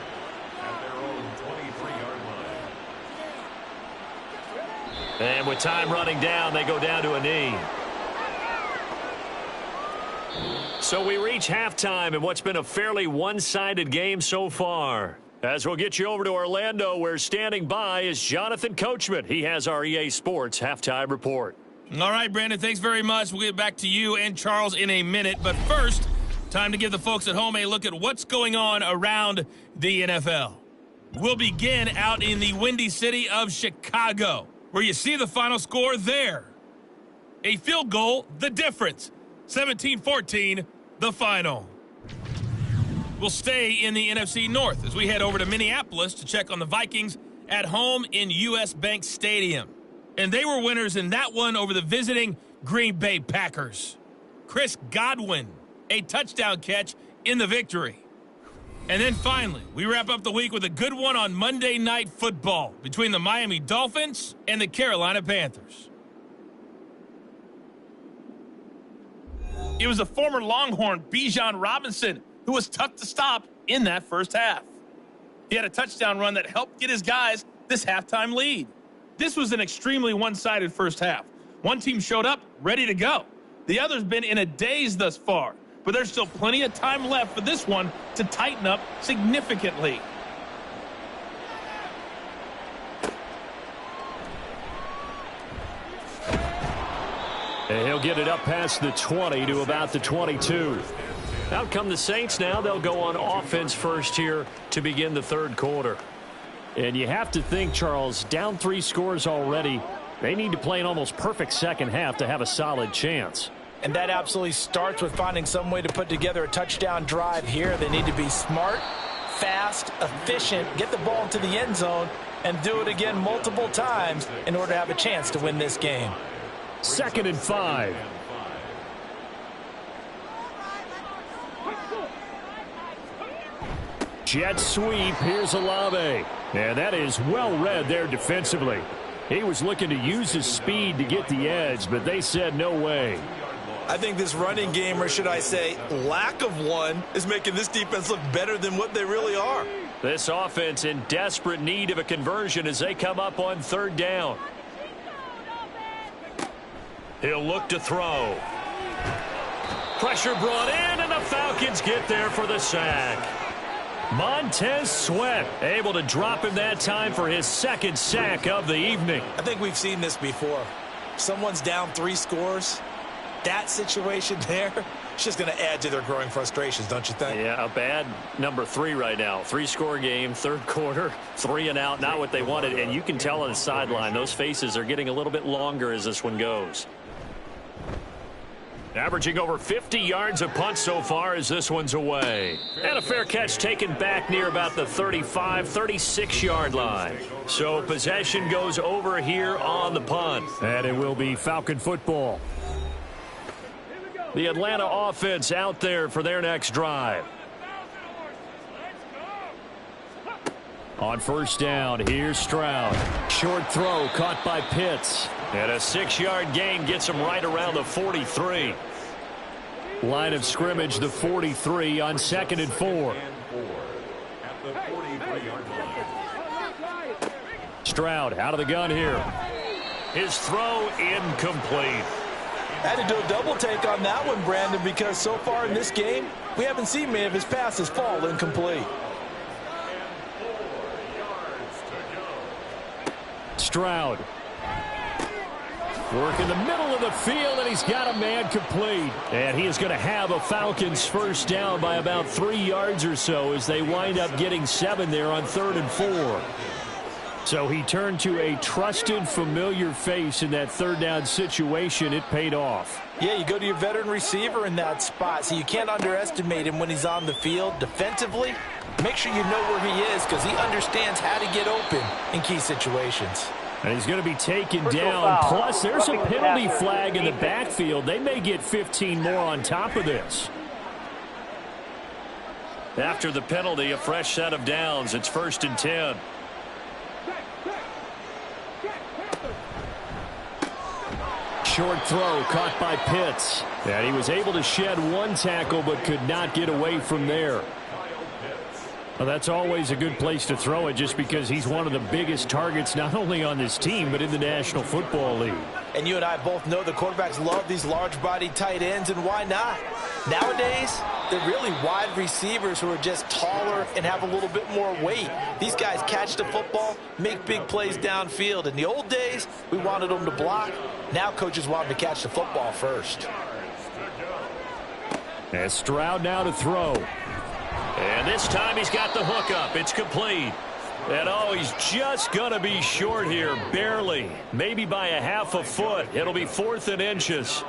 And with time running down, they go down to a knee. So we reach halftime in what's been a fairly one-sided game so far. As we'll get you over to Orlando, where standing by is Jonathan Coachman. He has our EA Sports halftime report. All right, Brandon, thanks very much. We'll get back to you and Charles in a minute. But first, time to give the folks at home a look at what's going on around the NFL. We'll begin out in the Windy City of Chicago, where you see the final score there. A field goal, the difference. 17-14, the final. We'll stay in the NFC North as we head over to Minneapolis to check on the Vikings at home in US Bank Stadium. And they were winners in that one over the visiting Green Bay Packers. Chris Godwin, a touchdown catch in the victory. And then finally, we wrap up the week with a good one on Monday Night Football between the Miami Dolphins and the Carolina Panthers. It was the former Longhorn Bijan Robinson who was tough to stop in that first half. He had a touchdown run that helped get his guys this halftime lead. This was an extremely one-sided first half. One team showed up ready to go. The other's been in a daze thus far. But there's still plenty of time left for this one to tighten up significantly. And he'll get it up past the 20 to about the 22. Out come the Saints now. They'll go on offense first here to begin the third quarter. And you have to think, Charles, down 3 scores already. They need to play an almost perfect second half to have a solid chance. And that absolutely starts with finding some way to put together a touchdown drive here. They need to be smart, fast, efficient, get the ball into the end zone, and do it again multiple times in order to have a chance to win this game. 2nd and 5. Jet sweep. Here's Olave. And that is well read there defensively. He was looking to use his speed to get the edge, but they said no way. I think this running game, or should I say lack of one, is making this defense look better than what they really are. This offense in desperate need of a conversion as they come up on 3rd down. He'll look to throw. Pressure brought in, and the Falcons get there for the sack. Montez Sweat able to drop him that time for his second sack of the evening. I think we've seen this before. Someone's down 3 scores. That situation there, it's just going to add to their growing frustrations, don't you think? Yeah, a bad number 3 right now. 3-score game, third quarter, 3 and out, not what they wanted. And you can tell on the sideline, those faces are getting a little bit longer as this one goes. Averaging over 50 yards a punt so far as this one's away. And a fair catch taken back near about the 35, 36-yard line. So possession goes over here on the punt. And it will be Falcon football. The Atlanta offense out there for their next drive. On first down, here's Stroud. Short throw caught by Pitts. And a 6-yard gain gets him right around the 43. Line of scrimmage, the 43 on 2nd and 4. Stroud out of the gun here. His throw incomplete. I had to do a double take on that one, Brandon, because so far in this game, we haven't seen many of his passes fall incomplete. Stroud. Work in the middle of the field, and he's got a man complete. And he is going to have a Falcons first down by about 3 yards or so as they wind up getting 7 there on 3rd and 4. So he turned to a trusted, familiar face in that third down situation. It paid off. Yeah, you go to your veteran receiver in that spot, so you can't underestimate him when he's on the field defensively. Make sure you know where he is because he understands how to get open in key situations. And he's going to be taken down. Plus, there's a penalty flag in the backfield. They may get 15 more on top of this. After the penalty, a fresh set of downs. It's 1st and 10. Short throw caught by Pitts. And he was able to shed 1 tackle but could not get away from there. Well, that's always a good place to throw it just because he's one of the biggest targets not only on this team but in the National Football League. And you and I both know the quarterbacks love these large-bodied tight ends, and why not? Nowadays, they're really wide receivers who are just taller and have a little bit more weight. These guys catch the football, make big plays downfield. In the old days, we wanted them to block. Now coaches want them to catch the football first. And Stroud now to throw. And this time he's got the hook up. It's complete. And oh, he's just going to be short here, barely. Maybe by a half a foot. It'll be 4th and inches.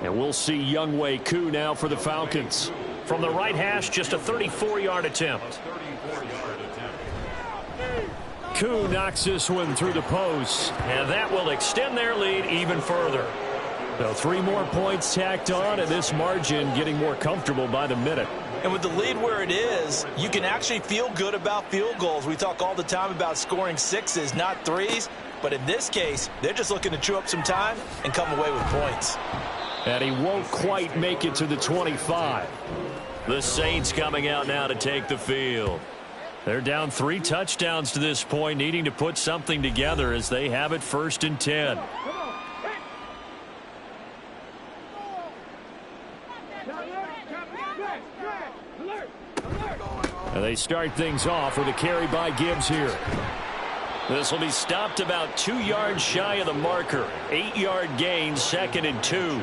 And we'll see Younghoe Koo now for the Falcons. From the right hash, just a 34-yard attempt. Koo knocks this one through the post. And that will extend their lead even further. So 3 more points tacked on, and this margin getting more comfortable by the minute. And with the lead where it is, you can actually feel good about field goals. We talk all the time about scoring 6s, not 3s. But in this case, they're just looking to chew up some time and come away with points. And he won't quite make it to the 25. The Saints coming out now to take the field. They're down 3 touchdowns to this point, needing to put something together as they have it 1st and 10. And they start things off with a carry by Gibbs here. This will be stopped about 2 yards shy of the marker. 8-yard gain, 2nd and 2.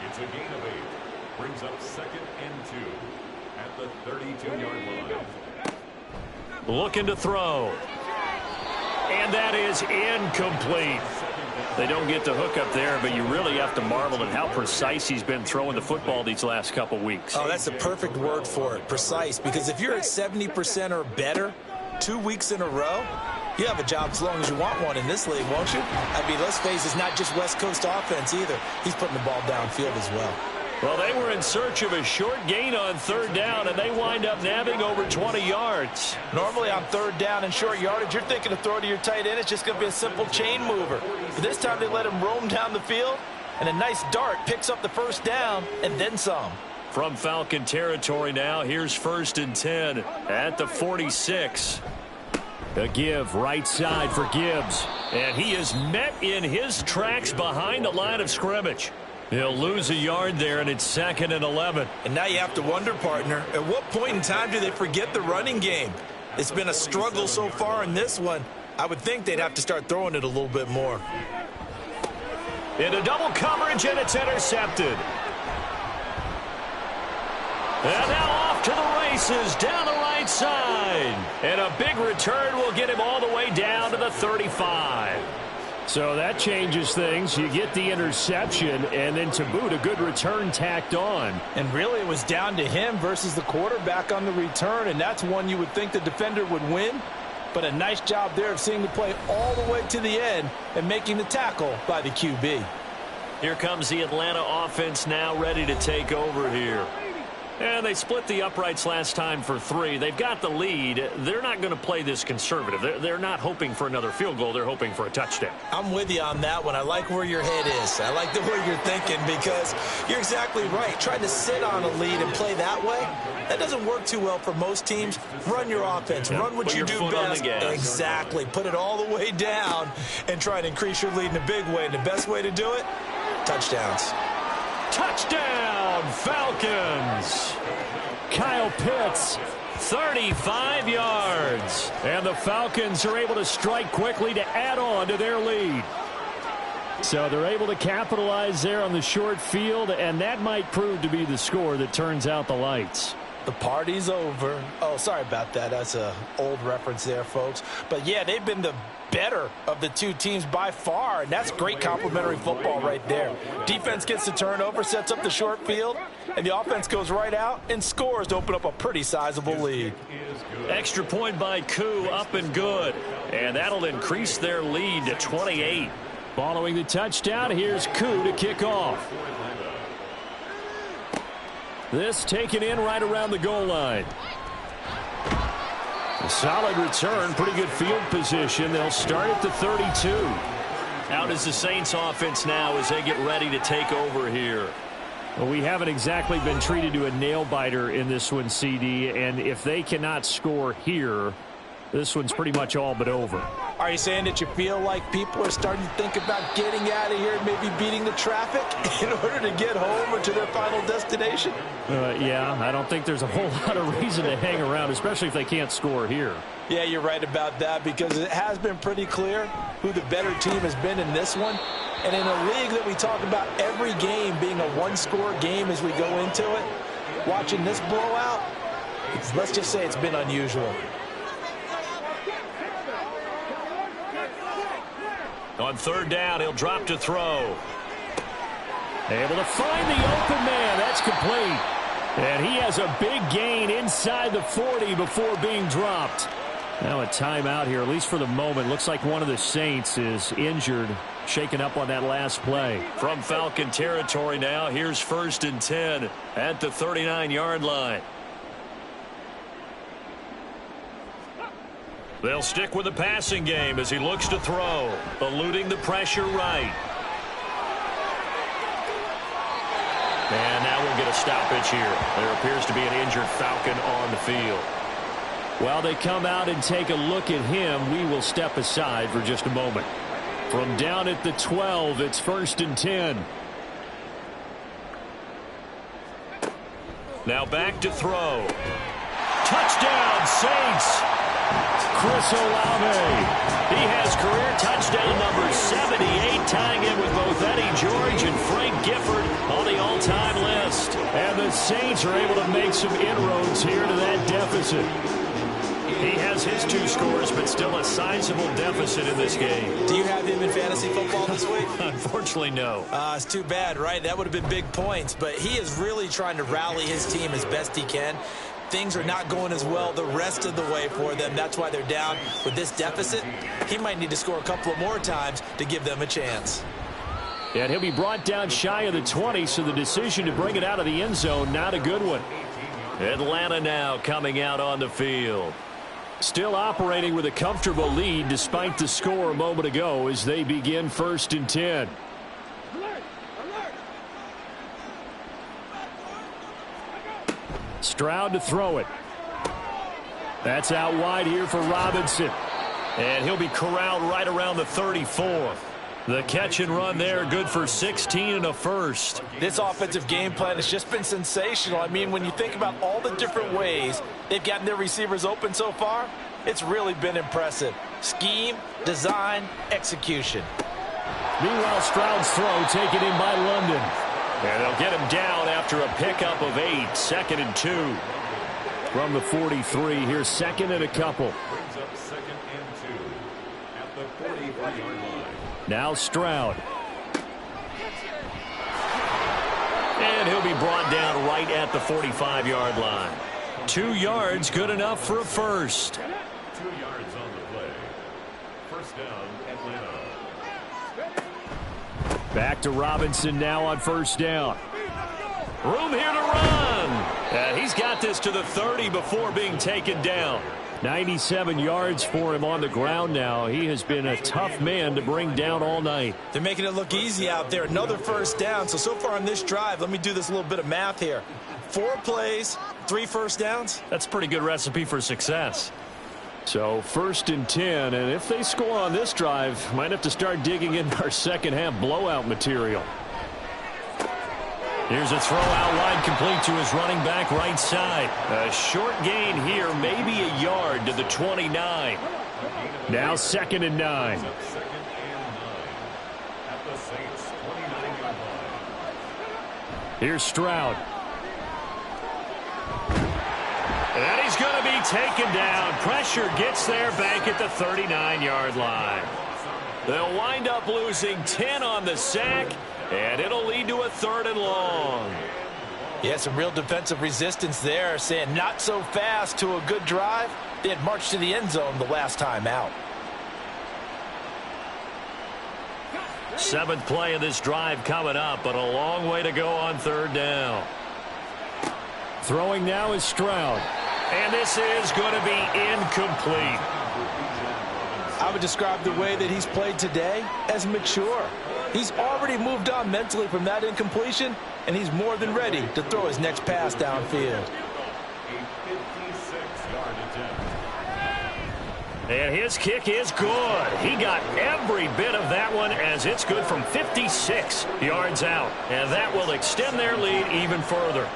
It's a gain of 8. Brings up 2nd and 2 at the 32-yard line. Looking to throw. And that is incomplete. They don't get the hook up there, but you really have to marvel at how precise he's been throwing the football these last couple weeks. Oh, that's the perfect word for it, precise. Because if you're at 70% or better 2 weeks in a row, you have a job as long as you want one in this league, won't you? I mean, let's face it, it's not just West Coast offense either. He's putting the ball downfield as well. Well, they were in search of a short gain on 3rd down, and they wind up nabbing over 20 yards. Normally on 3rd down and short yardage, you're thinking of throwing to your tight end. It's just going to be a simple chain mover. But this time they let him roam down the field, and a nice dart picks up the 1st down and then some. From Falcon territory now, here's 1st and 10 at the 46. A give right side for Gibbs. And he is met in his tracks behind the line of scrimmage. He'll lose a yard there, and it's 2nd and 11. And now you have to wonder, partner, at what point in time do they forget the running game? It's been a struggle so far in this one. I would think they'd have to start throwing it a little bit more. Into double coverage, and it's intercepted. And now off to the races down the right side. And a big return will get him all the way down to the 35. So that changes things. You get the interception, and then to boot, a good return tacked on. And really, it was down to him versus the quarterback on the return, and that's one you would think the defender would win. But a nice job there of seeing the play all the way to the end and making the tackle by the QB. Here comes the Atlanta offense now ready to take over here. And they split the uprights last time for 3. They've got the lead. They're not going to play this conservative. They're not hoping for another field goal. They're hoping for a touchdown. I'm with you on that one. I like where your head is. I like the way you're thinking because you're exactly right. Trying to sit on a lead and play that way, that doesn't work too well for most teams. Run your offense. Run what you do best. Exactly. Put it all the way down and try and increase your lead in a big way. And the best way to do it, touchdowns. Touchdown, Falcons. Kyle Pitts, 35 yards. and the Falcons are able to strike quickly to add on to their lead. So they're able to capitalize there on the short field, and that might prove to be the score that turns out the lights. The party's over. Oh, sorry about that. That's an old reference there, folks. But, yeah, they've been the better of the two teams by far, and that's great complimentary football right there. Defense gets the turnover, sets up the short field, and the offense goes right out and scores to open up a pretty sizable lead. Extra point by Koo, up and good. And that'll increase their lead to 28. Following the touchdown, here's Koo to kick off. This taken in right around the goal line. A solid return, pretty good field position. They'll start at the 32. Out is the Saints offense now as they get ready to take over here. Well, we haven't exactly been treated to a nail-biter in this one, CD, and if they cannot score here, this one's pretty much all but over. Are you saying that you feel like people are starting to think about getting out of here and maybe beating the traffic in order to get home or to their final destination? Yeah, I don't think there's a whole lot of reason to hang around, especially if they can't score here. Yeah, you're right about that because it has been pretty clear who the better team has been in this one. And in a league that we talk about every game being a one-score game as we go into it, watching this blowout, let's just say it's been unusual. On third down, he'll drop to throw. Able to find the open man. That's complete. And he has a big gain inside the 40 before being dropped. Now a timeout here, at least for the moment. Looks like one of the Saints is injured, shaken up on that last play. From Falcon territory now, here's 1st and 10 at the 39-yard line. They'll stick with the passing game as he looks to throw, eluding the pressure right. And now we'll get a stoppage here. There appears to be an injured Falcon on the field. While they come out and take a look at him, we will step aside for just a moment. From down at the 12, it's 1st and 10. Now back to throw. Touchdown, Saints! Chris Olave. He has career touchdown number 78, tying in with both Eddie George and Frank Gifford on the all-time list. And the Saints are able to make some inroads here to that deficit. He has his 2 scores, but still a sizable deficit in this game. Do you have him in fantasy football this week? Unfortunately, no. It's too bad, right? That would have been big points, but he is really trying to rally his team as best he can. Things are not going as well the rest of the way for them. That's why they're down with this deficit. He might need to score a couple of more times to give them a chance. And he'll be brought down shy of the 20, so the decision to bring it out of the end zone, not a good one. Atlanta now coming out on the field. Still operating with a comfortable lead despite the score a moment ago as they begin 1st and 10. Stroud to throw it. That's out wide here for Robinson. And he'll be corralled right around the 34. The catch and run there, good for 16 and a first. This offensive game plan has just been sensational. I mean, when you think about all the different ways they've gotten their receivers open so far, it's really been impressive. Scheme, design, execution. Meanwhile, Stroud's throw taken in by London. And they'll get him down after a pickup of 8, 2nd and 2. From the 43, here's 2nd and a couple. Brings up 2nd and 2 at the 43-yard line. Now Stroud. And he'll be brought down right at the 45-yard line. 2 yards, good enough for a first. 2 yards on the play. First down, Atlanta. Back to Robinson now on first down. Room here to run. He's got this to the 30 before being taken down. 97 yards for him on the ground now. He has been a tough man to bring down all night. They're making it look easy out there. Another first down. So far on this drive, let me do this little bit of math here. 4 plays, 3 first downs. That's a pretty good recipe for success. So 1st and 10, and if they score on this drive, might have to start digging in our second half blowout material. Here's a throw out wide, complete to his running back right side. A short gain here, maybe a yard to the 29. Now 2nd and 9. 2nd and 9 at the Saints 29-yard line. Here's Stroud. And he's going to be taken down. Pressure gets there back at the 39-yard line. They'll wind up losing 10 on the sack, and it'll lead to a 3rd and long. Yeah, some real defensive resistance there, saying not so fast to a good drive. They had marched to the end zone the last time out. 7th play of this drive coming up, but a long way to go on 3rd down. Throwing now is Stroud. And this is going to be incomplete. I would describe the way that he's played today as mature. He's already moved on mentally from that incompletion, and he's more than ready to throw his next pass downfield. And his kick is good. He got every bit of that one as it's good from 56 yards out. And that will extend their lead even further.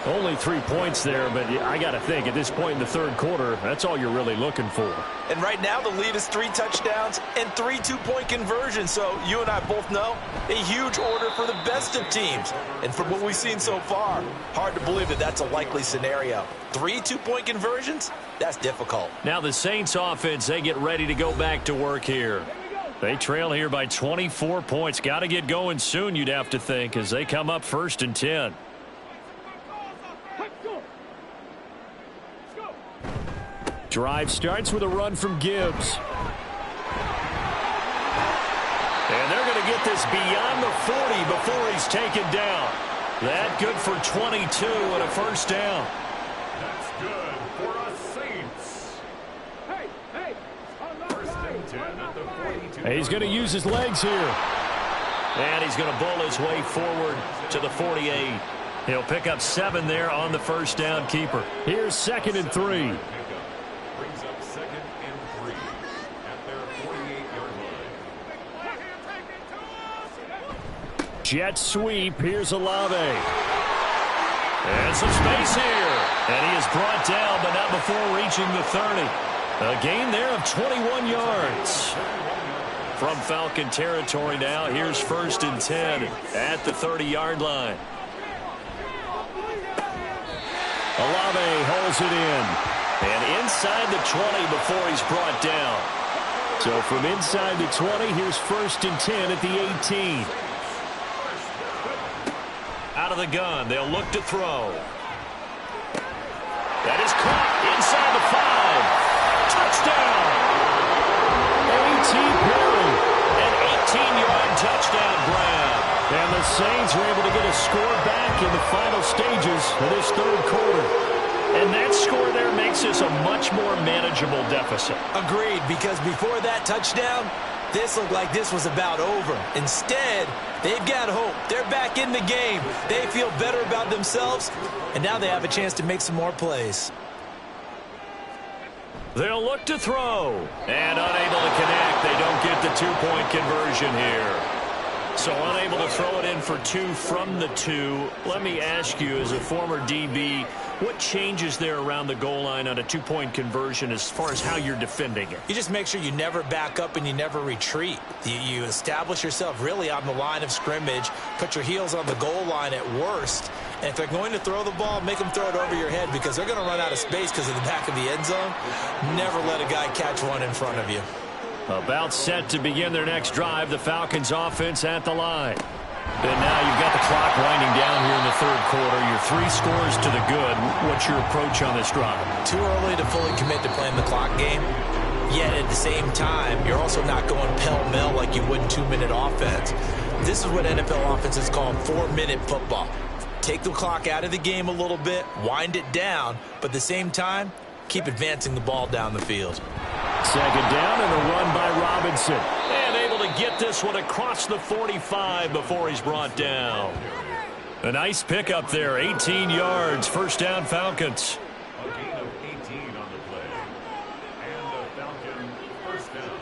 Only 3 points there, but I got to think at this point in the 3rd quarter, that's all you're really looking for. And right now the lead is 3 touchdowns and 3 two-point conversions. So you and I both know a huge order for the best of teams. And from what we've seen so far, hard to believe that that's a likely scenario. 3 two-point conversions? That's difficult. Now the Saints offense, they get ready to go back to work here. They trail here by 24 points. Got to get going soon, you'd have to think, as they come up 1st and 10. Drive starts with a run from Gibbs. And they're going to get this beyond the 40 before he's taken down. That good for 22 and a first down. That's good for us Saints. First and 10 at the 42. He's going to use his legs here. And he's going to bowl his way forward to the 48. He'll pick up 7 there on the first down keeper. Here's 2nd and 3. Brings up 2nd and 3 at their 48-yard line. Jet sweep. Here's Olave. And some space here. And he is brought down, but not before reaching the 30. A gain there of 21 yards. From Falcon territory now, here's 1st and 10 at the 30-yard line. Olave holds it in. And inside the 20 before he's brought down. So from inside the 20, here's 1st and 10 at the 18. Out of the gun, they'll look to throw. That is caught inside the 5. Touchdown! A.T. Perry. An 18-yard touchdown grab. And the Saints are able to get a score back in the final stages of this 3rd quarter. And that score there makes this a much more manageable deficit. Agreed, because before that touchdown, this looked like this was about over. Instead, they've got hope. They're back in the game. They feel better about themselves, and now they have a chance to make some more plays. They'll look to throw. And unable to connect. They don't get the two-point conversion here. So unable to throw it in for 2 from the 2. Let me ask you, as a former DB, what changes there around the goal line on a two-point conversion as far as how you're defending it? You just make sure you never back up and you never retreat. You establish yourself really on the line of scrimmage, put your heels on the goal line at worst, and if they're going to throw the ball, make them throw it over your head because they're going to run out of space because of the back of the end zone. Never let a guy catch one in front of you. About set to begin their next drive, the Falcons offense at the line. And now you've got the clock winding down here in the third quarter. You're 3 scores to the good. What's your approach on this drive? Too early to fully commit to playing the clock game. Yet at the same time, you're also not going pell-mell like you would in 2-minute offense. This is what NFL offenses call 4-minute football. Take the clock out of the game a little bit, wind it down, but at the same time, keep advancing the ball down the field. Second down and a run by Robinson. And able to get this one across the 45 before he's brought down. A nice pickup there, 18 yards, first down Falcons. A gain of 18 on the play. And the Falcon first down.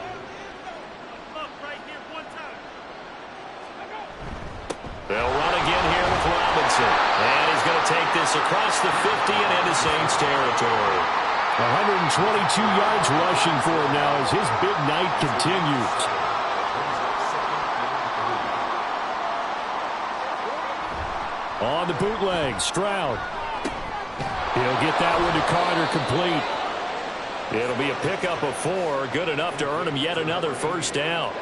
They'll run again here with Robinson. And he's going to take this across the 50 and into Saints territory. 122 yards rushing for him now as his big night continues. On the bootleg, Stroud. He'll get that one to Carter complete. It'll be a pickup of 4, good enough to earn him yet another first down.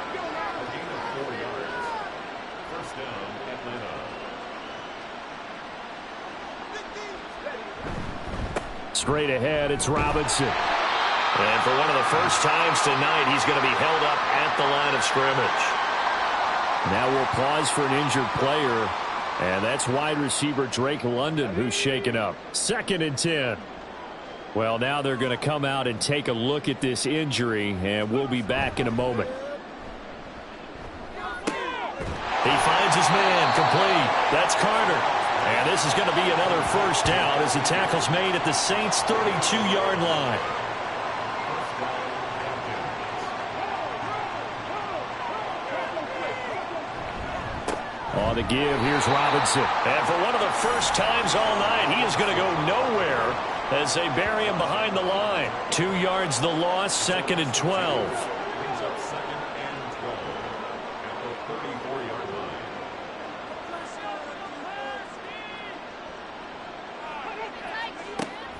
Straight ahead, it's Robinson. And for one of the first times tonight, he's going to be held up at the line of scrimmage. Now we'll pause for an injured player, and that's wide receiver Drake London who's shaken up. 2nd and 10. Well, now they're going to come out and take a look at this injury, and we'll be back in a moment. He finds his man complete. That's Carter. And this is going to be another first down as the tackle's made at the Saints' 32-yard line. On the give, here's Robinson. And for one of the first times all night, he is going to go nowhere as they bury him behind the line. 2 yards the loss, 2nd and 12.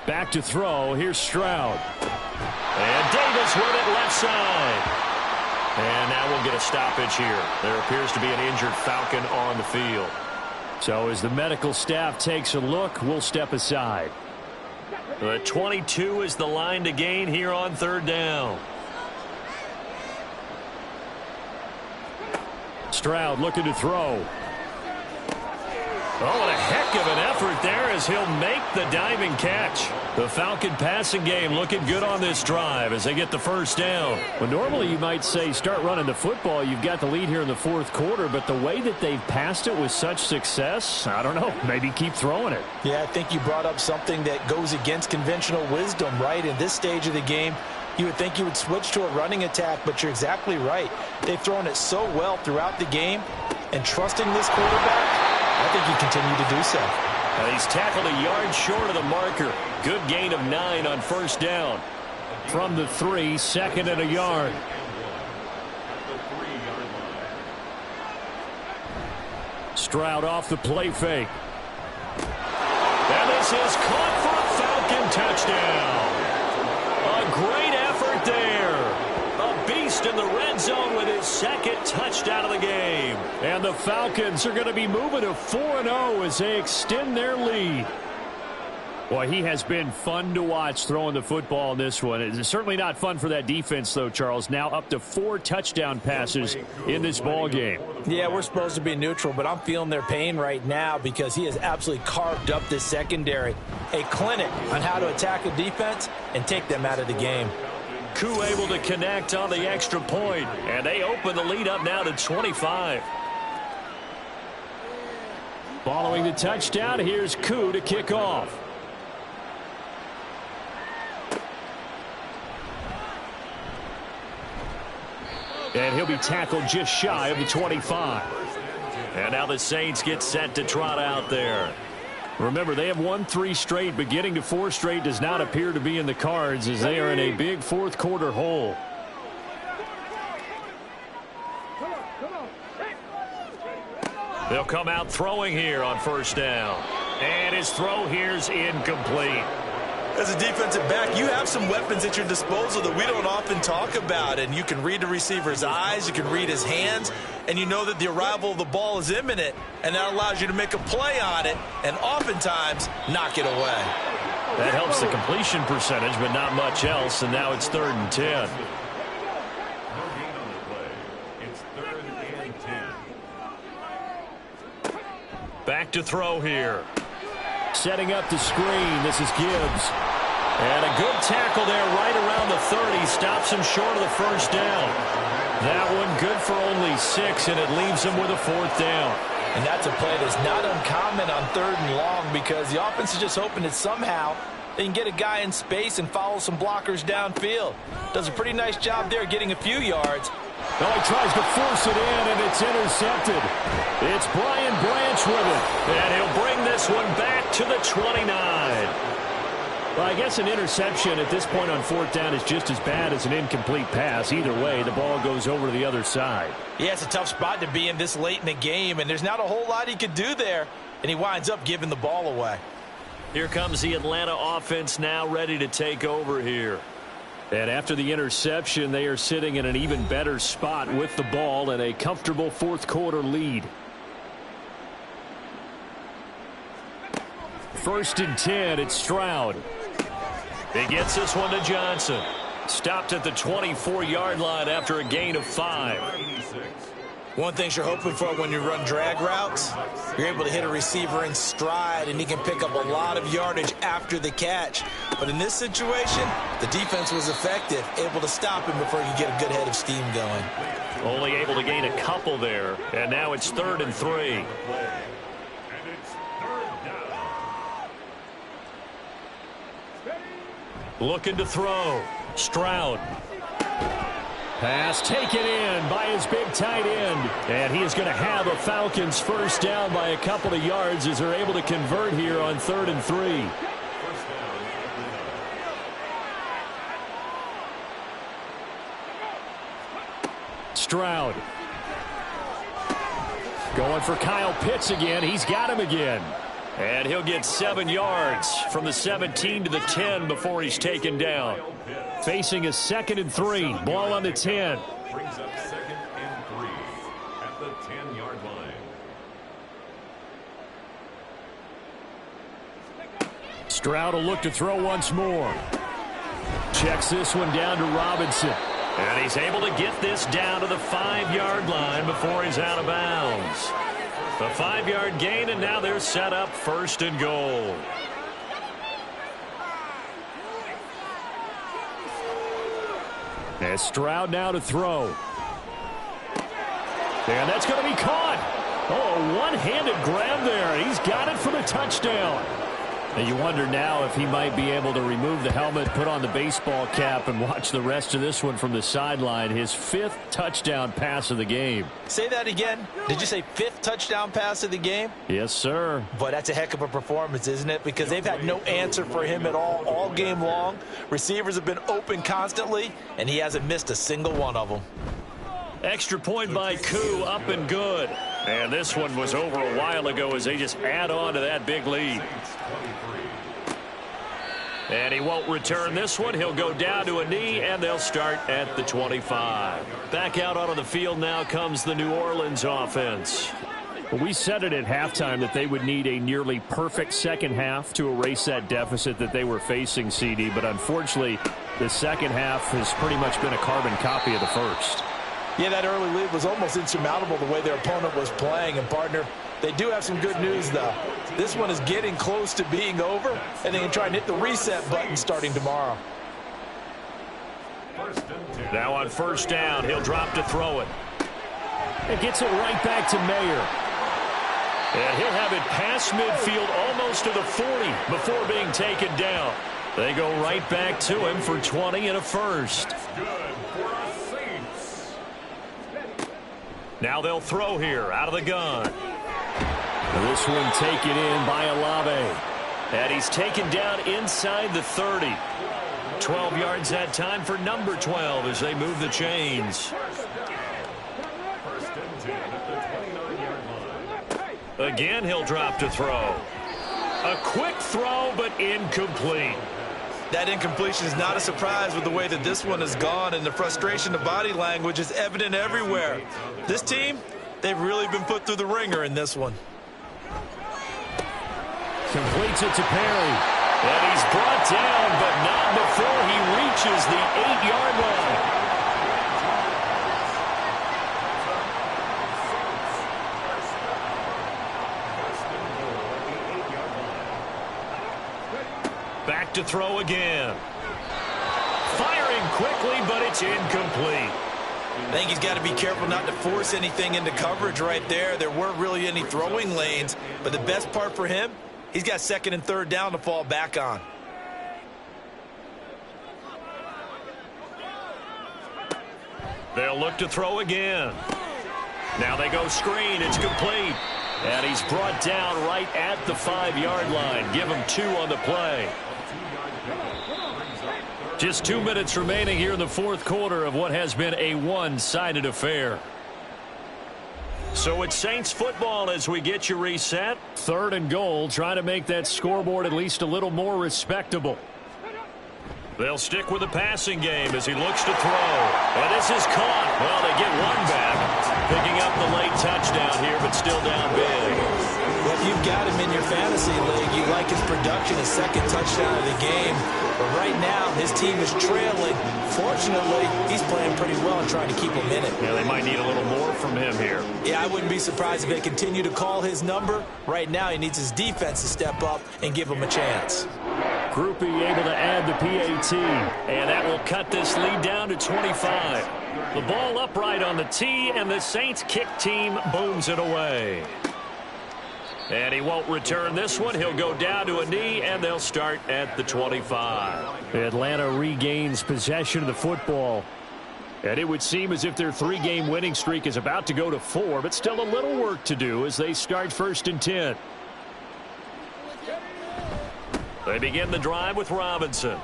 Back to throw. Here's Stroud. And Davis with it left side. And now we'll get a stoppage here. There appears to be an injured Falcon on the field. So as the medical staff takes a look, we'll step aside. The 22 is the line to gain here on 3rd down. Stroud looking to throw. Oh, what a heck of an effort there as he'll make the diving catch. The Falcon passing game looking good on this drive as they get the first down. Well, normally you might say start running the football. You've got the lead here in the 4th quarter, but the way that they've passed it with such success, I don't know, maybe keep throwing it. Yeah, I think you brought up something that goes against conventional wisdom, right? In this stage of the game, you would think you would switch to a running attack, but you're exactly right. They've thrown it so well throughout the game, and trusting this quarterback, I think you continue to do so. He's tackled a yard short of the marker. Good gain of 9 on first down. From the 3, 2nd and a yard. Stroud off the play fake. And this is caught for a Falcon touchdown. A great effort there. A beast in the red zone with his 2nd touchdown of the game. And the Falcons are going to be moving to 4-0 as they extend their lead. Boy, he has been fun to watch throwing the football in this one. It's certainly not fun for that defense, though, Charles. Now up to 4 touchdown passes in this ball game. Yeah, we're supposed to be neutral, but I'm feeling their pain right now because he has absolutely carved up this secondary. A clinic on how to attack a defense and take them out of the game. Koo able to connect on the extra point, and they open the lead up now to 25. Following the touchdown, here's Koo to kick off. And he'll be tackled just shy of the 25. And now the Saints get set to trot out there. Remember, they have won 3 straight, but getting to 4 straight does not appear to be in the cards as they are in a big fourth quarter hole. They'll come out throwing here on first down. And his throw here's incomplete. As a defensive back, you have some weapons at your disposal that we don't often talk about, and you can read the receiver's eyes, you can read his hands, and you know that the arrival of the ball is imminent, and that allows you to make a play on it and oftentimes knock it away. That helps the completion percentage, but not much else, and now it's 3rd and 10. It's 3rd and 10. Back to throw here. Setting up the screen, this is Gibbs. And a good tackle there right around the 30. Stops him short of the first down. That one good for only 6, and it leaves him with a 4th down. And that's a play that's not uncommon on 3rd and long because the offense is just hoping that somehow they can get a guy in space and follow some blockers downfield. Does a pretty nice job there getting a few yards. Oh, he tries to force it in, and it's intercepted. It's Brian Branch with it. And he'll bring this one back to the 29. Well, I guess an interception at this point on 4th down is just as bad as an incomplete pass. Either way, the ball goes over to the other side. Yeah, it's a tough spot to be in this late in the game, and there's not a whole lot he could do there, and he winds up giving the ball away. Here comes the Atlanta offense now ready to take over here. And after the interception, they are sitting in an even better spot with the ball and a comfortable fourth quarter lead. 1st and 10, it's Stroud. He gets this one to Johnson. Stopped at the 24-yard line after a gain of 5. One thing you're hoping for when you run drag routes, you're able to hit a receiver in stride, and he can pick up a lot of yardage after the catch. But in this situation, the defense was effective, able to stop him before he could get a good head of steam going. Only able to gain a couple there, and now it's 3rd and 3. Looking to throw. Stroud. Pass taken in by his big tight end. And he is going to have a Falcons first down by a couple of yards as they're able to convert here on 3rd and 3. Stroud. Going for Kyle Pitts again. He's got him again. And he'll get 7 yards from the 17 to the 10 before he's taken down. Facing a 2nd and 3. Ball on the 10. Brings up 2nd and 3 at the 10-yard line. Stroud will look to throw once more. Checks this one down to Robinson. And he's able to get this down to the 5-yard line before he's out of bounds. The 5-yard gain, and now they're set up 1st and goal. And Stroud now to throw. And that's going to be caught. Oh, one-handed grab there. He's got it for the touchdown. And you wonder now if he might be able to remove the helmet, put on the baseball cap, and watch the rest of this one from the sideline. His 5th touchdown pass of the game. Say that again. Did you say 5th touchdown pass of the game? Yes, sir. But that's a heck of a performance, isn't it? Because they've had no answer for him at all game long. Receivers have been open constantly, and he hasn't missed a single one of them. Extra point by Koo, up and good. And this one was over a while ago as they just add on to that big lead. And he won't return this one. He'll go down to a knee, and they'll start at the 25. Back out onto the field now comes the New Orleans offense. Well, we said it at halftime that they would need a nearly perfect second half to erase that deficit that they were facing, CD. But unfortunately, the second half has pretty much been a carbon copy of the first. Yeah, that early lead was almost insurmountable the way their opponent was playing. And, partner, they do have some good news, though. This one is getting close to being over, and they can try and hit the reset button starting tomorrow. Now on first down, he'll drop to throw it. It gets it right back to Mayer. And he'll have it past midfield almost to the 40 before being taken down. They go right back to him for 20 and a first. Now they'll throw here out of the gun. This one taken in by Olave. And he's taken down inside the 30. 12 yards that time for number 12 as they move the chains. Again, he'll drop to throw. A quick throw, but incomplete. That incompletion is not a surprise with the way that this one has gone, and the frustration of body language is evident everywhere. This team, they've really been put through the ringer in this one. Completes it to Perry. And he's brought down, but not before he reaches the 8-yard line. Back to throw again. Firing quickly, but it's incomplete. I think he's got to be careful not to force anything into coverage right there. There weren't really any throwing lanes, but the best part for him, he's got second and third down to fall back on. They'll look to throw again. Now they go screen. It's complete. And he's brought down right at the 5-yard line. Give him 2 on the play. Just 2 minutes remaining here in the fourth quarter of what has been a one-sided affair. So it's Saints football as we get you reset. 3rd and goal, trying to make that scoreboard at least a little more respectable. They'll stick with the passing game as he looks to throw. And this is caught. Well, they get one back. Picking up the late touchdown here, but still down big. Well, if you've got him in your fantasy league, you like his production, his second touchdown of the game. But right now, his team is trailing. Fortunately, he's playing pretty well and trying to keep him in it. Yeah, they might need a little more from him here. Yeah, I wouldn't be surprised if they continue to call his number. Right now, he needs his defense to step up and give him a chance. Groupie able to add the PAT. And that will cut this lead down to 25. The ball upright on the tee, and the Saints kick team booms it away. And he won't return this one. He'll go down to a knee, and they'll start at the 25. Atlanta regains possession of the football. And it would seem as if their 3-game winning streak is about to go to 4, but still a little work to do as they start 1st and 10. They begin the drive with Robinson.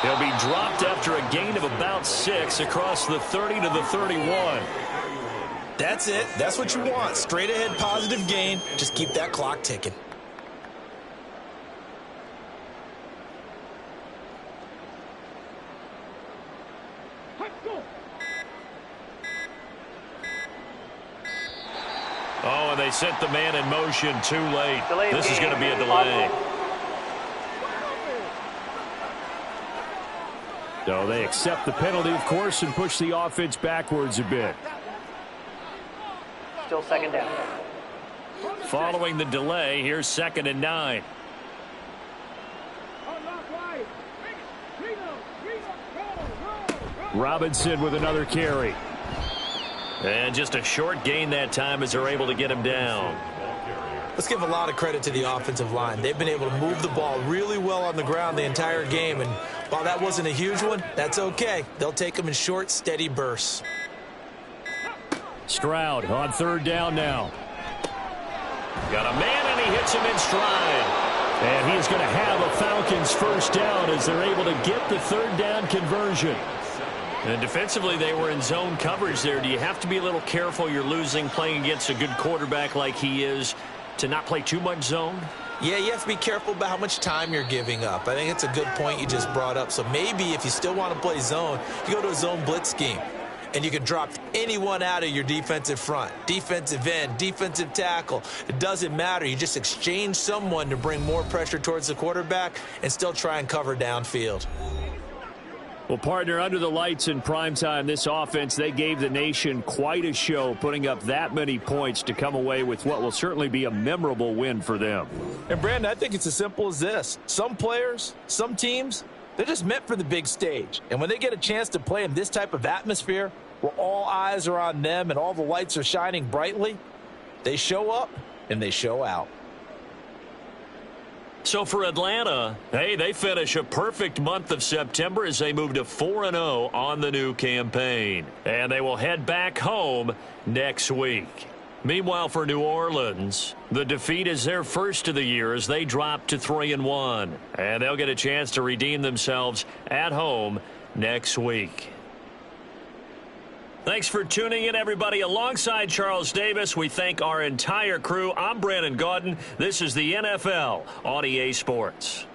He'll be dropped after a gain of about 6 across the 30 to the 31. That's it. That's what you want. Straight ahead positive gain. Just keep that clock ticking. Oh, and they sent the man in motion too late. This is going to be a delay. So they accept the penalty, of course, and push the offense backwards a bit. Still 2nd down. Following the delay, here's 2nd and 9. Robinson with another carry. And just a short gain that time as they're able to get him down. Let's give a lot of credit to the offensive line. They've been able to move the ball really well on the ground the entire game. And while that wasn't a huge one, that's okay. They'll take them in short, steady bursts. Stroud on 3rd down now. Got a man, and he hits him in stride. And he is going to have a Falcons 1st down as they're able to get the 3rd down conversion. And defensively, they were in zone coverage there. Do you have to be a little careful? You're losing, playing against a good quarterback like he is, to not play too much zone? Yeah, you have to be careful about how much time you're giving up. I think it's a good point you just brought up. So maybe if you still want to play zone, you go to a zone blitz scheme. And you can drop anyone out of your defensive front, defensive end, defensive tackle. It doesn't matter. You just exchange someone to bring more pressure towards the quarterback and still try and cover downfield. Well, partner, under the lights in primetime, this offense, they gave the nation quite a show, putting up that many points to come away with what will certainly be a memorable win for them. And, Brandon, I think it's as simple as this. Some players, some teams, they're just meant for the big stage. And when they get a chance to play in this type of atmosphere where all eyes are on them and all the lights are shining brightly, they show up and they show out. So for Atlanta, hey, they finish a perfect month of September as they move to 4-0 on the new campaign. And they will head back home next week. Meanwhile, for New Orleans, the defeat is their first of the year as they drop to 3-1. And they'll get a chance to redeem themselves at home next week. Thanks for tuning in, everybody. Alongside Charles Davis, we thank our entire crew. I'm Brandon Gaudin. This is the NFL on EA Sports.